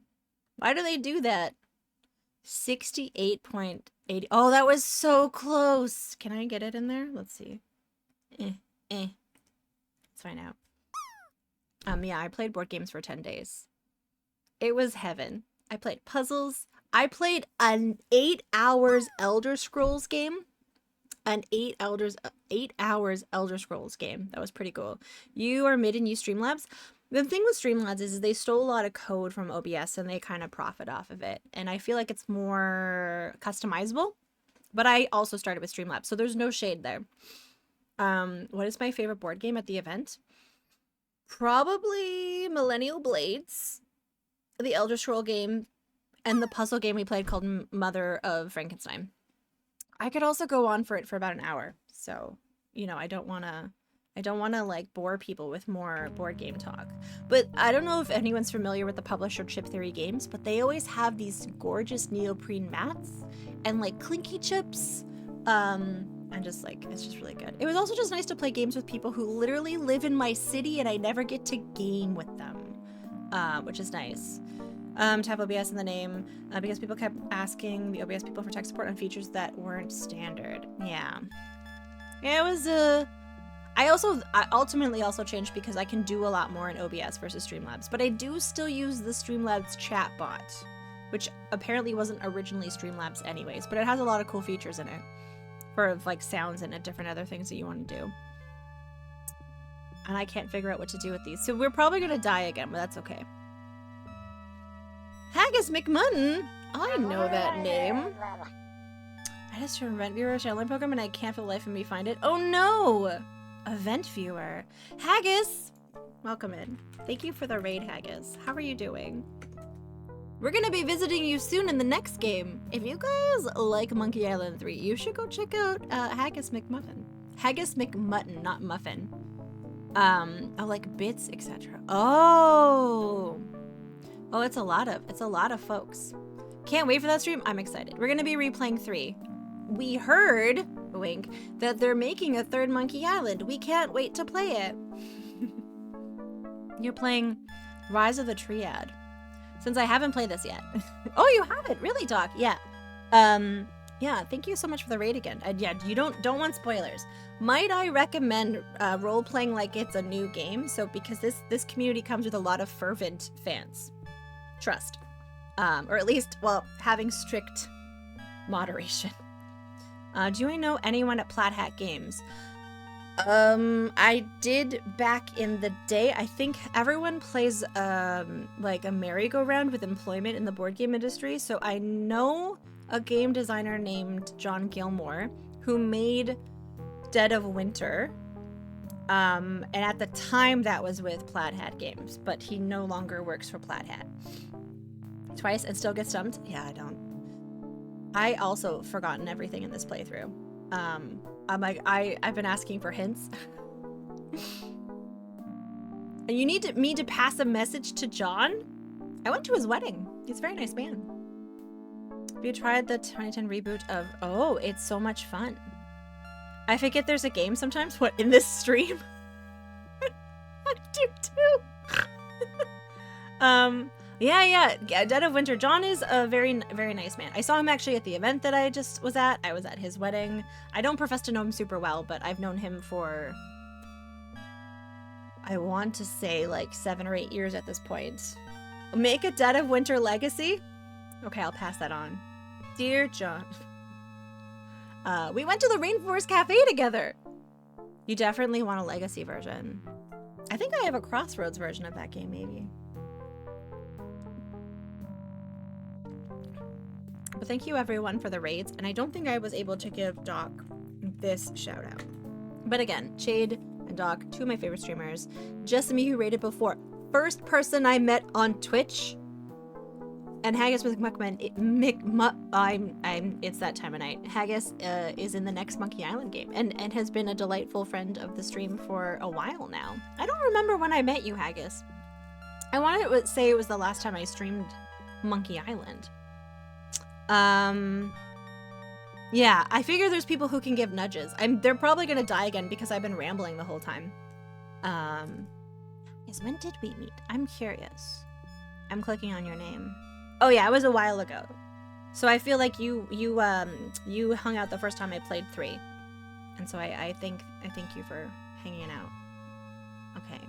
Why do they do that? 68.80. Oh, that was so close. Can I get it in there? Let's see. Let's find out. Yeah, I played board games for 10 days. It was heaven. I played puzzles. I played an 8 hours Elder Scrolls game. An 8 hours Elder Scrolls game. That was pretty cool. You are mid and use Streamlabs. The thing with Streamlabs is they stole a lot of code from OBS and they kind of profit off of it. And I feel like it's more customizable. But I also started with Streamlabs, so there's no shade there. What is my favorite board game at the event? Probably Millennial Blades, the Elder Scroll game, and the puzzle game we played called Mother of Frankenstein. I could also go on for it for about an hour. So, you know, I don't want to like bore people with more board game talk. But I don't know if anyone's familiar with the publisher Chip Theory Games, but they always have these gorgeous neoprene mats and like clinky chips. And just like, it's just really good. It was also just nice to play games with people who literally live in my city and I never get to game with them, which is nice. To have OBS in the name, because people kept asking the OBS people for tech support on features that weren't standard. Yeah. Yeah, it was, I ultimately also changed because I can do a lot more in OBS versus Streamlabs, but I do still use the Streamlabs chatbot, which apparently wasn't originally Streamlabs anyways, but it has a lot of cool features in it for like sounds and different other things that you want to do. And I can't figure out what to do with these. So we're probably going to die again, but that's okay. Haggis McMutton? I know that name. I just turned event viewer to online program and I can't for the life of me find it. Oh no! Event viewer. Haggis! Welcome in. Thank you for the raid, Haggis. How are you doing? We're gonna be visiting you soon in the next game. If you guys like Monkey Island 3, you should go check out Haggis McMuffin. Haggis McMutton, not muffin. Oh, like bits, etc. Oh, it's a lot of folks. Can't wait for that stream. I'm excited. We're gonna be replaying 3. We heard, wink, that they're making a 3rd Monkey Island. We can't wait to play it. You're playing Rise of the Triad. Since I haven't played this yet. Oh, you haven't? Really, Doc? Yeah. Yeah, thank you so much for the raid again. Yeah, you don't want spoilers. Might I recommend role-playing like it's a new game? So because this community comes with a lot of fervent fans. Trust. Or at least, well, having strict moderation. Do I know anyone at Plaid Hat Games? I did back in the day. I think everyone plays like a merry-go-round with employment in the board game industry. So I know a game designer named John Gilmore who made Dead of Winter. And at the time that was with Plaid Hat Games, but he no longer works for Plaid Hat. Twice and still get stumped? Yeah, I don't. I also forgotten everything in this playthrough. I'm like, I've been asking for hints. And you need me to pass a message to John? I went to his wedding. He's a very nice man. Have you tried the 2010 reboot of... Oh, it's so much fun. I forget there's a game sometimes. What, in this stream? I do too. Yeah, Dead of Winter. John is a very, very nice man. I saw him actually at the event that I just was at. I was at his wedding. I don't profess to know him super well, but I've known him for, I want to say like 7 or 8 years at this point. Make a Dead of Winter legacy? Okay, I'll pass that on. Dear John. We went to the Rainforest Cafe together. You definitely want a legacy version. I think I have a Crossroads version of that game, maybe. But thank you everyone for the raids, and I don't think I was able to give Doc this shout out. But again, Shade and Doc, two of my favorite streamers. Just me who raided before. First person I met on Twitch. And Haggis with McMuckman, it's that time of night. Haggis is in the next Monkey Island game and has been a delightful friend of the stream for a while now. I don't remember when I met you, Haggis. I wanted to say it was the last time I streamed Monkey Island. Yeah, I figure there's people who can give nudges. They're probably gonna die again because I've been rambling the whole time. When did we meet? I'm curious. I'm clicking on your name. Oh yeah, it was a while ago. So I feel like you hung out the first time I played 3. And so I thank you for hanging out. Okay.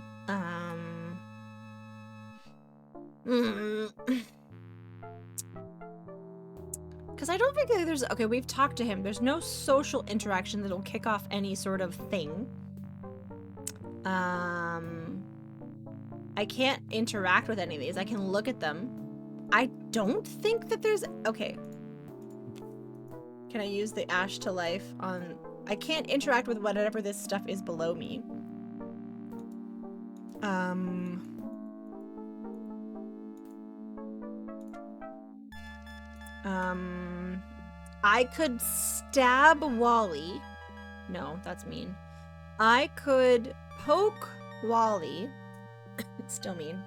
Because I don't think that there's... Okay, we've talked to him. There's no social interaction that'll kick off any sort of thing. I can't interact with any of these. I can look at them. I don't think that there's... Okay. Can I use the Ash to Life on... I can't interact with whatever this stuff is below me. I could stab Wally. No, that's mean. I could poke Wally. It's still mean.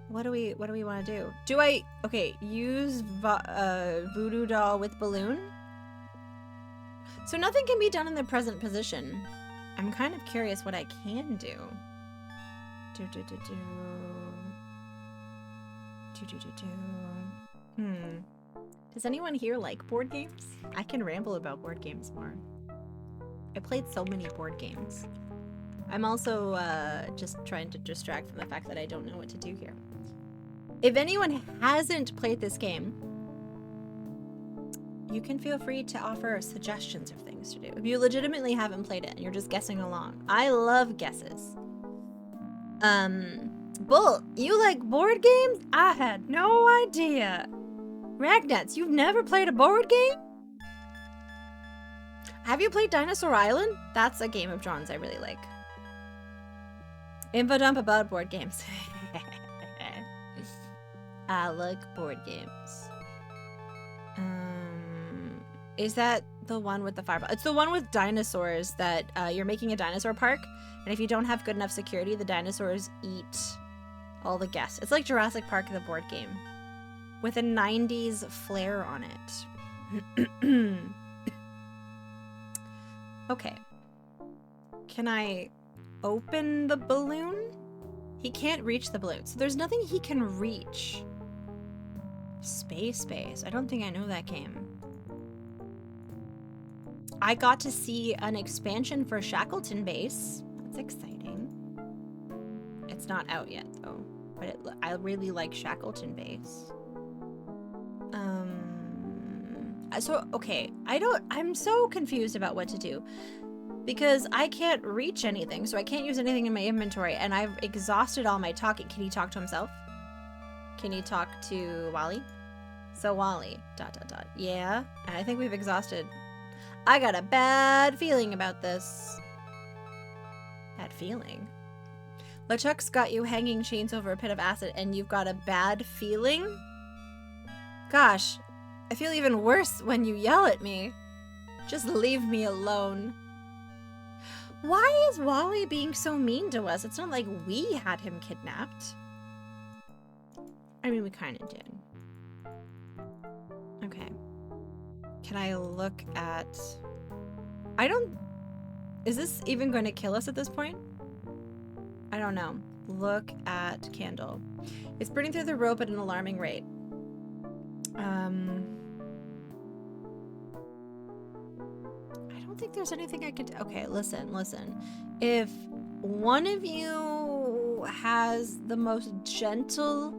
What do we want to do? Do I... Okay, use Voodoo Doll with Balloon? So nothing can be done in the present position. I'm kind of curious what I can do. Does anyone here like board games? I can ramble about board games more. I played so many board games. I'm also just trying to distract from the fact that I don't know what to do here. If anyone hasn't played this game, you can feel free to offer suggestions of things to do. If you legitimately haven't played it and you're just guessing along. I love guesses. Bull, you like board games? I had no idea. Ragnuts, you've never played a board game? Have you played Dinosaur Island? That's a game of John's I really like. Info dump about board games. I like board games. Is that the one with the fireball? It's the one with dinosaurs that you're making a dinosaur park, and if you don't have good enough security, the dinosaurs eat all the guests. It's like Jurassic Park, the board game, with a 90s flair on it. Okay. Can I open the balloon? He can't reach the balloon, so there's nothing he can reach. Space. I don't think I know that game. I got to see an expansion for Shackleton Base. That's exciting. It's not out yet though, but I really like Shackleton Base. So okay, I'm so confused about what to do because I can't reach anything, so I can't use anything in my inventory, and I've exhausted all my talking. Can he talk to himself? Can he talk to Wally? So Wally, ... Yeah, and I think we've exhausted. I got a bad feeling about this. Bad feeling? LeChuck's got you hanging chains over a pit of acid and you've got a bad feeling? Gosh, I feel even worse when you yell at me. Just leave me alone. Why is Wally being so mean to us? It's not like we had him kidnapped. I mean, we kind of did. Okay. Can I look at... Is this even going to kill us at this point? I don't know. Look at candle. It's burning through the rope at an alarming rate. I don't think there's anything I could... Okay, listen. If one of you has the most gentle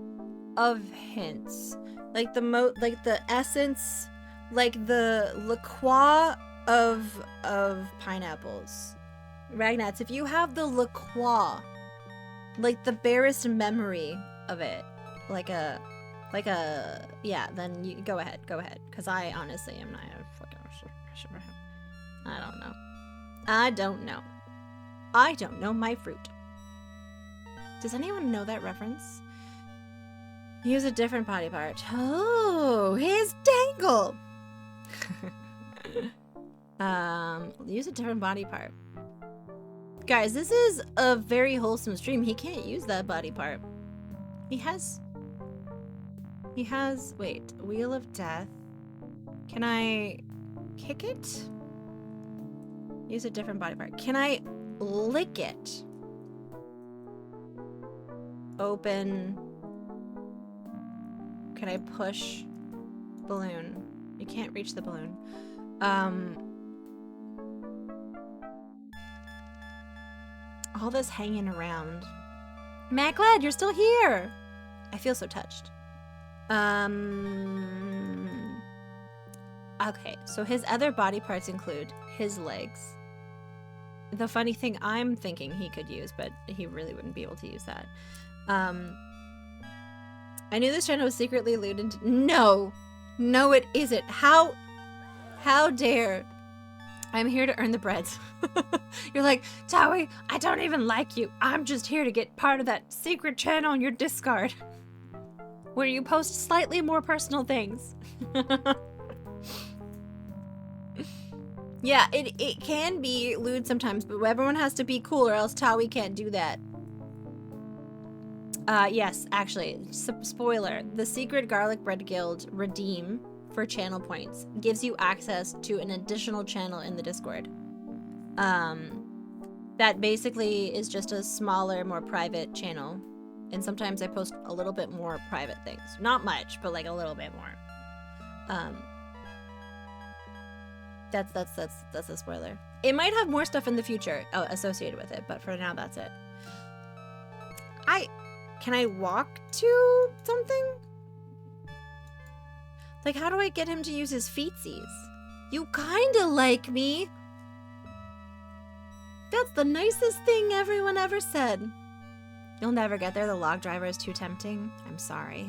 of hints, like the essence like the liqueur of pineapples. Ragnats, if you have the liqueur, like the barest memory of it, like a, yeah, then you go ahead, because I honestly am not a fucking, I don't know my fruit. Does anyone know that reference? Use a different body part. Oh, his dangle. Use a different body part. Guys, this is a very wholesome stream. He can't use that body part. He has, wait, Wheel of Death. Can I kick it? Use a different body part. Can I lick it? Open. Can I push balloon? You can't reach the balloon. All this hanging around. Matt, glad you're still here. I feel so touched. Okay, so his other body parts include his legs. The funny thing, I'm thinking he could use, but he really wouldn't be able to use that. I knew this channel was secretly lewd and no, it isn't. How dare? I'm here to earn the breads. You're like, Tawi, I don't even like you. I'm just here to get part of that secret channel on your Discord, where you post slightly more personal things. Yeah, it can be lewd sometimes, but everyone has to be cool or else Tawi can't do that. Yes, actually, spoiler, the Secret Garlic Bread Guild redeem for channel points gives you access to an additional channel in the Discord. That basically is just a smaller, more private channel. And sometimes I post a little bit more private things. Not much, but like a little bit more. That's a spoiler. It might have more stuff in the future associated with it, but for now, that's it. Can I walk to something? Like, how do I get him to use his feetsies? You kinda like me. That's the nicest thing everyone ever said. You'll never get there. The log driver is too tempting. I'm sorry.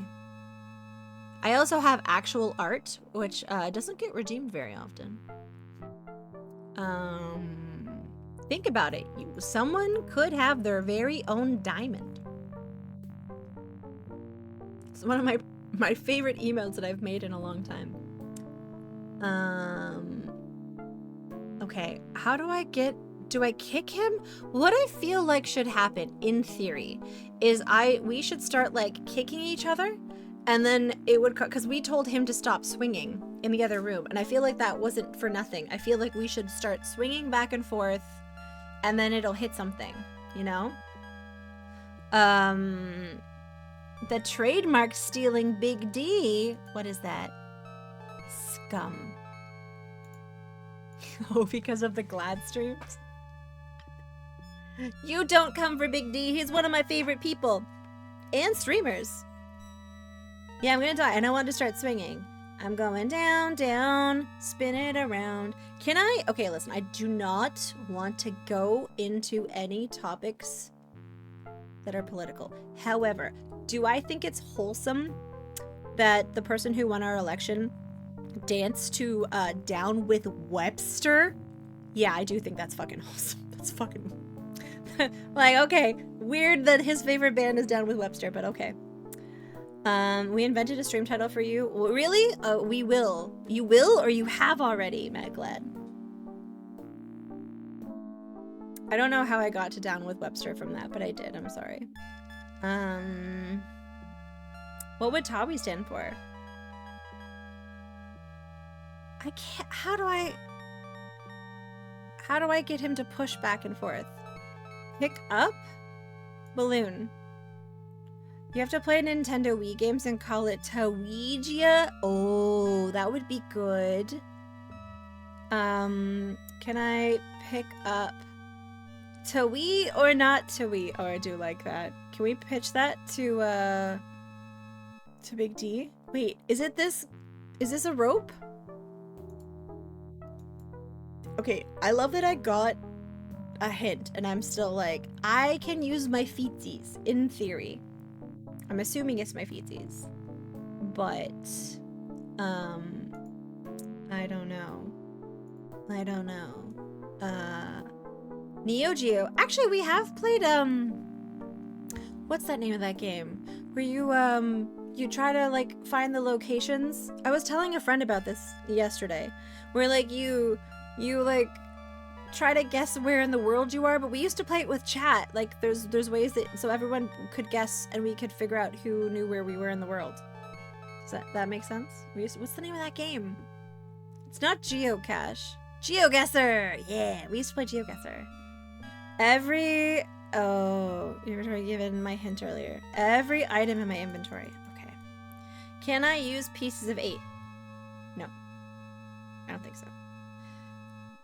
I also have actual art, which doesn't get redeemed very often. Think about it. Someone could have their very own diamond. It's one of my favorite emails that I've made in a long time. Okay, how do I kick him? What I feel like should happen, in theory, is we should start, like, kicking each other, and then it would, because we told him to stop swinging in the other room, and I feel like that wasn't for nothing. I feel like we should start swinging back and forth, and then it'll hit something, you know? The trademark stealing Big D, what is that? Scum. Oh, because of the Glad streams? You don't come for Big D. He's one of my favorite people. And streamers. Yeah, I'm gonna die. And I want to start swinging. I'm going down, down, spin it around. Can I? Okay, listen. I do not want to go into any topics that are political. However, do I think it's wholesome that the person who won our election danced to Down with Webster? Yeah, I do think that's fucking wholesome. That's fucking... like, okay, weird that his favorite band is Down with Webster, but okay. We invented a stream title for you. Really? We will. You will, or you have already, Matt Glad? I don't know how I got to Down with Webster from that, but I did. I'm sorry. What would Tawi stand for? I can't. How do I get him to push back and forth? Pick up? Balloon. You have to play Nintendo Wii games and call it Tawigia? Oh, that would be good. Can I pick up Tawi or not Tawi? Oh, I do like that. Can we pitch that to Big D? Wait, is this a rope? Okay, I love that I got a hint, and I'm still like, I can use my feetsies, in theory. I'm assuming it's my feetsies. But, I don't know. Neo Geo. Actually, we have played, what's that name of that game? Where you try to, like, find the locations. I was telling a friend about this yesterday. Where, like, you like, try to guess where in the world you are, but we used to play it with chat. Like, there's ways that, so everyone could guess and we could figure out who knew where we were in the world. Does that make sense? What's the name of that game? It's not Geocache. GeoGuessr! Yeah, we used to play GeoGuessr. You were given my hint earlier. Every item in my inventory. Okay. Can I use pieces of 8? No. I don't think so.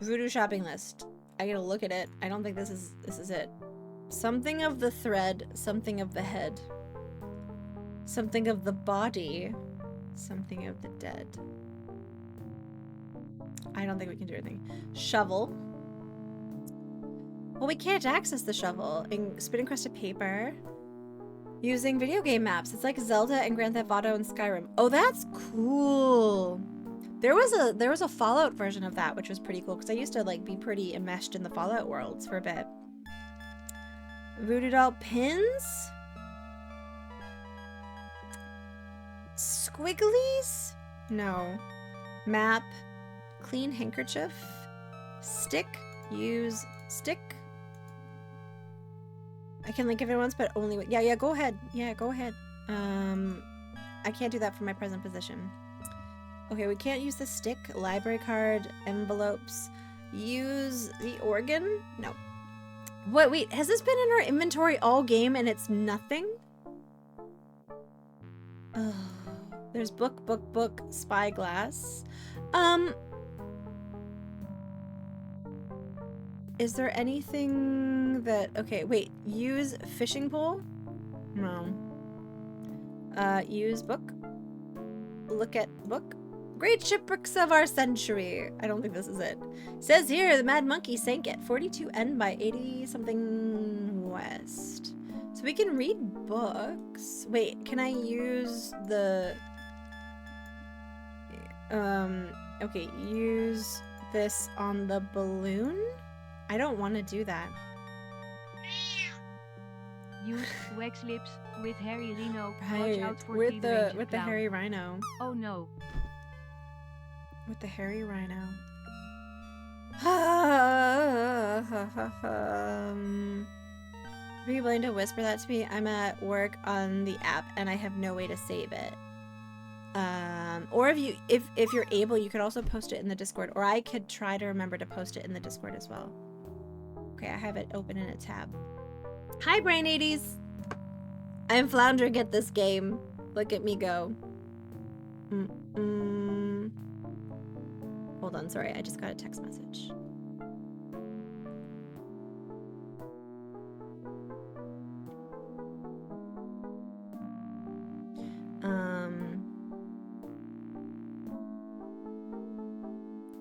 Voodoo shopping list. I gotta look at it. I don't think this is it. Something of the thread, something of the head. Something of the body, something of the dead. I don't think we can do anything. Shovel. Well, we can't access the shovel. Spin encrusted paper. Using video game maps. It's like Zelda and Grand Theft Auto and Skyrim. Oh, that's cool. There was a Fallout version of that, which was pretty cool because I used to like be pretty enmeshed in the Fallout worlds for a bit. Voodoo doll pins. Squigglies? No. Map. Clean handkerchief. Stick. Use stick. I can link if it once, but only. Yeah, go ahead. Yeah, go ahead. I can't do that from my present position. Okay, we can't use the stick. Library card. Envelopes. Use the organ? No. What? Wait, has this been in our inventory all game and it's nothing? Oh, there's book, spyglass. Is there anything that... Okay, wait. Use fishing pole? No. Use book. Look at book. Great shipwrecks of our century. I don't think this is it. Says here, the Mad Monkey sank at 42N by 80-something west. So we can read books. Wait, can I use the... Okay, use this on the balloon? I don't want to do that. Use wax lips with hairy rhino. Right, Watch out for with the clown. hairy rhino. Oh no. With the hairy rhino. Are you willing to whisper that to me? I'm at work on the app and I have no way to save it. Or if you're able, you could also post it in the Discord, or I could try to remember to post it in the Discord as well. Okay, I have it open in a tab. Hi, Brain 80s! I'm floundering at this game. Look at me go. Hold on, sorry, I just got a text message.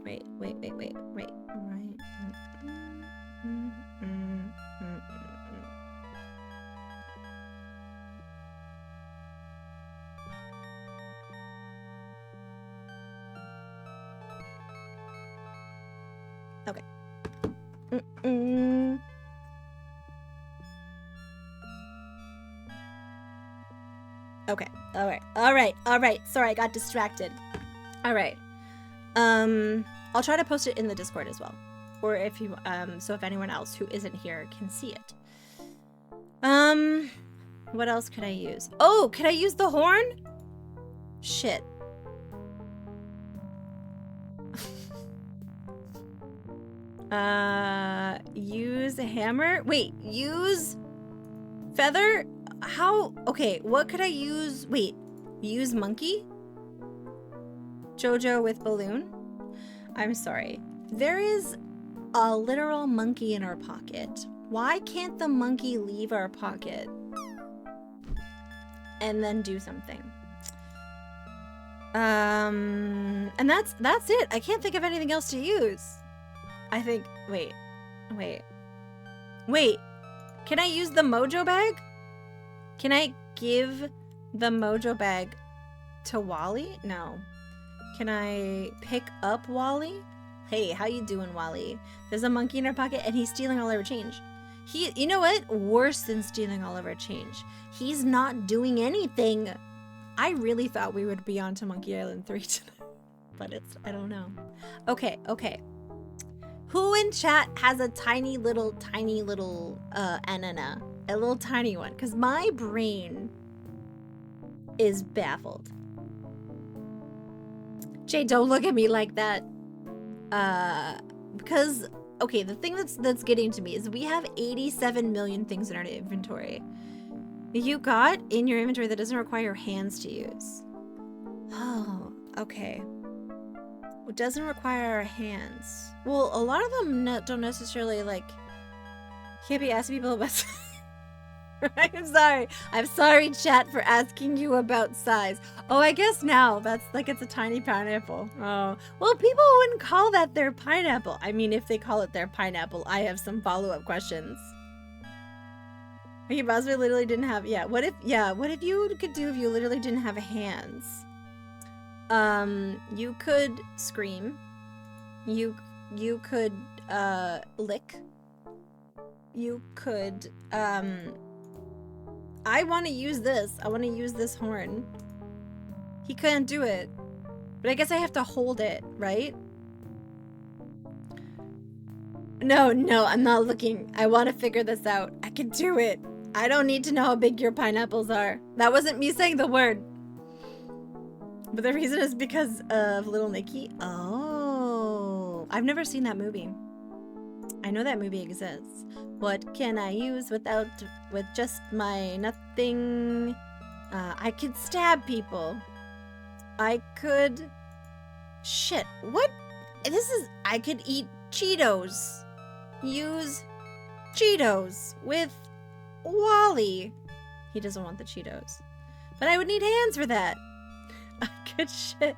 Wait. Right. Okay. Okay. All right. Sorry, I got distracted. All right. I'll try to post it in the Discord as well. Or if you, so if anyone else who isn't here can see it. What else could I use? Oh, could I use the horn? Shit. Use a hammer? Wait, use feather? How? Okay, what could I use? Wait, use monkey? Jojo with balloon? I'm sorry. There is a literal monkey in our pocket. Why can't the monkey leave our pocket and then do something? And that's it. I can't think of anything else to use. I think, wait. Can I use the mojo bag? Can I give the mojo bag to Wally? No. Can I pick up Wally? Hey, how you doing, Wally? There's a monkey in our pocket and he's stealing all our change. You know what? Worse than stealing all of our change. He's not doing anything. I really thought we would be on to Monkey Island 3 tonight. But I don't know. Okay. Who in chat has a tiny little anana? A little tiny one. Because my brain is baffled. Jay, don't look at me like that. Because, okay, the thing that's getting to me is we have 87 million things in our inventory. You got in your inventory that doesn't require your hands to use. Oh, okay. It doesn't require our hands. Well, a lot of them don't necessarily, like, can't be asking people about... I'm sorry, chat, for asking you about size. Oh, I guess now that's like it's a tiny pineapple. Oh, well, people wouldn't call that their pineapple. I mean, if they call it their pineapple, I have some follow-up questions. Okay, Boswell literally didn't have, what if you could do if you literally didn't have hands? You could scream. You could, lick. You could, I want to use this. I want to use this horn. He couldn't do it. But I guess I have to hold it, right? No, I'm not looking. I want to figure this out. I can do it. I don't need to know how big your pineapples are. That wasn't me saying the word. But the reason is because of Little Nicky. Oh. I've never seen that movie. I know that movie exists. What can I use with just my nothing? I could stab people. I could... Shit, what? I could eat Cheetos. Use Cheetos with Wally. He doesn't want the Cheetos. But I would need hands for that. Good shit.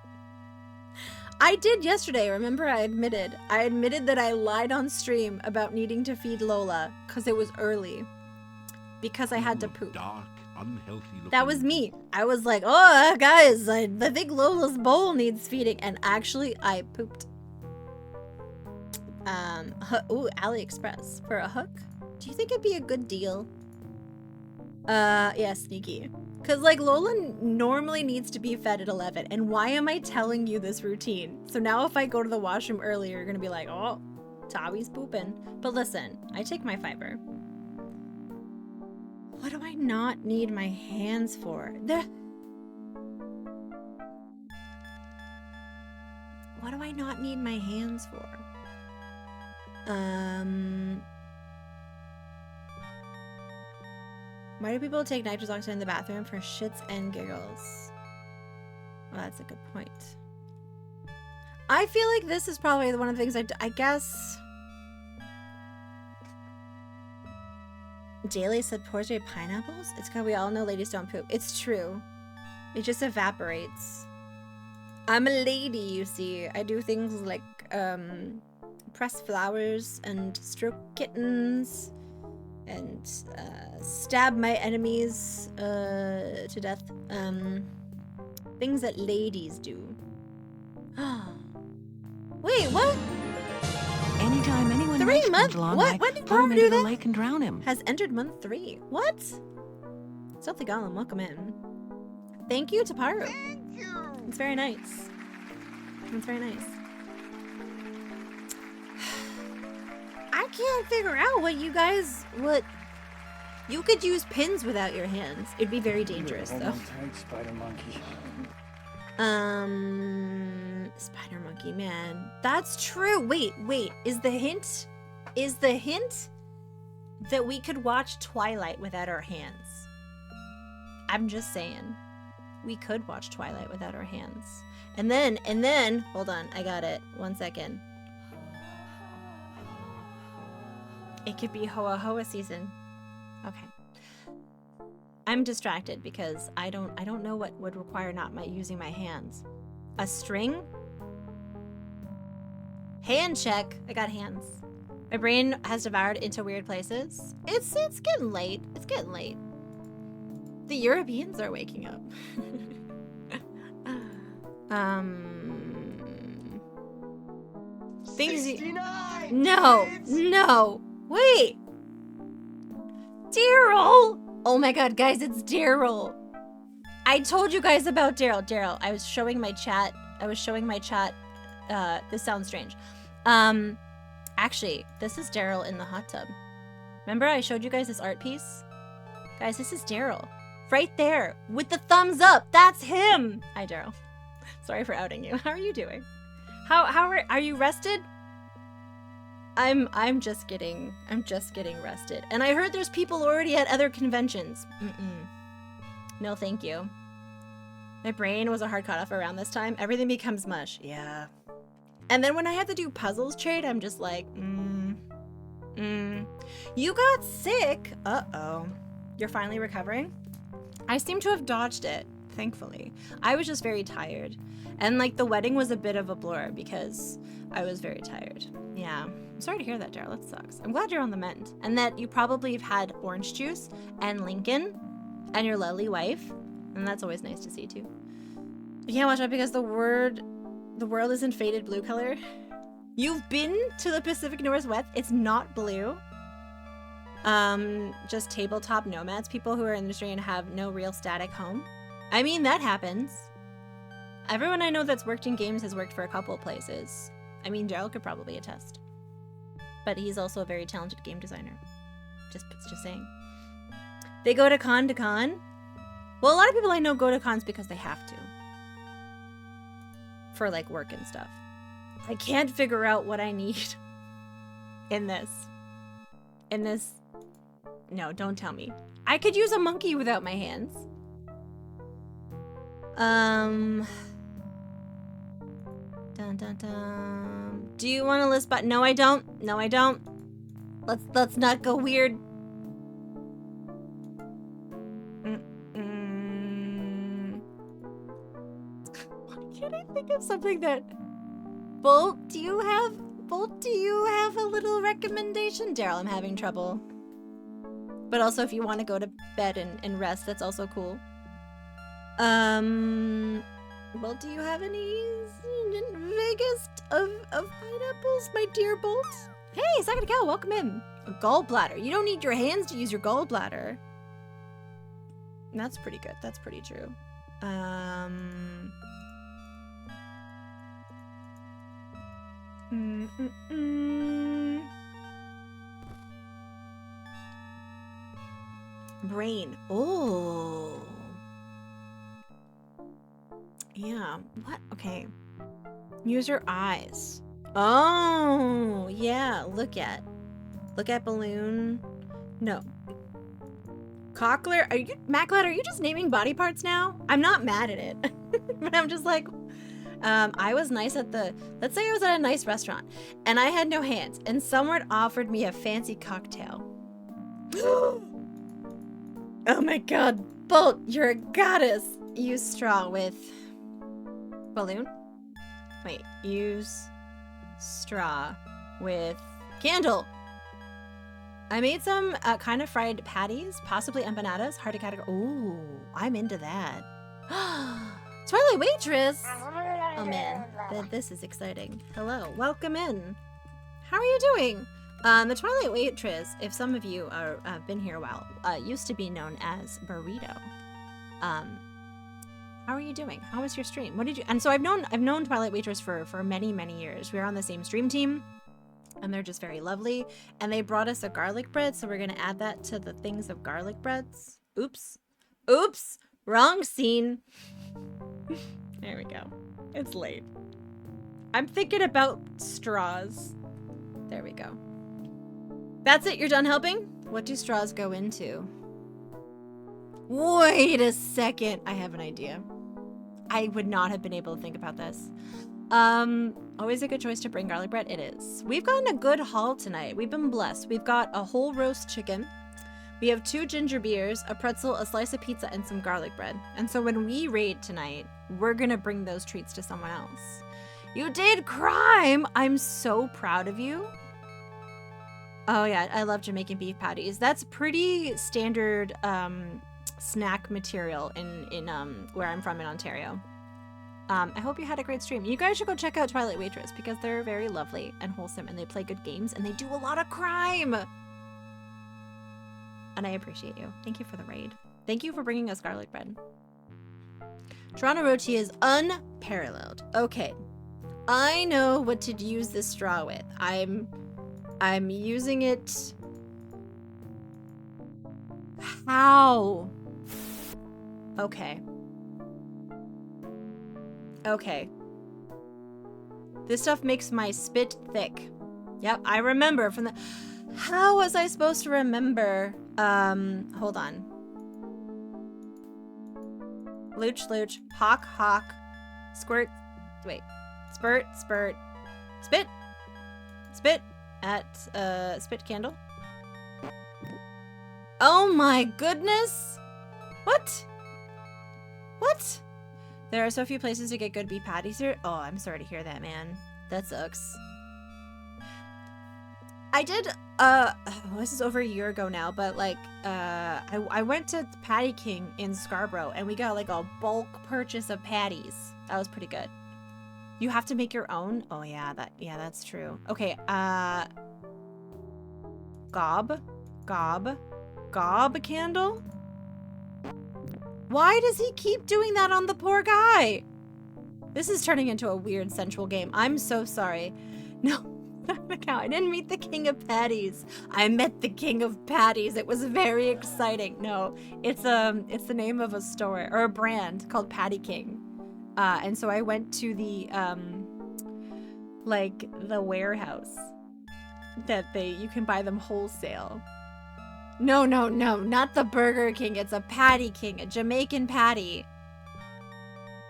I did yesterday, remember? I admitted that I lied on stream about needing to feed Lola because it was early. Because I had to poop. Dark, unhealthy looking. That was me. I was like, oh, guys, I think Lola's bowl needs feeding. And actually, I pooped. Ooh, AliExpress. For a hook? Do you think it'd be a good deal? Yeah, sneaky. Because, like, Lola normally needs to be fed at 11. And why am I telling you this routine? So now if I go to the washroom early, you're going to be like, oh, Tawi's pooping. But listen, I take my fiber. What do I not need my hands for? What do I not need my hands for? Why do people take nitrous oxide in the bathroom? For shits and giggles. Well, that's a good point. I feel like this is probably one of the things I guess... Daily said portrait pineapples? It's because we all know ladies don't poop. It's true. It just evaporates. I'm a lady, you see. I do things like press flowers and stroke kittens and stab my enemies to death. Things that ladies do. Wait, what? Anytime anyone 3 next months? comes along, What? I When did throw him Mom into do the that? lake and drown him. Has entered month 3. What? Stealthy Golem, welcome in. Thank you, Taparu. Thank you. It's very nice. It's very nice. I can't figure out what you guys... You could use pins without your hands. It'd be very dangerous, though. Spider monkey. Spider monkey, man. That's true. Wait. Is the hint that we could watch Twilight without our hands? I'm just saying. We could watch Twilight without our hands. And then, hold on, I got it. 1 second. It could be Hoa Hoa season. Okay. I'm distracted because I don't know what would require not using my hands. A string? Hand check. I got hands. My brain has devoured into weird places. It's getting late. It's getting late. The Europeans are waking up. Things you... No, no, wait. Daryl! Oh my god, guys, it's Daryl. I told you guys about Daryl. Daryl, I was showing my chat. This sounds strange. Actually, this is Daryl in the hot tub. Remember I showed you guys this art piece? Guys, this is Daryl. Right there, with the thumbs up. That's him. Hi, Daryl. Sorry for outing you. How are you doing? How are you rested? I'm just getting rested. And I heard there's people already at other conventions. No, thank you. My brain was a hard cutoff around this time. Everything becomes mush. Yeah. And then when I had to do puzzles trade, I'm just like, You got sick. Uh-oh. You're finally recovering? I seem to have dodged it, thankfully. I was just very tired. And like the wedding was a bit of a blur because I was very tired. Yeah. I'm sorry to hear that, Daryl. That sucks. I'm glad you're on the mend. And that you probably have had orange juice and Lincoln and your lovely wife. And that's always nice to see too. You can't watch out because the world is in faded blue color. You've been to the Pacific Northwest. It's not blue. Just tabletop nomads, people who are in the industry and have no real static home. I mean, that happens. Everyone I know that's worked in games has worked for a couple places. I mean, Daryl could probably attest. But he's also a very talented game designer. Just saying. They go to con to con? Well, a lot of people I know go to cons because they have to. For like work and stuff. I can't figure out what I need in this. No, don't tell me. I could use a monkey without my hands. Dun dun dun. Do you want to list but no I don't. No I don't. Let's not go weird. Why can't I think of something that Bolt, do you have a little recommendation? Daryl, I'm having trouble. But also if you want to go to bed and rest, that's also cool. Bolt, do you have any vaguest of pineapples, my dear Bolt? Hey, second cow, welcome in. A gallbladder. You don't need your hands to use your gallbladder. That's pretty good. That's pretty true. Brain. Oh. Yeah. What? Okay. Use your eyes. Oh, yeah. Look at balloon. No. Cochlear. Maclad, are you just naming body parts now? I'm not mad at it. But I'm just like, I was nice let's say I was at a nice restaurant and I had no hands and someone offered me a fancy cocktail. Oh my god, Bolt, you're a goddess. Use straw with balloon. Wait, use straw with candle. I made some kind of fried patties, possibly empanadas, hard to categorize. Ooh, I'm into that. Twilight Waitress! Oh man, this is exciting. Hello, welcome in. How are you doing? The Twilight Waitress, if some of you have been here a while, used to be known as Burrito. How are you doing? How was your stream? What did you? And so I've known Twilight Waitress for many years. We were on the same stream team, and they're just very lovely. And they brought us a garlic bread, so we're gonna add that to the things of garlic breads. Oops, wrong scene. There we go. It's late. I'm thinking about straws. There we go. That's it, you're done helping? What do straws go into? Wait a second, I have an idea. I would not have been able to think about this. Always a good choice to bring garlic bread, it is. We've gotten a good haul tonight. We've been blessed. We've got a whole roast chicken. We have 2 ginger beers, a pretzel, a slice of pizza, and some garlic bread. And so when we raid tonight, we're gonna bring those treats to someone else. You did crime! I'm so proud of you. Oh yeah, I love Jamaican beef patties. That's pretty standard snack material in where I'm from in Ontario. I hope you had a great stream. You guys should go check out Twilight Waitress because they're very lovely and wholesome and they play good games and they do a lot of crime. And I appreciate you. Thank you for the raid. Thank you for bringing us garlic bread. Toronto roti is unparalleled. Okay. I know what to use this straw with. I'm using it. How? Okay. Okay. This stuff makes my spit thick. Yep, I remember from the... How was I supposed to remember? Hold on. Looch, looch, hawk, hawk, squirt, wait, spurt, spurt, spit, spit at, spit candle. Oh my goodness! What? What? There are so few places to get good beef patties here. Oh, I'm sorry to hear that, man. That sucks. I did, this is over a year ago now, but like, I went to Patty King in Scarborough and we got like a bulk purchase of patties. That was pretty good. You have to make your own? Oh yeah, that's true. Okay, gob candle? Why does he keep doing that on the poor guy? This is turning into a weird sensual game. I'm so sorry. No. I didn't meet the king of patties. I met the king of patties. It was very exciting. No, it's the name of a store or a brand called Patty King. And so I went to the like the warehouse that you can buy them wholesale. No, not the Burger King. It's a Patty King, a Jamaican patty.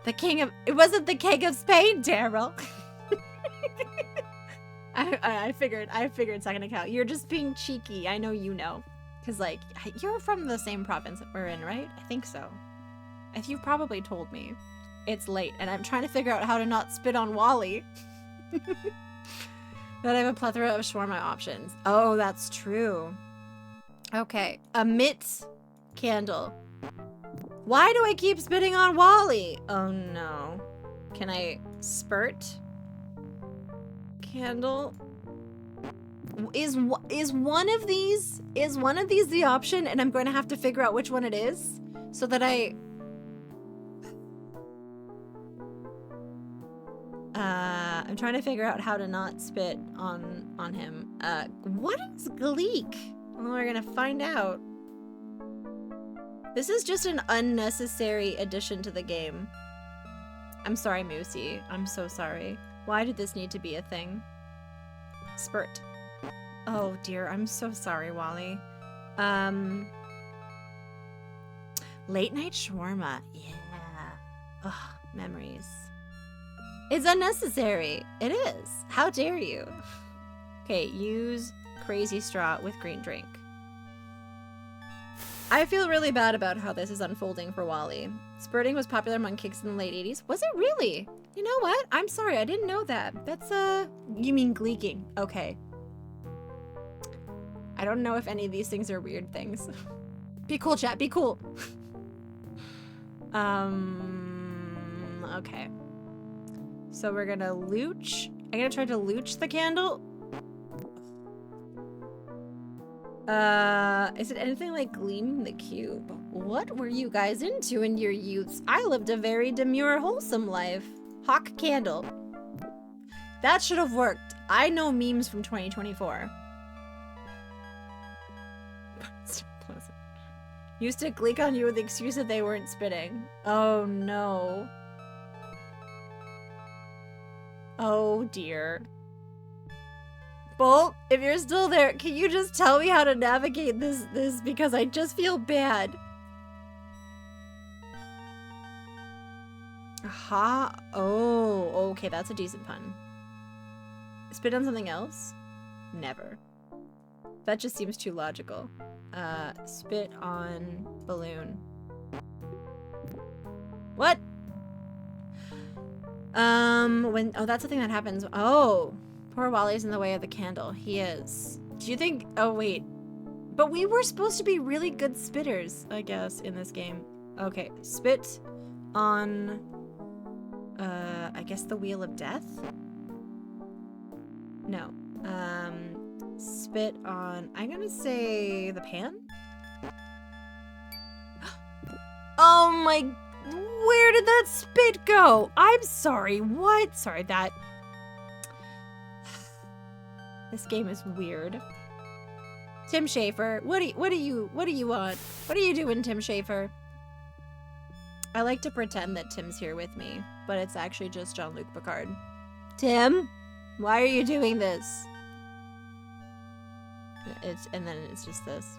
It wasn't the king of Spain, Daryl. I figured second account. You're just being cheeky. I know you know. Because, like, you're from the same province that we're in, right? I think so. You've probably told me. It's late, and I'm trying to figure out how to not spit on Wally. That I have a plethora of shawarma options. Oh, that's true. Okay. Emit candle. Why do I keep spitting on Wally? Oh, no. Can I spurt? Candle. Is one of these the option and I'm going to have to figure out which one it is so that I'm trying to figure out how to not spit on him. What is Gleek? Well, we're gonna find out. This is just an unnecessary addition to the game. I'm sorry, Moosey. I'm so sorry. Why did this need to be a thing? Spurt. Oh dear, I'm so sorry, Wally. Late night shawarma. Yeah. Ugh, memories. It's unnecessary. It is. How dare you? Okay, use crazy straw with green drink. I feel really bad about how this is unfolding for Wally. Spurting was popular among kids in the late 80s. Was it really? You know what? I'm sorry, I didn't know that. That's, you mean gleeking. Okay. I don't know if any of these things are weird things. Be cool, chat, be cool. Okay. So we're gonna looch. I'm gonna try to looch the candle. Is it anything like gleaming the cube? What were you guys into in your youths? I lived a very demure, wholesome life. Hawk candle. That should have worked. I know memes from 2024. Used to gleek on you with the excuse that they weren't spitting. Oh no. Oh dear. Bolt, if you're still there, can you just tell me how to navigate this because I just feel bad. Aha. Oh, okay, that's a decent pun. Spit on something else? Never. That just seems too logical. Spit on balloon. What? Oh, that's the thing that happens. Oh, poor Wally's in the way of the candle. He is. Do you think, oh wait, but we were supposed to be really good spitters, I guess, in this game. Okay, spit on, I guess the Wheel of Death? No. Spit on, I'm gonna say the pan? Oh my, where did that spit go? I'm sorry, what? Sorry, that, this game is weird. Tim Schafer, what do you want? What are you doing, Tim Schafer? I like to pretend that Tim's here with me, but it's actually just Jean-Luc Picard. Tim, why are you doing this? And then it's just this.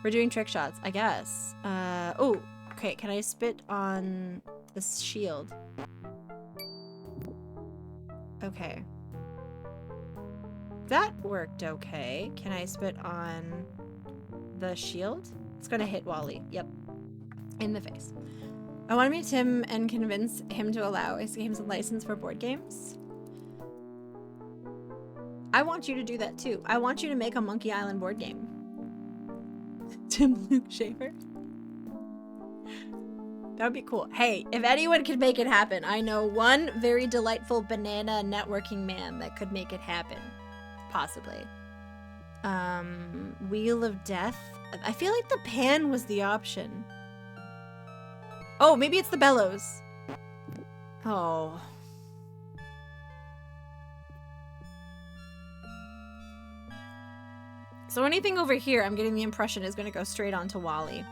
We're doing trick shots, I guess. Oh, okay, can I spit on the shield? Okay. That worked okay. Can I spit on the shield? It's gonna hit Wally. Yep. In the face. I want to meet Tim and convince him to allow his games a license for board games. I want you to do that too. I want you to make a Monkey Island board game. Tim Luke Schafer. That would be cool. Hey, if anyone could make it happen, I know one very delightful banana networking man that could make it happen. Possibly. Wheel of Death. I feel like the pan was the option. Oh, maybe it's the bellows. Oh. So anything over here, I'm getting the impression is going to go straight onto Wally.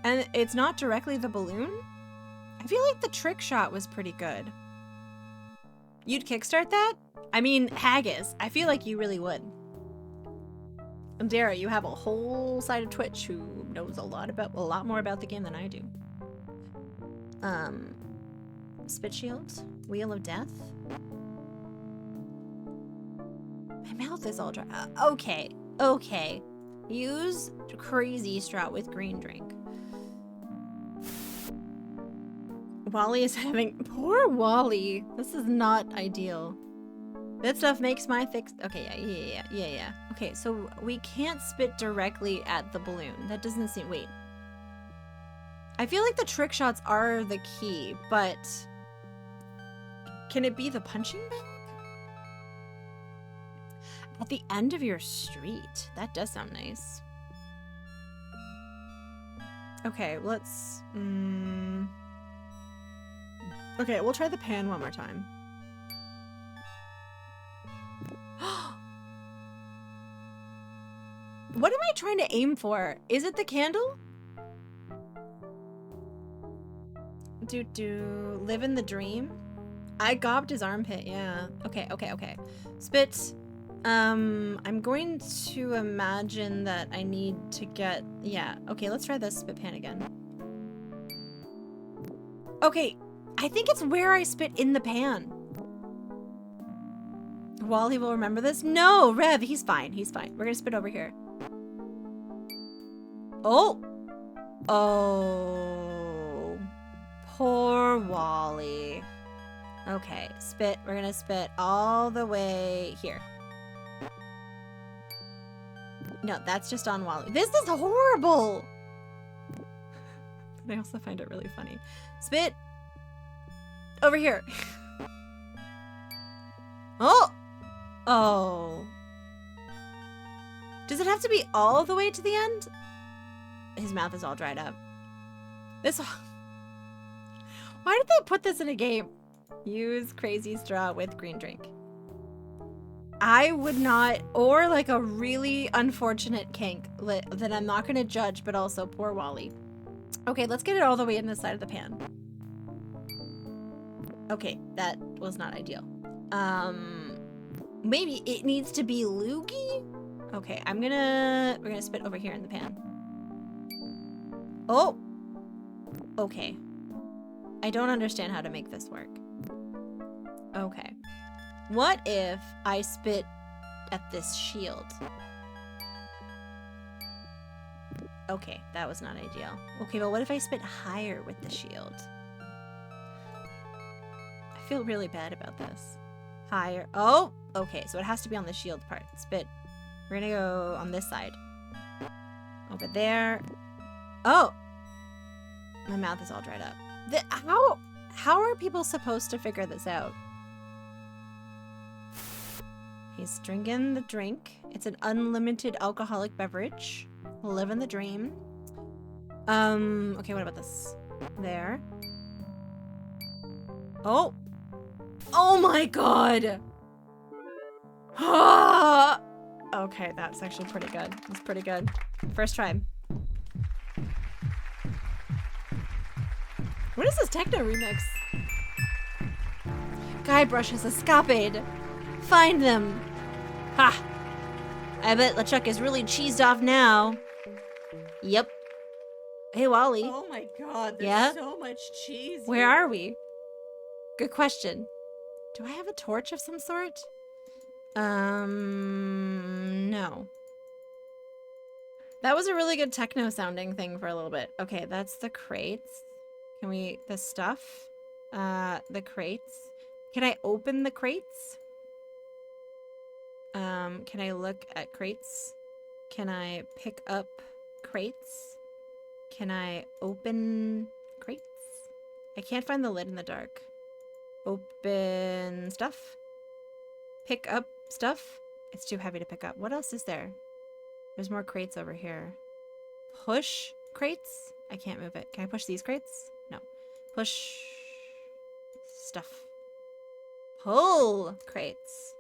And it's not directly the balloon? I feel like the trick shot was pretty good. You'd kickstart that? I mean, Haggis, I feel like you really would. And Dara, you have a whole side of Twitch who knows a lot more about the game than I do. Spit shields, Wheel of Death. My mouth is all dry. Okay. Use Crazy Straw with green drink. Wally is having, poor Wally. This is not ideal. That stuff makes my fix. Okay, yeah. Okay, so we can't spit directly at the balloon. That doesn't seem, wait. I feel like the trick shots are the key, but can it be the punching bag? At the end of your street. That does sound nice. Okay, let's, okay, we'll try the pan one more time. What am I trying to aim for? Is it the candle? Live in the dream? I gobbed his armpit, yeah. Okay. Spit. I'm going to imagine that I need to get, yeah. Okay, let's try this spit pan again. Okay, I think it's where I spit in the pan. Wally will remember this. No, Rev, he's fine. We're gonna spit over here. Oh, poor Wally. Okay, spit. We're gonna spit all the way here. No, that's just on Wally. This is horrible. I also find it really funny. Spit over here. Oh. Does it have to be all the way to the end? His mouth is all dried up. Why did they put this in a game? Use Crazy Straw with green drink. I would not, or like a really unfortunate kink that I'm not going to judge, but also poor Wally. Okay, let's get it all the way in the side of the pan. Okay, that was not ideal. Maybe it needs to be loogie? Okay, we're gonna spit over here in the pan. Oh! Okay. I don't understand how to make this work. Okay. What if I spit at this shield? Okay, that was not ideal. Okay, but what if I spit higher with the shield? I feel really bad about this. Higher. Oh, okay. So it has to be on the shield part. Spit. We're gonna go on this side. Over there. Oh! My mouth is all dried up. How are people supposed to figure this out? He's drinking the drink. It's an unlimited alcoholic beverage. Living the dream. Okay, what about this? There. Oh! Oh my god! Okay, that's actually pretty good. That's pretty good. First try. What is this techno remix? Guybrush has escaped. Find them. Ha! I bet LeChuck is really cheesed off now. Yep. Hey, Wally. Oh my god, there's Yeah? so much cheese. Where are we? Good question. Do I have a torch of some sort? No. That was a really good techno sounding thing for a little bit. Okay, that's the crates. Can we, the stuff? The crates. Can I open the crates? Can I look at crates? Can I pick up crates? Can I open crates? I can't find the lid in the dark. Open stuff. Pick up stuff. It's too heavy to pick up. What else is there? There's more crates over here. Push crates? I can't move it. Can I push these crates? No. Push stuff. Pull crates.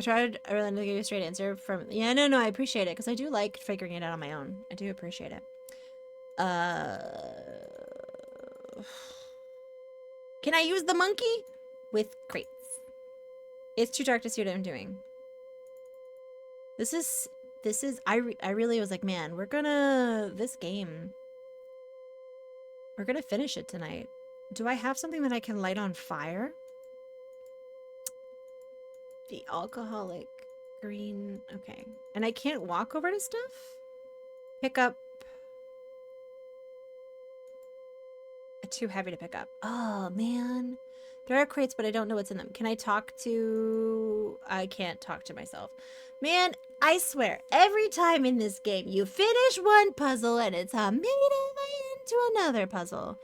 I really to give you a straight answer from... Yeah, no, I appreciate it, because I do like figuring it out on my own. I do appreciate it. Can I use the monkey? With crates. It's too dark to see what I'm doing. This is... I really was like, man, we're gonna... This game... We're gonna finish it tonight. Do I have something that I can light on fire? The alcoholic green... Okay. And I can't walk over to stuff? Pick up... Too heavy to pick up. Oh, man. There are crates, but I don't know what's in them. Can I talk to... I can't talk to myself. Man, I swear, every time in this game, you finish one puzzle and it's a minute into another puzzle.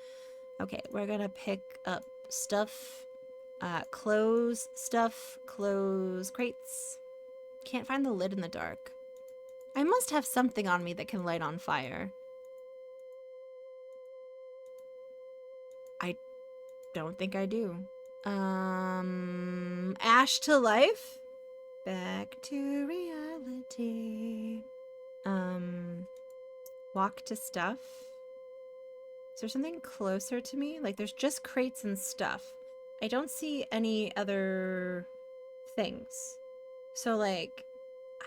Okay, we're gonna pick up stuff. Close stuff. Close crates. Can't find the lid in the dark. I must have something on me that can light on fire. I don't think I do. Ash to life? Back to reality. Walk to stuff. Is there something closer to me? Like, there's just crates and stuff. I don't see any other things. So, like,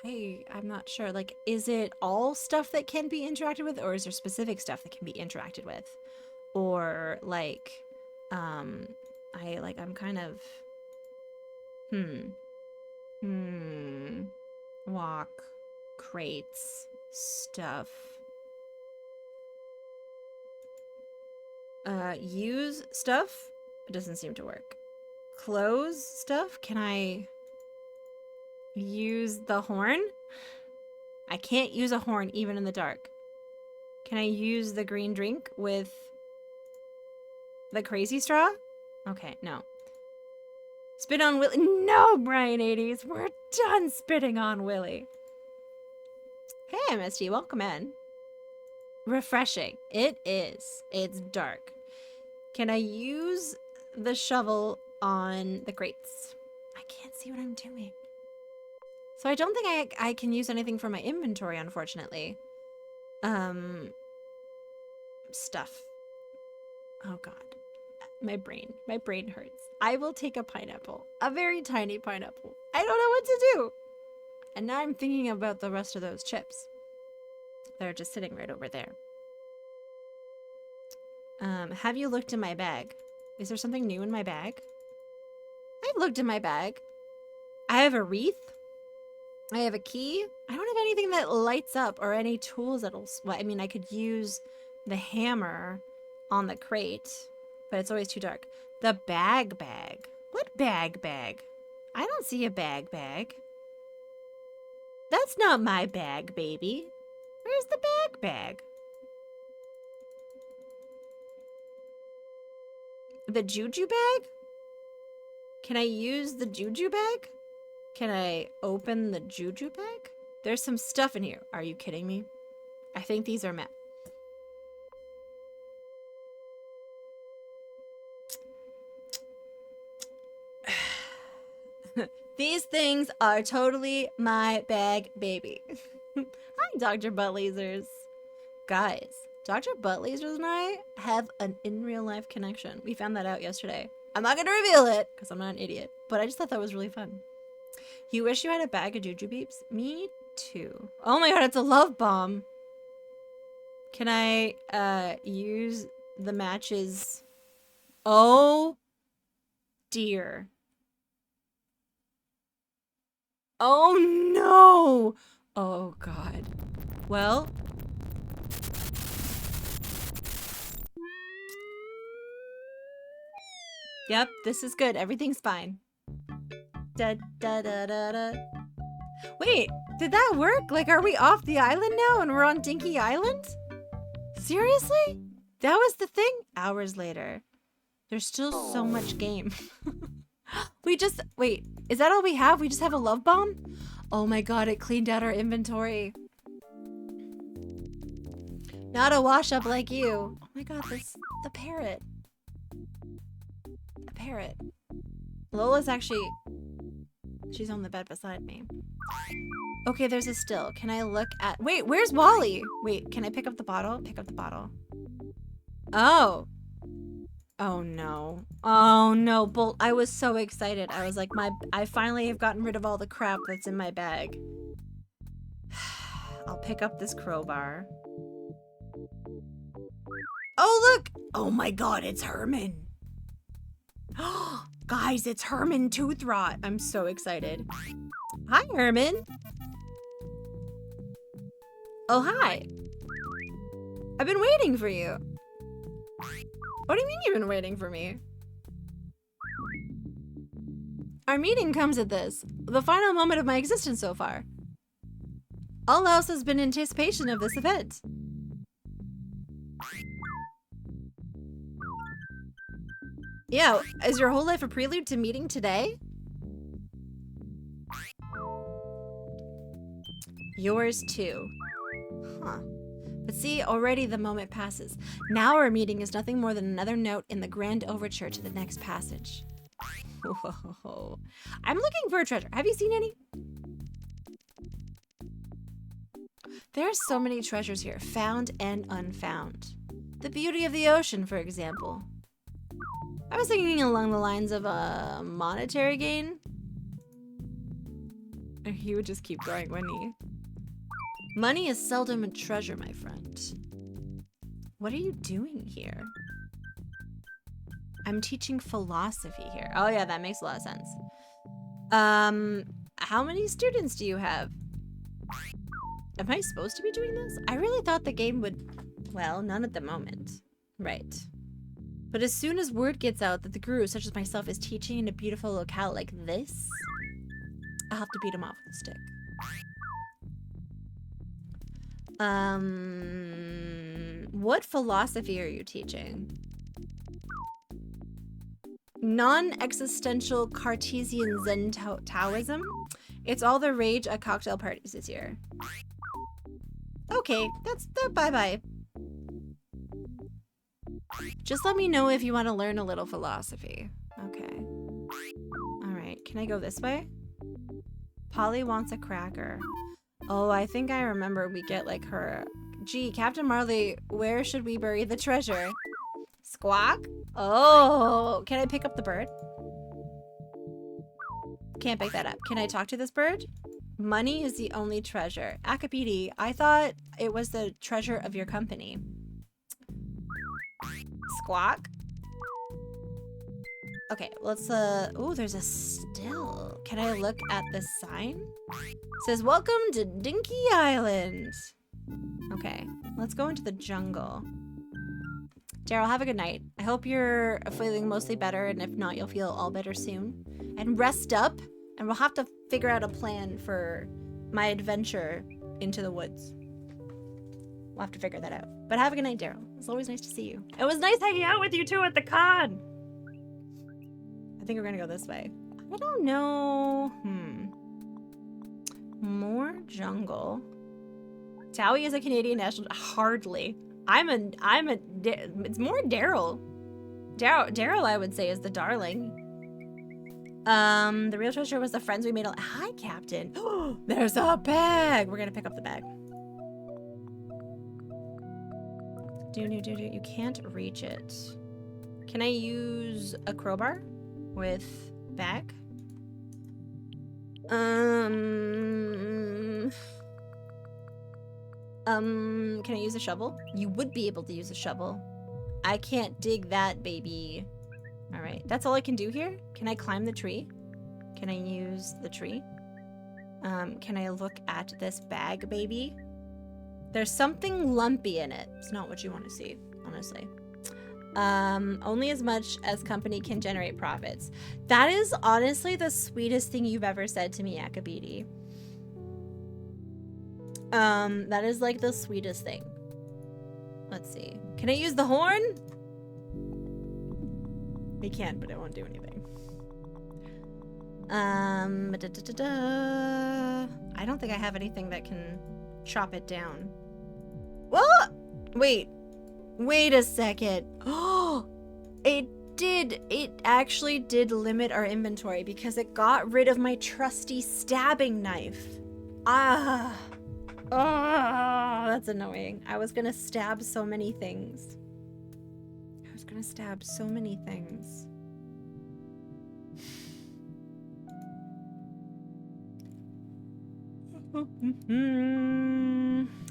I'm not sure. Like, is it all stuff that can be interacted with, or is there specific stuff that can be interacted with? Or, like, I'm kind of... Walk. Crates. Stuff. Use stuff? It doesn't seem to work. Close stuff? Can I use the horn? I can't use a horn even in the dark. Can I use the green drink with the crazy straw? Okay, no. Spit on Willy. No, Brian 80s. We're done spitting on Willy. Hey, MSG. Welcome in. Refreshing. It is. It's dark. Can I use the shovel on the crates? I can't see what I'm doing. So I don't think I can use anything from my inventory, unfortunately. Stuff. Oh, God. My brain hurts. I will take a pineapple. A very tiny pineapple. I don't know what to do. And now I'm thinking about the rest of those chips. They're just sitting right over there. Have you looked in my bag? Is there something new in my bag? I've looked in my bag. I have a wreath. I have a key. I don't have anything that lights up or any tools that'll... Well, I mean, I could use the hammer on the crate. but it's always too dark. The bag. What bag? I don't see a bag. That's not my bag, baby. Where's the bag? The juju bag? Can I use the juju bag? Can I open the juju bag? There's some stuff in here. Are you kidding me? I think these are meant. These things are totally my bag, baby. Hi, Dr. Buttlasers. Guys, Dr. Buttlasers and I have an in real life connection. We found that out yesterday. I'm not going to reveal it because I'm not an idiot, but I just thought that was really fun. You wish you had a bag of juju beeps? Me too. Oh my god, it's a love bomb. Can I use the matches? Oh dear. Oh no! Oh god. Well. Yep, this is good. Everything's fine. Da da da da da. Wait, did that work? Like, are we off the island now and we're on Dinky Island? Seriously? That was the thing? Hours later. There's still so much game. Wait, is that all we have? We just have a love bomb? Oh my god, it cleaned out our inventory. Not a wash up like you. Oh my god, the parrot. The parrot. Lola's actually, she's on the bed beside me. Okay, there's a still. Can I look at, wait, where's Wally? Wait, can I pick up the bottle? Pick up the bottle. Oh. Oh no. Oh no, I was so excited. I was like, I finally have gotten rid of all the crap that's in my bag. I'll pick up this crowbar. Oh look! Oh my god, it's Herman. Guys, it's Herman Toothrot. I'm so excited. Hi, Herman. Oh, hi. I've been waiting for you. What do you mean you've been waiting for me? Our meeting comes at this, the final moment of my existence so far. All else has been anticipation of this event. Yeah, is your whole life a prelude to meeting today? Yours too. Huh. But see, already the moment passes. Now our meeting is nothing more than another note in the grand overture to the next passage. Whoa. I'm looking for a treasure. Have you seen any? There's so many treasures here, found and unfound. The beauty of the ocean, for example. I was thinking along the lines of a monetary gain. He would just keep going, wouldn't he? Money is seldom a treasure, my friend. What are you doing here? I'm teaching philosophy here. Oh yeah, that makes a lot of sense. How many students do you have? Am I supposed to be doing this? I really thought the game would... Well, none at the moment. Right. But as soon as word gets out that the guru, such as myself, is teaching in a beautiful locale like this, I'll have to beat him off with a stick. What philosophy are you teaching? Non-existential Cartesian Zen Taoism? It's all the rage at cocktail parties this year. Okay, that's bye-bye. Just let me know if you want to learn a little philosophy. Okay. Alright, can I go this way? Polly wants a cracker. Oh, I think I remember we get like her... Gee, Captain Marley, where should we bury the treasure? Squawk? Oh, can I pick up the bird? Can't pick that up. Can I talk to this bird? Money is the only treasure. Akapiti, I thought it was the treasure of your company. Squawk? Okay, let's, ooh, there's a still. Can I look at this sign? It says, welcome to Dinky Island. Okay, let's go into the jungle. Daryl, have a good night. I hope you're feeling mostly better, and if not, you'll feel all better soon. And rest up, and we'll have to figure out a plan for my adventure into the woods. We'll have to figure that out. But have a good night, Daryl. It's always nice to see you. It was nice hanging out with you too at the con. I think we're gonna go this way. I don't know. More jungle. Towie is a Canadian national. Hardly. It's more Daryl. Daryl, I would say, is the darling. The real treasure was the friends we made. Hi, Captain. There's a bag. We're gonna pick up the bag. You can't reach it. Can I use a crowbar with bag? Can I use a shovel? You would be able to use a shovel. I can't dig that, baby. All right, that's all I can do here. Can I climb the tree? Can I use the tree? Can I look at this bag, baby? There's something lumpy in it. It's not what you want to see, honestly. Only as much as company can generate profits. That is honestly the sweetest thing you've ever said to me, Akabidi. That is like the sweetest thing. Let's see. Can I use the horn? We can, but it won't do anything. I don't think I have anything that can chop it down. What? Wait a second. Oh, it actually did limit our inventory because it got rid of my trusty stabbing knife. Oh, that's annoying. I was gonna stab so many things.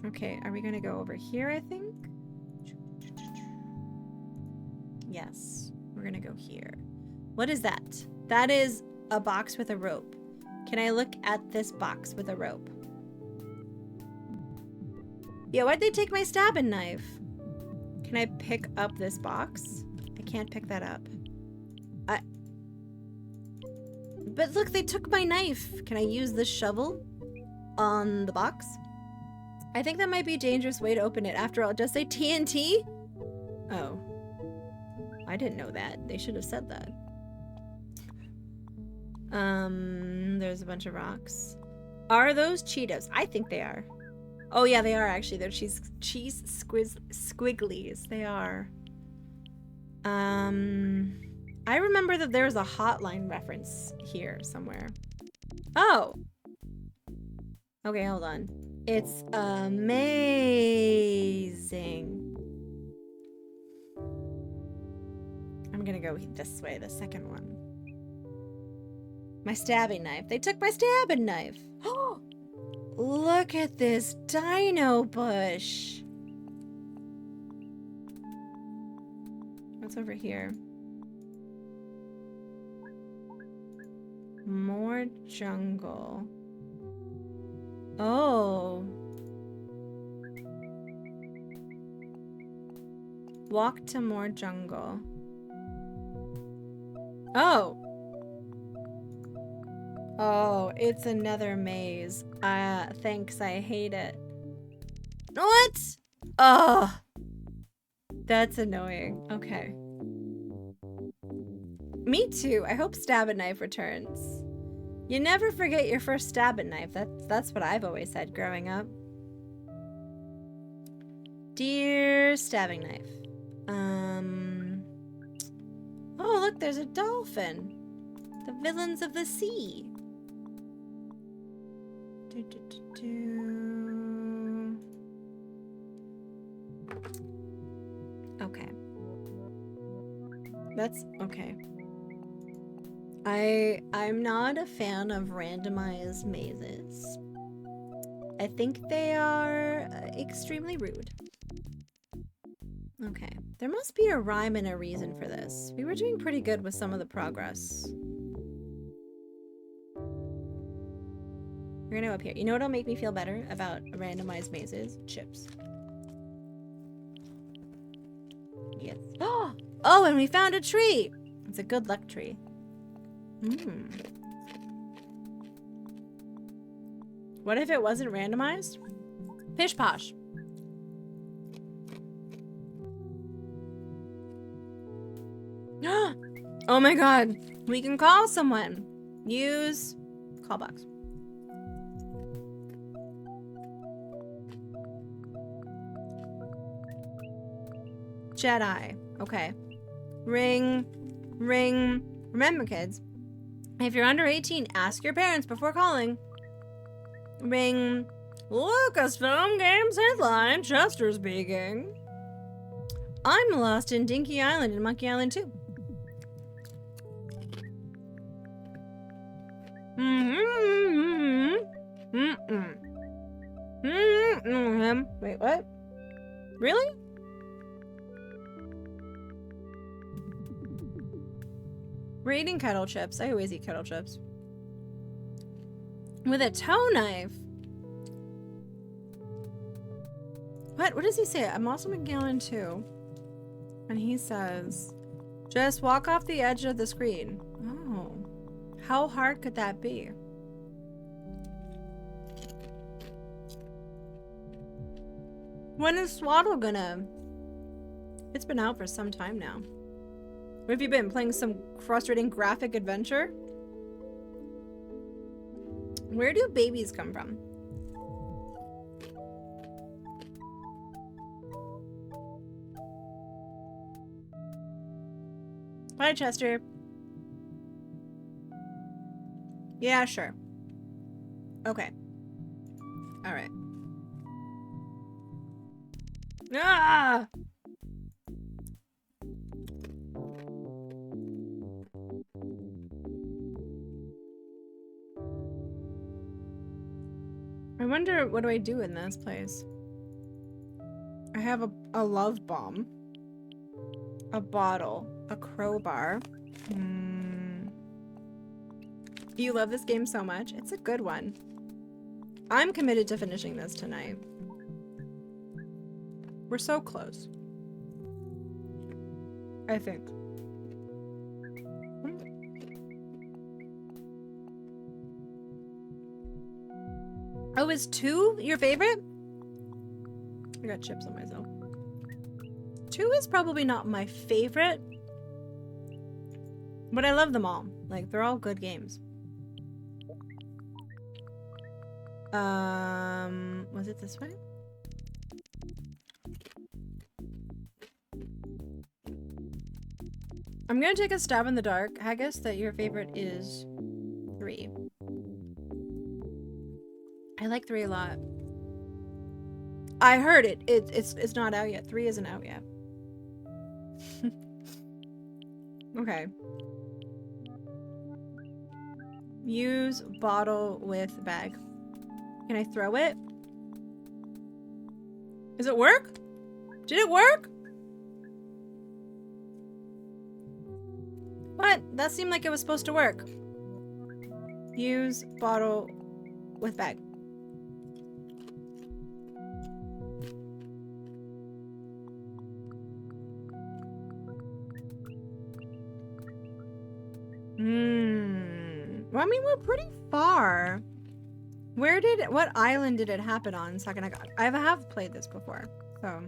Okay, are we gonna go over here, I think? Yes, we're gonna go here. What is that? That is a box with a rope. Can I look at this box with a rope? Yeah, why'd they take my stabbing knife? Can I pick up this box? I can't pick that up. But look, they took my knife. Can I use the shovel on the box? I think that might be a dangerous way to open it. After all, does it say TNT? Oh. I didn't know that. They should have said that. There's a bunch of rocks. Are those Cheetos? I think they are. Oh yeah, they are actually. They're cheese squigglies. They are. I remember that there's a hotline reference here somewhere. Oh. Okay, hold on. It's amazing. I'm gonna go this way, the second one. My stabbing knife. They took my stabbing knife. Oh, look at this dino bush. What's over here? More jungle. Oh. Walk to more jungle. Oh. Oh, it's another maze. Thanks, I hate it. What? Oh. That's annoying. Okay. Me too. I hope Stab-A Knife returns. You never forget your first Stab-A Knife. That's what I've always said growing up. Dear Stabbing Knife. Oh, look, there's a dolphin. The villains of the sea. Okay. That's okay. I'm not a fan of randomized mazes. I think they are extremely rude. Okay. There must be a rhyme and a reason for this. We were doing pretty good with some of the progress. We're gonna go up here. You know what'll make me feel better about randomized mazes? Chips. Yes. Oh, and we found a tree. It's a good luck tree. What if it wasn't randomized? Pish posh. Oh my god. We can call someone. Use call box. Jedi. Okay. Ring. Ring. Remember, kids. If you're under 18, ask your parents before calling. Ring. Lucasfilm Games headline. Chester speaking. I'm lost in Dinky Island and Monkey Island too. Wait, what? Really? We're eating kettle chips. I always eat kettle chips. With a toe knife. What? What does he say? I'm also McGallen too. And he says, just walk off the edge of the screen. Oh. How hard could that be? When is Swaddle gonna? It's been out for some time now. What have you been playing? Some frustrating graphic adventure? Where do babies come from? Bye, Chester. Yeah, sure. Okay. All right. Ah! I wonder, what do I do in this place? I have a love bomb. A bottle. A crowbar. You love this game so much. It's a good one. I'm committed to finishing this tonight. We're so close. I think. Oh, is 2 your favorite? I got chips on myself. 2 is probably not my favorite. But I love them all. Like, they're all good games. Was it this way? I'm gonna take a stab in the dark. Haggis, that your favorite is 3. I like 3 a lot. I heard it. It's not out yet. 3 isn't out yet. Okay. Use bottle with bag. Can I throw it? Does it work? Did it work? What? That seemed like it was supposed to work. Use bottle with bag. Well, I mean, we're pretty far. What island did it happen on? Second, I have played this before, so.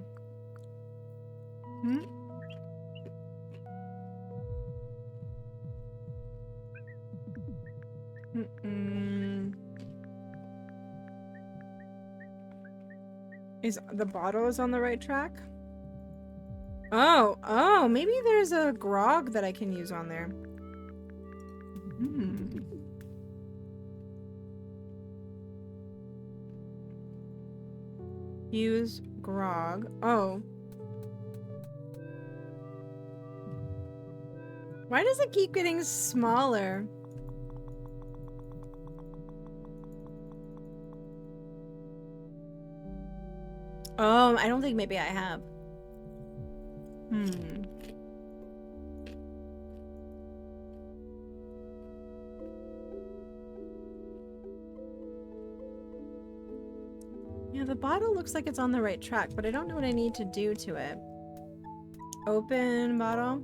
Is the bottle is on the right track? Oh, maybe there's a grog that I can use on there. Use grog. Oh. Why does it keep getting smaller? Oh, I don't think maybe I have. Yeah, the bottle looks like it's on the right track, but I don't know what I need to do to it. Open bottle.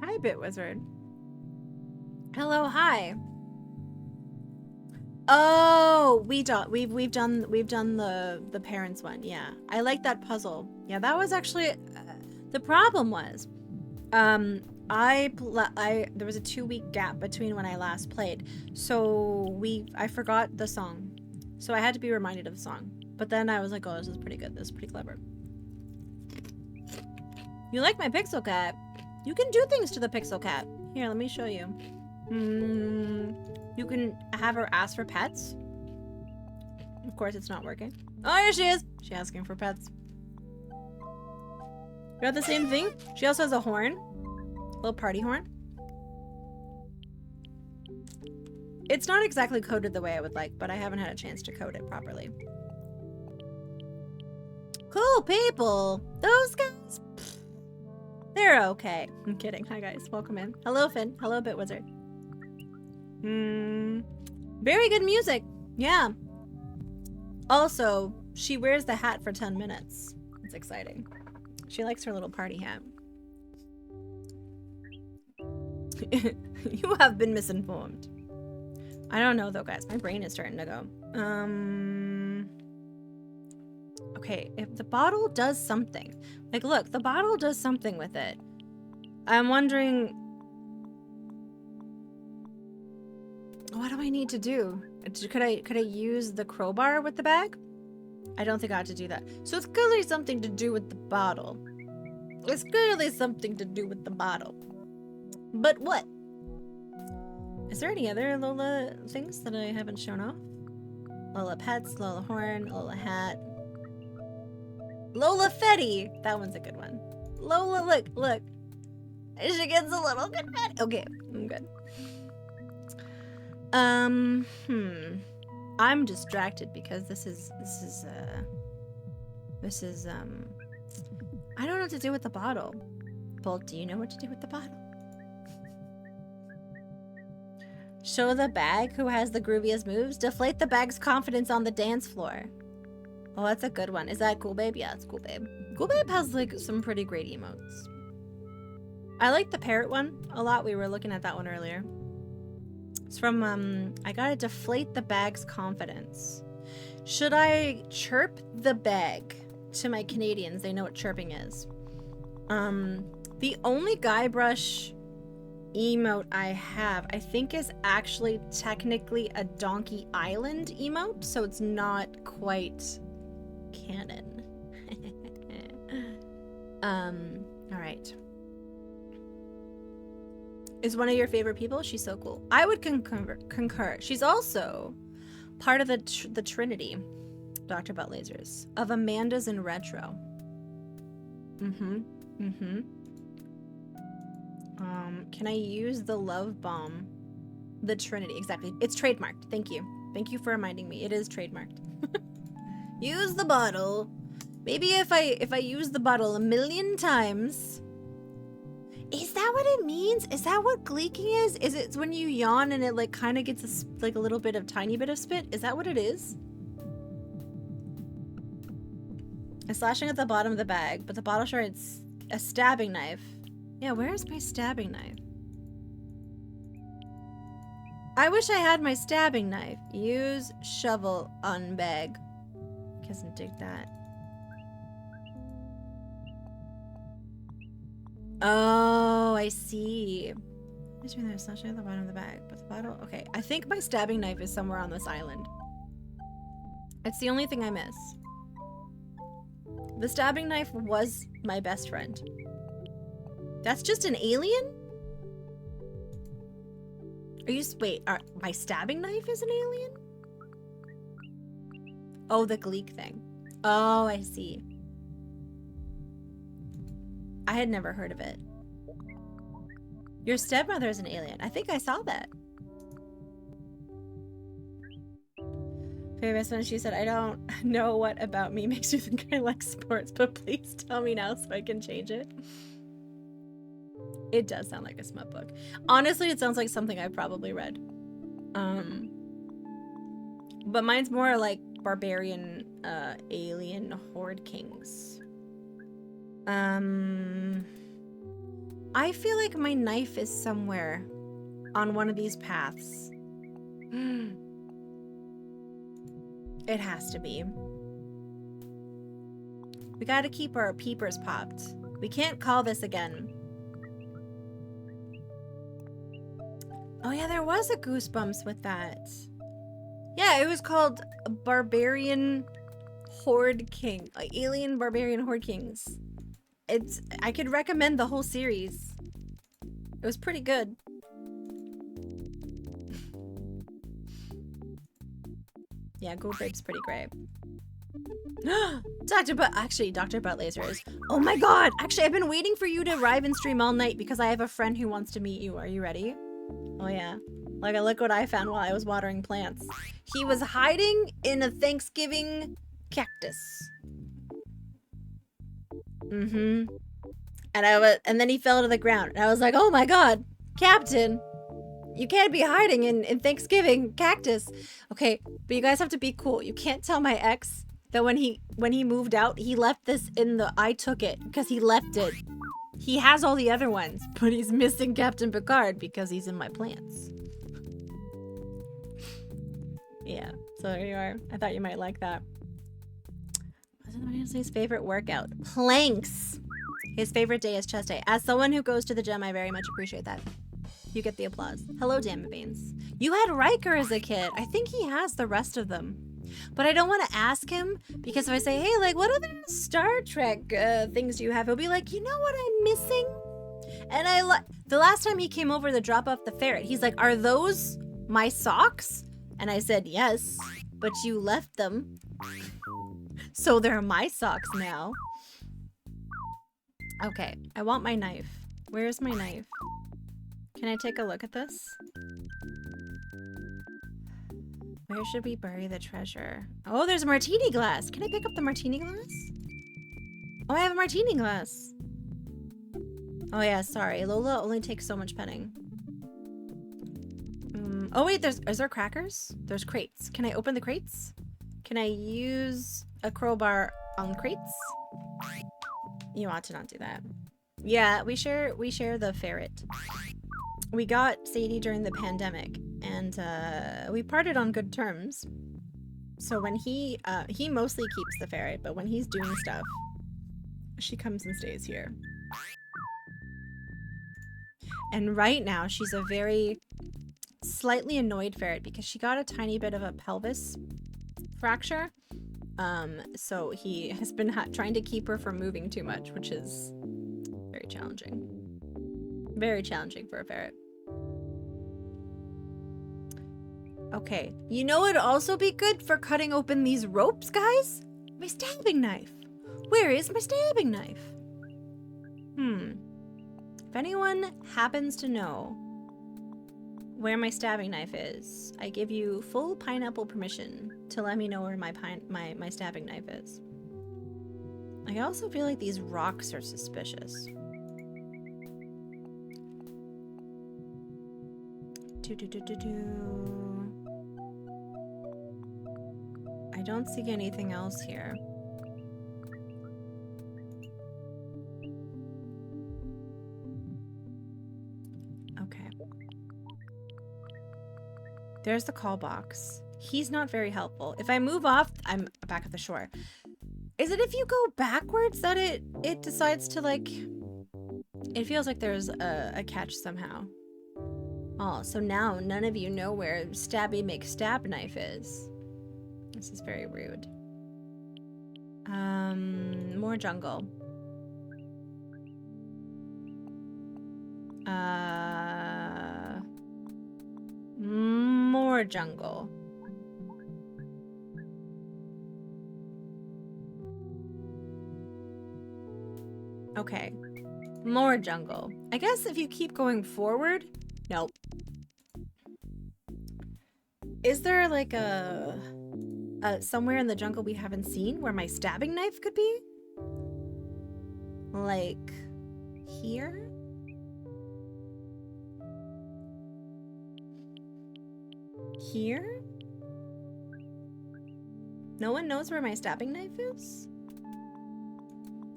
Hi, Bitwizard. Hello, hi. Oh, we've done the parents one. Yeah, I like that puzzle. Yeah, that was actually the problem was, there was a 2-week gap between when I last played, so I forgot the song, so I had to be reminded of the song. But then I was like, oh, this is pretty good. This is pretty clever. You like my pixel cat? You can do things to the pixel cat. Here, let me show you. You can have her ask for pets. Of course, it's not working. Oh, here she is. She's asking for pets. You got the same thing? She also has a horn. A little party horn. It's not exactly coded the way I would like, but I haven't had a chance to code it properly. Cool people. Those guys, pfft, they're okay. I'm kidding. Hi guys, welcome in. Hello Finn. Hello Bitwizard. Very good music. Yeah. Also, she wears the hat for 10 minutes. It's exciting. She likes her little party hat. You have been misinformed. I don't know though, guys. My brain is starting to go. Okay, if the bottle does something. Like, look, the bottle does something with it. I'm wondering... What do I need to do? Could I use the crowbar with the bag? I don't think I have to do that. So it's clearly something to do with the bottle. It's clearly something to do with the bottle. But what? Is there any other Lola things that I haven't shown off? Lola pets, Lola horn, Lola hat. Lola Fetty! That one's a good one. Lola, look. She gets a little confetti. Okay, I'm good. I'm distracted because this is I don't know what to do with the bottle. Bolt, do you know what to do with the bottle? Show the bag who has the grooviest moves. Deflate the bag's confidence on the dance floor. Oh, that's a good one. Is that Cool Babe? Yeah, it's Cool Babe. Cool Babe has like some pretty great emotes. I like the parrot one a lot. We were looking at that one earlier. It's from, I gotta deflate the bag's confidence. Should I chirp the bag? To my Canadians, they know what chirping is. The only Guybrush emote I have, I think, is actually technically a Donkey Island emote, so it's not quite canon. Alright. Is one of your favorite people? She's so cool. I would concur. She's also part of the Trinity, Dr. Butt Lasers, of Amanda's in Retro. Can I use the love bomb? The Trinity, exactly. It's trademarked. Thank you. Thank you for reminding me. It is trademarked. Use the bottle. Maybe if I use the bottle 1,000,000 times. Is that what it means? Is that what gleeking is? Is it when you yawn and it like kind of gets a little bit of tiny bit of spit? Is that what it is? A slashing at the bottom of the bag, but the bottle shorts a stabbing knife. Yeah, where's my stabbing knife? I wish I had my stabbing knife. Use shovel on bag. Doesn't dig that. Oh, I see. Just mean there's slashing at the bottom of the bag, but the bottle. Okay, I think my stabbing knife is somewhere on this island. It's the only thing I miss. The stabbing knife was my best friend. That's just an alien? Wait, my stabbing knife is an alien? Oh, the Gleek thing. Oh, I see. I had never heard of it. Your stepmother is an alien. I think I saw that. Favorite best friend, she said, I don't know what about me makes you think I like sports, but please tell me now so I can change it. It does sound like a smut book. Honestly, it sounds like something I've probably read. But mine's more like barbarian, alien horde kings. I feel like my knife is somewhere on one of these paths. It has to be. We gotta keep our peepers popped. We can't call this again. Oh yeah, there was a Goosebumps with that. Yeah, it was called Barbarian Horde King. Like Alien Barbarian Horde Kings. I could recommend the whole series. It was pretty good. Yeah, Gold Grape's pretty great. Dr. Butt Lasers. Oh my god! Actually, I've been waiting for you to arrive and stream all night because I have a friend who wants to meet you. Are you ready? Oh yeah. Look what I found while I was watering plants. He was hiding in a Thanksgiving cactus. And then he fell to the ground. And I was like, oh my god, Captain! You can't be hiding in Thanksgiving cactus. Okay, but you guys have to be cool. You can't tell my ex that when he moved out, he left this in the I took it because he left it. He has all the other ones, but he's missing Captain Picard because he's in my plants. Yeah, so there you are. I thought you might like that. What's Wednesday's favorite workout? Planks. His favorite day is chest day. As someone who goes to the gym, I very much appreciate that. You get the applause. Hello, Damabanes. You had Riker as a kid. I think he has the rest of them. But I don't want to ask him because if I say, hey, like, what other Star Trek things do you have? He'll be like, you know what I'm missing? And the last time he came over to drop off the ferret, he's like, are those my socks? And I said, yes, but you left them. So they're my socks now. Okay, I want my knife. Where's my knife? Can I take a look at this? Where should we bury the treasure? Oh, there's a martini glass. Can I pick up the martini glass? Oh, I have a martini glass. Oh yeah, sorry. Lola only takes so much petting. Oh wait, is there crackers? There's crates. Can I open the crates? Can I use a crowbar on crates? You ought to not do that. Yeah, we share the ferret. We got Sadie during the pandemic, and we parted on good terms. So when he mostly keeps the ferret, but when he's doing stuff, she comes and stays here. And right now, she's a very slightly annoyed ferret because she got a tiny bit of a pelvis fracture. So he has been trying to keep her from moving too much, which is very challenging. Very challenging for a ferret. Okay, you know what would also be good for cutting open these ropes, guys? My stabbing knife. Where is my stabbing knife? If anyone happens to know where my stabbing knife is, I give you full pineapple permission to let me know where my stabbing knife is. I also feel like these rocks are suspicious. I don't see anything else here. Okay. There's the call box. He's not very helpful. If I move off, I'm back at the shore. Is it if you go backwards that it decides to, like... It feels like there's a catch somehow. Oh, so now none of you know where Stabby McStab knife is. This is very rude. More jungle. More jungle. Okay. More jungle. I guess if you keep going forward... Nope. Is there like a somewhere in the jungle we haven't seen where my stabbing knife could be? Like here? Here? No one knows where my stabbing knife is?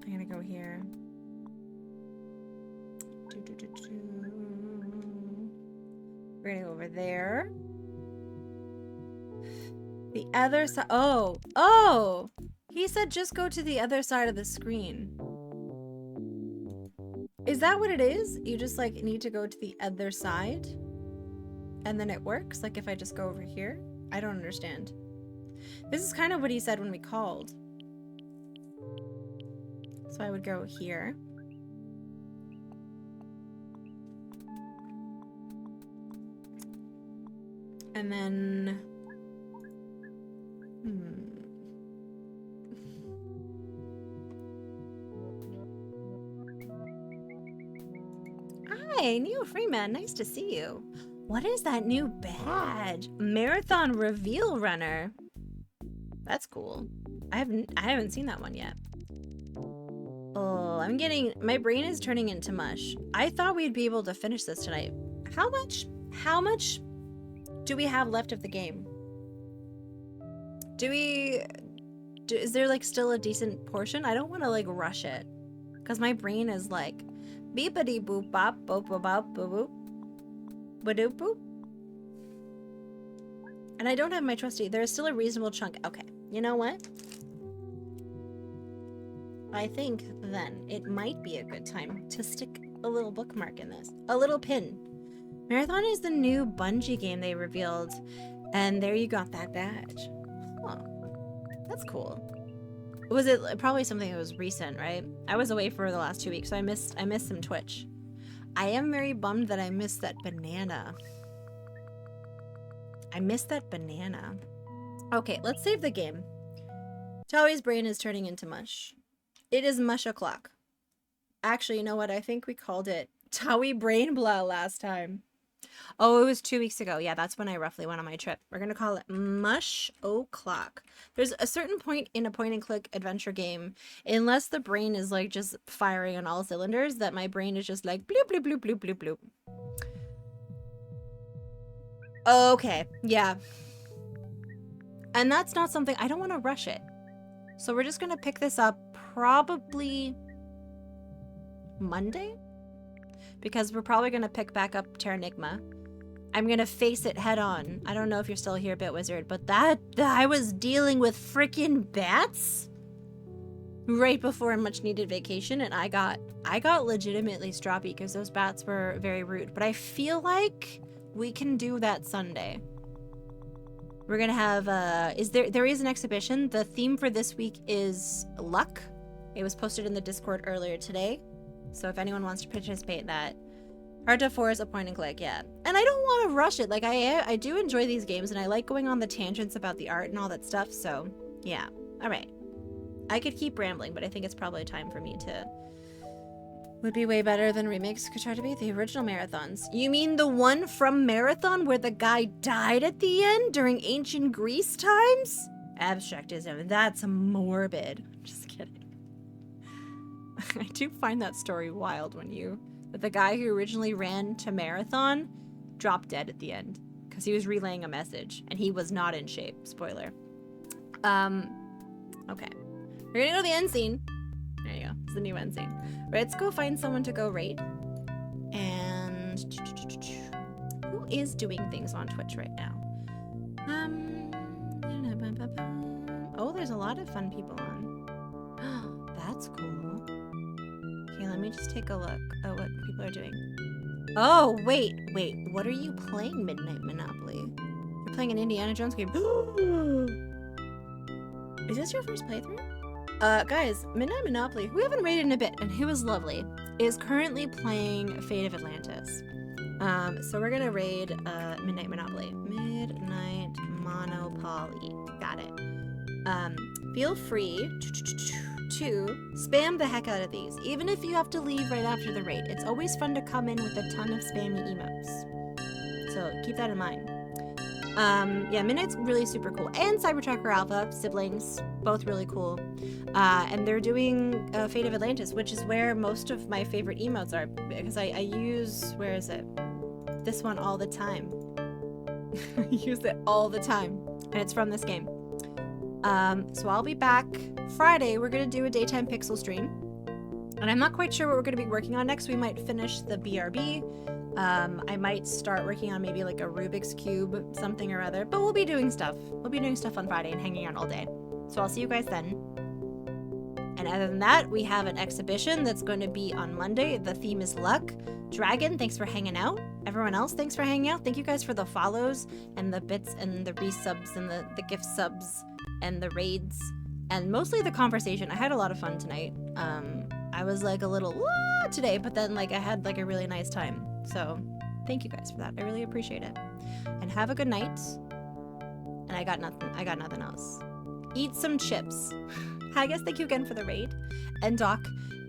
I'm gonna go here. We're gonna go over there. The other side. Oh! Oh! He said just go to the other side of the screen. Is that what it is? You just like need to go to the other side? And then it works? Like if I just go over here? I don't understand. This is kind of what he said when we called. So I would go here. And then... Hi, Neo Freeman. Nice to see you. What is that new badge? Marathon Reveal Runner. That's cool. I haven't seen that one yet. Oh, my brain is turning into mush. I thought we'd be able to finish this tonight. How much do we have left of the game? Is there like still a decent portion? I don't want to like rush it because my brain is like beepity boop bop boop boop bop boop boop badoop boop. And I don't have my trusty. There is still a reasonable chunk. Okay, you know what? I think then it might be a good time to stick a little bookmark in this. A little pin. Marathon is the new Bungie game they revealed. And there you got that badge. Huh. That's cool. Was it probably something that was recent, right? I was away for the last 2 weeks, so I missed some Twitch. I am very bummed that I missed that banana. Okay, let's save the game. Tawi's brain is turning into mush. It is mush o'clock. Actually, you know what? I think we called it Tawi Brain Blah last time. Oh, it was 2 weeks ago. Yeah, that's when I roughly went on my trip. We're going to call it Mush O'Clock. There's a certain point in a point-and-click adventure game, unless the brain is like just firing on all cylinders, that my brain is just like bloop, bloop, bloop, bloop, bloop, bloop. Okay, yeah. And that's not something, I don't want to rush it. So we're just going to pick this up probably Monday? Because we're probably going to pick back up Terranigma. I'm going to face it head on. I don't know if you're still here, Bitwizard, but that I was dealing with freaking bats right before a much needed vacation, and I got legitimately stroppy because those bats were very rude. But I feel like we can do that Sunday. We're going to have there is an exhibition. The theme for this week is luck. It was posted in the Discord earlier today. So if anyone wants to participate in that, Heart of 4 is a point and click, yeah. And I don't want to rush it. Like, I do enjoy these games, and I like going on the tangents about the art and all that stuff, so yeah. All right. I could keep rambling, but I think it's probably time for me to... Would be way better than remakes could try to be the original marathons. You mean the one from Marathon where the guy died at the end during ancient Greece times? Abstractism. That's morbid. Just kidding. I do find that story wild that the guy who originally ran to Marathon dropped dead at the end because he was relaying a message and he was not in shape. Spoiler. Okay. We're gonna go to the end scene. There you go. It's the new end scene. Let's go find someone to go raid. And who is doing things on Twitch right now? Oh, there's a lot of fun people on. That's cool. Okay, let me just take a look at what people are doing. Oh, wait. What are you playing, Midnight Monopoly? You're playing an Indiana Jones game. Is this your first playthrough? Guys, Midnight Monopoly, who we haven't raided in a bit, and who is lovely, is currently playing Fate of Atlantis. So we're gonna raid Midnight Monopoly. Midnight Monopoly. Got it. Feel free to spam the heck out of these, even if you have to leave right after the raid. It's always fun to come in with a ton of spammy emotes. So keep that in mind. Yeah, Midnight's really super cool. And Cybertrucker Alpha, siblings, both really cool. And they're doing Fate of Atlantis, which is where most of my favorite emotes are, because I use, where is it? This one all the time. Use it all the time. And it's from this game. So I'll be back Friday. We're going to do a daytime pixel stream. And I'm not quite sure what we're going to be working on next. We might finish the BRB. I might start working on maybe like a Rubik's Cube, something or other. But we'll be doing stuff. We'll be doing stuff on Friday and hanging out all day. So I'll see you guys then. And other than that, we have an exhibition that's going to be on Monday. The theme is luck. Dragon, thanks for hanging out. Everyone else, thanks for hanging out. Thank you guys for the follows and the bits and the resubs and the gift subs and the raids and mostly the conversation. I had a lot of fun tonight. I was like a little today, but then like I had like a really nice time. So thank you guys for that. I really appreciate it. And have a good night. And I got nothing else. Eat some chips. Haggis, thank you again for the raid. And Doc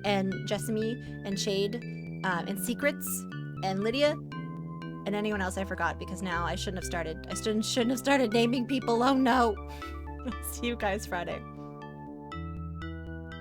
and Jessamy and Shade and Secrets and Lydia and anyone else I forgot because now I shouldn't have started. I shouldn't have started naming people. Oh no. See you guys Friday.